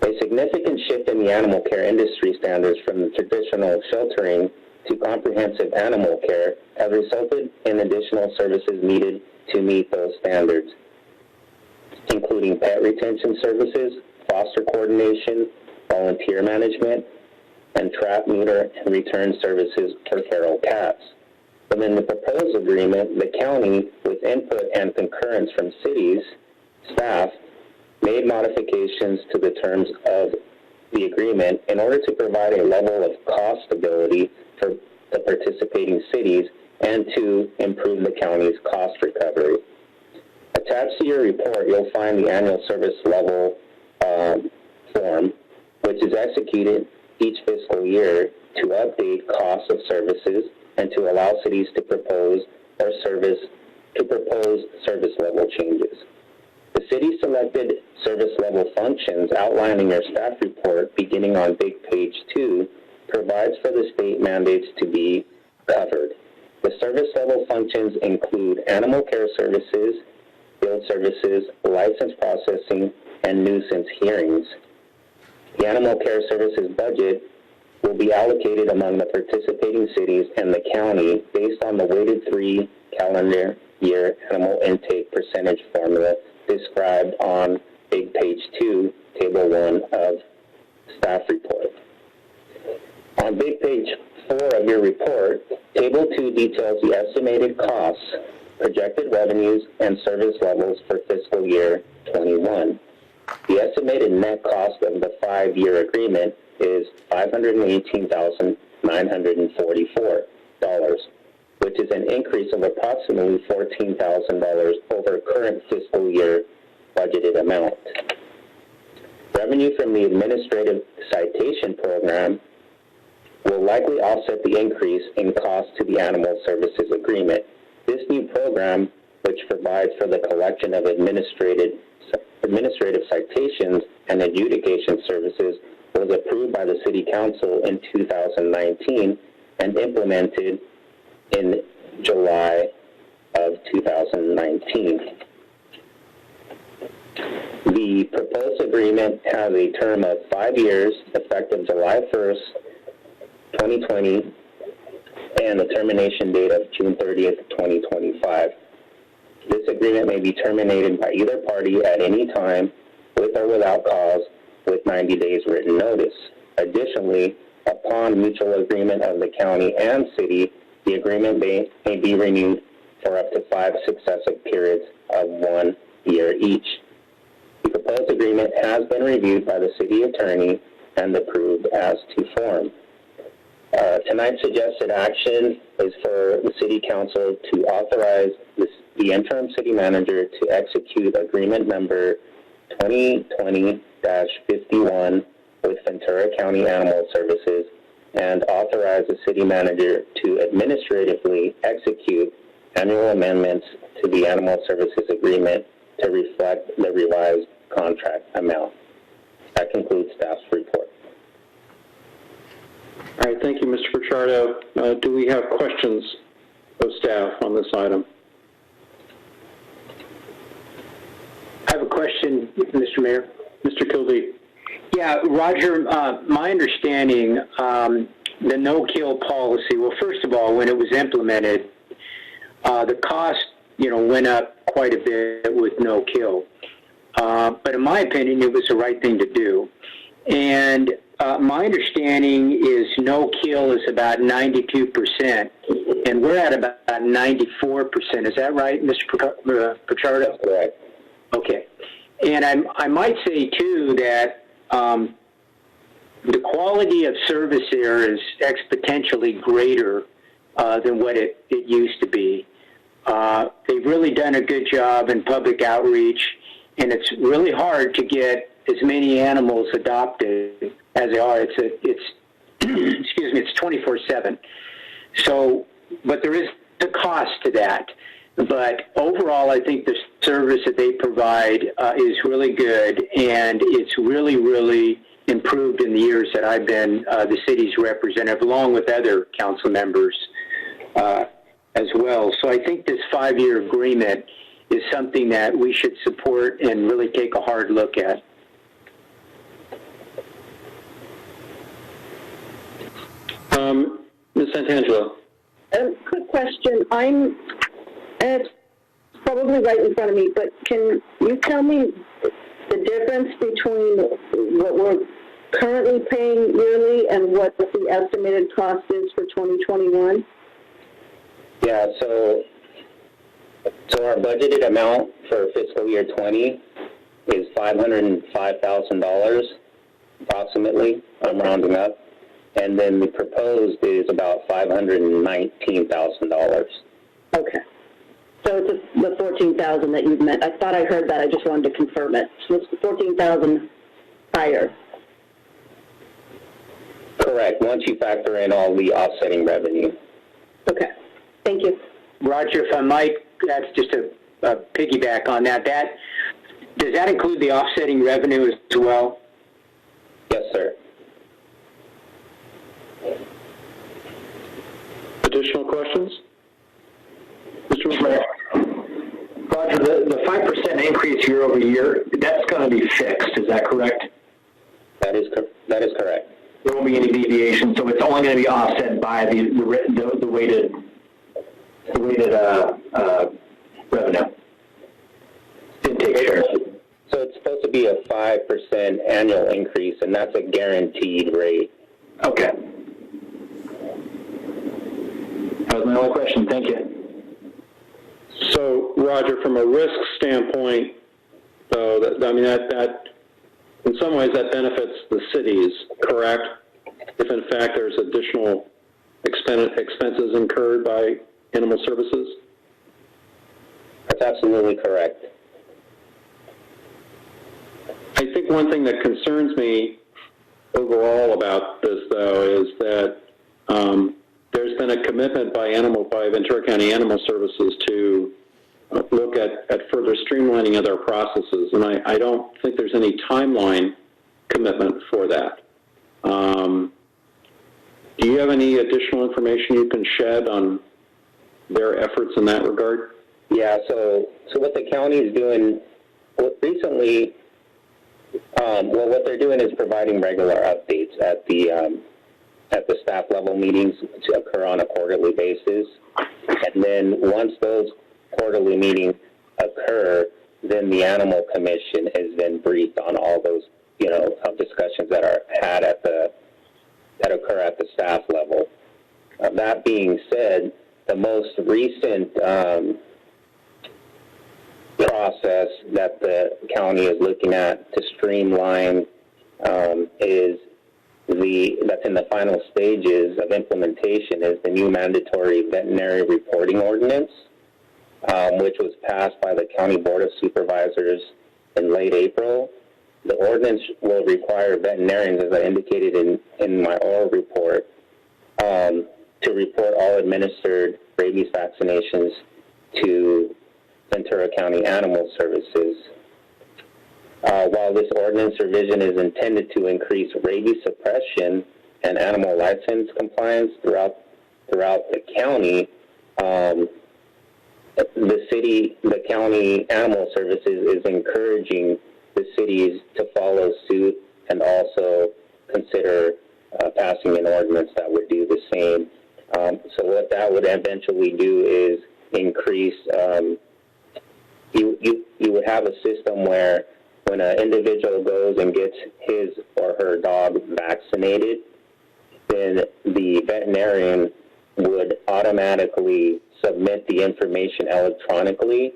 A significant shift in the animal care industry standards from the traditional sheltering to comprehensive animal care has resulted in additional services needed to meet those standards, including pet retention services, foster coordination, volunteer management, and trap, neuter, and return services for feral cats. Within the proposed agreement, the county, with input and concurrence from cities, staff, made modifications to the terms of the agreement in order to provide a level of cost stability for the participating cities and to improve the county's cost recovery. Attached to your report, you'll find the annual service level form, which is executed each fiscal year to update costs of services and to allow cities to propose service level changes. The city selected service level functions outlined in your staff report beginning on big page 2 provides for the state mandates to be covered. The service level functions include animal care services, field services, license processing, and nuisance hearings. The animal care services budget will be allocated among the participating cities and the county based on the weighted 3 calendar year animal intake percentage formula described on big page 2, table 1 of staff report. On big page 4 of your report, table 2 details the estimated costs, projected revenues, and service levels for fiscal year 21. The estimated net cost of the 5-year agreement is $518,944, which is an increase of approximately $14,000 over current fiscal year budgeted amount. Revenue from the administrative citation program will likely offset the increase in cost to the animal services agreement. This new program, which provides for the collection of administrative citations and adjudication services, was approved by the City Council in 2019 and implemented in July of 2019. The proposed agreement has a term of 5 years, effective July 1st, 2020, and a termination date of June 30th, 2025. This agreement may be terminated by either party at any time, with or without cause, with 90 days written notice. Additionally, upon mutual agreement of the county and city, the agreement may be renewed for up to 5 successive periods of 1 year each. The proposed agreement has been reviewed by the city attorney and approved as to form. Tonight's suggested action is for the City Council to authorize the interim city manager to execute agreement number 2020-51 with Ventura County Animal Services and authorize the city manager to administratively execute annual amendments to the animal services agreement to reflect the revised contract amount. That concludes staff's report. All right, thank you, Mr. Pichardo. Do we have questions of staff on this item? I have a question, Mr. Mayor. Mr. Kildee. Yeah, Roger, my understanding, the no-kill policy, well, first of all, when it was implemented, the cost, went up quite a bit with no-kill. But in my opinion, it was the right thing to do. And my understanding is no-kill is about 92%, and we're at about 94%. Is that right, Mr. Pichardo? Correct. Okay. And I might say, too, that the quality of service there is exponentially greater than what it used to be. They've really done a good job in public outreach, and it's really hard to get as many animals adopted as they are. It's excuse me, it's 24/7. So, but there is a cost to that. But overall, I think the service that they provide is really good, and it's really, really improved in the years that I've been the city's representative, along with other council members as well. So I think this 5-year agreement is something that we should support and really take a hard look at. Ms. Santangelo. Quick question. It's probably right in front of me, but can you tell me the difference between what we're currently paying yearly and what the estimated cost is for 2021? Yeah, so our budgeted amount for fiscal year 20 is $505,000, approximately. I'm rounding up. And then the proposed is about $519,000. Okay. So it's the 14,000 that you've meant. I thought I heard that. I just wanted to confirm it. So it's 14,000 higher. Correct. Once you factor in all the offsetting revenue. Okay. Thank you. Roger, if I might, that's just a piggyback on that. Does that include the offsetting revenue as well? Yes, sir. Additional questions? Mr. McMahon. Roger, the 5% increase year over year, that's going to be fixed, is that correct? That is correct. There won't be any deviation, so it's only going to be offset by the weighted revenue. Intake share. So it's supposed to be a 5% annual increase, and that's a guaranteed rate. Okay. That was my only question. Thank you. So, Roger, from a risk standpoint, though, that in some ways that benefits the cities, correct? If in fact there's additional expenses incurred by animal services? That's absolutely correct. I think think one thing that concerns me overall about this, though, is that there's been a commitment by Ventura County Animal Services to look at further streamlining of their processes, and I don't think there's any timeline commitment for that. Do you have any additional information you can shed on their efforts in that regard? Yeah, so what the county is doing recently, what they're doing is providing regular updates at the staff level meetings to occur on a quarterly basis. And then once those quarterly meetings occur, then the Animal Commission has been briefed on all those, discussions that are had that occur at the staff level. That being said, the most recent process that the county is looking at to streamline is that's in the final stages of implementation is the new mandatory veterinary reporting ordinance, which was passed by the County Board of Supervisors in late April. The ordinance will require veterinarians, as I indicated in my oral report, to report all administered rabies vaccinations to Ventura County Animal Services. While this ordinance revision is intended to increase rabies suppression and animal license compliance throughout the county, the county animal services is encouraging the cities to follow suit and also consider passing an ordinance that would do the same. So what that would eventually do is increase, you would have a system where when an individual goes and gets his or her dog vaccinated, then the veterinarian would automatically submit the information electronically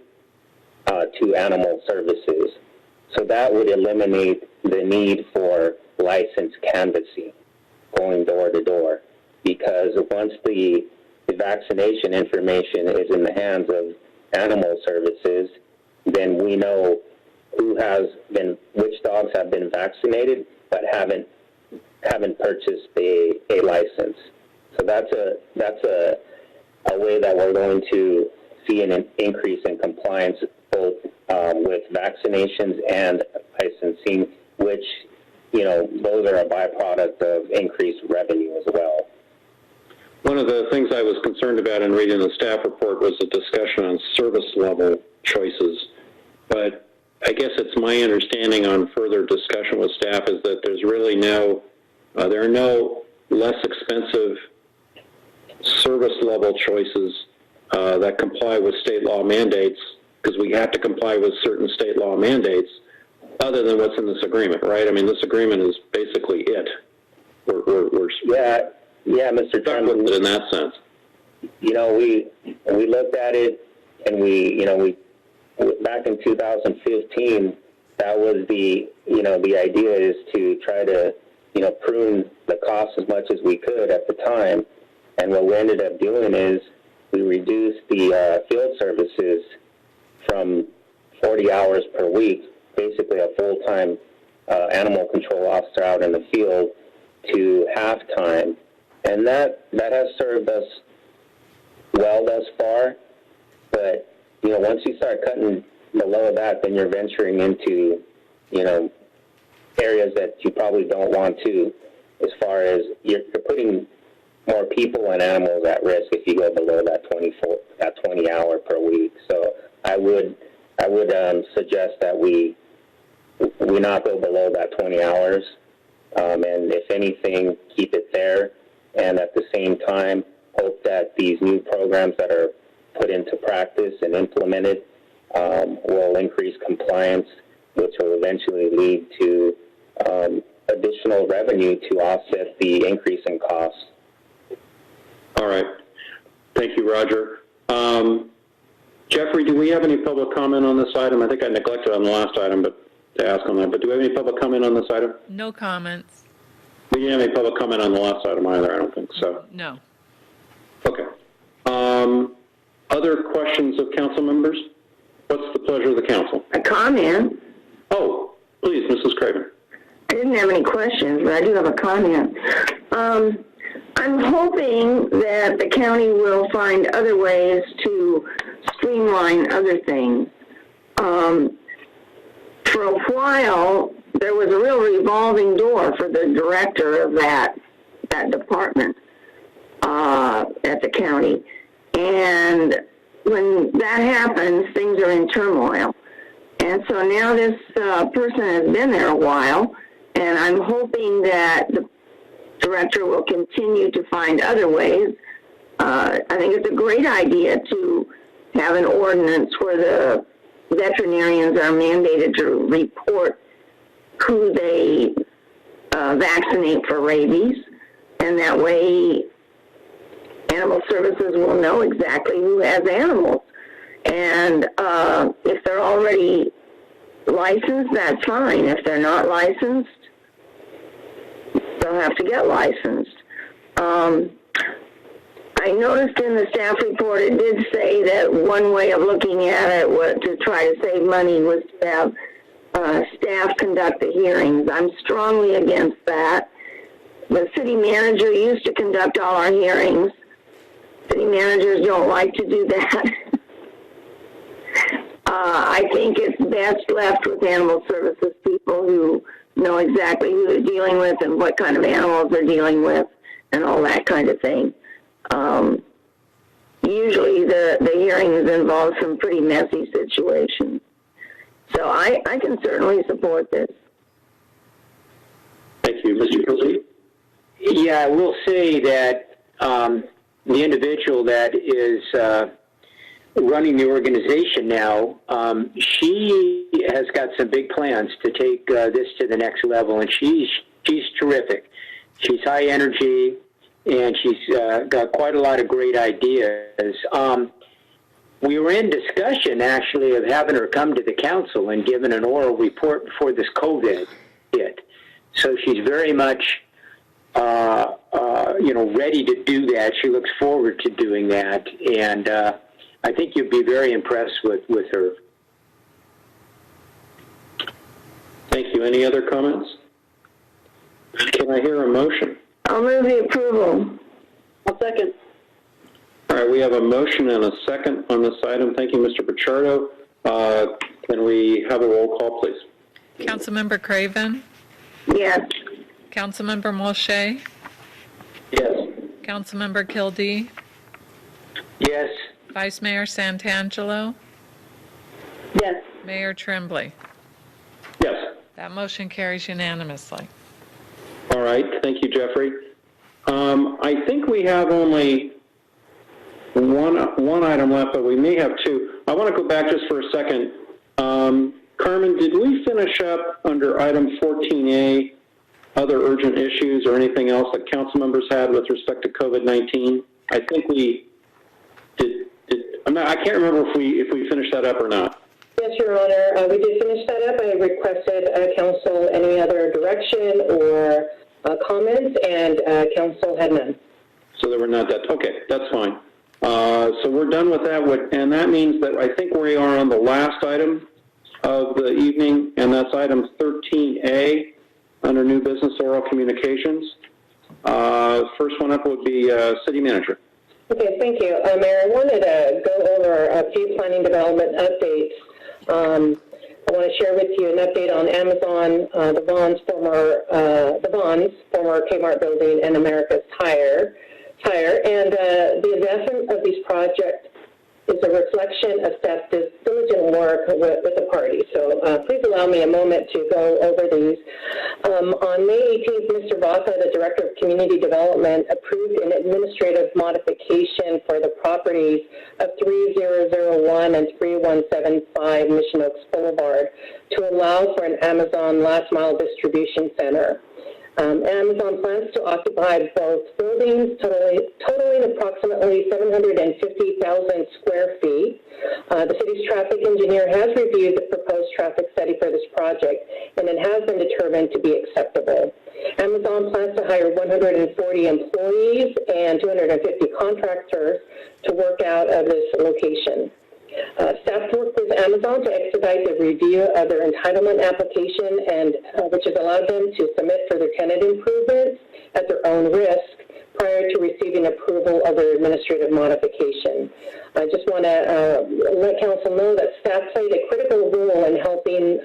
to animal services. So that would eliminate the need for license canvassing, going door to door, because once the vaccination information is in the hands of animal services, then we know which dogs have been vaccinated but haven't purchased a license. So that's a way that we're going to see an increase in compliance both with vaccinations and licensing, which, those are a byproduct of increased revenue as well. One of the things I was concerned about in reading the staff report was a discussion on service level choices. But I guess it's my understanding on further discussion with staff is that there's really there are no less expensive service level choices that comply with state law mandates, because we have to comply with certain state law mandates other than what's in this agreement, right? I mean, this agreement is basically it. Yeah, Mr. Chairman. With it in that sense. We looked at it, and we back in 2015, that was the idea is to try to, prune the cost as much as we could at the time. And what we ended up doing is we reduced the field services from 40 hours per week, basically a full-time animal control officer out in the field, to half-time. And that has served us well thus far. But, once you start cutting below that, then you're venturing into, areas that you probably don't want to, as far as you're putting more people and animals at risk if you go below that 20 hour per week. So I would suggest that we not go below that 20 hours, and if anything, keep it there, and at the same time, hope that these new programs that are put into practice and implemented will increase compliance, which will eventually lead to additional revenue to offset the increase in costs. All right. Thank you, Roger. Jeffrey, do we have any public comment on this item? I think I neglected on the last item to ask on that, but do we have any public comment on this item? No comments. We didn't have any public comment on the last item either, I don't think so. No. Okay. Other questions of council members? What's the pleasure of the council? A comment. Oh, Please, Mrs. Craven. I didn't have any questions, but I do have a comment. I'm hoping that the county will find other ways to streamline other things. For a while, there was a real revolving door for the director of that department at the county. And when that happens, things are in turmoil. And so now this person has been there a while, and I'm hoping that the director will continue to find other ways. I think it's a great idea to have an ordinance where the veterinarians are mandated to report who they vaccinate for rabies, and that way animal services will know exactly who has animals. And if they're already licensed, that's fine. If they're not licensed, they'll have to get licensed. I noticed in the staff report it did say that one way of looking at it was to try to save money was to have staff conduct the hearings. I'm strongly against that. The city manager used to conduct all our hearings. City managers don't like to do that. I think it's best left with animal services people who know exactly who they're dealing with and what kind of animals they're dealing with and all that kind of thing. Usually the hearings involve some pretty messy situations. So I can certainly support this. Thank you. Mr. Kelsey? Yeah, I will say that the individual that is running the organization now, she has got some big plans to take this to the next level, and she's terrific. She's high energy, and she's got quite a lot of great ideas. We were in discussion, actually, of having her come to the council and giving an oral report before this COVID hit. So she's very much, ready to do that. She looks forward to doing that, and I think you'd be very impressed with her. Thank you. Any other comments? Can I hear a motion? I'll move the approval. I'll second. All right, we have a motion and a second on this item. Thank you, Mr. Pichardo. Can we have a roll call, please? Councilmember Craven? Yes. Councilmember Molche? Yes. Councilmember Kildee? Yes. Vice Mayor Santangelo? Yes. Mayor Tremblay? Yes. That motion carries unanimously. All right, thank you, Jeffrey. I think we have only one item left, but we may have two. I want to go back just for a second. Carmen, did we finish up under item 14A, other urgent issues or anything else that council members had with respect to COVID-19? I think we did. I can't remember if we finished that up or not. Yes, Your Honor, we did finish that up. I requested council any other direction or comments, and council had none. So there were not that. Okay, that's fine. So we're done with that, and that means that I think we are on the last item of the evening, and that's item 13A under new business oral communications. First one up would be city manager. Okay, thank you. Mayor, I wanted to go over a few planning development updates. I want to share with you an update on Amazon, the Vons former Kmart building, and America's Tire. And the investment of these projects is a reflection of staff's diligent work with the party. So please allow me a moment to go over these. On May 18th, Mr. Vaca, the Director of Community Development, approved an administrative modification for the properties of 3001 and 3175 Mission Oaks Boulevard to allow for an Amazon last mile distribution center. Amazon plans to occupy both buildings, totaling approximately 750,000 square feet. The city's traffic engineer has reviewed the proposed traffic study for this project, and it has been determined to be acceptable. Amazon plans to hire 140 employees and 250 contractors to work out of this location. Staff worked with Amazon to expedite the review of their entitlement application, and which has allowed them to submit for their tenant improvements at their own risk prior to receiving approval of their administrative modification. I just want to let council know that staff played a critical role in helping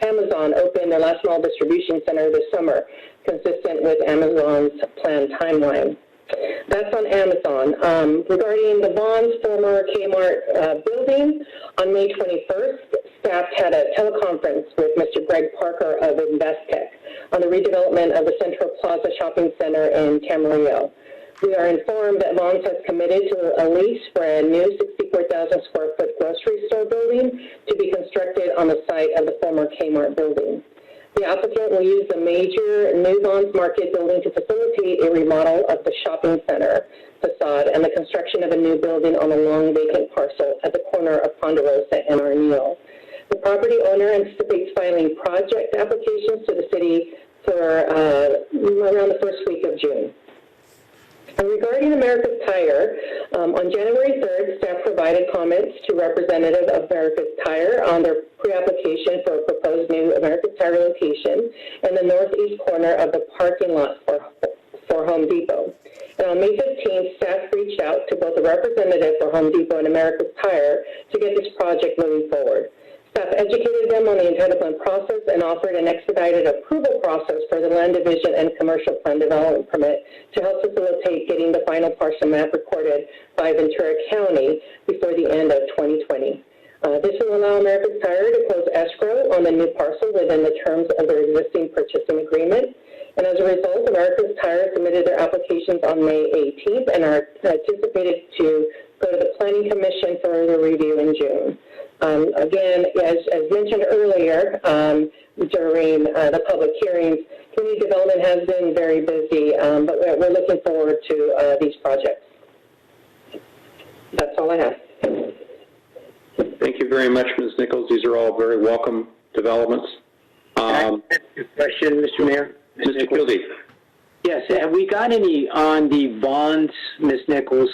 Amazon open their last mile distribution center this summer, consistent with Amazon's planned timeline. That's on Amazon. Regarding the Vons former Kmart building, on May 21st, staff had a teleconference with Mr. Greg Parker of Investec on the redevelopment of the Central Plaza Shopping Center in Camarillo. We are informed that Vons has committed to a lease for a new 64,000 square foot grocery store building to be constructed on the site of the former Kmart building. The applicant will use the major new Vons Market building to facilitate a remodel of the shopping center facade and the construction of a new building on a long vacant parcel at the corner of Ponderosa and Arneal. The property owner anticipates filing project applications to the city for around the first week of June. And regarding America's Tire, on January 3rd, staff provided comments to representative of America's Tire on their pre-application for a proposed new America's Tire location in the northeast corner of the parking lot for Home Depot. And on May 15th, staff reached out to both the representative for Home Depot and America's Tire to get this project moving forward. Staff educated them on the entitlement process and offered an expedited approval process for the land division and commercial plan development permit to help facilitate getting the final parcel map recorded by Ventura County before the end of 2020. This will allow America's Tire to close escrow on the new parcel within the terms of their existing purchasing agreement. And as a result, America's Tire submitted their applications on May 18th and are anticipated to go to the Planning Commission for their review in June. Again, as mentioned earlier, during the public hearings, community development has been very busy, but we're looking forward to these projects. That's all I have. Thank you very much, Ms. Nichols. These are all very welcome developments. Can I ask a question, Mr. Mayor? Mr. Kildee. Yes, have we got any on the Vons, Ms. Nichols?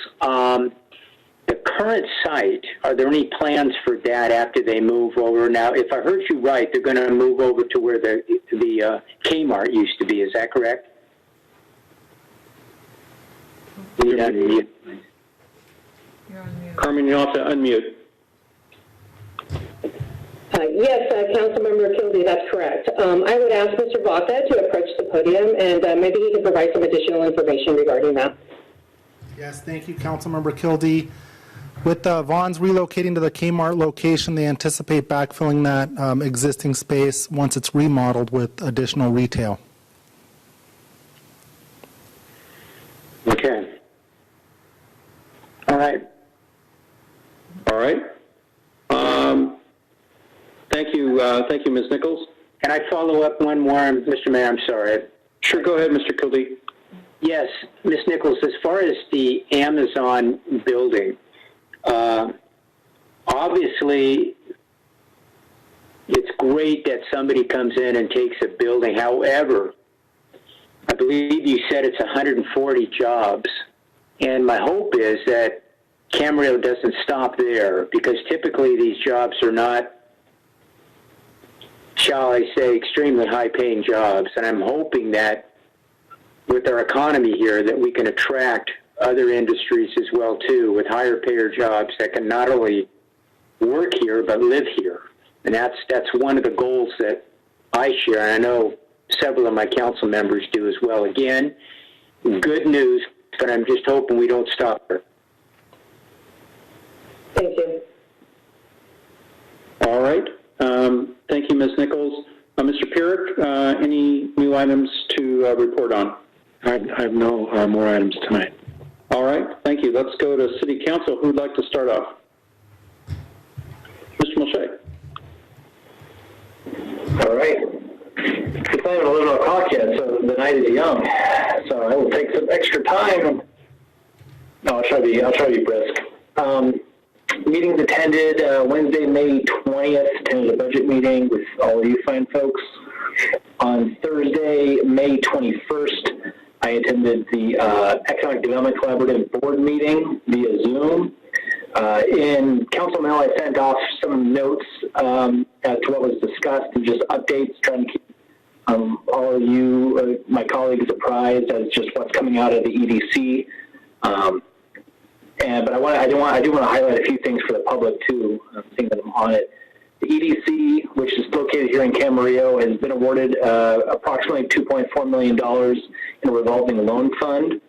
The current site, are there any plans for that after they move over? Now, if I heard you right, they're going to move over to where the Kmart used to be. Is that correct? You're on mute. Carmen, you'll have to unmute. Yes, Councilmember Kildee, that's correct. I would ask Mr. Vaca to approach the podium, and maybe he can provide some additional information regarding that. Yes, thank you, Councilmember Kildee. With Vons relocating to the Kmart location, they anticipate backfilling that existing space once it's remodeled with additional retail. Okay. All right. All right. Thank you, Ms. Nichols. Can I follow up one more, Mr. Mayor? I'm sorry. Sure, go ahead, Mr. Kildee. Yes, Ms. Nichols, as far as the Amazon building, obviously it's great that somebody comes in and takes a building. However, I believe you said it's 140 jobs, and my hope is that Camarillo doesn't stop there, because typically these jobs are not, shall I say, extremely high-paying jobs, and I'm hoping that with our economy here that we can attract other industries as well too, with higher payer jobs that can not only work here but live here. And that's one of the goals that I share, and I know several of my council members do as well. Again, good news, but I'm just hoping we don't stop there. Thank you. All right. Thank you, Ms. Nichols. Mr. Pierrick, any new items to report on? I have no more items tonight. All right. Thank you. Let's go to City Council. Who would like to start off? Mr. Mulchay. All right. It's not even 11 o'clock yet, so the night is young. So I will take some extra time. No, I'll try to be brisk. Meetings attended Wednesday, May 20th, attended a budget meeting with all of you fine folks. On Thursday, May 21st, I attended the Economic Development Collaborative Board meeting via Zoom. In council mail, I sent off some notes as to what was discussed and just updates, trying to keep all of you, my colleagues, apprised as just what's coming out of the EDC. But I do want to highlight a few things for the public too, seeing that I'm on it. The EDC, which is located here in Camarillo, has been awarded approximately $2.4 million in a revolving loan fund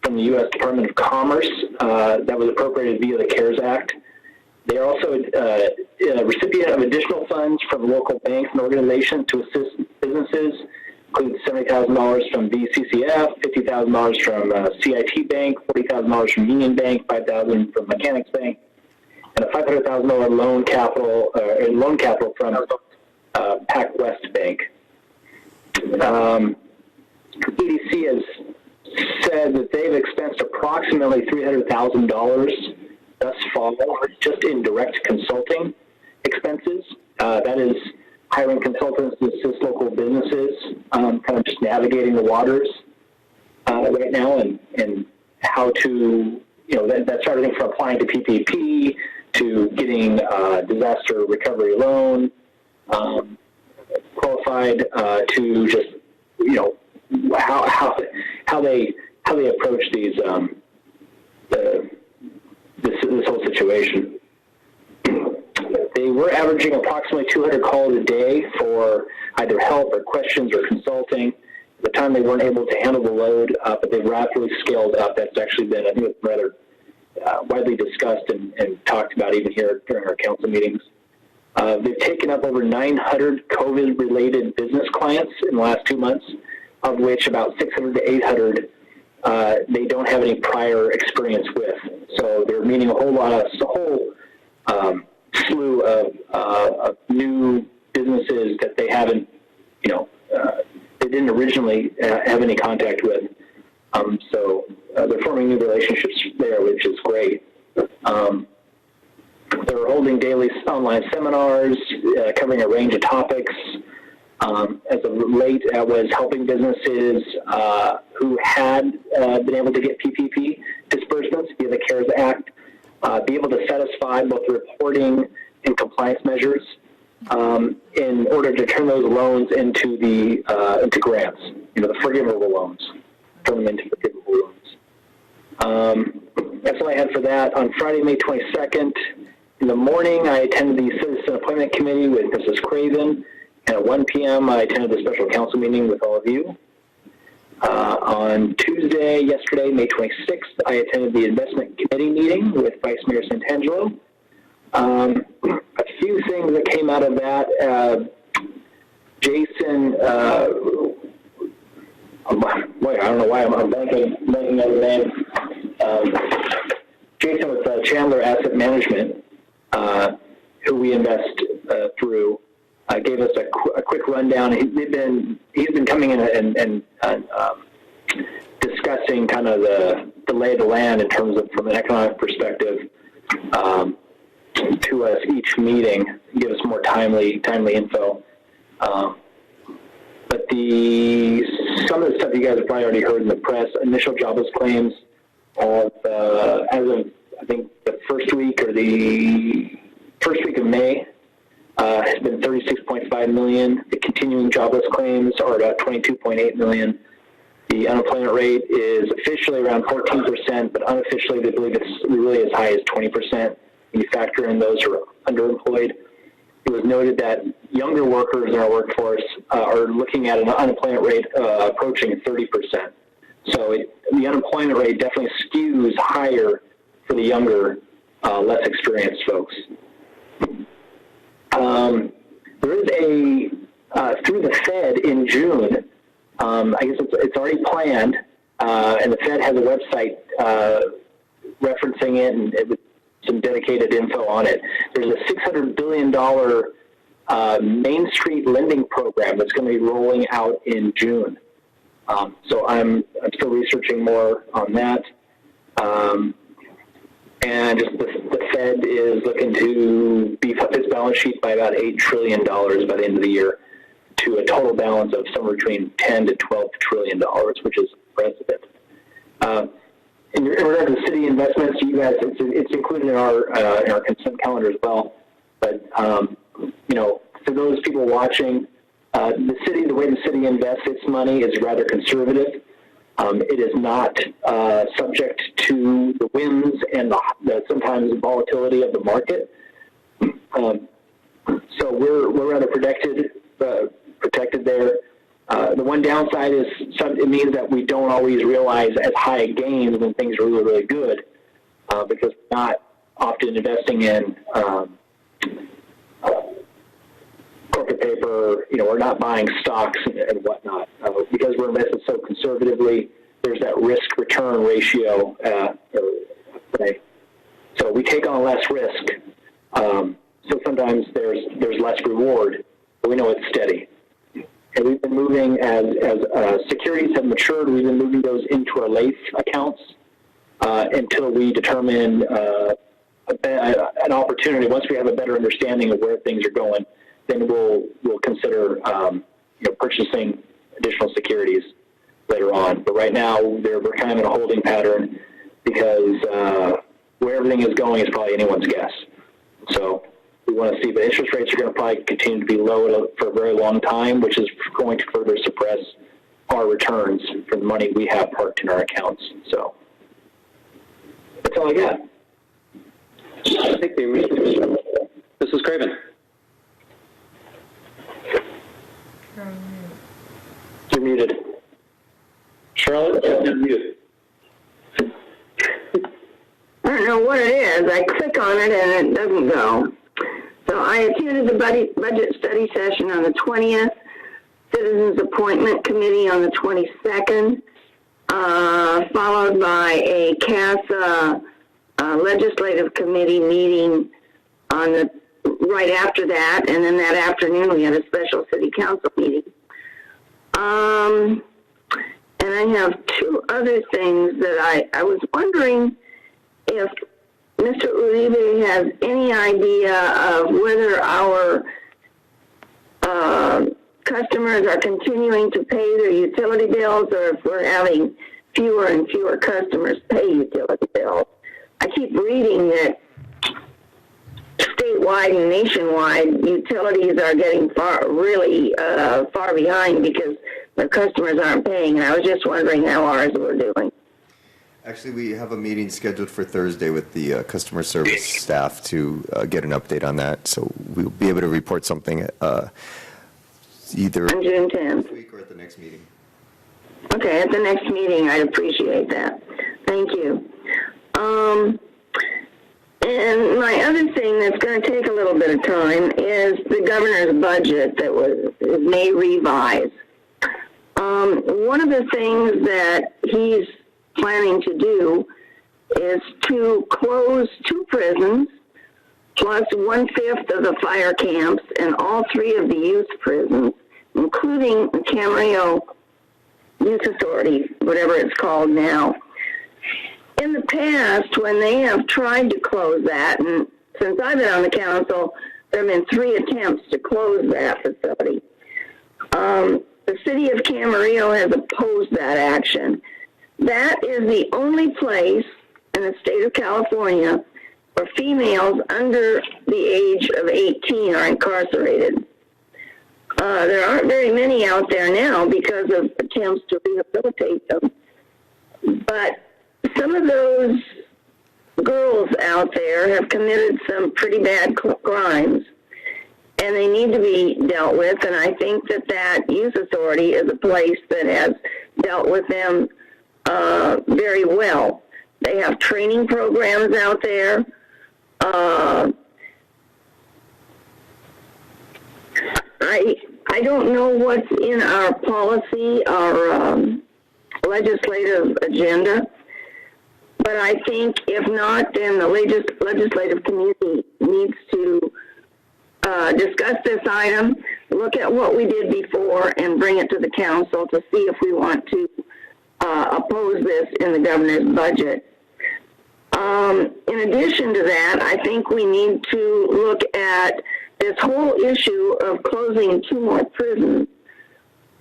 from the U.S. Department of Commerce that was appropriated via the CARES Act. They are also a recipient of additional funds from local banks and organizations to assist businesses, including $70,000 from VCCF, $50,000 from CIT Bank, $40,000 from Union Bank, $5,000 from Mechanics Bank, and a $500,000 loan capital from PacWest Bank. EDC has said that they've expensed approximately $300,000 thus far just in direct consulting expenses. That is hiring consultants to assist local businesses, kind of just navigating the waters right now, and how to, that's everything from applying to PPP to getting disaster recovery loan, qualified to just, how they approach these this whole situation. They were averaging approximately 200 calls a day for either help or questions or consulting. At the time, they weren't able to handle the load, but they've rapidly scaled up. That's actually been, I think, rather widely discussed and talked about even here during our council meetings. They've taken up over 900 COVID-related business clients in the last 2 months, of which about 600 to 800 they don't have any prior experience with. So they're meeting a whole slew of new businesses that they haven't, they didn't originally have any contact with. So they're forming new relationships there, which is great. They're holding daily online seminars covering a range of topics. As of late, was helping businesses who had been able to get PPP disbursements via the CARES Act be able to satisfy both reporting and compliance measures in order to turn those loans into grants, the forgivable loans, turn them into forgivable loans. That's all I had for that. On Friday, May 22nd, in the morning, I attended the Citizen Appointment Committee with Mrs. Craven. And at 1 p.m., I attended the special council meeting with all of you. On Tuesday, yesterday, May 26th, I attended the investment committee meeting with Vice Mayor Santangelo. A few things that came out of that. Jason, boy, I don't know why I'm blanking on the name. Jason with Chandler Asset Management, who we invest through. Gave us a quick rundown. He's been coming in and discussing kind of the lay of the land in terms of, from an economic perspective, to us each meeting, give us more timely info. But some of the stuff you guys have probably already heard in the press. Initial jobless claims as of I think the first week of May. Has been 36.5 million. The continuing jobless claims are about 22.8 million. The unemployment rate is officially around 14%, but unofficially they believe it's really as high as 20% when you factor in those who are underemployed. It was noted that younger workers in our workforce are looking at an unemployment rate approaching 30%. So the unemployment rate definitely skews higher for the younger, less experienced folks. There is through the Fed in June, I guess it's already planned, and the Fed has a website referencing it and with some dedicated info on it. There's a $600 billion Main Street lending program that's going to be rolling out in June. So I'm still researching more on that. And just the Fed is looking to beef up its balance sheet by about $8 trillion by the end of the year to a total balance of somewhere between $10 to $12 trillion, which is unprecedented. In regard to city investments, you guys, it's included in our consent calendar as well. But you know, for those people watching, the way the city invests its money is rather conservative. It is not subject to the whims and the sometimes volatility of the market. So we're rather protected there. The one downside is it means that we don't always realize as high gains when things are really, really good, because we're not often investing in corporate paper. You know, we're not buying stocks and whatnot, because we're invested so conservatively. There's that risk-return ratio. So we take on less risk. So sometimes there's less reward, but we know it's steady. And we've been moving, as securities have matured, we've been moving those into our LAIF accounts until we determine an opportunity. Once we have a better understanding of where things are going, then we'll consider purchasing additional securities later on. But right now, we're kind of in a holding pattern because where everything is going is probably anyone's guess. So we want to see, but interest rates are going to probably continue to be low for a very long time, which is going to further suppress our returns for the money we have parked in our accounts. So that's all I got. Thank you. Mrs. Craven. You're muted. Charlotte, you're muted. I don't know what it is. I click on it and it doesn't go. So I attended the budget study session on the 20th, Citizens Appointment Committee on the 22nd, followed by a CASA Legislative Committee meeting on right after that, and then that afternoon we had a special City Council meeting. And I have two other things that I was wondering if Mr. Uribe has any idea of whether our customers are continuing to pay their utility bills, or if we're having fewer and fewer customers pay utility bills. I keep reading that statewide and nationwide utilities are getting really far behind because their customers aren't paying, and I was just wondering how ours were doing. Actually, we have a meeting scheduled for Thursday with the customer service staff to get an update on that. So we'll be able to report something either on June 10th. this week or at the next meeting. Okay, at the next meeting, I'd appreciate that. Thank you. And my other thing that's going to take a little bit of time is the governor's budget that was May revised. One of the things that he's planning to do is to close 2 prisons, plus 1/5 of the fire camps and all 3 of the youth prisons, including the Camarillo Youth Authority, whatever it's called now. In the past, when they have tried to close that, and since I've been on the council, there have been 3 attempts to close that facility. The city of Camarillo has opposed that action. That is the only place in the state of California where females under the age of 18 are incarcerated. There aren't very many out there now because of attempts to rehabilitate them. But some of those girls out there have committed some pretty bad crimes, and they need to be dealt with, and I think that youth authority is a place that has dealt with them very well. They have training programs out there. I don't know what's in our policy, our legislative agenda, but I think if not, then the legislative community needs to discuss this item, look at what we did before, and bring it to the council to see if we want to oppose this in the governor's budget. In addition to that, I think we need to look at this whole issue of closing 2 more prisons.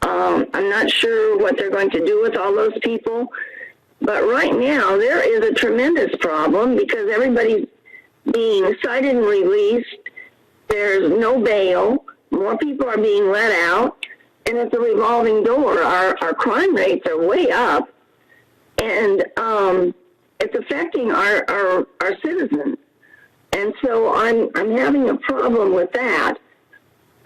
I'm not sure what they're going to do with all those people. But right now, there is a tremendous problem because everybody's being cited and released. There's no bail. More people are being let out. And it's a revolving door. Our crime rates are way up. And it's affecting our citizens. And so I'm having a problem with that.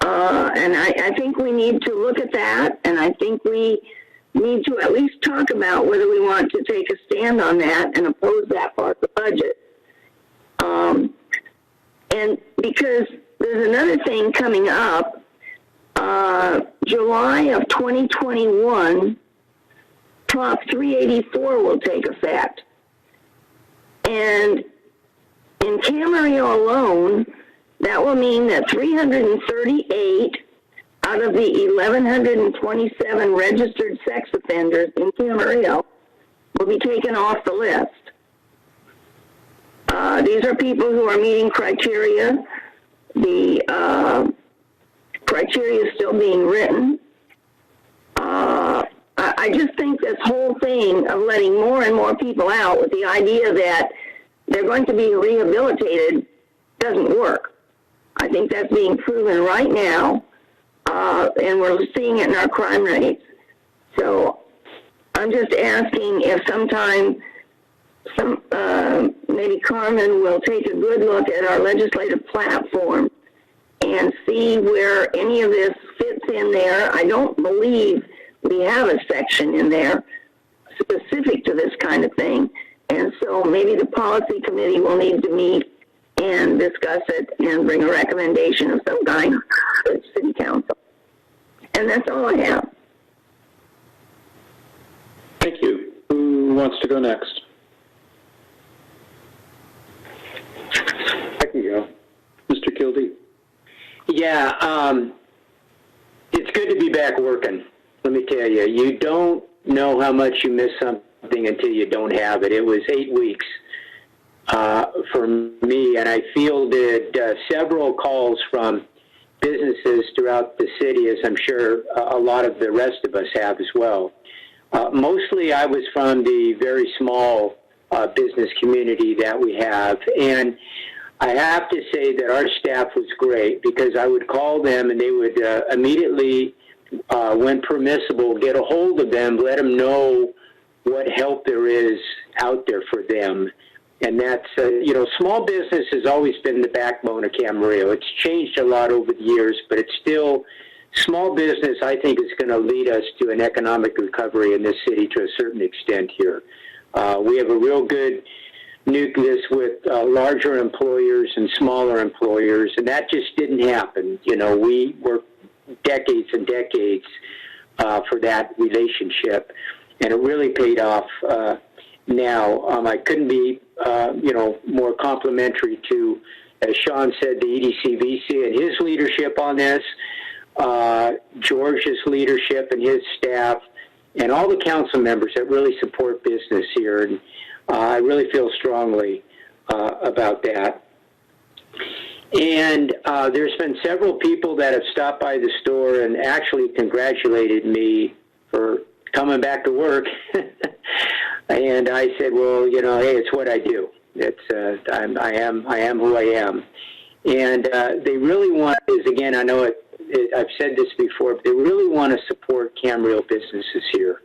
And I think we need to look at that. And I think we need to at least talk about whether we want to take a stand on that and oppose that part of the budget. And because there's another thing coming up, July of 2021, Prop 384 will take effect. And in Camarillo alone, that will mean that 338 out of the 1,127 registered sex offenders in Camarillo will be taken off the list. These are people who are meeting criteria. The criteria is still being written. I just think this whole thing of letting more and more people out with the idea that they're going to be rehabilitated doesn't work. I think that's being proven right now, and we're seeing it in our crime rates. So I'm just asking if sometime maybe Carmen will take a good look at our legislative platform and see where any of this fits in there. I don't believe we have a section in there specific to this kind of thing. And so maybe the policy committee will need to meet and discuss it and bring a recommendation of some kind to the city council. And that's all I have. Thank you. Who wants to go next? I can go. Mr. Kildee. Yeah, it's good to be back working. Let me tell you, you don't know how much you miss something until you don't have it. It was 8 weeks for me, and I fielded several calls from businesses throughout the city, as I'm sure a lot of the rest of us have as well. Mostly I was from the very small business community that we have, and I have to say that our staff was great because I would call them and they would immediately, when permissible, get a hold of them, let them know what help there is out there for them. And that's, small business has always been the backbone of Camarillo. It's changed a lot over the years, but it's still, small business, I think, is going to lead us to an economic recovery in this city to a certain extent here. We have a real good nucleus with larger employers and smaller employers, and that just didn't happen. We worked decades and decades for that relationship, and it really paid off now. I couldn't be, more complimentary to, as Sean said, the EDCVC and his leadership on this, George's leadership and his staff, and all the council members that really support business here. And I really feel strongly about that. And there's been several people that have stopped by the store and actually congratulated me for coming back to work. And I said, well, hey, it's what I do. It's I am who I am. And they really want, again, I know I've said this before, but they really want to support Camarillo businesses here.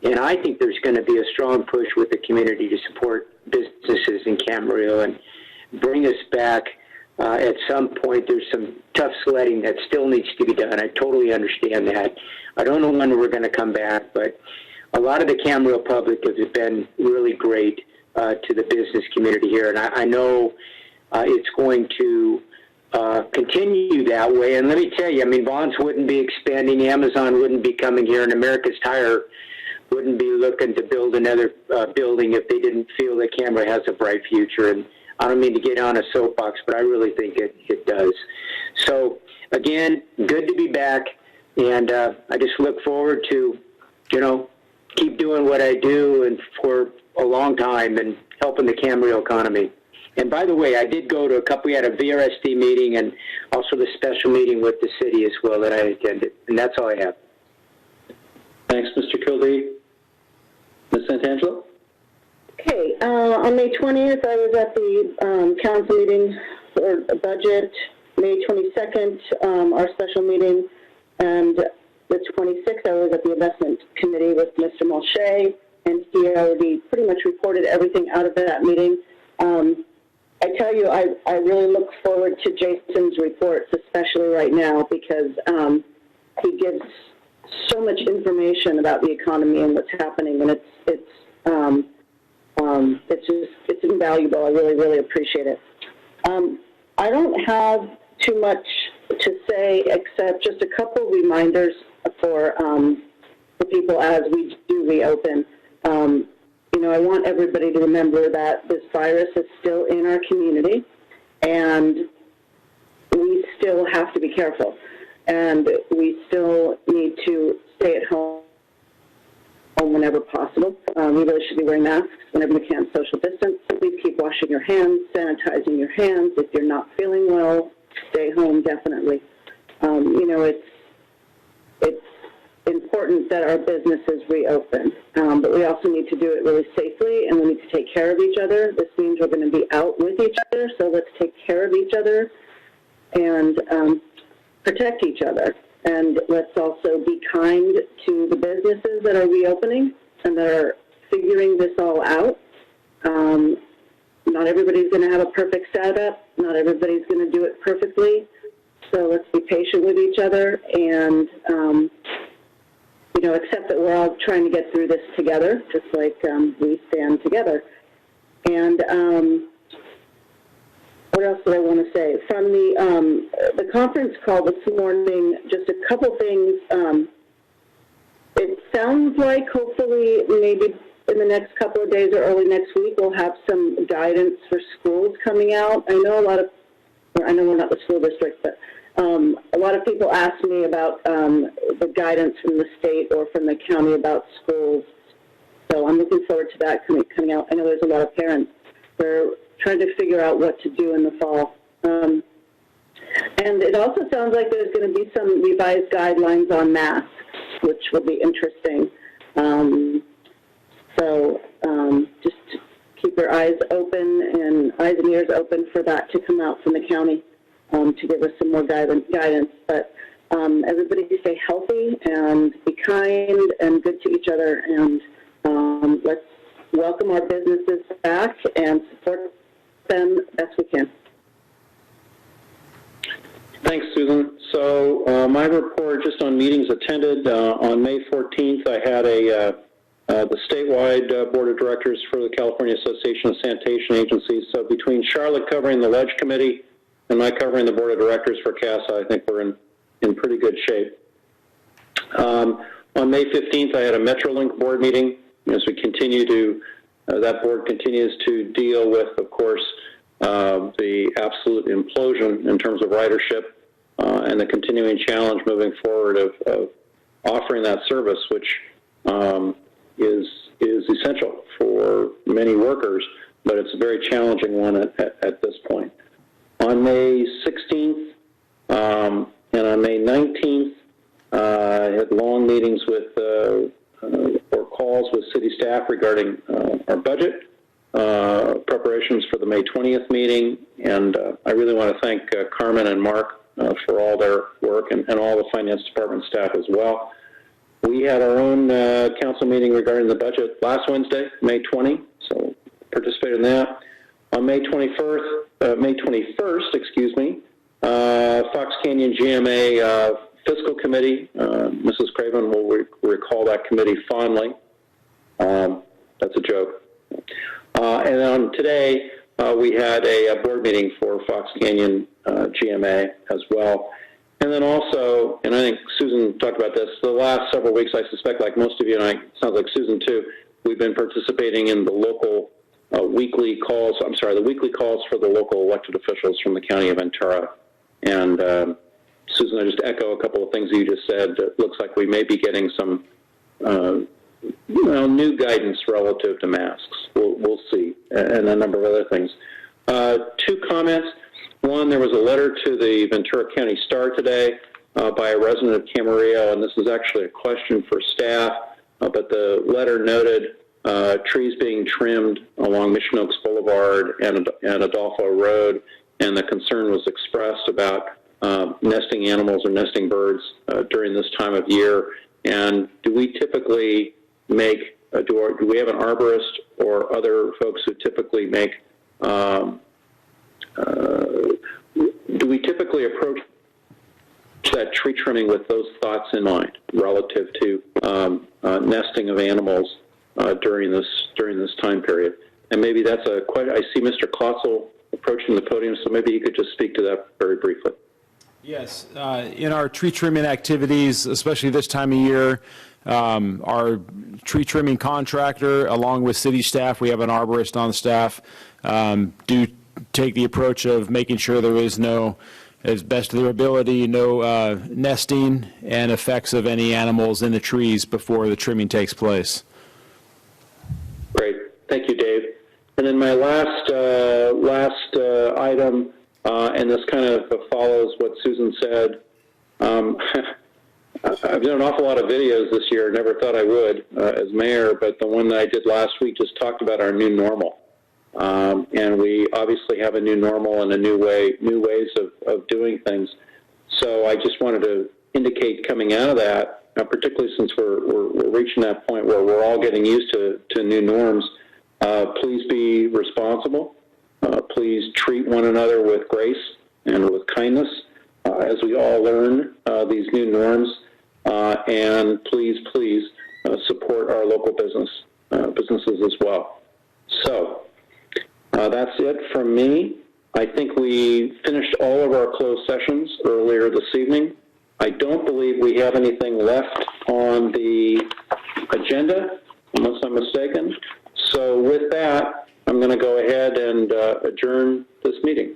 And I think there's going to be a strong push with the community to support businesses in Camarillo and bring us back. At some point, there's some tough sledding that still needs to be done. I totally understand that. I don't know when we're going to come back, but a lot of the Camarillo public has been really great to the business community here. And I know it's going to continue that way. And let me tell you, Vons wouldn't be expanding, Amazon wouldn't be coming here, and America's Tire wouldn't be looking to build another building if they didn't feel that Camarillo has a bright future. And I don't mean to get on a soapbox, but I really think it does. So, again, good to be back, and I just look forward to, keep doing what I do and for a long time and helping the Camarillo economy. And by the way, I did go to we had a VRSD meeting and also the special meeting with the city as well that I attended, and that's all I have. Thanks, Mr. Kildee. Ms. Santangelo? Okay, on May 20th, I was at the council meeting for a budget. May 22nd, our special meeting, and the 26th, I was at the investment committee with Mr. Mulchay, and he already pretty much reported everything out of that meeting. I tell you, I really look forward to Jason's reports, especially right now, because he gives so much information about the economy and what's happening, and it's invaluable. I really, really appreciate it. I don't have too much to say except just a couple reminders for people as we do reopen. You know, I want everybody to remember that this virus is still in our community, and we still have to be careful, and we still need to stay at home whenever possible. We really should be wearing masks whenever we can, social distance. Please keep washing your hands, sanitizing your hands. If you're not feeling well, stay home, definitely. You know, it's important that our businesses reopen, but we also need to do it really safely, and we need to take care of each other. This means we're going to be out with each other, so let's take care of each other and protect each other. And let's also be kind to the businesses that are reopening and that are figuring this all out. Not everybody's going to have a perfect setup. Not everybody's going to do it perfectly. So let's be patient with each other and, you know, accept that we're all trying to get through this together, just like we stand together. And what else did I want to say? From the conference call this morning, just a couple things. It sounds like hopefully maybe in the next couple of days or early next week we'll have some guidance for schools coming out. I know I know we're not the school district, but a lot of people ask me about the guidance from the state or from the county about schools. So I'm looking forward to that coming out. I know there's a lot of parents. They're trying to figure out what to do in the fall. And it also sounds like there's going to be some revised guidelines on masks, which will be interesting. So just keep your eyes open and eyes and ears open for that to come out from the county to give us some more guidance. But everybody stay healthy and be kind and good to each other, and let's welcome our businesses back and support them best we can. Thanks, Susan. So my report just on meetings attended. On May 14th, I had the statewide board of directors for the California Association of Sanitation Agencies. So between Charlotte covering the Ledge Committee and my covering the board of directors for CASA, I think we're in pretty good shape. On May 15th, I had a Metrolink board meeting as we continue to, that board continues to deal with, of course, the absolute implosion in terms of ridership and the continuing challenge moving forward of offering that service, which is essential for many workers, but it's a very challenging one at this point. On May 16th and on May 19th, I had long meetings with or calls with city staff regarding our budget preparations for the May 20th meeting, and I really want to thank Carmen and Mark for all their work and all the finance department staff as well. We had our own council meeting regarding the budget last Wednesday, May 20, so participated in that. On May 21st, excuse me, Fox Canyon GMA Fiscal Committee, Mrs. Craven will recall that committee fondly. That's a joke. And on today, we had a board meeting for Fox Canyon GMA as well. And then also, and I think Susan talked about this, the last several weeks, I suspect, like most of you, and I sounds like Susan too, we've been participating in the local weekly calls, the weekly calls for the local elected officials from the county of Ventura. And Susan, I just echo a couple of things you just said. It looks like we may be getting some new guidance relative to masks. We'll see, and a number of other things. Two comments. One, there was a letter to the Ventura County Star today by a resident of Camarillo, and this is actually a question for staff, but the letter noted trees being trimmed along Mission Oaks Boulevard and Adolfo Road, and the concern was expressed about nesting animals or nesting birds during this time of year. And do we typically make, do we have an arborist or other folks who typically make, do we typically approach that tree trimming with those thoughts in mind relative to nesting of animals during this time period? And maybe that's a quite. I see Mr. Klotzel approaching the podium, so maybe you could just speak to that very briefly. Yes, in our tree trimming activities, especially this time of year, our tree trimming contractor, along with city staff, we have an arborist on staff, do take the approach of making sure there is no, as best of their ability, no nesting and effects of any animals in the trees before the trimming takes place. Great, thank you, Dave. And then my last item, and this kind of follows what Susan said. I've done an awful lot of videos this year. Never thought I would as mayor, but the one that I did last week just talked about our new normal. And we obviously have a new normal and new ways of doing things. So I just wanted to indicate coming out of that, particularly since we're reaching that point where we're all getting used to new norms, please be responsible. Please treat one another with grace and with kindness as we all learn these new norms. And please support our local businesses as well. So that's it from me. I think we finished all of our closed sessions earlier this evening. I don't believe we have anything left on the agenda, unless I'm mistaken. So with that, I'm going to go ahead and adjourn this meeting.